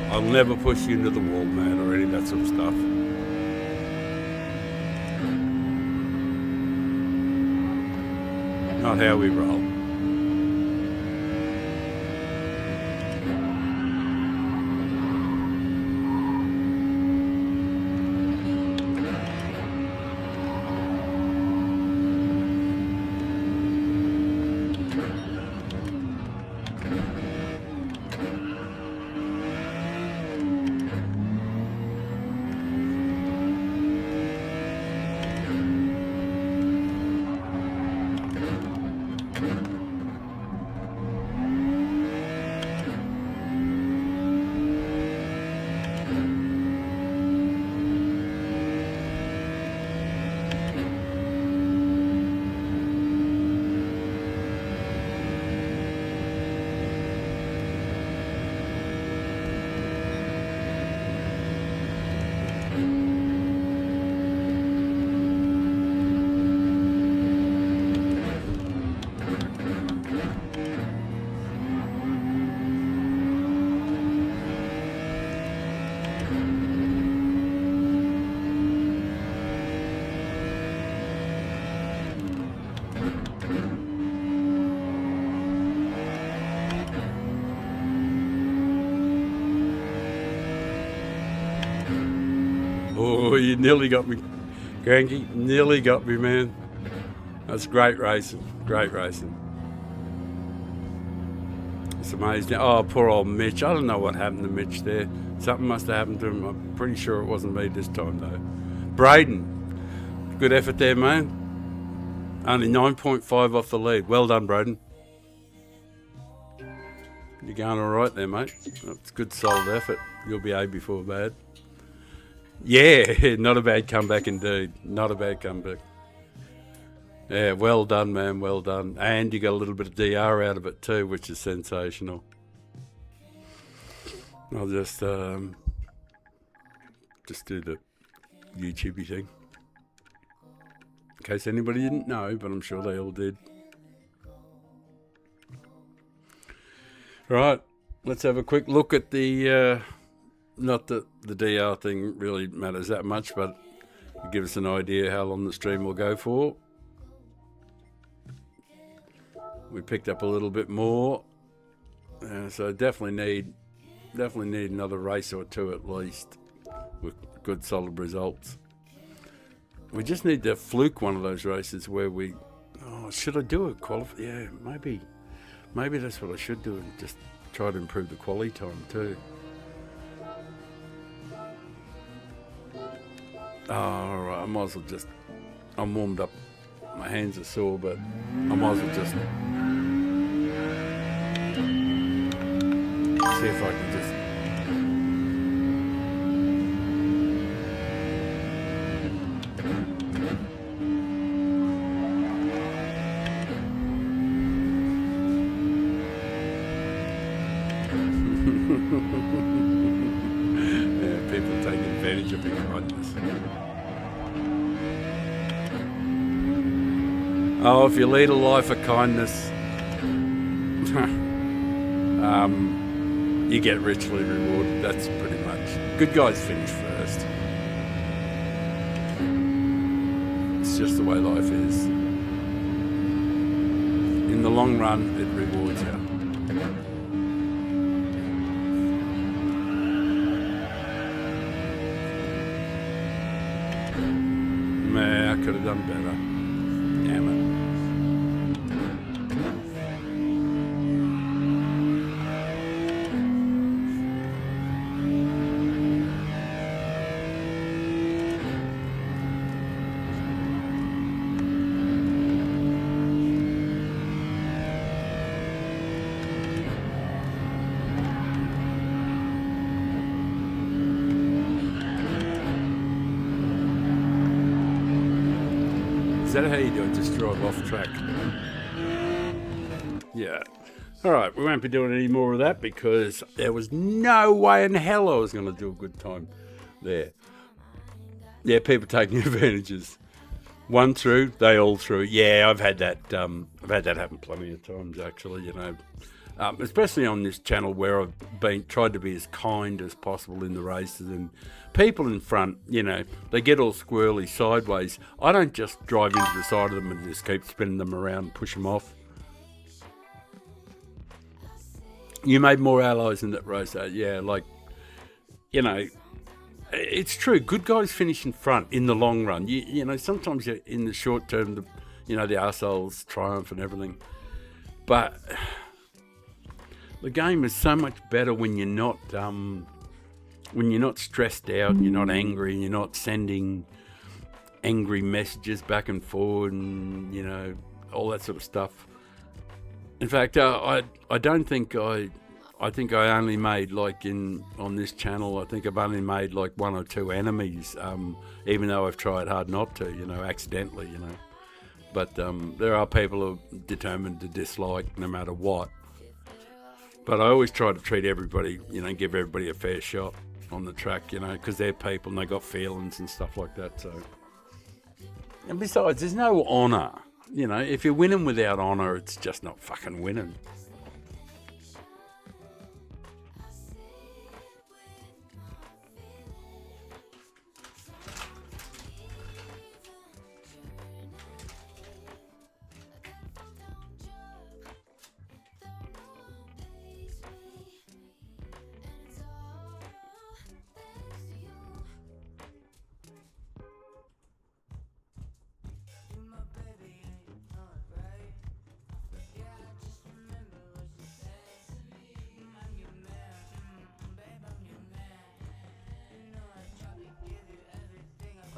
I'll never push you into the wall, man, or any of that sort of stuff. Not how we roll. Oh, you nearly got me, Cranky. Nearly got me, man. That's great racing. Great racing. It's amazing. Oh, poor old Mitch. I don't know what happened to Mitch there. Something must have happened to him. I'm pretty sure it wasn't me this time, though. Braden. Good effort there, man. Only 9.5 off the lead. Well done, Braden. You're going all right there, mate. That's good, solid effort. You'll be A before bad. Yeah, not a bad comeback indeed. Not a bad comeback. Yeah, well done, man. Well done. And you got a little bit of DR out of it too, which is sensational. I'll just do the YouTubey thing. In case anybody didn't know, but I'm sure they all did. Right, let's have a quick look at the, not that the DR thing really matters that much, but it'll give us an idea how long the stream will go for. We picked up a little bit more, so definitely need another race or two at least with good solid results. We just need to fluke one of those races where we, should I do a qualify? Yeah, maybe that's what I should do, and just try to improve the quality time too. All right, I might as well just, I'm warmed up, my hands are sore, but I might as well just see if I can just yeah, people taking advantage of your kindness. Oh, if you lead a life of kindness, you get richly rewarded. That's pretty much. Good guys finish first. It's just the way life is. In the long run, it rewards you. Man, I could have done better. Damn it. that how you do it? Just drive off track? Yeah. All right, we won't be doing any more of that because there was no way in hell I was going to do a good time there. Yeah, people taking advantages. One through, they all through. Yeah, I've had that. I've had that happen plenty of times, actually. You know, especially on this channel where I've tried to be as kind as possible in the races, and people in front, you know, they get all squirrely sideways. I don't just drive into the side of them and just keep spinning them around and push them off. You made more allies in that race, yeah. Like, you know. It's true. Good guys finish in front in the long run. You know, sometimes in the short term, the arseholes triumph and everything. But the game is so much better when you're not stressed out, you're not angry, and you're not sending angry messages back and forward, and you know all that sort of stuff. In fact, I don't think I think I only made, like, on this channel, I think I've only made like 1 or 2 enemies, even though I've tried hard not to, you know, accidentally, you know. But there are people who are determined to dislike no matter what. But I always try to treat everybody, you know, give everybody a fair shot on the track, you know, because they're people and they got feelings and stuff like that, so. And besides, there's no honour. You know, if you're winning without honour, it's just not fucking winning.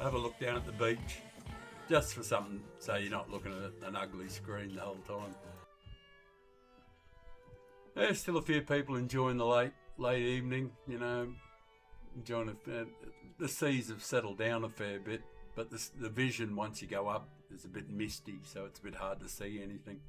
Have a look down at the beach, just for something, so you're not looking at an ugly screen the whole time. There's still a few people enjoying the late evening, you know, enjoying the seas have settled down a fair bit, but the vision once you go up is a bit misty, so it's a bit hard to see anything.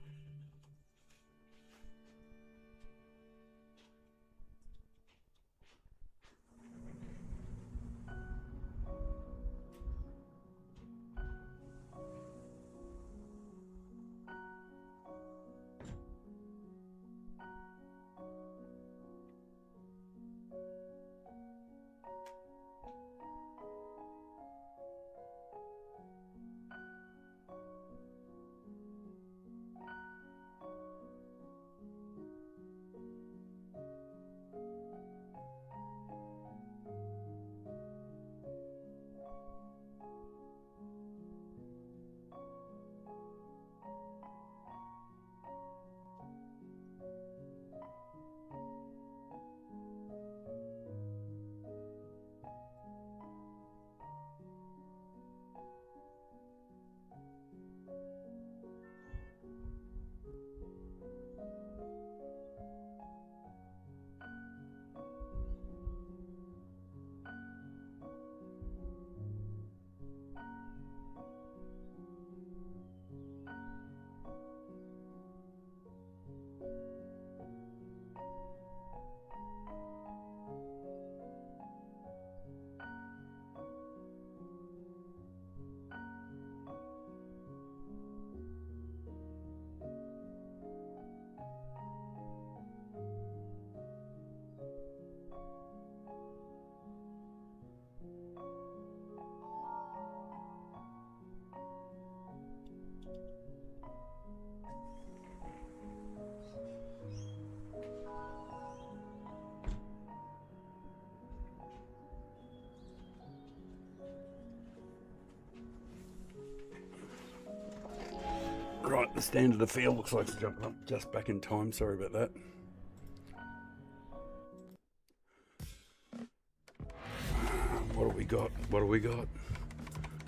Right, the stand of the field looks like it's jumping up just back in time. Sorry about that. What do we got? What do we got?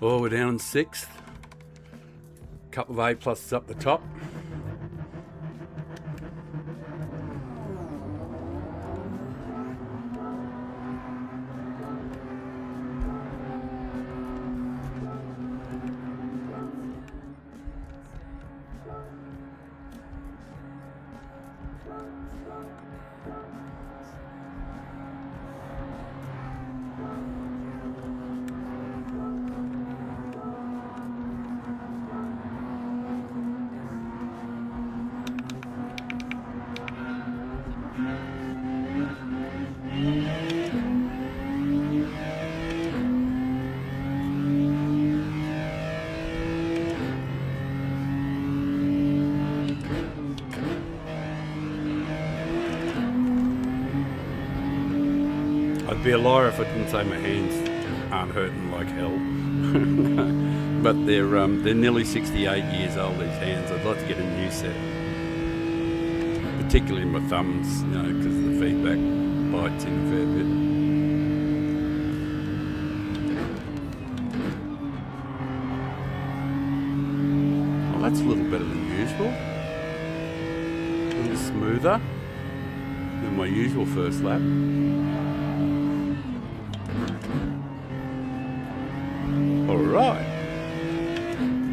Oh, we're down in 6th. Couple of A pluses up the top. I'd be a liar if I didn't say my hands aren't hurting like hell. But they're nearly 68 years old, these hands. I'd like to get a new set. Particularly my thumbs, because the feedback bites in a fair bit. Well, that's a little better than usual. A little smoother than my usual first lap. Alright.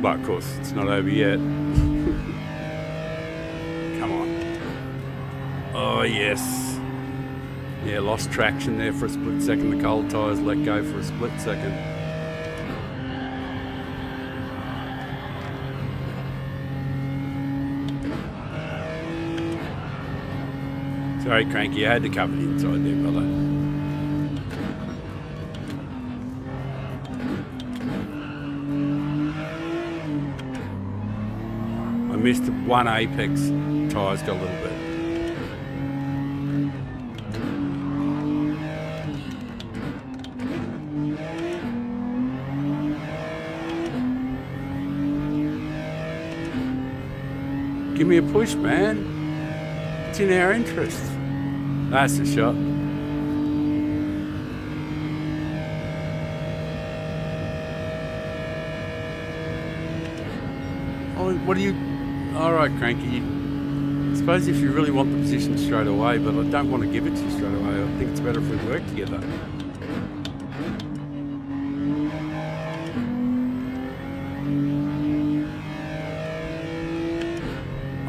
But of course, it's not over yet. Come on. Oh, yes. Yeah, lost traction there for a split second. The cold tyres let go for a split second. Sorry, Cranky, I had to cover the inside there, brother. I missed one apex, tyres got a little bit. Give me a push, man. It's in our interest. That's a shot. Oh, what do you... Alright, Cranky. I suppose if you really want the position straight away, but I don't want to give it to you straight away. I think it's better if we work together.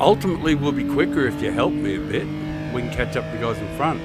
Ultimately, we'll be quicker if you help me a bit. We can catch up the guys in front.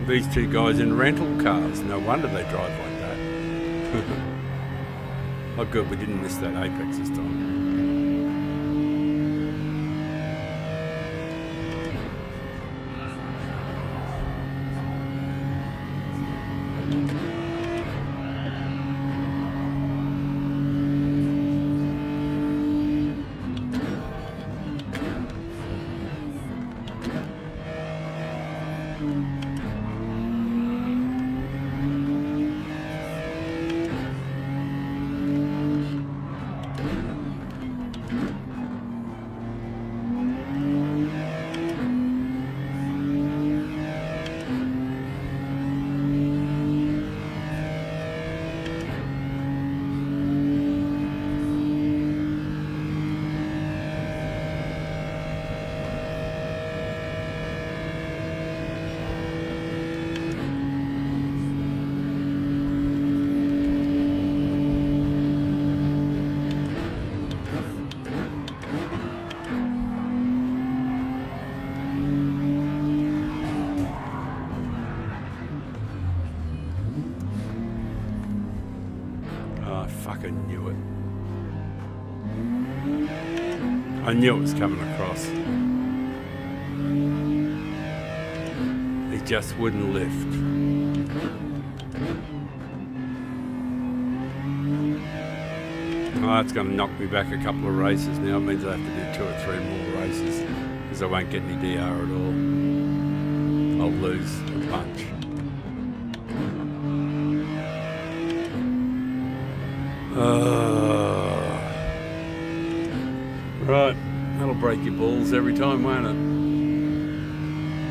These two guys in rental cars, no wonder they drive like that. Oh good, we didn't miss that apex this time. Fucking knew it. I knew it was coming across. He just wouldn't lift. Oh, that's going to knock me back a couple of races now. It means I have to do 2 or 3 more races because I won't get any DR at all. I'll lose a bunch. Right, that'll break your balls every time, won't it?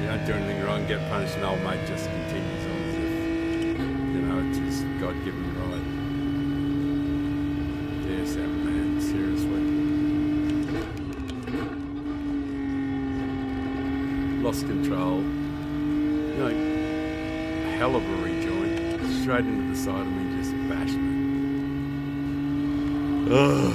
You don't do anything wrong, get punished, and old mate just continues on as if, you know, it's his God-given right. DSM, man, seriously. Lost control. You know, a hell of a rejoin. Straight into the side of me, just bashed me. Ugh.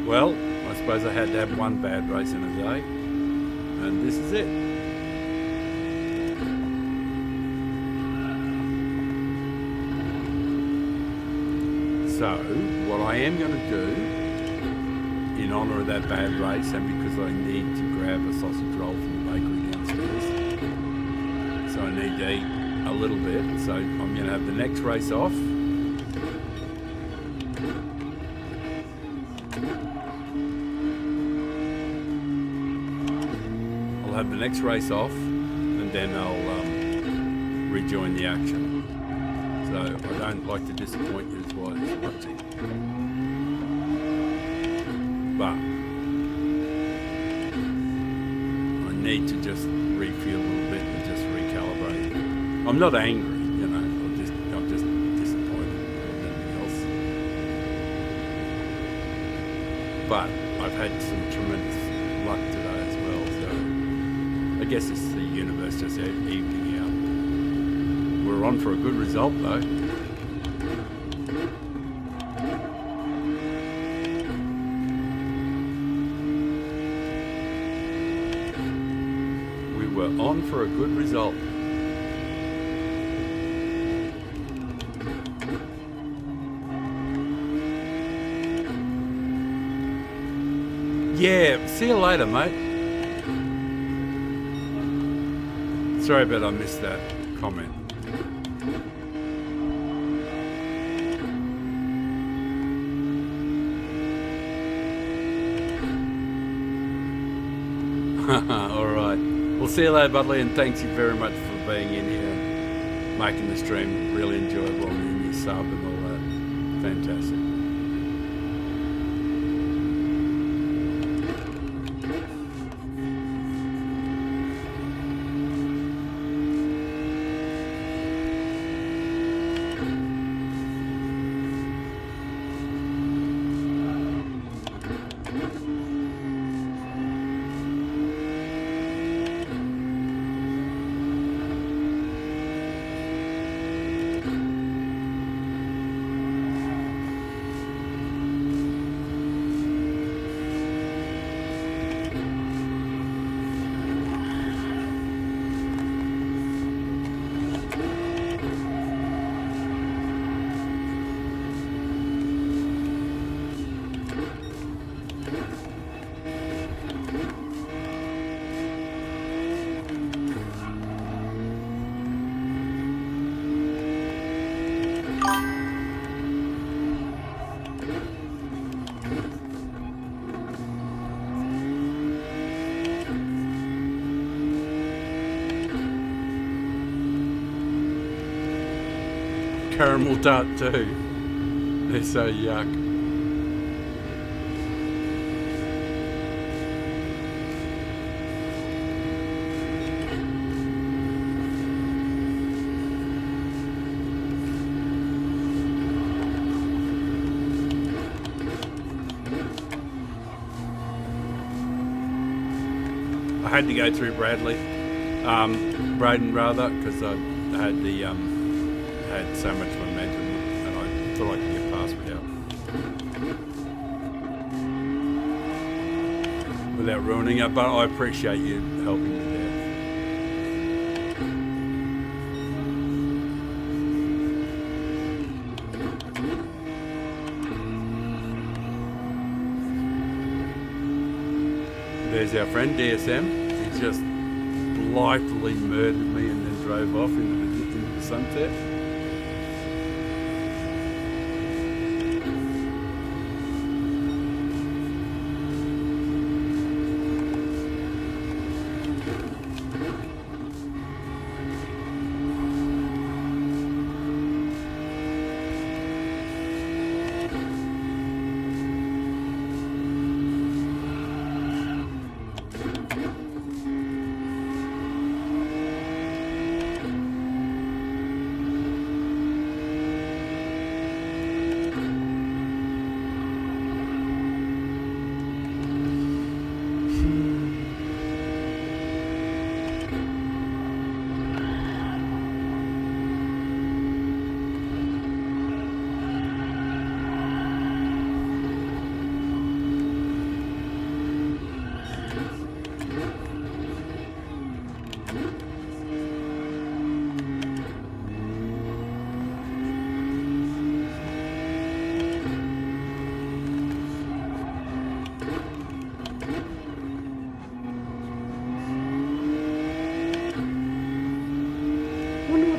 Well, I suppose I had to have one bad race in a day, and this is it. So, what I am going to do, in honour of that bad race, and because I need to grab a sausage roll from the bakery downstairs, so I need to eat a little bit, so I'm going to have the next race off. I'll have the next race off, and then I'll rejoin the action. So I don't like to disappoint you as well as watching. But I need to just refuel a little bit and just recalibrate. I'm not angry, you know, I'm just disappointed more than anything else. But I've had some tremendous luck today as well, so I guess it's the universe just evening out. We're on for a good result though. We were on for a good result. Yeah, see you later, mate. Sorry about I missed that comment. Alright. We'll see you later, Budley, and thanks you very much for being in here and making the stream really enjoyable and your sub and all that. Fantastic. Caramel tart too. They're so yuck. I had to go through Braden rather, because I had the had so much momentum and I thought I could get past without ruining it, but I appreciate you helping me there. There's our friend DSM. He's just slightly murdered me and then drove off into the sunset.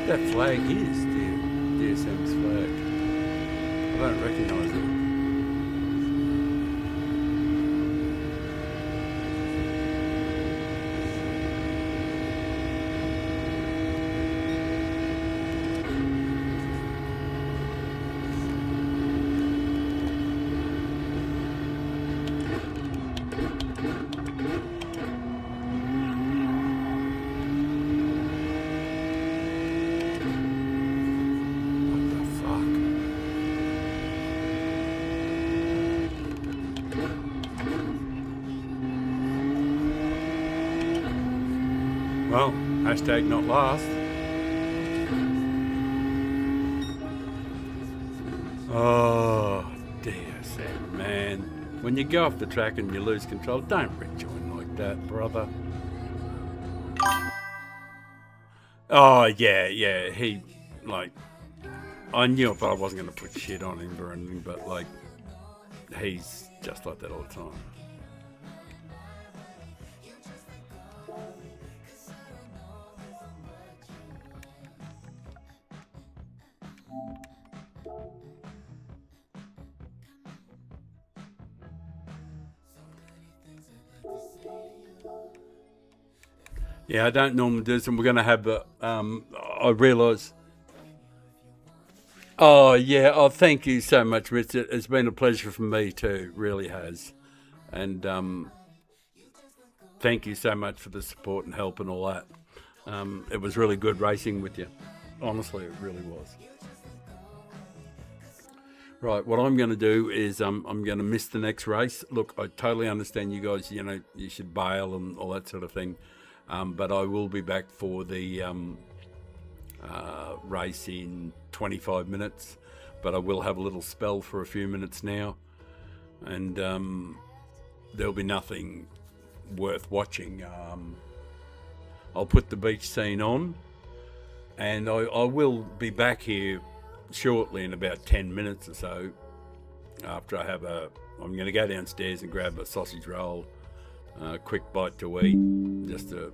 That flag is DSM's flag. I don't recognise it. Well, hashtag not last. Oh, DSM, man. When you go off the track and you lose control, don't rejoin like that, brother. Oh, yeah, he, like, I knew it, but I wasn't going to put shit on him or anything, but, like, he's just like that all the time. Yeah, I don't normally do this, and we're going to have I realise. Oh, yeah. Oh, thank you so much, Richard. It's been a pleasure for me too. Really has. And thank you so much for the support and help and all that. It was really good racing with you. Honestly, it really was. Right, what I'm going to do is I'm going to miss the next race. Look, I totally understand you guys, you should bail and all that sort of thing. But I will be back for the race in 25 minutes. But I will have a little spell for a few minutes now. And there'll be nothing worth watching. I'll put the beach scene on. And I will be back here shortly in about 10 minutes or so. After I have I'm going to go downstairs and grab a sausage roll. Quick bite to eat, just to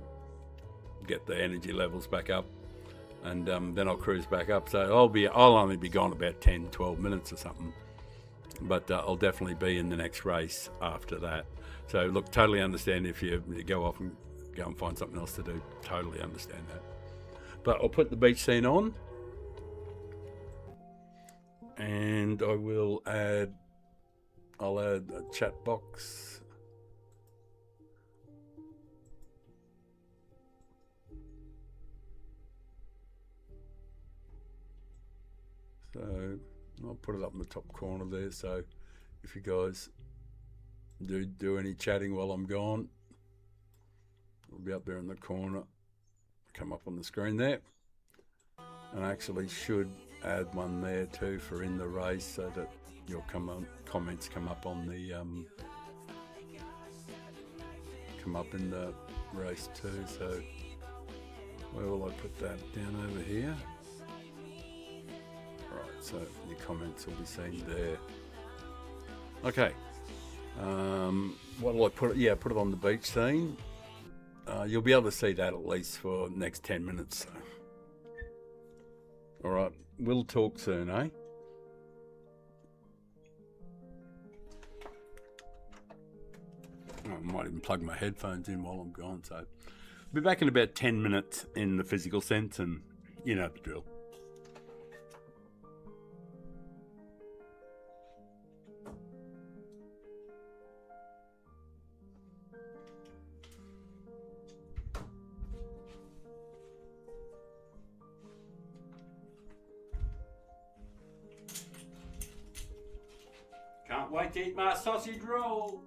get the energy levels back up, and then I'll cruise back up. So I'll only be gone about 10-12 minutes or something, but I'll definitely be in the next race after that. So look, totally understand if you go off and go and find something else to do. Totally understand that. But I'll put the beach scene on, and I'll add a chat box. So I'll put it up in the top corner there. So if you guys do any chatting while I'm gone, it'll be up there in the corner. Come up on the screen there. And I actually should add one there too for in the race, so that your comments come up on the come up in the race too. So where will I put that? Down over here. Right, so your comments will be seen there. Okay. What will I put it? Yeah, put it on the beach scene. you'll be able to see that at least for the next 10 minutes. So. All right, we'll talk soon, eh? I might even plug my headphones in while I'm gone. So, I'll be back in about 10 minutes in the physical sense, and you know the drill. Can't wait to eat my sausage roll.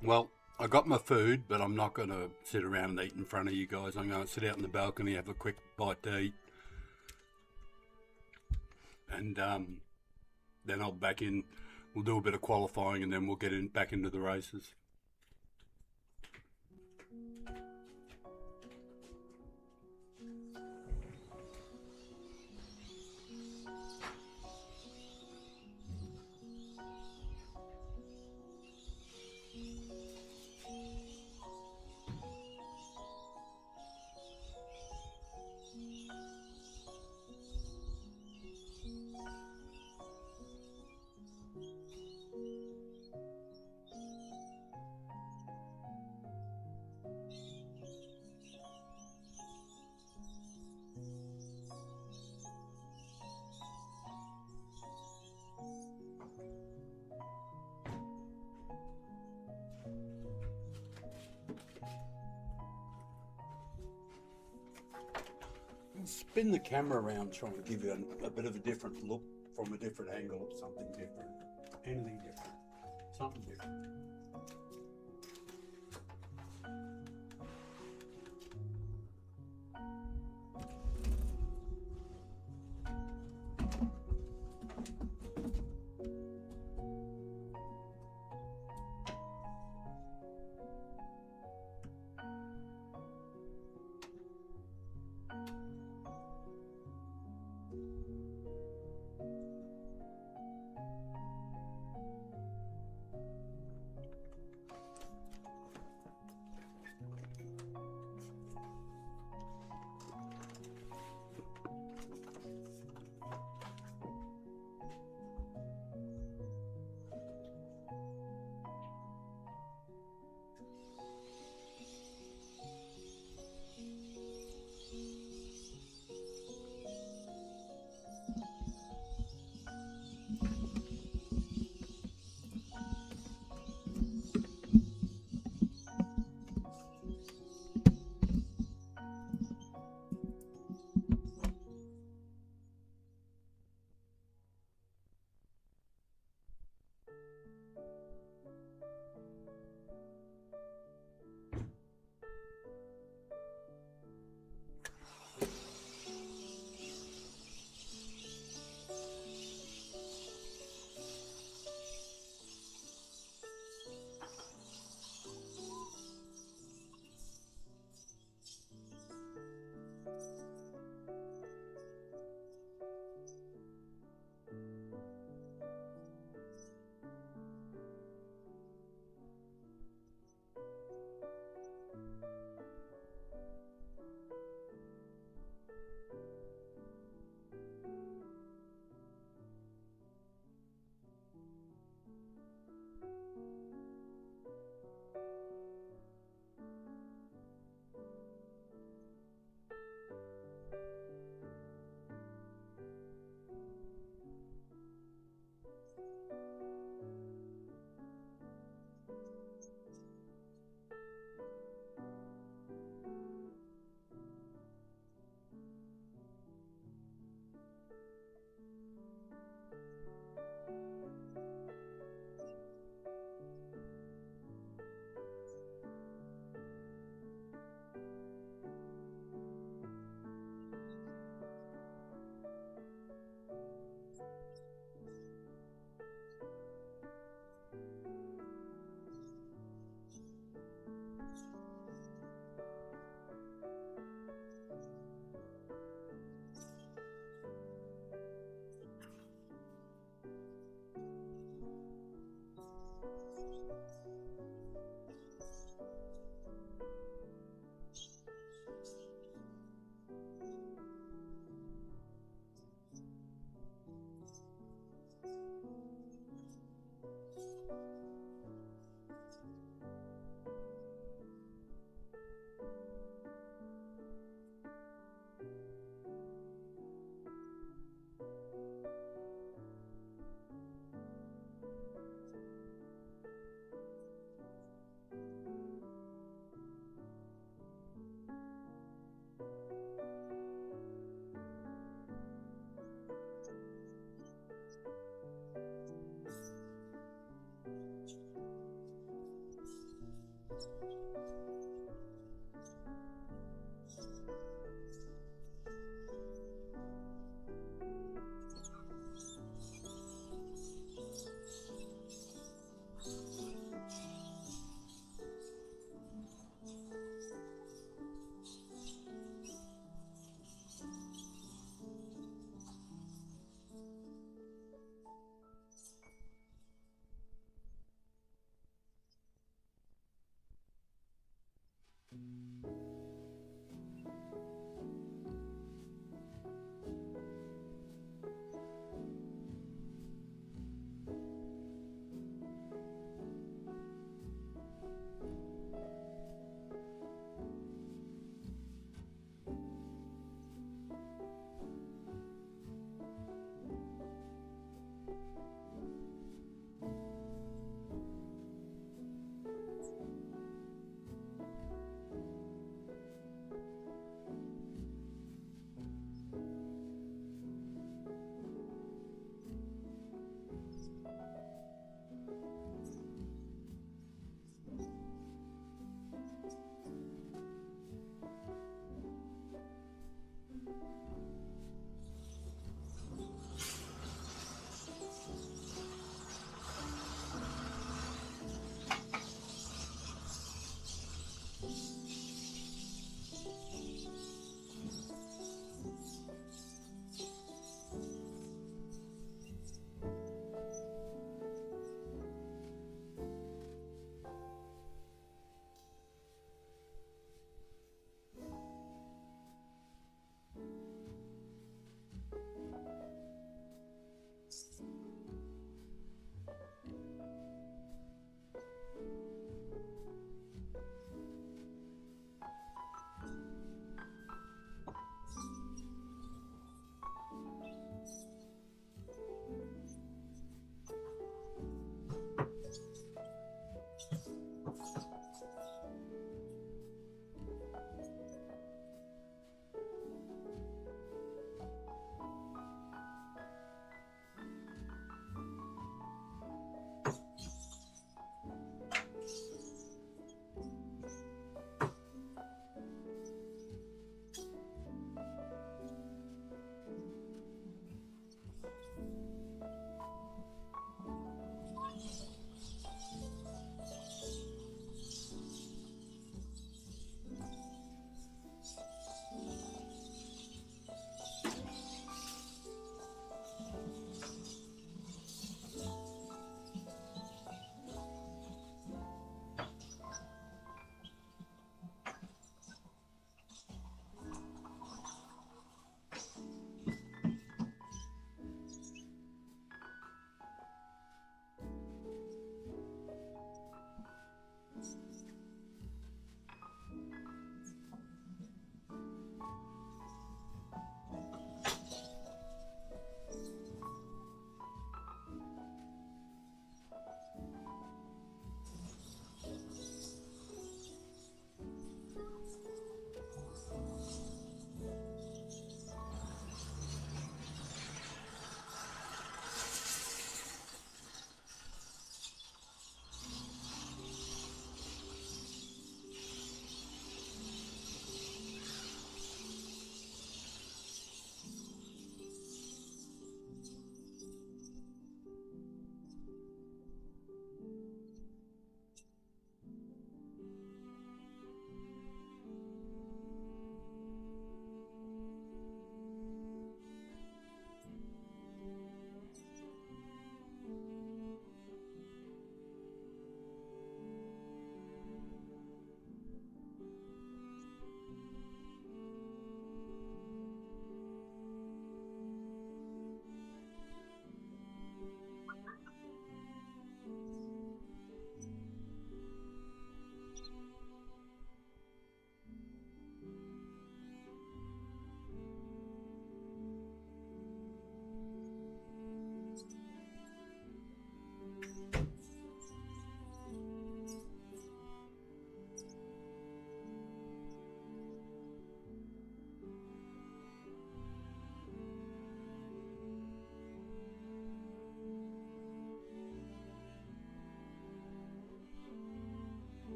Well, I got my food, but I'm not going to sit around and eat in front of you guys. I'm going to sit out in the balcony, have a quick bite to eat, and then I'll back in. We'll do a bit of qualifying, and then we'll get in back into the races. Spin the camera around, trying to give you a bit of a different look from a different angle, something different, anything different, something different.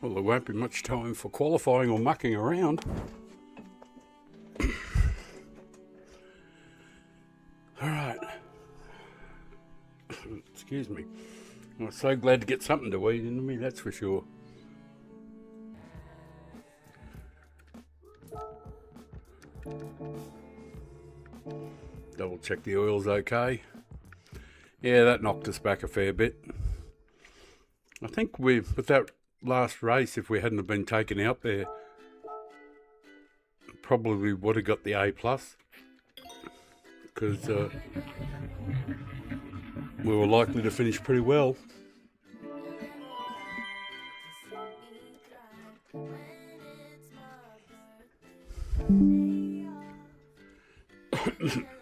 Well, there won't be much time for qualifying or mucking around. All right. Excuse me. I'm so glad to get something to eat into me, that's for sure. Double check the oil's okay. Yeah, that knocked us back a fair bit. I think with that last race, if we hadn't have been taken out there, probably would have got the A+, because we were likely to finish pretty well.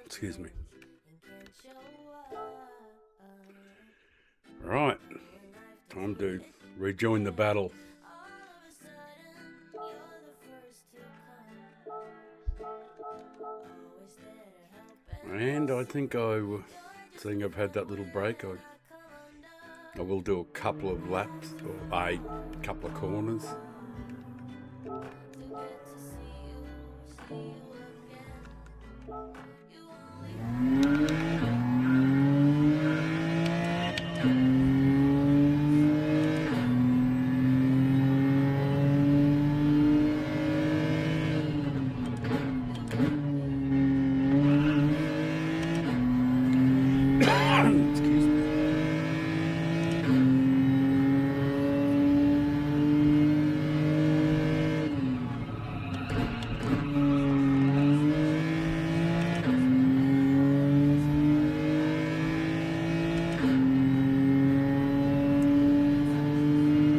Excuse me. Right, time to rejoin the battle. And I think seeing I've had that little break, I will do a couple of laps or a couple of corners.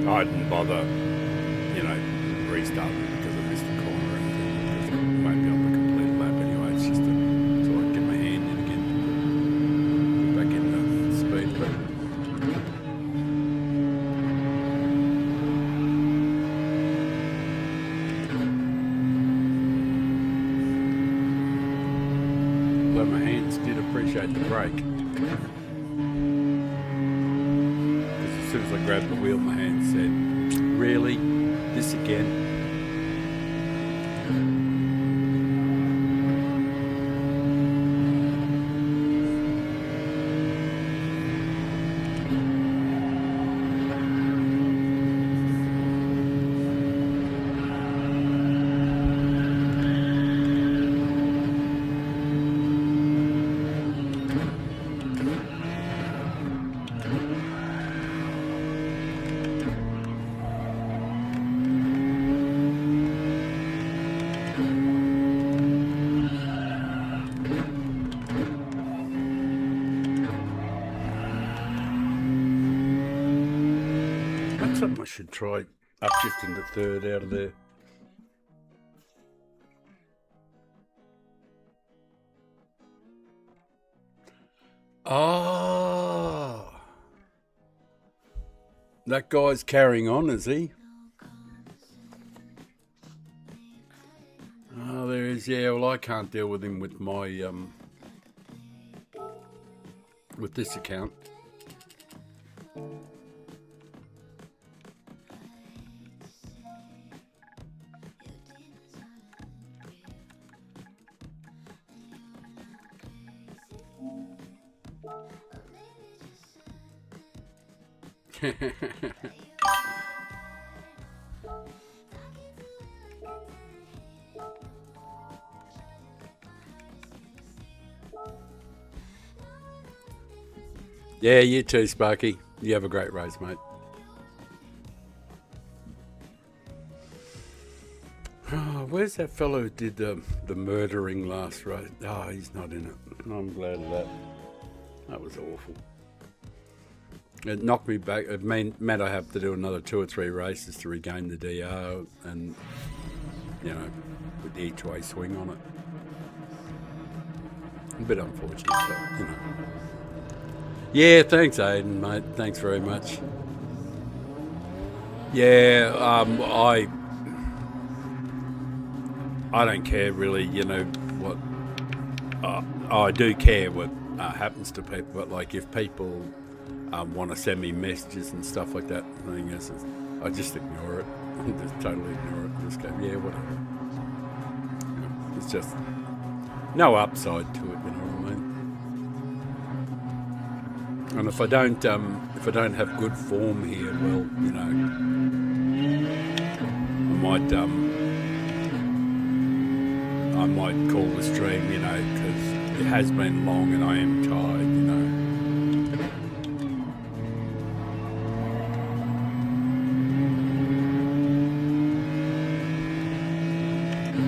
I didn't bother, restarting because I missed the corner and because I won't be able to complete a lap anyway. It's just so I can get my hand in again, get back in the speed. But my hands did appreciate the brake. As soon as I grabbed the wheel, my hand said, "Really? This again?" Something I should try upshifting the third out of there. Ah, that guy's carrying on, is he? Oh, there is. Yeah, well, I can't deal with him with my with this account. Yeah, you too, Sparky. You have a great race, mate. Oh, where's that fellow who did the murdering last race? Oh, he's not in it. I'm glad of that. That was awful. It knocked me back. It meant I have to do another 2 or 3 races to regain the DR and, with the each-way swing on it. A bit unfortunate, but, Yeah, thanks, Aidan, mate. Thanks very much. Yeah, I don't care really, what. I do care what happens to people, but like if people want to send me messages and stuff like that. I guess I just ignore it. I just totally ignore it. Just go, yeah, whatever. It's just no upside to it, you know what I mean? And if I don't have good form here, well, you know, I might call the stream, you know, because it has been long and I am tired, you know.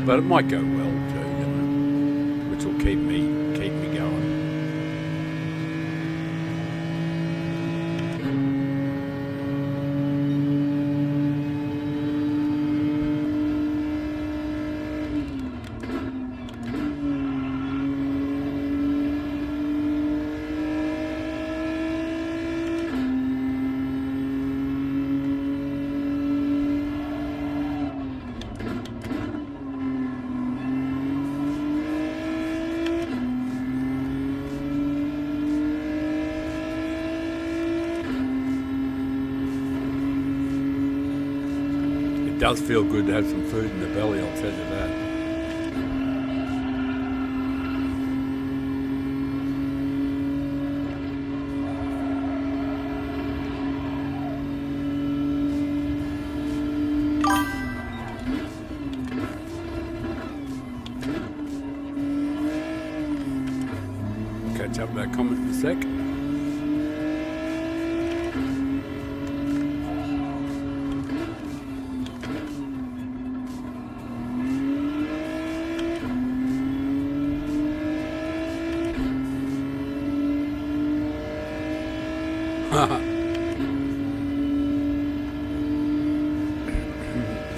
But it might go well too, you know, which will keep me going. It does feel good to have some food in the belly, I'll tell you that. Catch up that comment in a sec.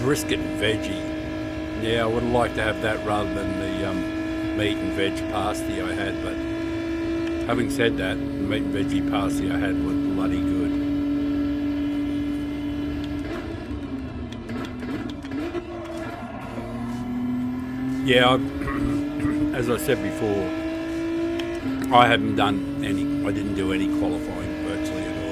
Brisket and veggie. Yeah, I would have liked to have that rather than the meat and veg pasty I had, but having said that, the meat and veggie pasty I had was bloody good. Yeah, as I said before, I didn't do any qualifying virtually at all.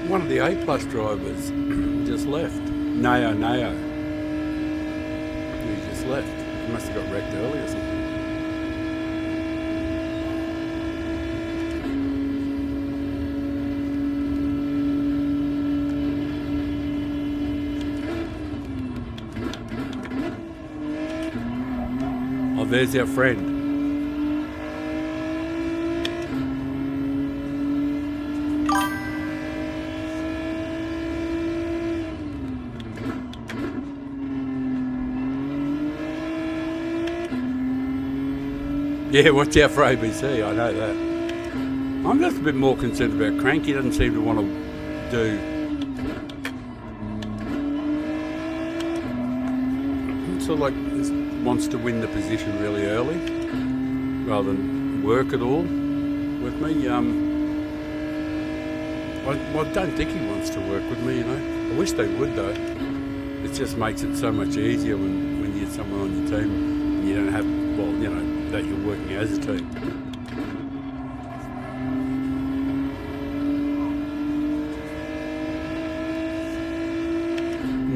One of the A-plus drivers just left. Nao. He just left. He must have got wrecked early or something. Oh, there's our friend. Yeah, watch out for ABC, I know that. I'm just a bit more concerned about Cranky. He doesn't seem to want to do. Sort of like wants to win the position really early, rather than work at all with me. I don't think he wants to work with me. I wish they would though. It just makes it so much easier when you get someone on your team and you don't have, that you're working as a team.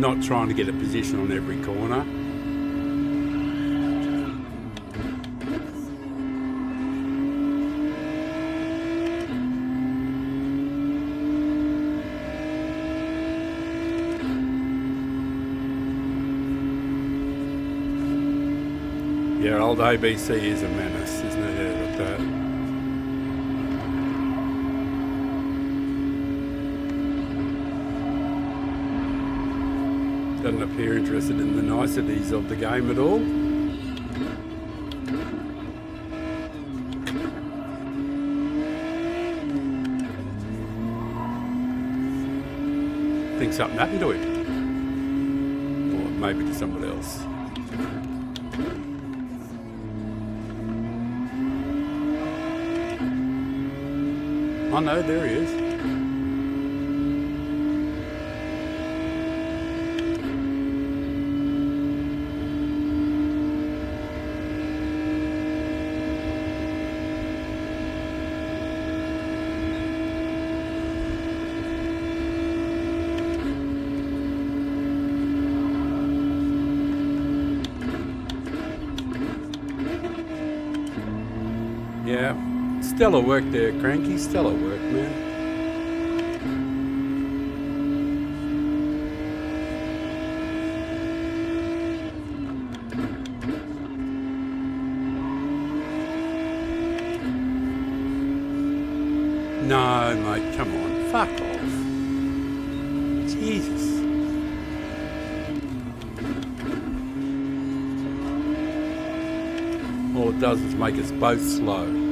Not trying to get a position on every corner. Yeah, old ABC is a menace, isn't it? Yeah, with that. Doesn't appear interested in the niceties of the game at all. Think something happened to him. Or maybe to somebody else. Oh no, there he is. Yeah, stellar work there, Cranky. Stellar work, man. No, mate, come on. Fuck off. Jesus. All it does is make us both slow.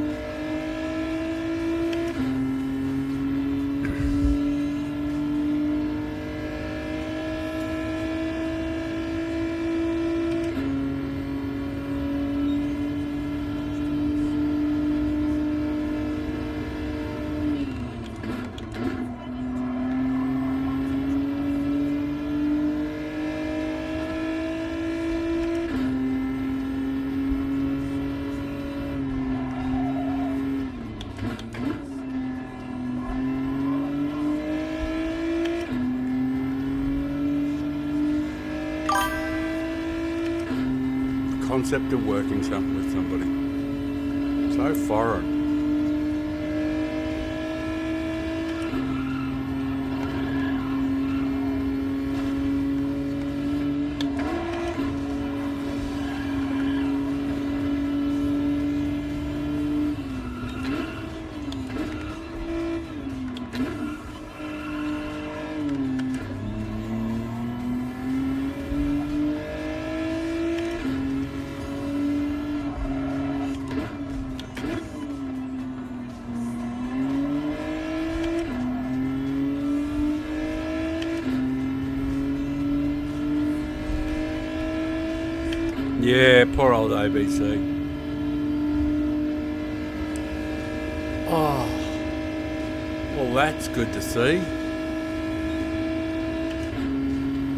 Concept of working something with somebody. So foreign. Yeah, poor old ABC. Oh, well, that's good to see.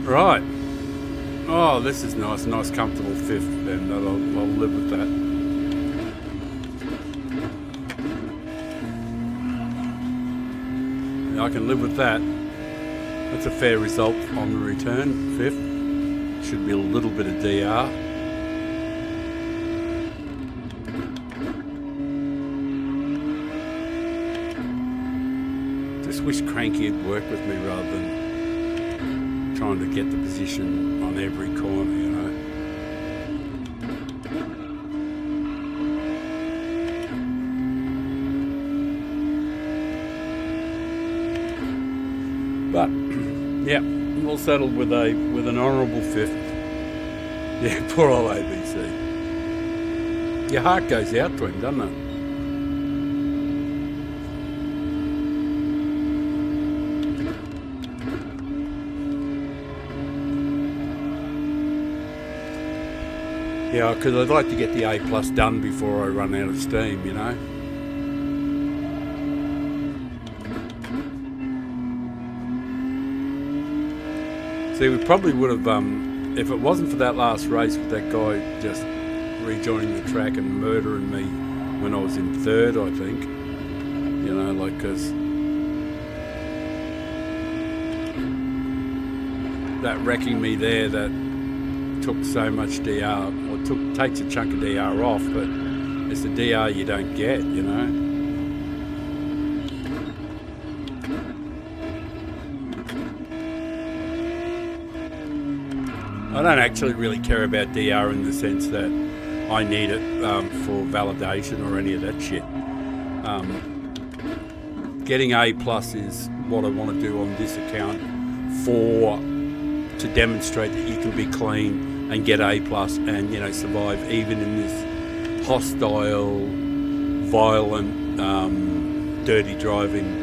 Right. Oh, this is nice. Nice, comfortable fifth. Then I'll live with that. Yeah, I can live with that. That's a fair result on the return. Fifth. Should be a little bit of DR. Just wish Cranky had worked with me rather than trying to get the position on every corner, you know. But yeah, we'll settle with an honourable fifth. Yeah, poor old ABC. Your heart goes out to him, doesn't it? Yeah, because I'd like to get the A plus done before I run out of steam, you know. See, we probably would have, if it wasn't for that last race with that guy just rejoining the track and murdering me when I was in third, I think. You know, like, because that wrecking me there, that took so much DR, or takes a chunk of DR off, but it's the DR you don't get, you know. I don't actually really care about DR in the sense that I need it for validation or any of that shit. Getting A plus is what I want to do on this account to demonstrate that you can be clean and get A plus and, you know, survive even in this hostile, violent, dirty driving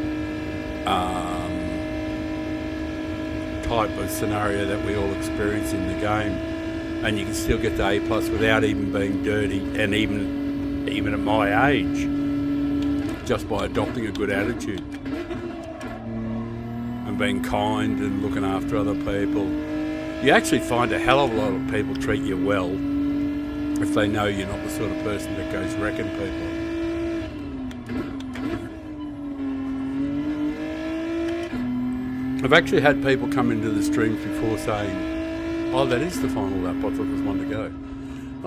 type of scenario that we all experience in the game, and you can still get the A plus without even being dirty, and even at my age, just by adopting a good attitude and being kind and looking after other people. You actually find a hell of a lot of people treat you well if they know you're not the sort of person that goes wrecking people. I've actually had people come into the streams before saying, oh, that is the final lap, I thought there was one to go.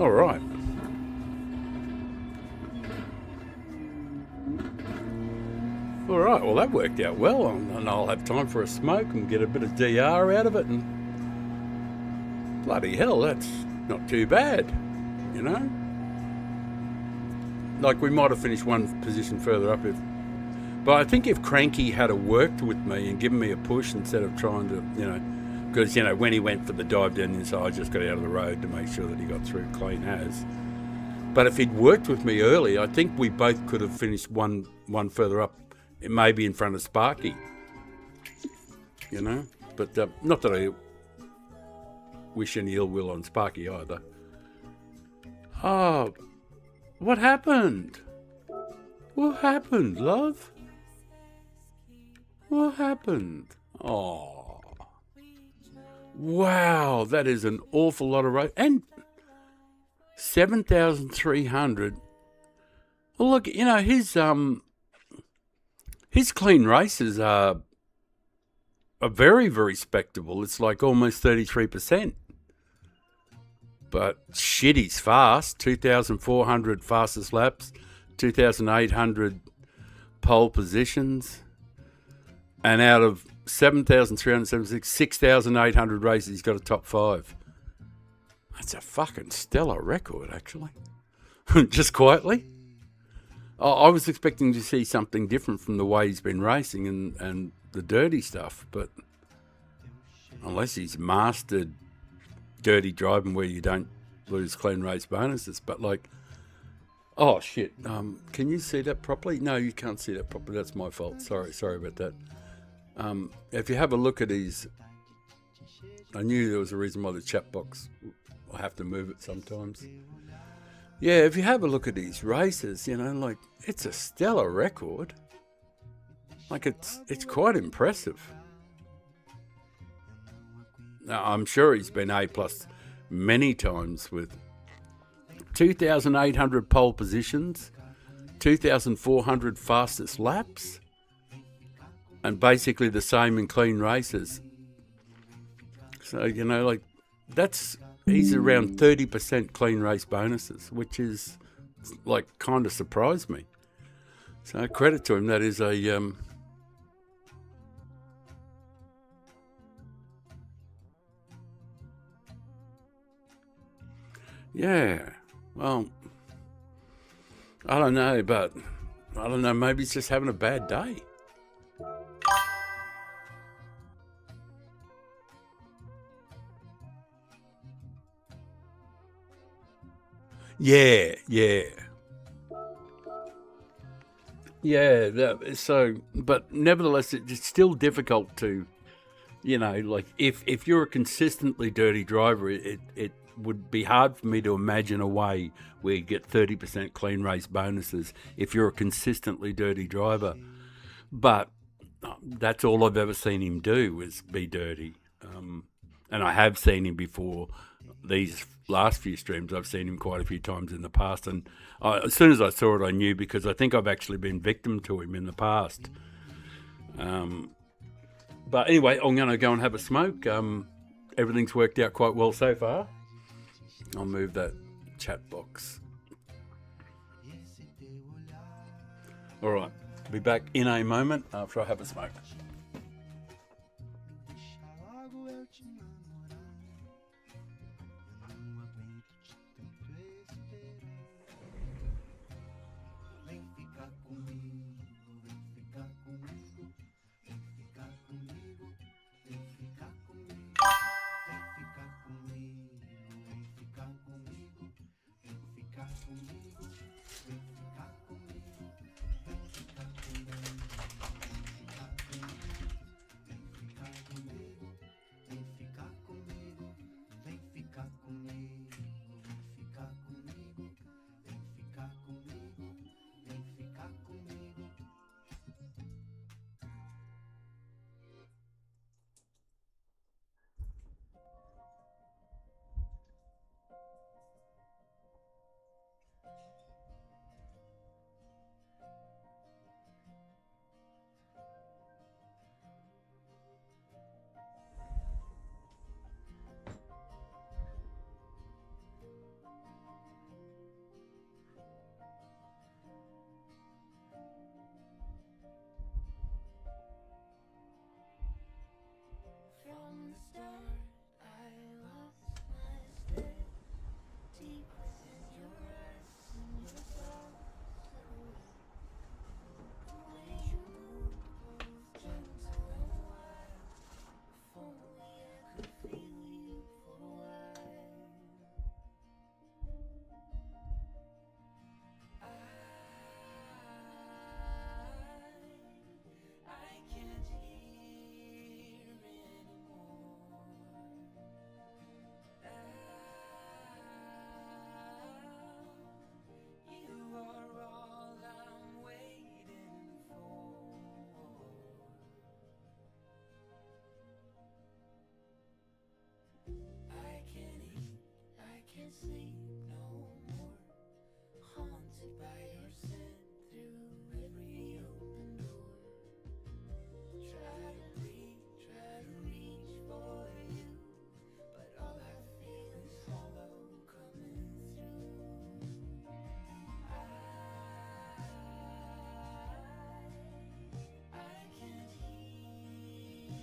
All right. All right, well, that worked out well, and I'll have time for a smoke and get a bit of DR out of it, and bloody hell, that's not too bad, you know? Like, we might have finished one position further up but I think if Cranky had worked with me and given me a push instead of trying to, you know, because, you know, when he went for the dive down the inside, I just got out of the road to make sure that he got through clean as. But if he'd worked with me early, I think we both could have finished one further up, maybe in front of Sparky, you know? But not that I wish any ill will on Sparky either. Oh, what happened? What happened, love? What happened? Oh, wow, that is an awful lot of race. And 7,300. Well, look, you know, his clean races are very, very respectable. It's like almost 33%. But shit, he's fast. 2,400 fastest laps, 2,800 pole positions. And out of 7,376, 6,800 races, he's got a top 5. That's a fucking stellar record, actually. Just quietly. I was expecting to see something different from the way he's been racing and the dirty stuff, but unless he's mastered dirty driving where you don't lose clean race bonuses, but like, oh shit, can you see that properly? No, you can't see that properly. That's my fault. Sorry about that. If you have a look at his, I knew there was a reason why the chat box, I have to move it sometimes. Yeah, if you have a look at these races, you know, like, it's a stellar record. Like, it's quite impressive. Now, I'm sure he's been A+ many times with 2,800 pole positions, 2,400 fastest laps, and basically the same in clean races. So, you know, like, he's around 30% clean race bonuses, which is, like, kind of surprised me. So credit to him. That is a yeah, well, I don't know, but I don't know, maybe he's just having a bad day. Yeah. So, but nevertheless, it's still difficult to, you know, like, if you're a consistently dirty driver, it would be hard for me to imagine a way where you get 30% clean race bonuses if you're a consistently dirty driver. But that's all I've ever seen him do is be dirty. And I have seen him before these last few streams. I've seen him quite a few times in the past. And as soon as I saw it, I knew, because I think I've actually been victim to him in the past. But anyway, I'm going to go and have a smoke. Everything's worked out quite well so far. I'll move that chat box. All right, I'll be back in a moment after I have a smoke. From the start, I lost my step deep within your eyes and your thoughts. The way you move, both gentle and wild. If only I could feel you for a while. I can't hear anymore. You are all I'm waiting for. I can't eat, I can't sleep no more. Haunted by your scent through every open door. Try to reach for you, but all I feel is hollow coming through. I can't hear anymore.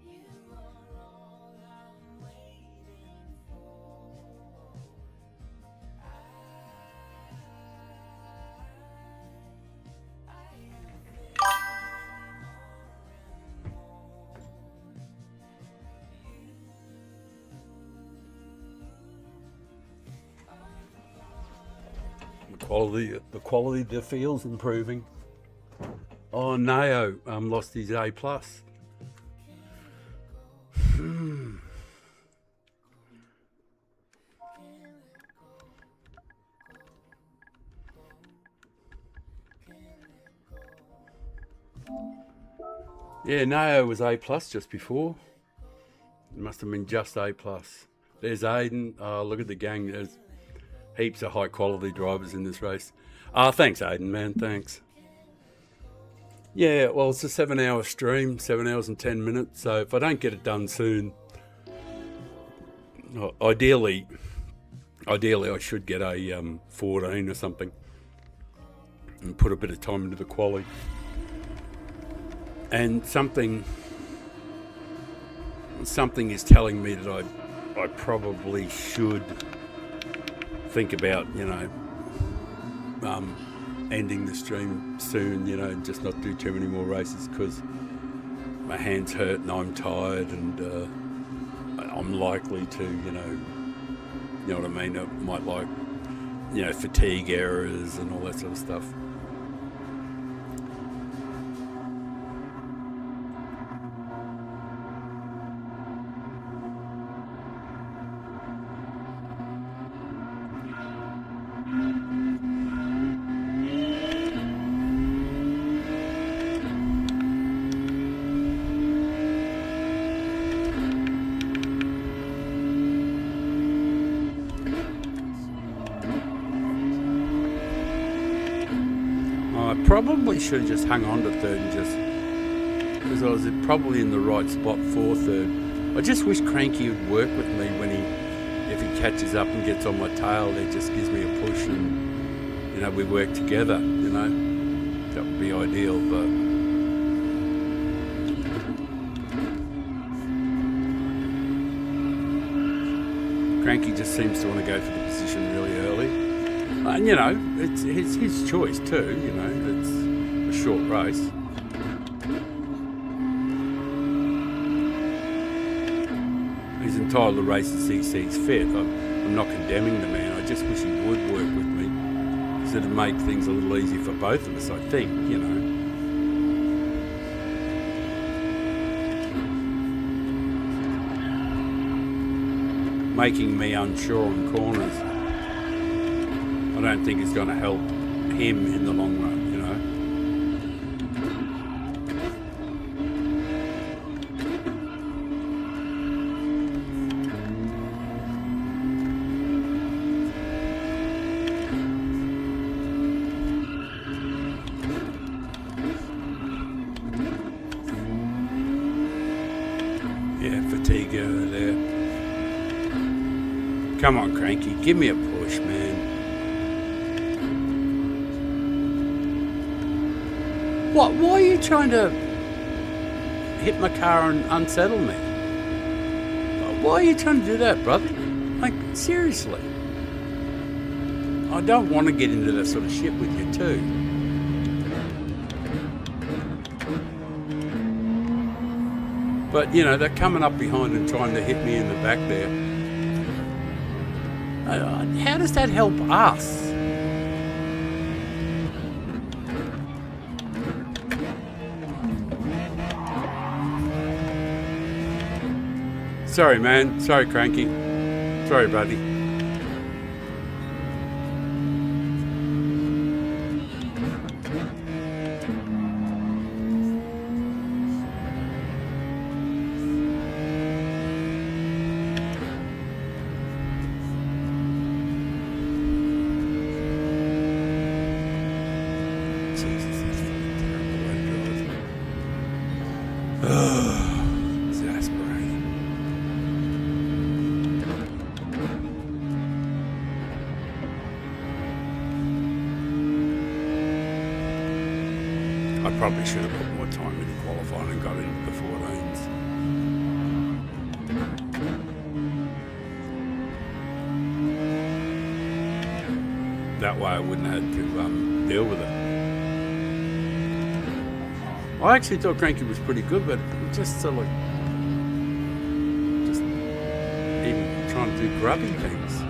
You are all I'm waiting for. The quality of the field's improving. Oh, Nao lost his A+. Yeah, Nao was A+ just before. It must have been just A+. There's Aiden. Oh, look at the gang. There's heaps of high quality drivers in this race. Thanks, Aiden, man. Thanks. Yeah, well, it's a 7-hour stream, 7 hours and 10 minutes. So if I don't get it done soon, ideally I should get a 14 or something and put a bit of time into the quali. And something is telling me that I probably should think about, ending the stream soon, just not do too many more races, because my hands hurt and I'm tired, and I'm likely to, you know what I mean? I might like, fatigue errors and all that sort of stuff. I probably should have just hung on to third and just, because I was probably in the right spot for third. I just wish Cranky would work with me when if he catches up and gets on my tail, he just gives me a push and, you know, we work together, you know. That would be ideal, but Cranky just seems to want to go for the position really early. And, you know, it's his choice too, you know, it's a short race. He's entitled to race as he sees fit. I'm not condemning the man, I just wish he would work with me, because it'd make things a little easier for both of us, I think, you know. Making me unsure on corners, I don't think is going to help him in the long run, you know. Yeah, fatigue over there. Come on, Cranky, give me a push, man. What? Why are you trying to hit my car and unsettle me? Why are you trying to do that, brother? Like, seriously. I don't want to get into that sort of shit with you, too. But, you know, they're coming up behind and trying to hit me in the back there. How does that help us? Sorry, man. Sorry, Cranky. Sorry, buddy. Exasperating. I probably should have put more time into qualifying and got into the 14s. That way I wouldn't have had to deal with it. I actually thought Cranky was pretty good, but just sort of like, just even trying to do grubby things.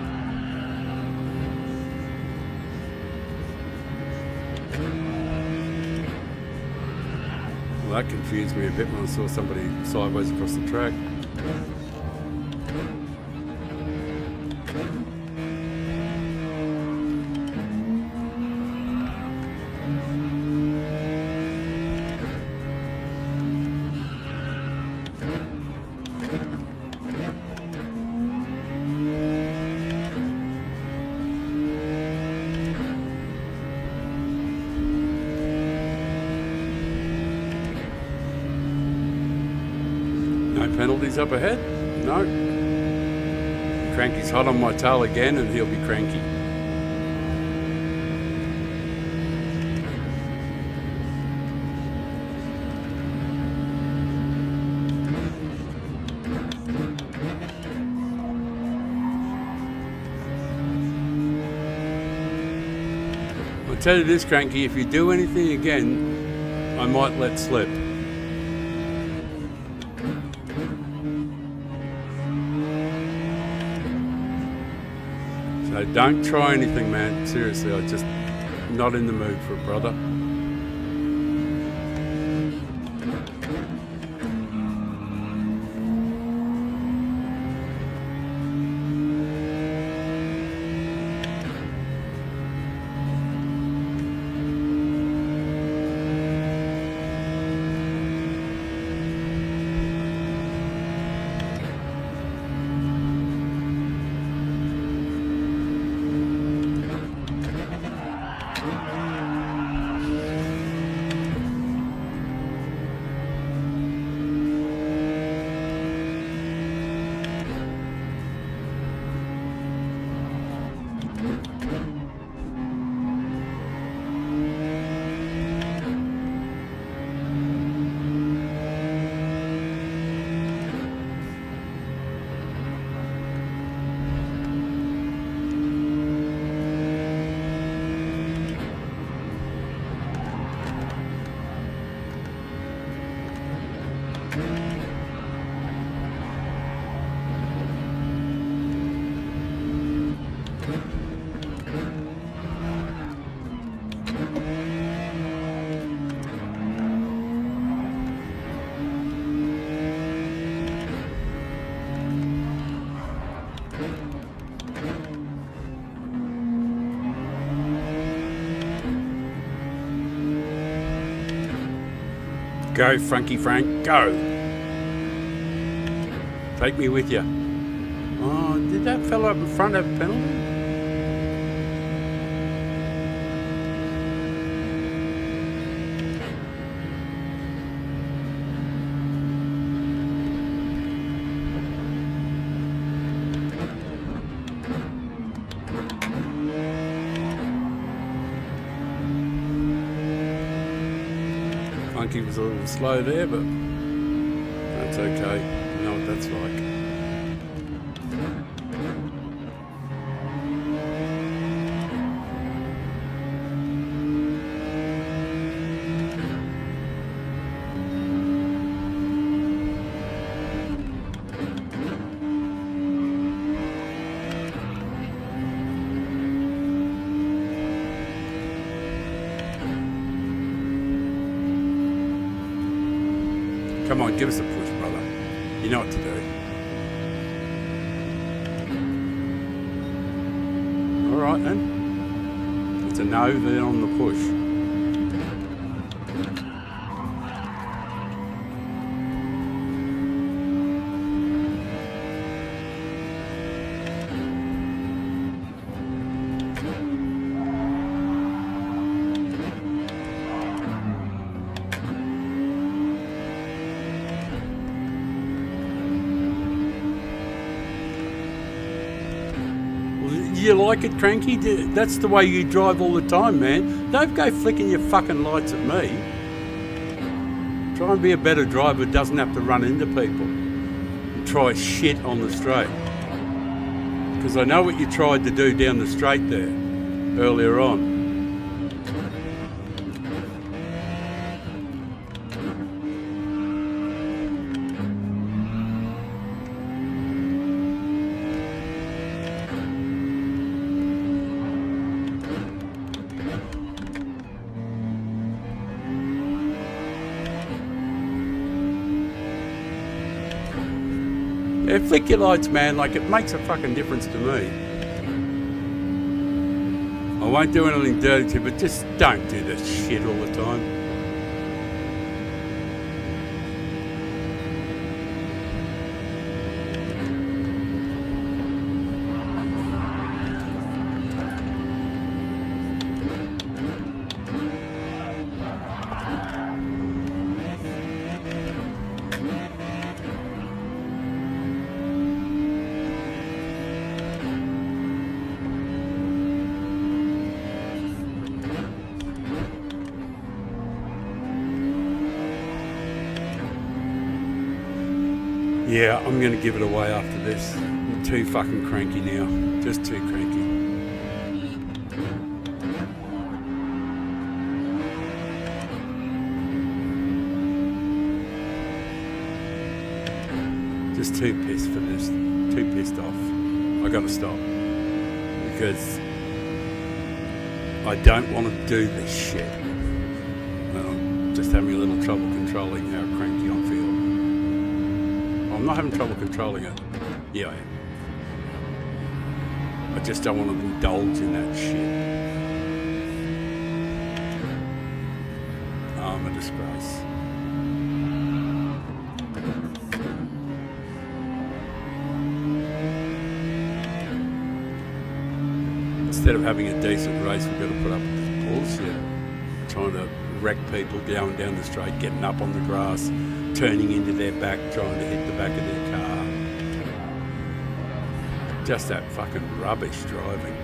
Well, that confused me a bit when I saw somebody sideways across the track. No penalties up ahead? No. Cranky's hot on my tail again and he'll be cranky. I'll tell you this, Cranky, if you do anything again, I might let slip. So don't try anything, man. Seriously, I'm just not in the mood for it, brother. Go, Frankie Frank, go. Take me with you. Oh, did that fella up in front have a penalty? Funky was a little slow there, but that's okay. You know what that's like. Come on, give us a push, brother. You know what to do. All right, then. It's a no then on the push. You like it, Cranky? That's the way you drive all the time, man. Don't go flicking your fucking lights at me. Try and be a better driver, doesn't have to run into people and try shit on the straight. Because I know what you tried to do down the straight there earlier on. Yeah, flick your lights, man, like it makes a fucking difference to me. I won't do anything dirty to you, but just don't do this shit all the time. Yeah, I'm going to give it away after this. I'm too fucking cranky now. Just too cranky. Just too pissed for this. Too pissed off. I got to stop. Because I don't want to do this shit. I'm just having a little trouble controlling how cranky I feel. I'm not having trouble controlling it. Yeah, I am. I just don't want to indulge in that shit. I'm a disgrace. Instead of having a decent race, we've got to put up with this bullshit. Trying to wreck people going down the straight, getting up on the grass, turning into their back, trying to hit the back of their car. Just that fucking rubbish driving.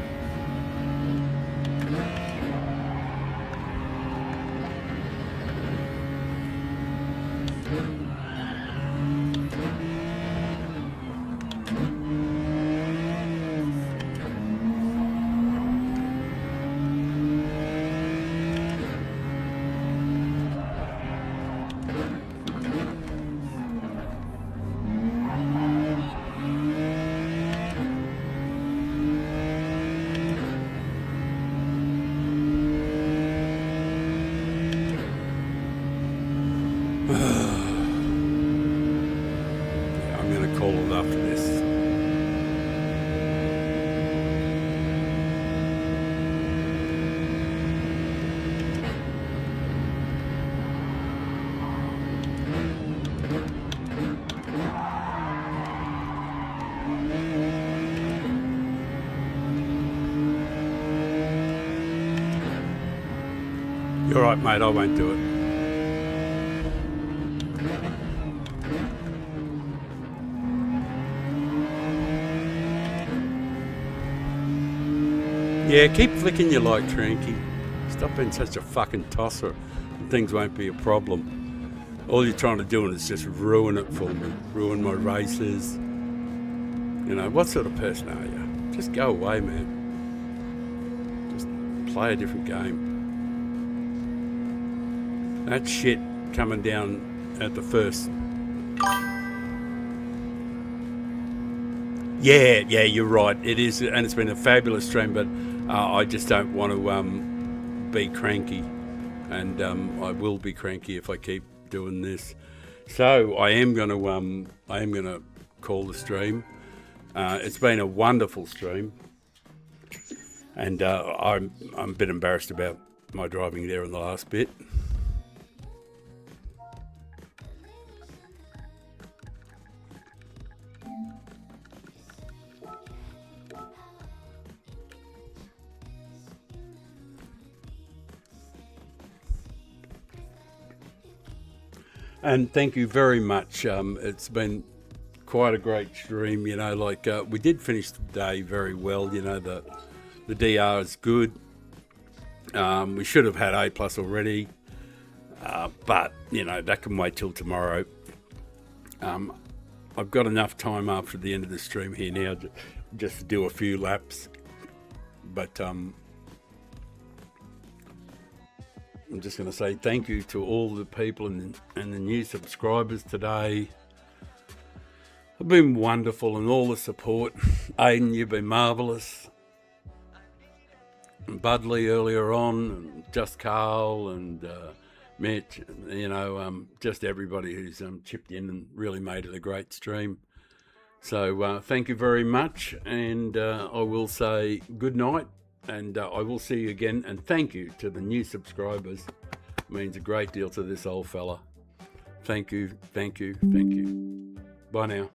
You're right, mate, I won't do it. Yeah, keep flicking your like, Tranky. Stop being such a fucking tosser and things won't be a problem. All you're trying to do is just ruin it for me. Ruin my races. You know, what sort of person are you? Just go away, man. Just play a different game. That shit coming down at the first. Yeah, you're right. It is, and it's been a fabulous stream, but I just don't want to be cranky, and I will be cranky if I keep doing this. So I am going to call the stream. It's been a wonderful stream, and I'm a bit embarrassed about my driving there in the last bit. And thank you very much. It's been quite a great stream, you know, like we did finish the day very well, you know, the DR is good. We should have had A+ already, but, you know, that can wait till tomorrow. I've got enough time after the end of the stream here now just to do a few laps, but I'm just going to say thank you to all the people and the new subscribers today. It's been wonderful, and all the support. Aidan, you've been marvellous. And Budley earlier on, and Just Carl and Mitch, you know, just everybody who's chipped in and really made it a great stream. So thank you very much, and I will say good night. And I will see you again. And thank you to the new subscribers. It means a great deal to this old fella. Thank you, thank you, thank you. Bye now.